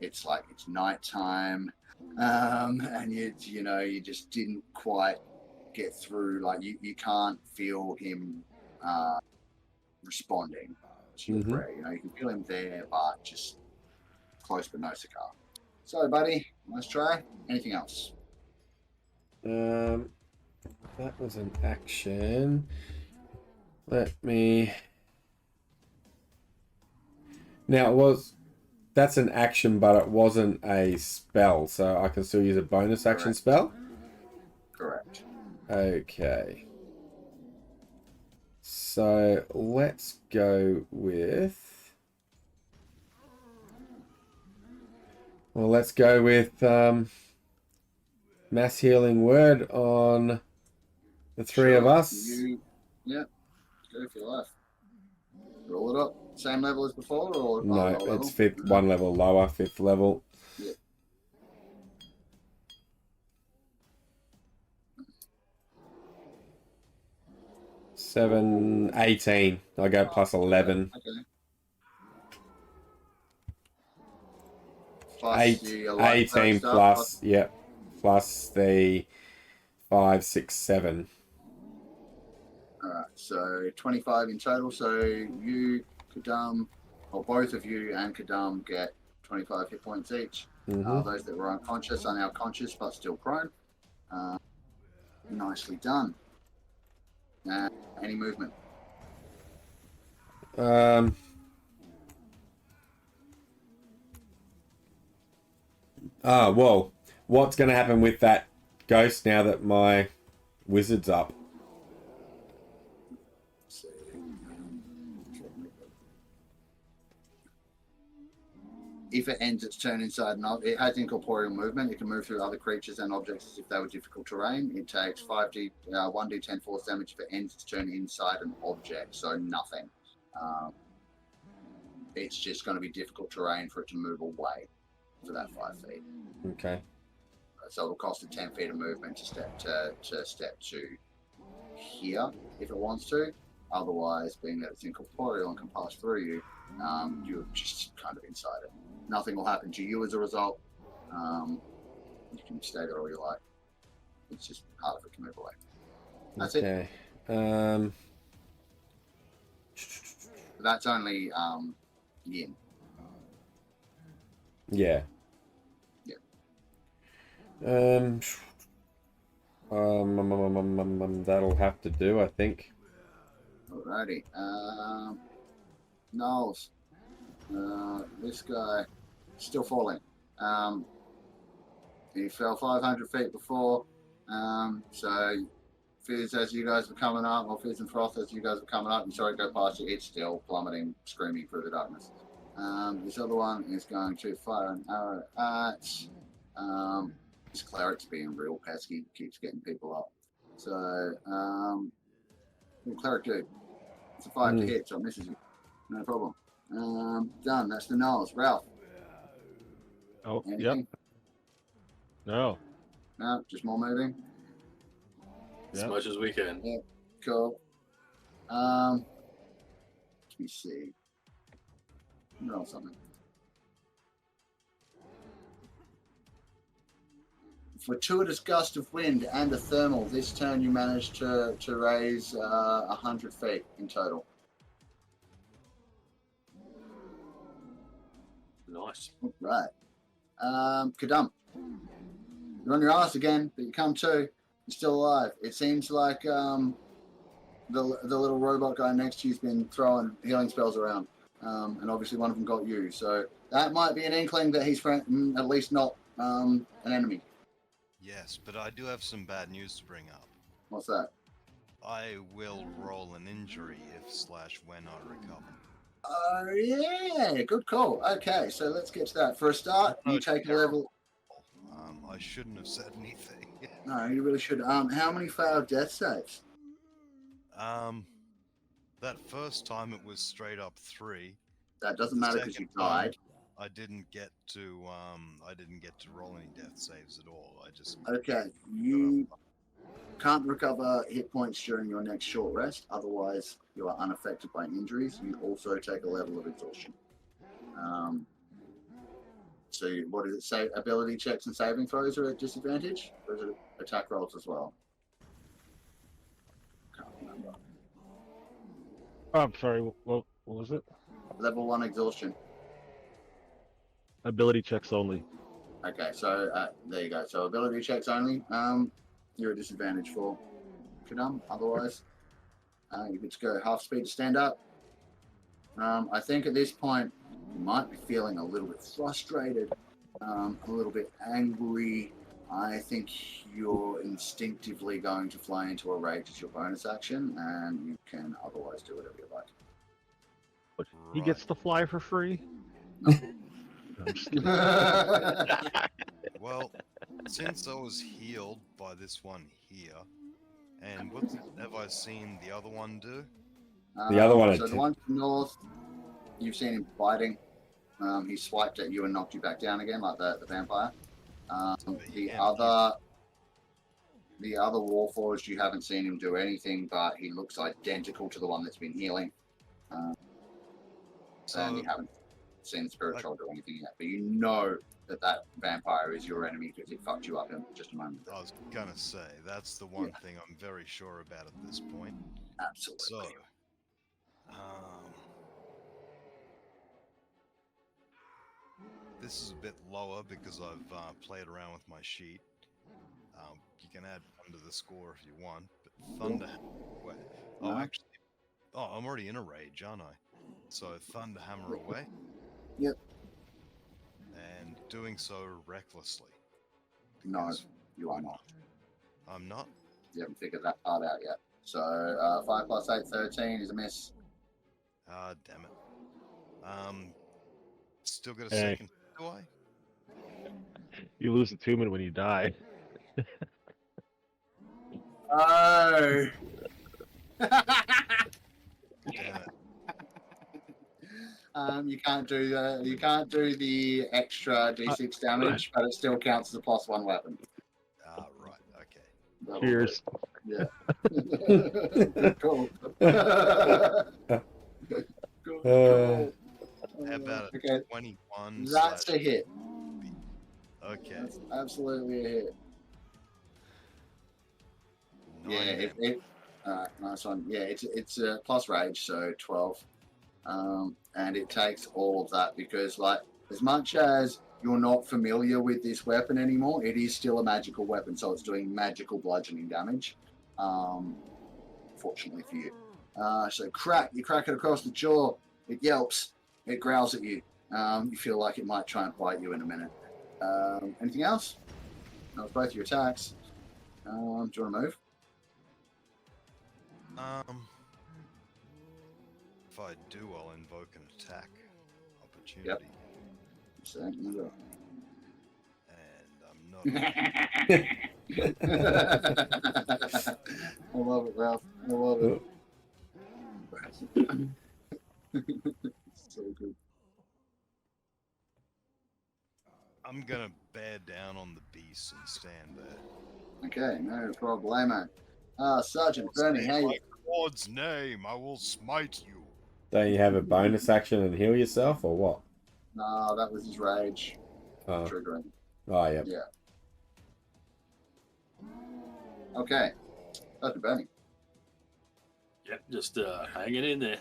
It's like it's nighttime, and you just didn't quite get through. Like you can't feel him responding to your prayer. You can feel him there, but just close but no cigar. So, buddy, nice try. Anything else? That was an action. Let me... Now, that's an action, but it wasn't a spell, so I can still use a bonus action spell? Correct. Okay. So, let's go with... Well, let's go with Mass Healing Word on the three of us. Yeah. Go for your life. Roll it up. Same level as before, or no? It's fifth, one level lower, 5th level. Yeah. Seven, 18. I go plus 11. Okay. Plus 18 plus, yep. Plus the 5, 6, 7. Alright, so 25 in total. So you, Kadam, or both of you and Kadam get 25 hit points each. Those that were unconscious are now conscious but still prone. Nicely done. Any movement? Well, what's going to happen with that ghost now that my wizard's up? If it ends its turn inside it has incorporeal movement. It can move through other creatures and objects as if they were difficult terrain. It takes 1d10 force damage if it ends its turn inside an object, so nothing. It's just going to be difficult terrain for it to move away for that 5 feet. Okay. So it'll cost it 10 feet of movement to step to here if it wants to. Otherwise, being that it's incorporeal and can pass through you, you're just kind of inside it. Nothing will happen to you as a result. You can stay there all you like. It's just part of it can move away. That's it. That's only yin. Yeah. Yeah. That'll have to do, I think. Alrighty. Knowles. This guy still falling. He fell 500 feet before. So Fizz, as you guys were coming up, or Fizz and Froth, as you guys were coming up, you saw it go past you. It's still plummeting, screaming through the darkness. This other one is going to fire an arrow at. This cleric's being real pesky, keeps getting people up. So, what cleric do? It's a 5 to hit, so it misses you. No problem. Done. That's the Knowles. Ralph. Oh, Anything? yep. No. No, just more moving. As much as we can. Yeah, cool. Let me see. Roll something. Fortuitous gust of wind and a thermal. This turn you managed to raise 100 feet in total. Nice. All right. Kadum. You're on your ass again, but you come to. You're still alive. It seems like the little robot guy next to you's been throwing healing spells around. And obviously one of them got you. So that might be an inkling that he's at least not an enemy. Yes, but I do have some bad news to bring up. What's that? I will roll an injury if/when I recover. Oh, yeah. Good call. Okay, so let's get to that. For a start, you take a level... I shouldn't have said anything. No, you really should. How many failed death saves? That first time it was straight up 3. That doesn't The matter because you second time, died. I didn't get to roll any death saves at all. I just Okay, you can't recover hit points during your next short rest. Otherwise, you are unaffected by injuries. You also take a level of exhaustion. So what does it say? Ability checks and saving throws are at disadvantage? Or is it attack rolls as well? Can't remember. Oh, I'm sorry. What was it? Level 1 exhaustion. Ability checks only. Okay, so there you go. So ability checks only. You're at disadvantage for Kadum. Otherwise, you get to go half speed to stand up. I think at this point you might be feeling a little bit frustrated, a little bit angry. I think you're instinctively going to fly into a rage as your bonus action, and you can otherwise do whatever you like. But he gets to fly for free? No. I'm just kidding. Well, since I was healed by this one here, and what have I seen the other one do? The other one So the one to the north, you've seen him fighting. He swiped at you and knocked you back down again, like the vampire. The other Warforged, you haven't seen him do anything, but he looks identical to the one that's been healing. And you haven't seen the Spirit Troll do anything yet, but you know that vampire is your enemy because it fucked you up in just a moment. I was gonna say, that's the one thing I'm very sure about at this point. Absolutely. So, this is a bit lower because I've played around with my sheet. You can add one to the score if you want, but Thunder. Wait, oh, No. actually, I'm already in a rage, aren't I? So Thunder Hammer away. Yep. And doing so recklessly. No, because you are not. I'm not. You haven't figured that part out yet. So 5 plus 8, 13 is a miss. Ah, damn it. Still got a Hey. second, do I? You lose attunement when you die. Oh. Damn it. You can't do the extra d6 damage, but it still counts as a +1 weapon. Ah, right, okay. That'll Cheers. work. Yeah. Cool. Cool. How about a Okay, 21 that's slash... a hit. Okay. That's absolutely a hit. Nine Yeah, damage. nice one. Yeah, it's a plus rage, so 12. And it takes all of that because, like, as much as you're not familiar with this weapon anymore, it is still a magical weapon, so it's doing magical bludgeoning damage. Fortunately for you. So you crack it across the jaw. It yelps. It growls at you. You feel like it might try and bite you in a minute. Anything else? That was both your attacks. Do you want to move? If I do, I'll invoke an attack opportunity. So, you go. And I'm not. I love it, Ralph. I love it. So good. I'm gonna bear down on the beast and stand there. Okay, no problemo. Sergeant Bernie, In hey. my God's name, I will smite you. Don't you have a bonus action and heal yourself, or what? No, that was his rage Oh, triggering. oh yeah. Yeah. Okay, Sergeant Bernie. Yep, just hanging in there.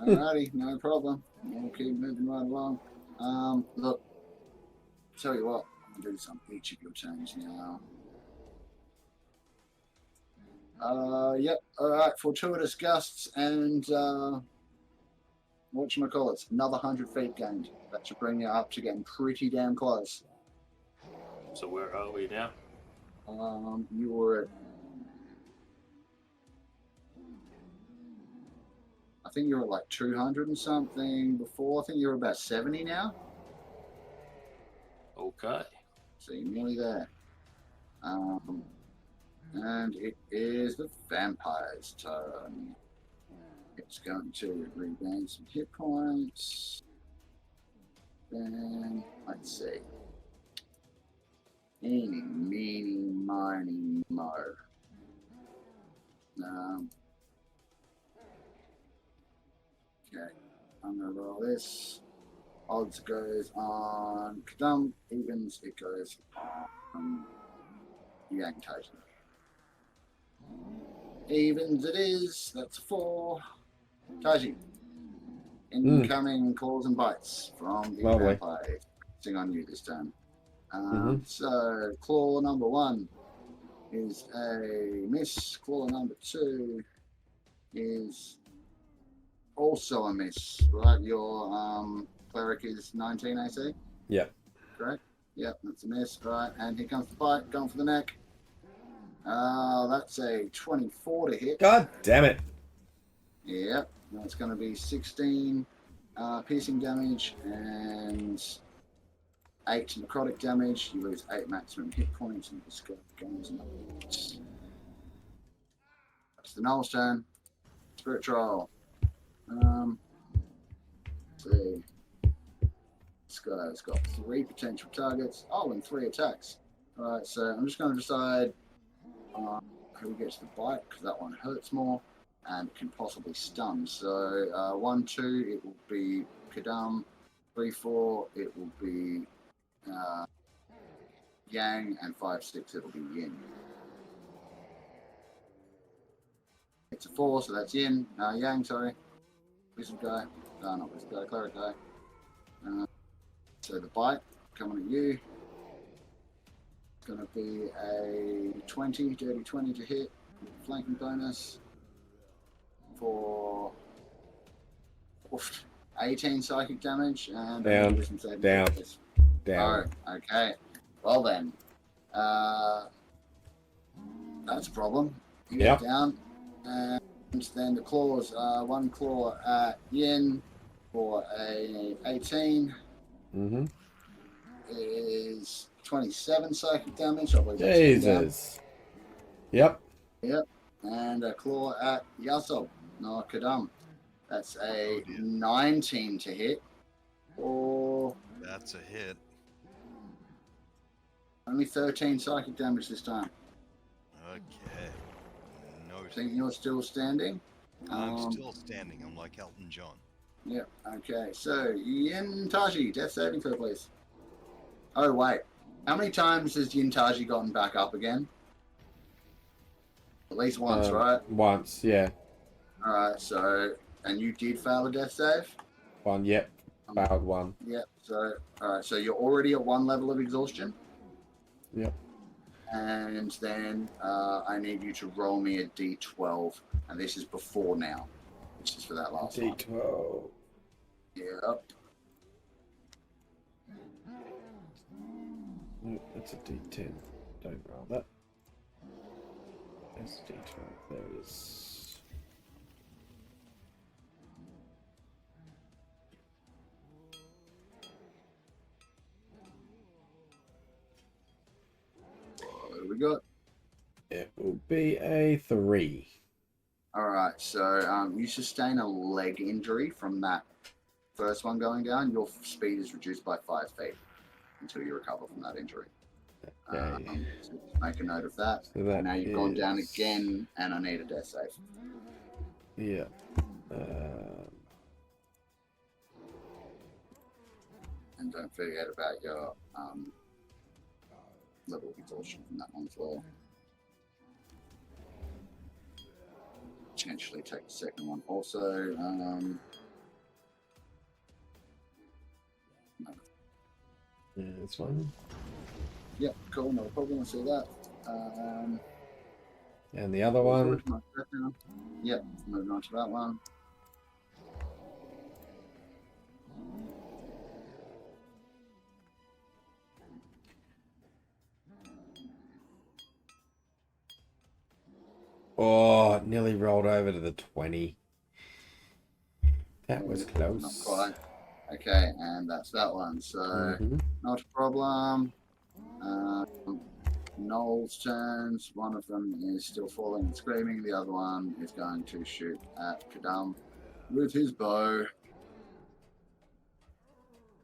Alrighty, no problem. We'll keep moving right along. Look, tell you what, I'll do some each of your turns now. Yep, alright, fortuitous gusts and whatchamacallits, another 100 feet gained. That should bring you up to getting pretty damn close. So where are we now? You were at, I think you were at like 200 and something before. I think you're about 70 now. Okay. So you're nearly there. And it is the vampire's turn. It's going to regain some hit points. Then, let's see. Eeny, meeny, miny, mo. Okay, I'm going to roll this. Odds goes on Kadum. Evens, it goes on Yang Taiji. Evens it is. That's 4. Taiji. Incoming claws and bites from the Lovely. vampire. Sing on you this time. So, claw number 1 is a miss. Claw number 2 is also a miss. Right, your cleric is 19 AC? Yep. Correct? Yep, that's a miss. Right, and here comes the bite. Going for the neck. That's a 24 to hit. God damn it. Yep, that's going to be 16 piercing damage and 8 necrotic damage. You lose 8 maximum hit points and this goes in. That's the Null's turn. Spirit Trial. Let's see. This guy's got 3 potential targets. Oh, and 3 attacks. Alright, so I'm just going to decide who gets the bite, because that one hurts more and can possibly stun. So 1, 2, it will be Kadam. 3, 4, it will be Yang, and 5, 6, it'll be Yin. It's a 4, so that's Yin. Yang, sorry. Wizard guy. No, not wizard guy, cleric guy. So the bite coming at you. It's going to be a 20, dirty 20 to hit. Flanking bonus for 18 psychic damage. And Down. Oh, okay. Well then. That's a problem. You get down. And then the claws. One claw at Yin for a 18. Mm-hmm. Is 27 psychic damage. I believe that's Jesus. Yep. And a claw at Yahsob. No, Kadam. That's a 19 to hit. Or That's a hit. only 13 psychic damage this time. Okay. No. Think you're still standing? I'm still standing. I'm like Elton John. Yeah. Okay. So Yin Taiji, death saving throw, please. Oh wait, how many times has Yin Taiji gotten back up again? At least once, right? Once, yeah. All right. So, and you did fail a death save. One, yep. Failed one. Yep. So, all right. So you're already at one level of exhaustion. Yep. And then I need you to roll me a d12, and this is before now, which is for that last one. D12. Yep. No, that's a D10. Don't roll that. That's D12. There it is. What do we got? It will be a 3. All right. So you sustain a leg injury from that first one going down. Your speed is reduced by 5 feet until you recover from that injury. Okay. So make a note of that. So that Now you've gone down is- again, and I need a death save. Yeah. And don't forget about your level of exhaustion from that one as well. Potentially take the second one also. Yeah, this one. Yep, cool, no problem. I see that. And the other one. Yep, moving on to that one. Oh, nearly rolled over to the 20. That was close. Not quite. Okay, and that's that one. So, Mhm. not a problem. Noel's turns. One of them is still falling and screaming. The other one is going to shoot at Kadam with his bow.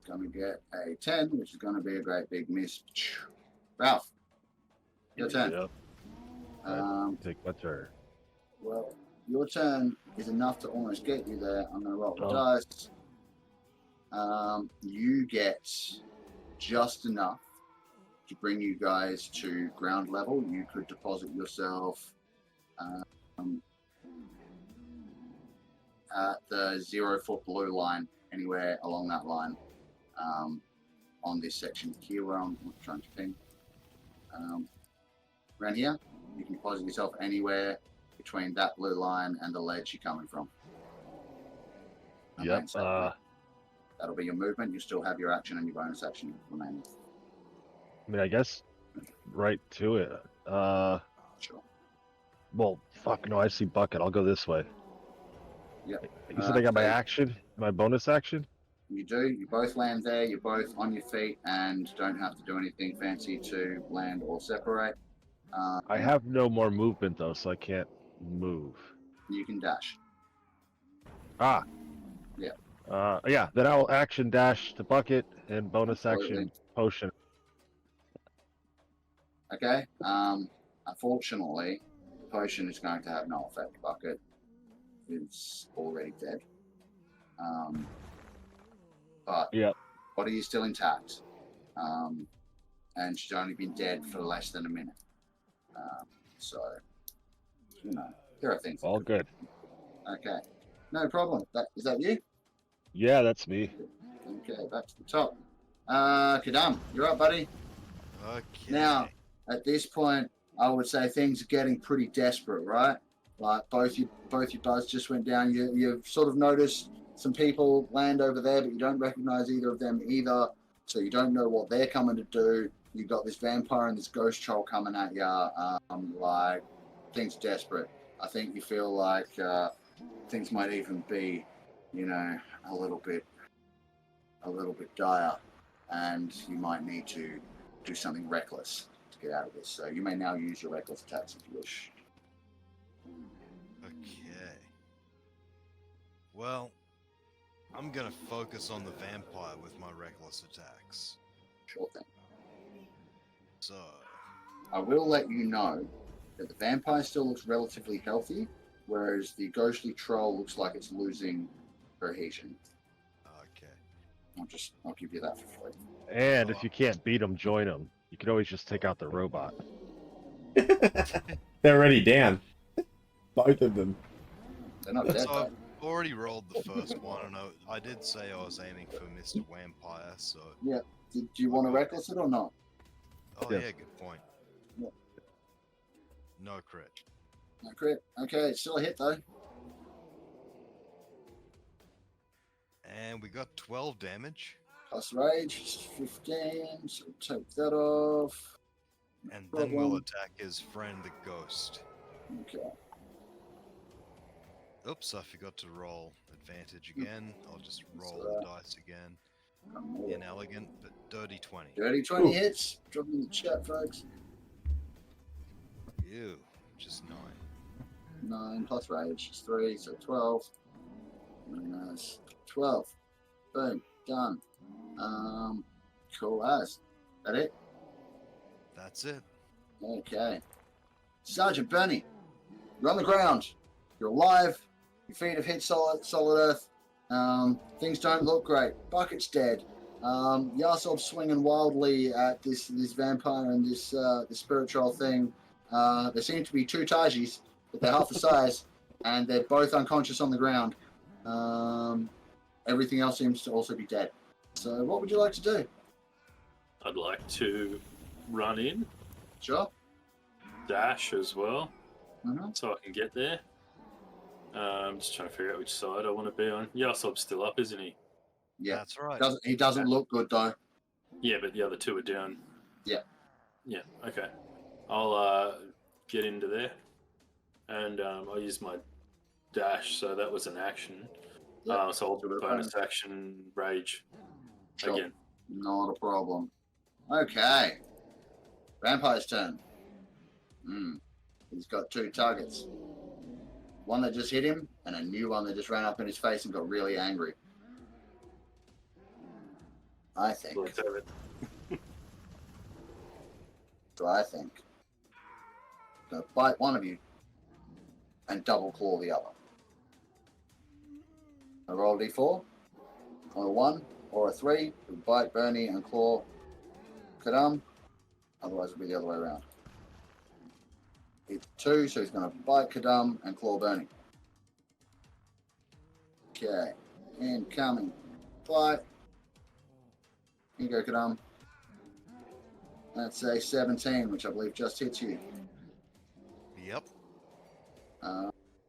Going to get a 10, which is going to be a great big miss. Ralph, your turn. Yep. Take my turn. Well, your turn is enough to almost get you there. I'm going to roll the Oh. dice. You get just enough to bring you guys to ground level. You could deposit yourself at the 0-foot blue line, anywhere along that line, on this section here where I'm trying to ping. Around here, you can deposit yourself anywhere between that blue line and the ledge you're coming from. Yep. That'll be your movement. You still have your action and your bonus action remaining. I mean, I guess right to it. Sure. Well, fuck no, I see bucket. I'll go this way. Yep. You said I got my action, my bonus action? You do. You both land there. You're both on your feet and don't have to do anything fancy to land or separate. I have no more movement though, so I can't move. You can dash. Ah. Yeah. Yeah. Then I'll action dash to bucket and bonus Absolutely. action potion. Okay. Unfortunately, the potion is going to have no effect. Bucket is already dead. But Yep. body is still intact. And she's only been dead for less than a minute. So, you know, there are things. All good. Okay. No problem. Is that you? Yeah, that's me. Okay, back to the top. Kadam, you're up, buddy. Okay. Now, at this point, I would say things are getting pretty desperate, right? Like both your buzz just went down. You've sort of noticed some people land over there, but you don't recognize either of them either. So you don't know what they're coming to do. You've got this vampire and this ghost troll coming at you. Like things desperate. I think you feel like things might even be, a little bit dire, and you might need to do something reckless to get out of this. So you may now use your reckless attacks if you wish. Okay. Well, I'm gonna focus on the vampire with my reckless attacks. Sure thing. So, I will let you know that the vampire still looks relatively healthy, whereas the ghostly troll looks like it's losing cohesion. okay. I'll give you that for free. And if you can't beat them, join them. You can always just take out the robot. They're already down. Both of them. They're not dead, So though. I've already rolled the first one, and I did say I was aiming for Mr. Vampire, so... Yeah. Do you want to reckless it or not? Oh Yes. yeah, good point. Yeah. No crit. No crit. Okay, it's still a hit, though. And we got 12 damage, Plus rage is 15, so take that off. and then we'll attack his friend, the ghost. Okay. Oops, I forgot to roll advantage again. I'll just roll So, the dice again. Inelegant, but dirty 20. Dirty 20 hits. Drop in the chat, folks. Ew, just 9. 9 plus rage is 3, so 12. Minus 12. Boom. Done. Cool as. That it? That's it. Okay. Sergeant Bernie, you're on the ground. You're alive. Your feet have hit solid earth. Things don't look great. Bucket's dead. Yahsob swinging wildly at this vampire and this spiritual thing. There seem to be 2 Taijis, but they're half the size, and they're both unconscious on the ground. Everything else seems to also be dead. So what would you like to do? I'd like to run in, Sure. dash as well, Mm-hmm. so I can get there. I'm just trying to figure out which side I want to be on. Yahsob's still up, isn't he? Yeah. That's right. He doesn't look good though. Yeah, but the other 2 are down. Yeah. Yeah, okay. I'll get into there, and I'll use my dash, so that was an action. Yep. So I'll Do do it a bonus action rage Sure. again. Not a problem. Okay. Vampire's turn. He's got 2 targets. One that just hit him, and a new one that just ran up in his face and got really angry. I think. Let's have it. Gonna bite one of you and double claw the other. I roll a d4. On a 1 or a 3, we bite Bernie and claw Kadam. Otherwise, it'll be the other way around. It's 2, so he's going to bite Kadam and claw Bernie. Okay. Incoming. Bite. Here you go, Kadam. That's a 17, which I believe just hits you. Yep.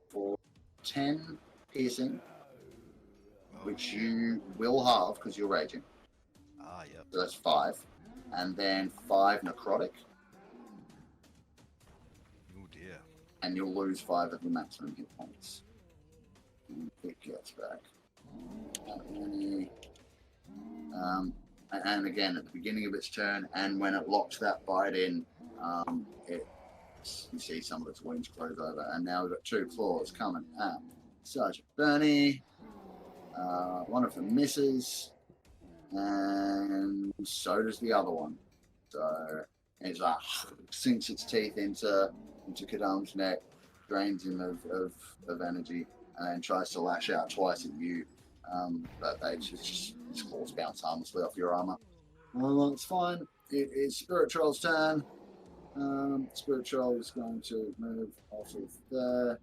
For 10 piercing, Oh, which shit. you will halve because you're raging. Ah, yep. So that's 5. And then 5 necrotic, Oh dear. and you'll lose 5 of your maximum hit points. And it gets back. And again, at the beginning of its turn, and when it locks that bite in, you see some of its wounds close over. And now we've got 2 claws coming at Sergeant Bernie. One of them misses, and so does the other one. So it's like sinks its teeth into Kadam's neck, drains him of energy, and tries to lash out twice at you. But his claws bounce harmlessly off your armor. Well, it's fine. It's Spirit Troll's turn. Spirit Troll is going to move off of there,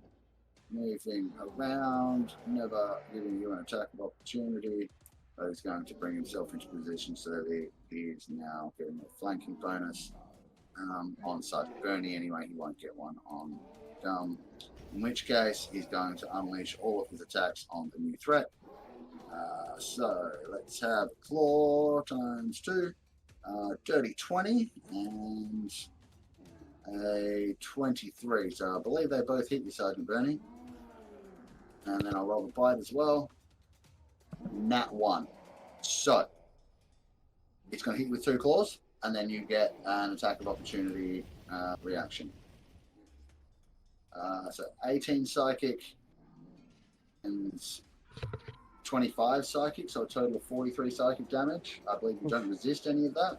moving around, never giving you an attack of opportunity. But he's going to bring himself into position so that he is now getting a flanking bonus on Sergeant Bernie. Anyway, he won't get one on Dumb. In which case, he's going to unleash all of his attacks on the new threat. So let's have Claw times 2, dirty 20, and a 23. So I believe they both hit you, Sergeant Bernie. And then I'll roll the bite as well. Nat 1. So it's going to hit you with 2 claws, and then you get an attack of opportunity reaction. So 18 psychic and 25 psychic, so a total of 43 psychic damage. I believe you don't resist any of that.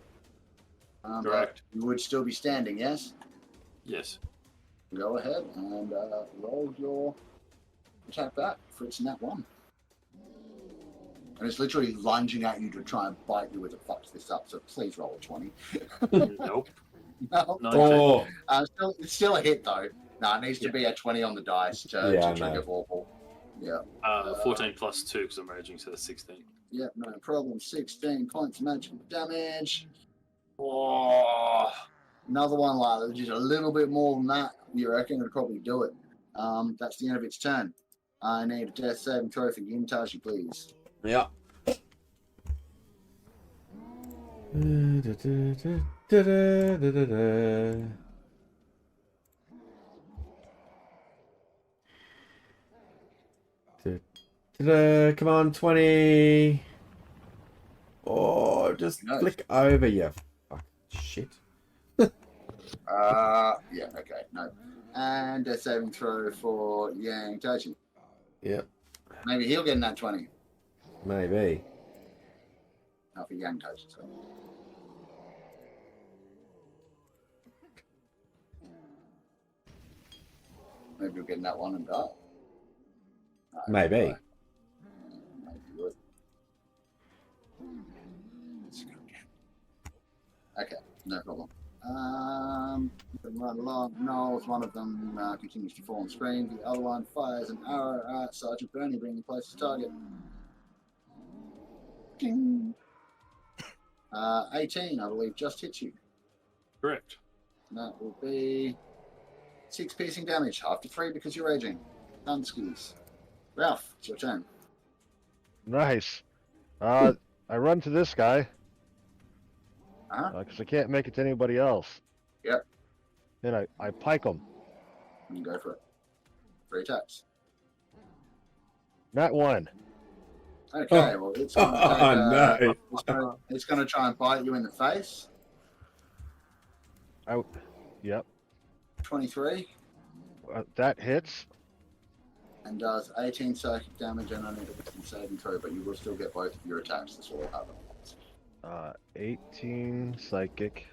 Correct. But you would still be standing, yes? Yes. Go ahead and roll your attack back for its nat 1. And it's literally lunging at you to try and bite you as it fucks this up, so please roll a 20. Nope. No. 19. Oh, It's still a hit, though. No, it needs to be a 20 on the dice to trigger Vorpal. Yeah. 14 plus 2 because I'm raging, so that's 16. Yep, no problem. 16 points of magical damage. Oh, another one like that, just a little bit more than that. You reckon it'd probably do it. That's the end of its turn. I need a death saving throw for Taiji, please. yeah. Come on, 20. Oh, just Nice. flick over, you fucking shit. Yeah, okay, no. And death saving throw for Taiji. Yep, Maybe he'll get in that 20. maybe. Not for Taiji, so. Maybe he'll get in that one and die. No, Maybe. Maybe he would. Let's go again. Okay, no problem. Right along. No, one of them continues to fall on screen. The other one fires an arrow at Sergeant Bernie, bringing close to target. Ding. 18, I believe, just hits you. Correct. That will be 6 piercing damage, after 3 because you're raging. Dunskies. Ralph, it's your turn. Nice. I run to this guy. Uh-huh. Because I can't make it to anybody else. Yep. Then I pike him. You go for it. 3 attacks. Not 1. Okay, well, it's going to take, no. it's going to try and bite you in the face. Yep. 23. That hits. And does 18 psychic damage, and I need a wisdom saving throw, but you will still get both of your attacks. This will happen. 18 psychic.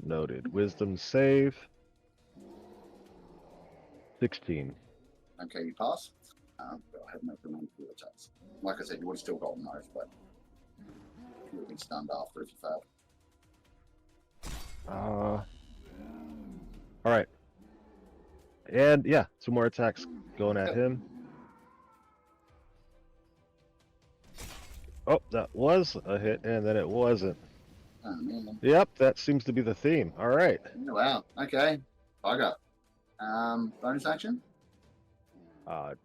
Noted. Wisdom save. 16. Okay, you pass. Go ahead and make the remaining 4 attacks. Like I said, you would have still gotten those, but you would have been stunned after if you failed. Alright. And yeah, 2 more attacks going at him. Oh, that was a hit, and then it wasn't. Oh, man. Yep, that seems to be the theme. Alright. Oh, wow. Okay. Bugger. Bonus action?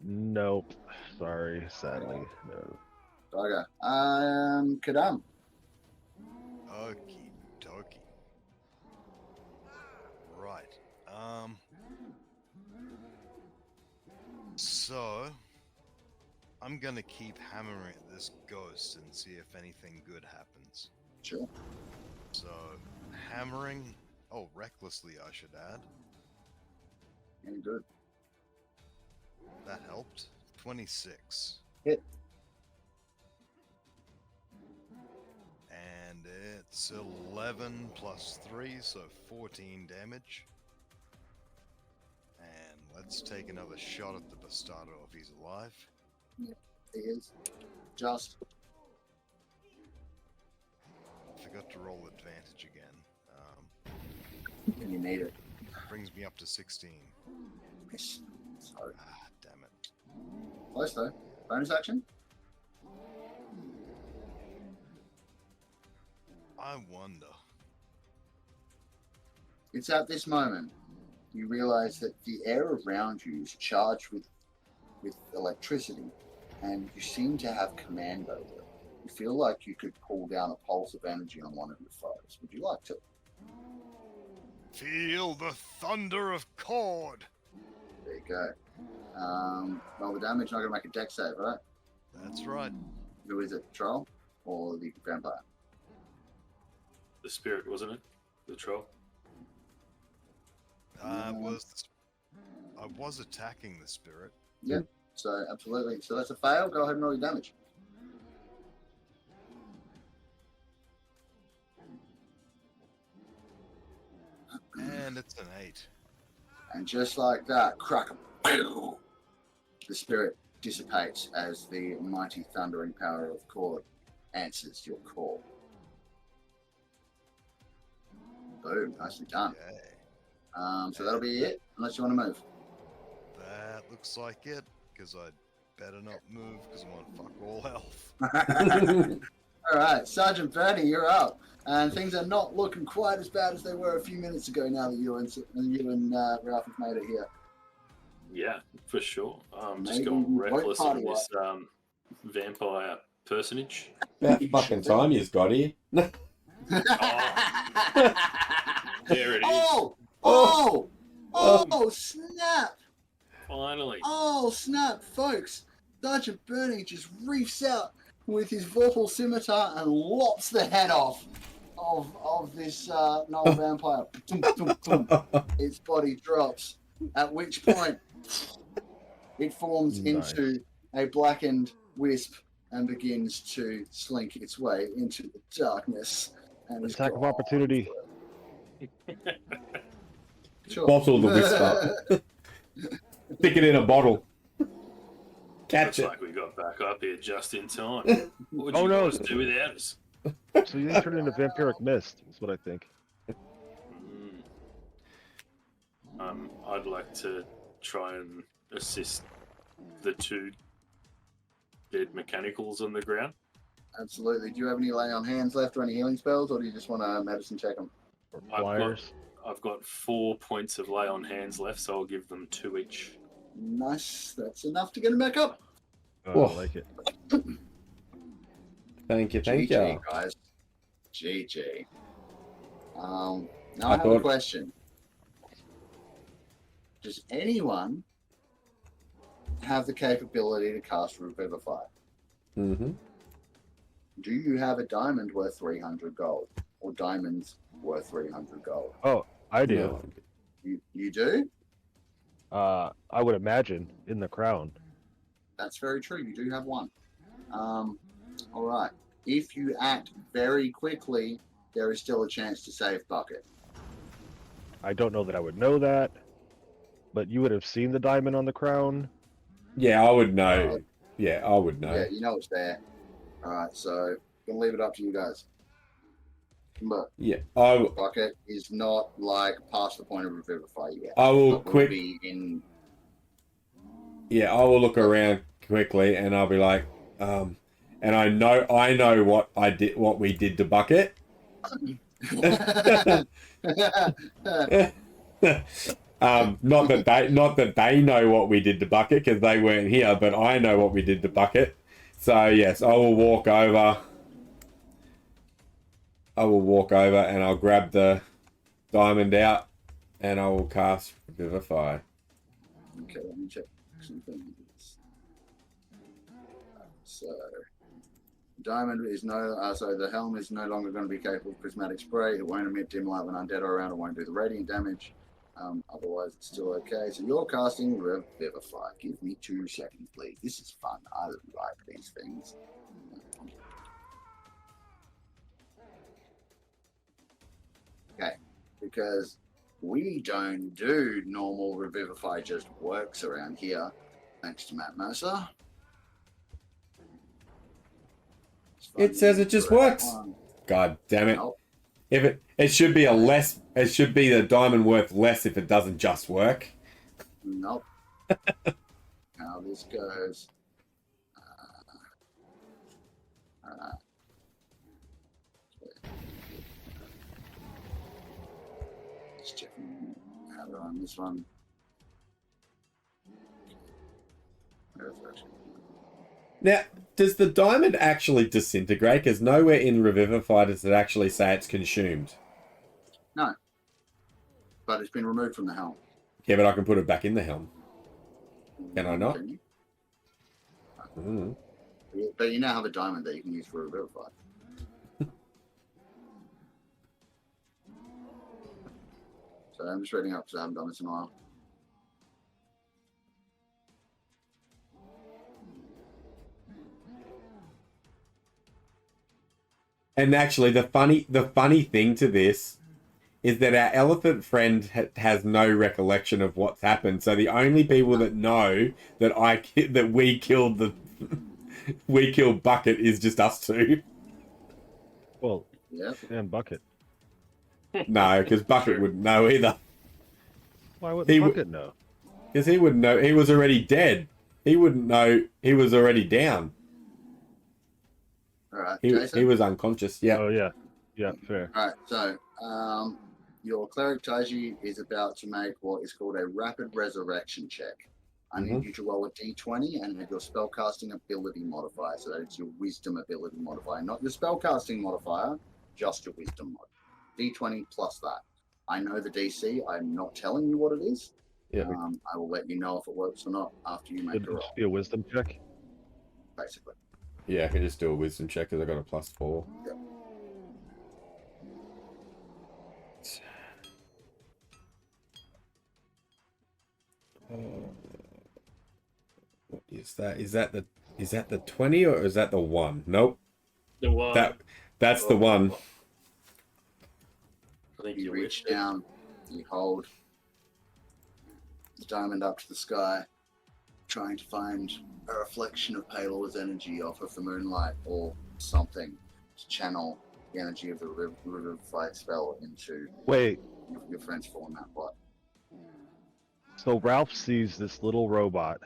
Nope. Sorry, sadly. No. Bugger. Kadam. Okie dokie. Right. So I'm gonna keep hammering at this ghost and see if anything good happens. Sure. So hammering, recklessly I should add. Any good. That helped. 26. Hit. And it's 11 plus 3, so 14 damage. And let's take another shot at the Bastardo if he's alive. He is. Just. Forgot to roll advantage again. You need it. Brings me up to 16. Miss. Sorry. Damn it. Close though. Bonus action? I wonder. It's at this moment you realize that the air around you is charged with electricity, and you seem to have command over it. You feel like you could pull down a pulse of energy on one of your foes. Would you like to? Feel the thunder of chord. There you go. Roll the damage. Not going to make a dex save, right? That's right. Who is it? Troll or the vampire? The spirit, wasn't it? The troll. I was attacking the spirit. Yep. So absolutely. So that's a fail. Go ahead and roll your damage. And it's an 8. And just like that, crack 'em. The spirit dissipates as the mighty thundering power of chord answers your call. Boom, nicely done. Okay. So that'll be it, unless you want to move. That looks like it, because I'd better not move, because I'm on fuck all health. All right, Sergeant Bernie, you're up. And things are not looking quite as bad as they were a few minutes ago now that you and Ralph have made it here. Yeah, for sure. Just Maybe going you won't reckless on party this vampire personage. About fucking time he's got here. There it is. Oh, snap! Finally. Oh, snap, folks. Sergeant Bernie just reefs out with his vorpal scimitar and lops the head off of this null vampire. Its body drops, at which point it forms into a blackened wisp and begins to slink its way into the darkness. And is Attack of gone. opportunity. Sure. Bottle the wisp up. Stick it in a bottle. Catch Looks it. like we got back up here just in time. What would you no. guys do without us? So you turn into vampiric mist, is what I think. I'd like to try and assist the two dead mechanicals on the ground. Absolutely. Do you have any lay on hands left or any healing spells, or do you just want to medicine check them? Or I've flyers. got 4 points of lay on hands left, so I'll give them 2 each. Nice. That's enough to get them back up. Oh, I like it. Thank you, thank GG, you. guys. GG. Now I have a question. Does anyone have the capability to cast Revivify? Mm-hmm. Do you have a diamond worth 300 gold? Or diamonds worth 300 gold? Oh, I do. No. You do? I would imagine in the crown. That's very true. You do have one. All right. If you act very quickly, there is still a chance to save Bucket. I don't know that I would know that, but you would have seen the diamond on the crown. Yeah, I would know. Yeah, I would know. Yeah, you know it's there. All right, so I'm gonna leave it up to you guys. But Yeah, Bucket is not like past the point of Revivify yet. I will But quick. be in. Yeah, I will look around quickly, and I'll be like, and I know what we did to Bucket. Not that they know what we did to Bucket because they weren't here, but I know what we did to Bucket. So yes, I will walk over. And I'll grab the diamond out, and I will cast Vivify. Okay, let me check some things. So, diamond is so the helm is no longer going to be capable of prismatic spray. It won't emit dim light when undead are around. It won't do the radiant damage. Otherwise, it's still okay. So you're casting Revivify. Give me 2 seconds, please. This is fun. I like these things. Okay, because we don't do normal Revivify, just works around here. Thanks to Matt Mercer. It says it just works. God damn it! Nope. If it should be it should be the diamond worth less if it doesn't just work. Nope. How this goes. Alright. Just checking how to run this one. Now, does the diamond actually disintegrate? Because nowhere in Revivify does it actually say it's consumed. No. But it's been removed from the helm. Yeah, but I can put it back in the helm. Can I not? Can you? Mm. But you now have a diamond that you can use for Revivify. So I'm just reading up because I haven't done this in a while. And actually, the funny thing to this is that our elephant friend has no recollection of what's happened. So the only people that know that we killed Bucket is just us two. Well, Yeah. and Bucket. No, because Bucket wouldn't know either. Why wouldn't Bucket know? Because he wouldn't know. He was already dead. He wouldn't know. He was already down. All right. He was unconscious. Yeah. Oh yeah, yeah, fair. All right. So your cleric Taiji is about to make what is called a rapid resurrection check. I need you to roll a d20 and have your spellcasting ability modifier. So that is your wisdom ability modifier, not your spellcasting modifier, just your wisdom mod. D20 plus that. I know the DC. I'm not telling you what it is. Yeah. I will let you know if it works or not after you make It'd a roll. just be a wisdom check. Basically. Yeah, I can just do a wisdom check because I got a +4. Yep. What is that? Is that the 20 or is that the 1? Nope. The one. That's the one. I think You you reach down, you hold the diamond up to the sky, trying to find a reflection of Palor's energy off of the moonlight or something to channel the energy of the Revivify spell into your friend's form. That what? So Ralph sees this little robot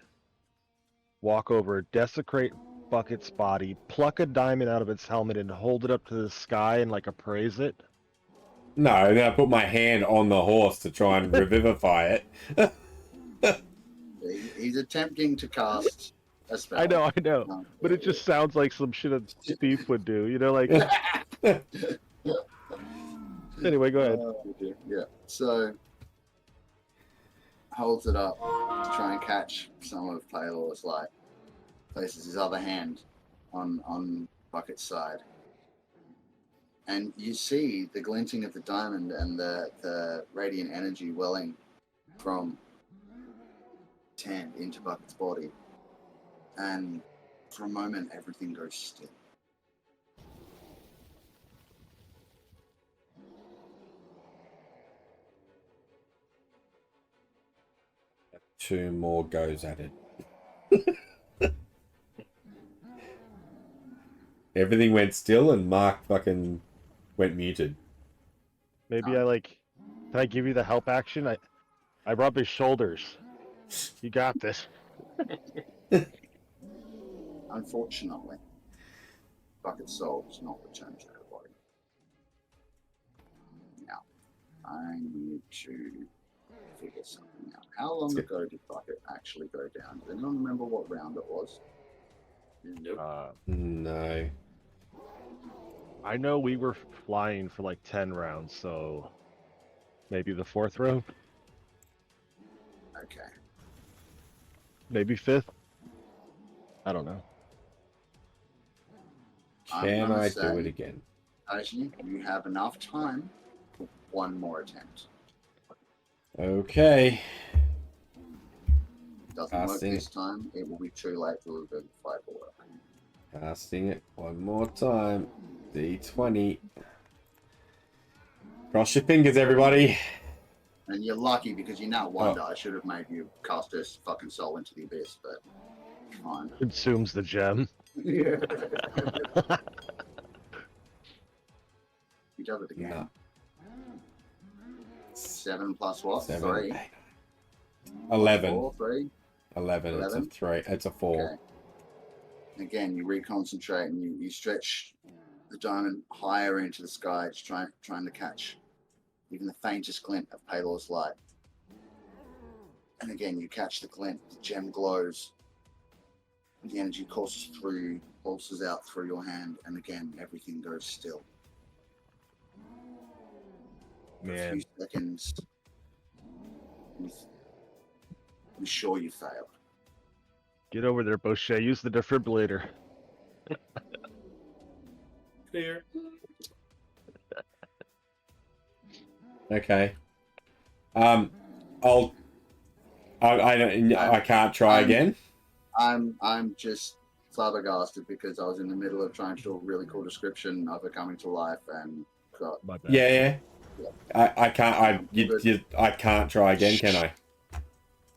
walk over, desecrate Bucket's body, pluck a diamond out of its helmet, and hold it up to the sky and like appraise it. No, then I put my hand on the horse to try and revivify it. He's attempting to cast a spell. I know, but it just sounds like some shit a thief would do. You know, like. Anyway, go ahead. Yeah. So holds it up to try and catch some of Palor's light. Places his other hand on Bucket's side. And you see the glinting of the diamond and the radiant energy welling from his hand into Bucket's body. And for a moment, everything goes still. Two more goes at it. Everything went still and Mark fucking went muted. Maybe can I give you the help action? I rub his shoulders. You got this. Unfortunately, Bucket's soul does not return to her body. Now, I need to figure something out. How long ago did Bucket actually go down? Does anyone remember what round it was? Nope. No. I know we were flying for like 10 rounds, so maybe the 4th round? Okay. Maybe 5th? I don't know. Can I do it again? Taiji, you have enough time for one more attempt. Okay. Doesn't work Casting. this time, it will be too late for Revivify to work. Casting it one more time. D20. Cross your fingers, everybody. And you're lucky because you now wonder I should have made you cast this fucking soul into the abyss, but fine. Consumes the gem. Yeah. He does it again. No. 7 plus what? 7, 3. 8, 11. 4, 3. 11. 11? It's a 3. It's a 4. Okay. Again, you reconcentrate and you stretch the diamond higher into the sky, just trying to catch even the faintest glint of Palor's light. And again, you catch the glint, the gem glows, the energy courses through, pulses out through your hand, and again, everything goes still. For a few seconds, I'm sure you failed. Get over there, Boucher. Use the defibrillator. Clear. Okay. I can't try again. I'm just flabbergasted because I was in the middle of trying to do a really cool description of it coming to life and got. My bad. Yeah. I can't. I can't try again, can I?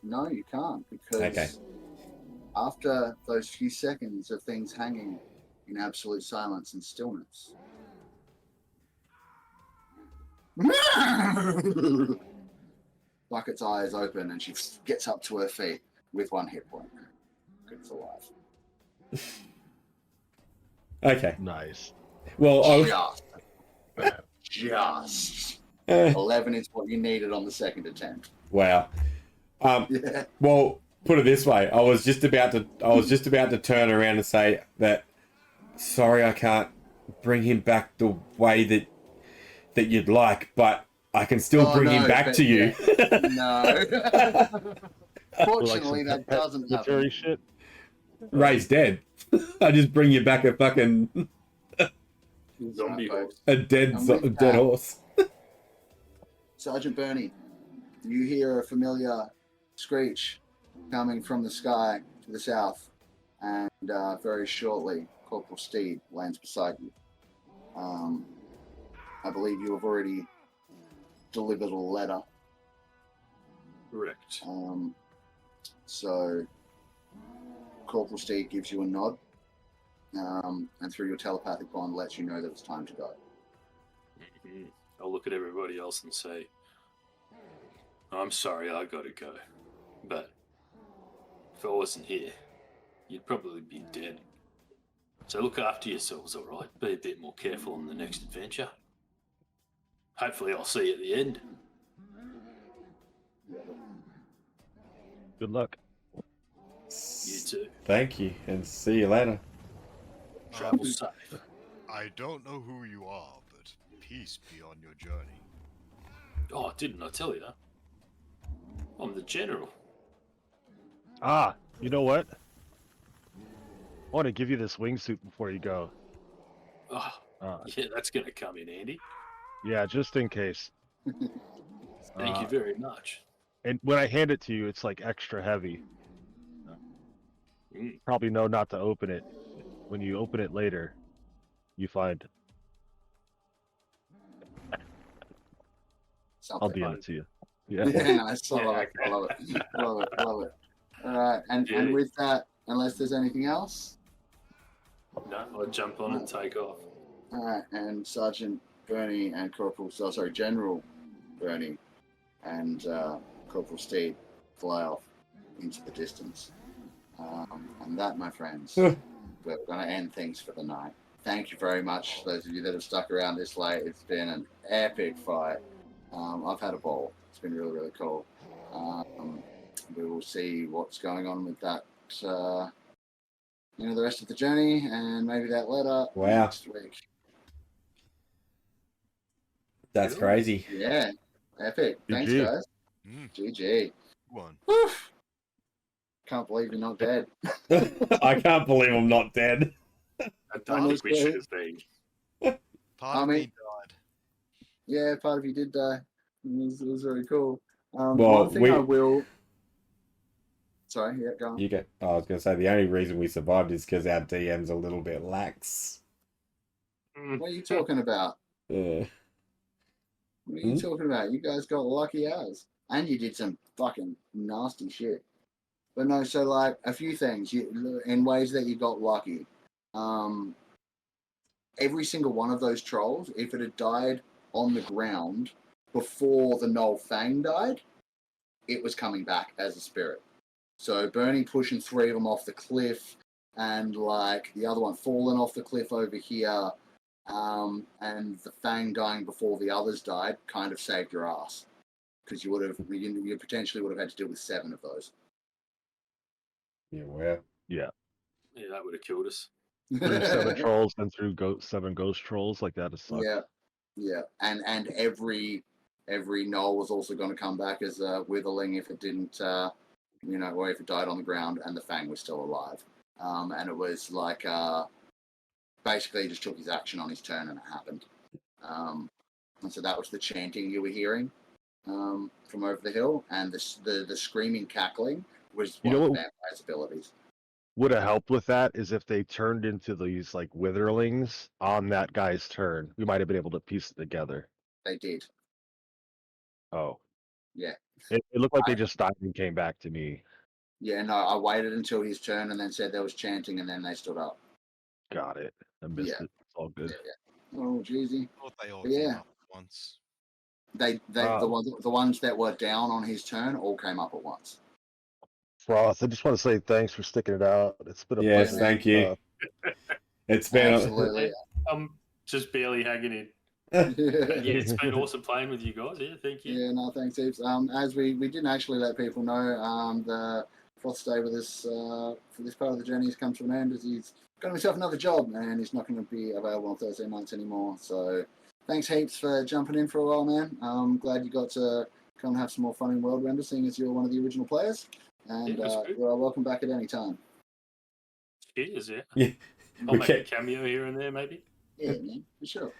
No, you can't, because after those few seconds of things hanging in absolute silence and stillness, Bucket's eyes open and she gets up to her feet with 1 hit point. Good for life. Okay. Nice. Well, just 11 is what you needed on the second attempt. wow. Yeah. Well, put it this way: I was just about to turn around and say that. Sorry, I can't bring him back the way that you'd like, but I can still bring him back to you. Yeah. No. Fortunately, that doesn't happen. Shit. Ray's dead. I just bring you back a fucking Zombie horse. a dead horse. Sergeant Bernie, you hear a familiar screech coming from the sky to the south, and very shortly, Corporal Steed lands beside you. I believe you have already delivered a letter. Correct. So Corporal Steed gives you a nod, and through your telepathic bond lets you know that it's time to go. Mm-hmm. I'll look at everybody else and say, I'm sorry, I gotta go. But if I wasn't here, you'd probably be dead. So look after yourselves, alright? Be a bit more careful on the next adventure. Hopefully I'll see you at the end. Good luck. You too. Thank you, and see you later. Travel safe. I don't know who you are, but peace be on your journey. Oh, didn't I tell you that? I'm the general. Ah, you know what? I want to give you this wingsuit before you go. Oh, yeah, that's going to come in handy. Yeah, just in case. Thank you very much. And when I hand it to you, it's like extra heavy. Probably know not to open it. When you open it later, you find. I'll DM it to you. Yeah. Yeah, nice. I love it. I love it. Love it. Love it. All right, and with that, unless there's anything else. No, I'll jump on and take off. All right, and Sergeant Bernie and General Bernie and Corporal Steed fly off into the distance. And that, my friends, we're going to end things for the night. Thank you very much, those of you that have stuck around this late. It's been an epic fight. I've had a ball. It's been really, really cool. We will see what's going on with that, the rest of the journey, and maybe that letter next week. That's crazy. Yeah, epic. Thanks, GG. guys. GG. One. Whew. Can't believe you're not dead. I can't believe I'm not dead. I don't think we should have been. Part of me died. Yeah, part of you did die. It was very cool. Well, one thing I will. Sorry, yeah, go on. You get. I was going to say the only reason we survived is because our DM's a little bit lax. What are you talking about? Yeah. What are you talking about? You guys got lucky as, and you did some fucking nasty shit. But no, so like a few things in ways that you got lucky. Every single one of those trolls, if it had died on the ground before the Null Fang died, it was coming back as a spirit. So Bernie pushing 3 of them off the cliff, and like the other one falling off the cliff over here. and the Fang dying before the others died kind of saved your ass, because you potentially would have had to deal with 7 of those. Yeah, wow. Yeah. Yeah, that would have killed us. Through 7 trolls and through 7 ghost trolls, like that is suck. Yeah, and every gnoll was also going to come back as a witherling if it didn't, or if it died on the ground and the Fang was still alive. And it was like basically he just took his action on his turn and it happened. And so that was the chanting you were hearing from over the hill, and the screaming cackling was one of the vampire's abilities. Would have helped with that is if they turned into these like witherlings on that guy's turn. We might have been able to piece it together. They did. Oh. Yeah. It looked like they just died and came back to me. Yeah, no, I waited until his turn and then said there was chanting, and then they stood up. Got it. I missed it. It's all good. Yeah. Oh, jeezy. I thought they all came up at once. The ones that were down on his turn all came up at once. Froth, I just want to say thanks for sticking it out. It's been a pleasure. Thank you. It's been absolutely. I'm just barely hanging in. Yeah, it's been awesome playing with you guys. Yeah, thank you. Yeah, no, thanks, heaps. As we didn't actually let people know, the Froth stay with us for this part of the journey has come to an end, as he's got himself another job and he's not going to be available on Thursday nights anymore. So thanks heaps for jumping in for a while, man. I'm glad you got to come and have some more fun in Worldrender, seeing as you're one of the original players. And you are welcome back at any time. Cheers, yeah. Yeah. I'll make a cameo here and there, maybe. Yeah, man, for sure.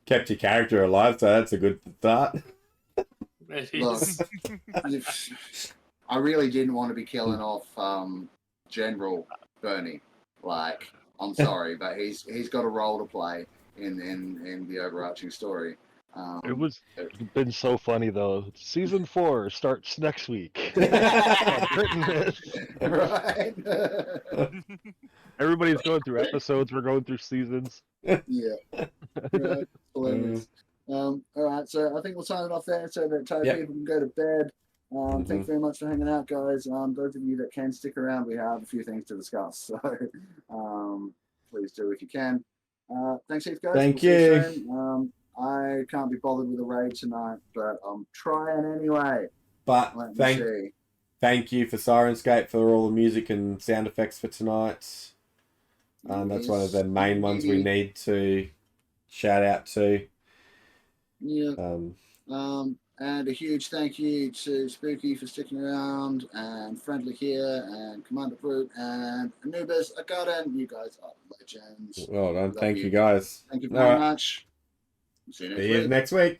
Kept your character alive, so that's a good start. It Look, is. I really didn't want to be killing off General Bernie. Like, I'm sorry, but he's got a role to play in the overarching story. It was been so funny though. Season 4 starts next week. Right. Everybody's going through episodes. We're going through seasons. Yeah. Right. Hilarious. All right, so I think we'll sign it off there so that people can go to bed. Thanks very much for hanging out, guys. Those of you that can stick around, we have a few things to discuss. So please do if you can. Thanks, Heath, guys. Thank you. I can't be bothered with a raid tonight, but I'm trying anyway. But thank you for Sirenscape for all the music and sound effects for tonight. That's one of the main ones we need to shout out to. Yeah. And a huge thank you to Spooky for sticking around, and Friendly here, and Commander Brute, and Anubis, Agadan. You guys are legends. Well done. Thank you, guys. Thank you very much. See you next week. Next week.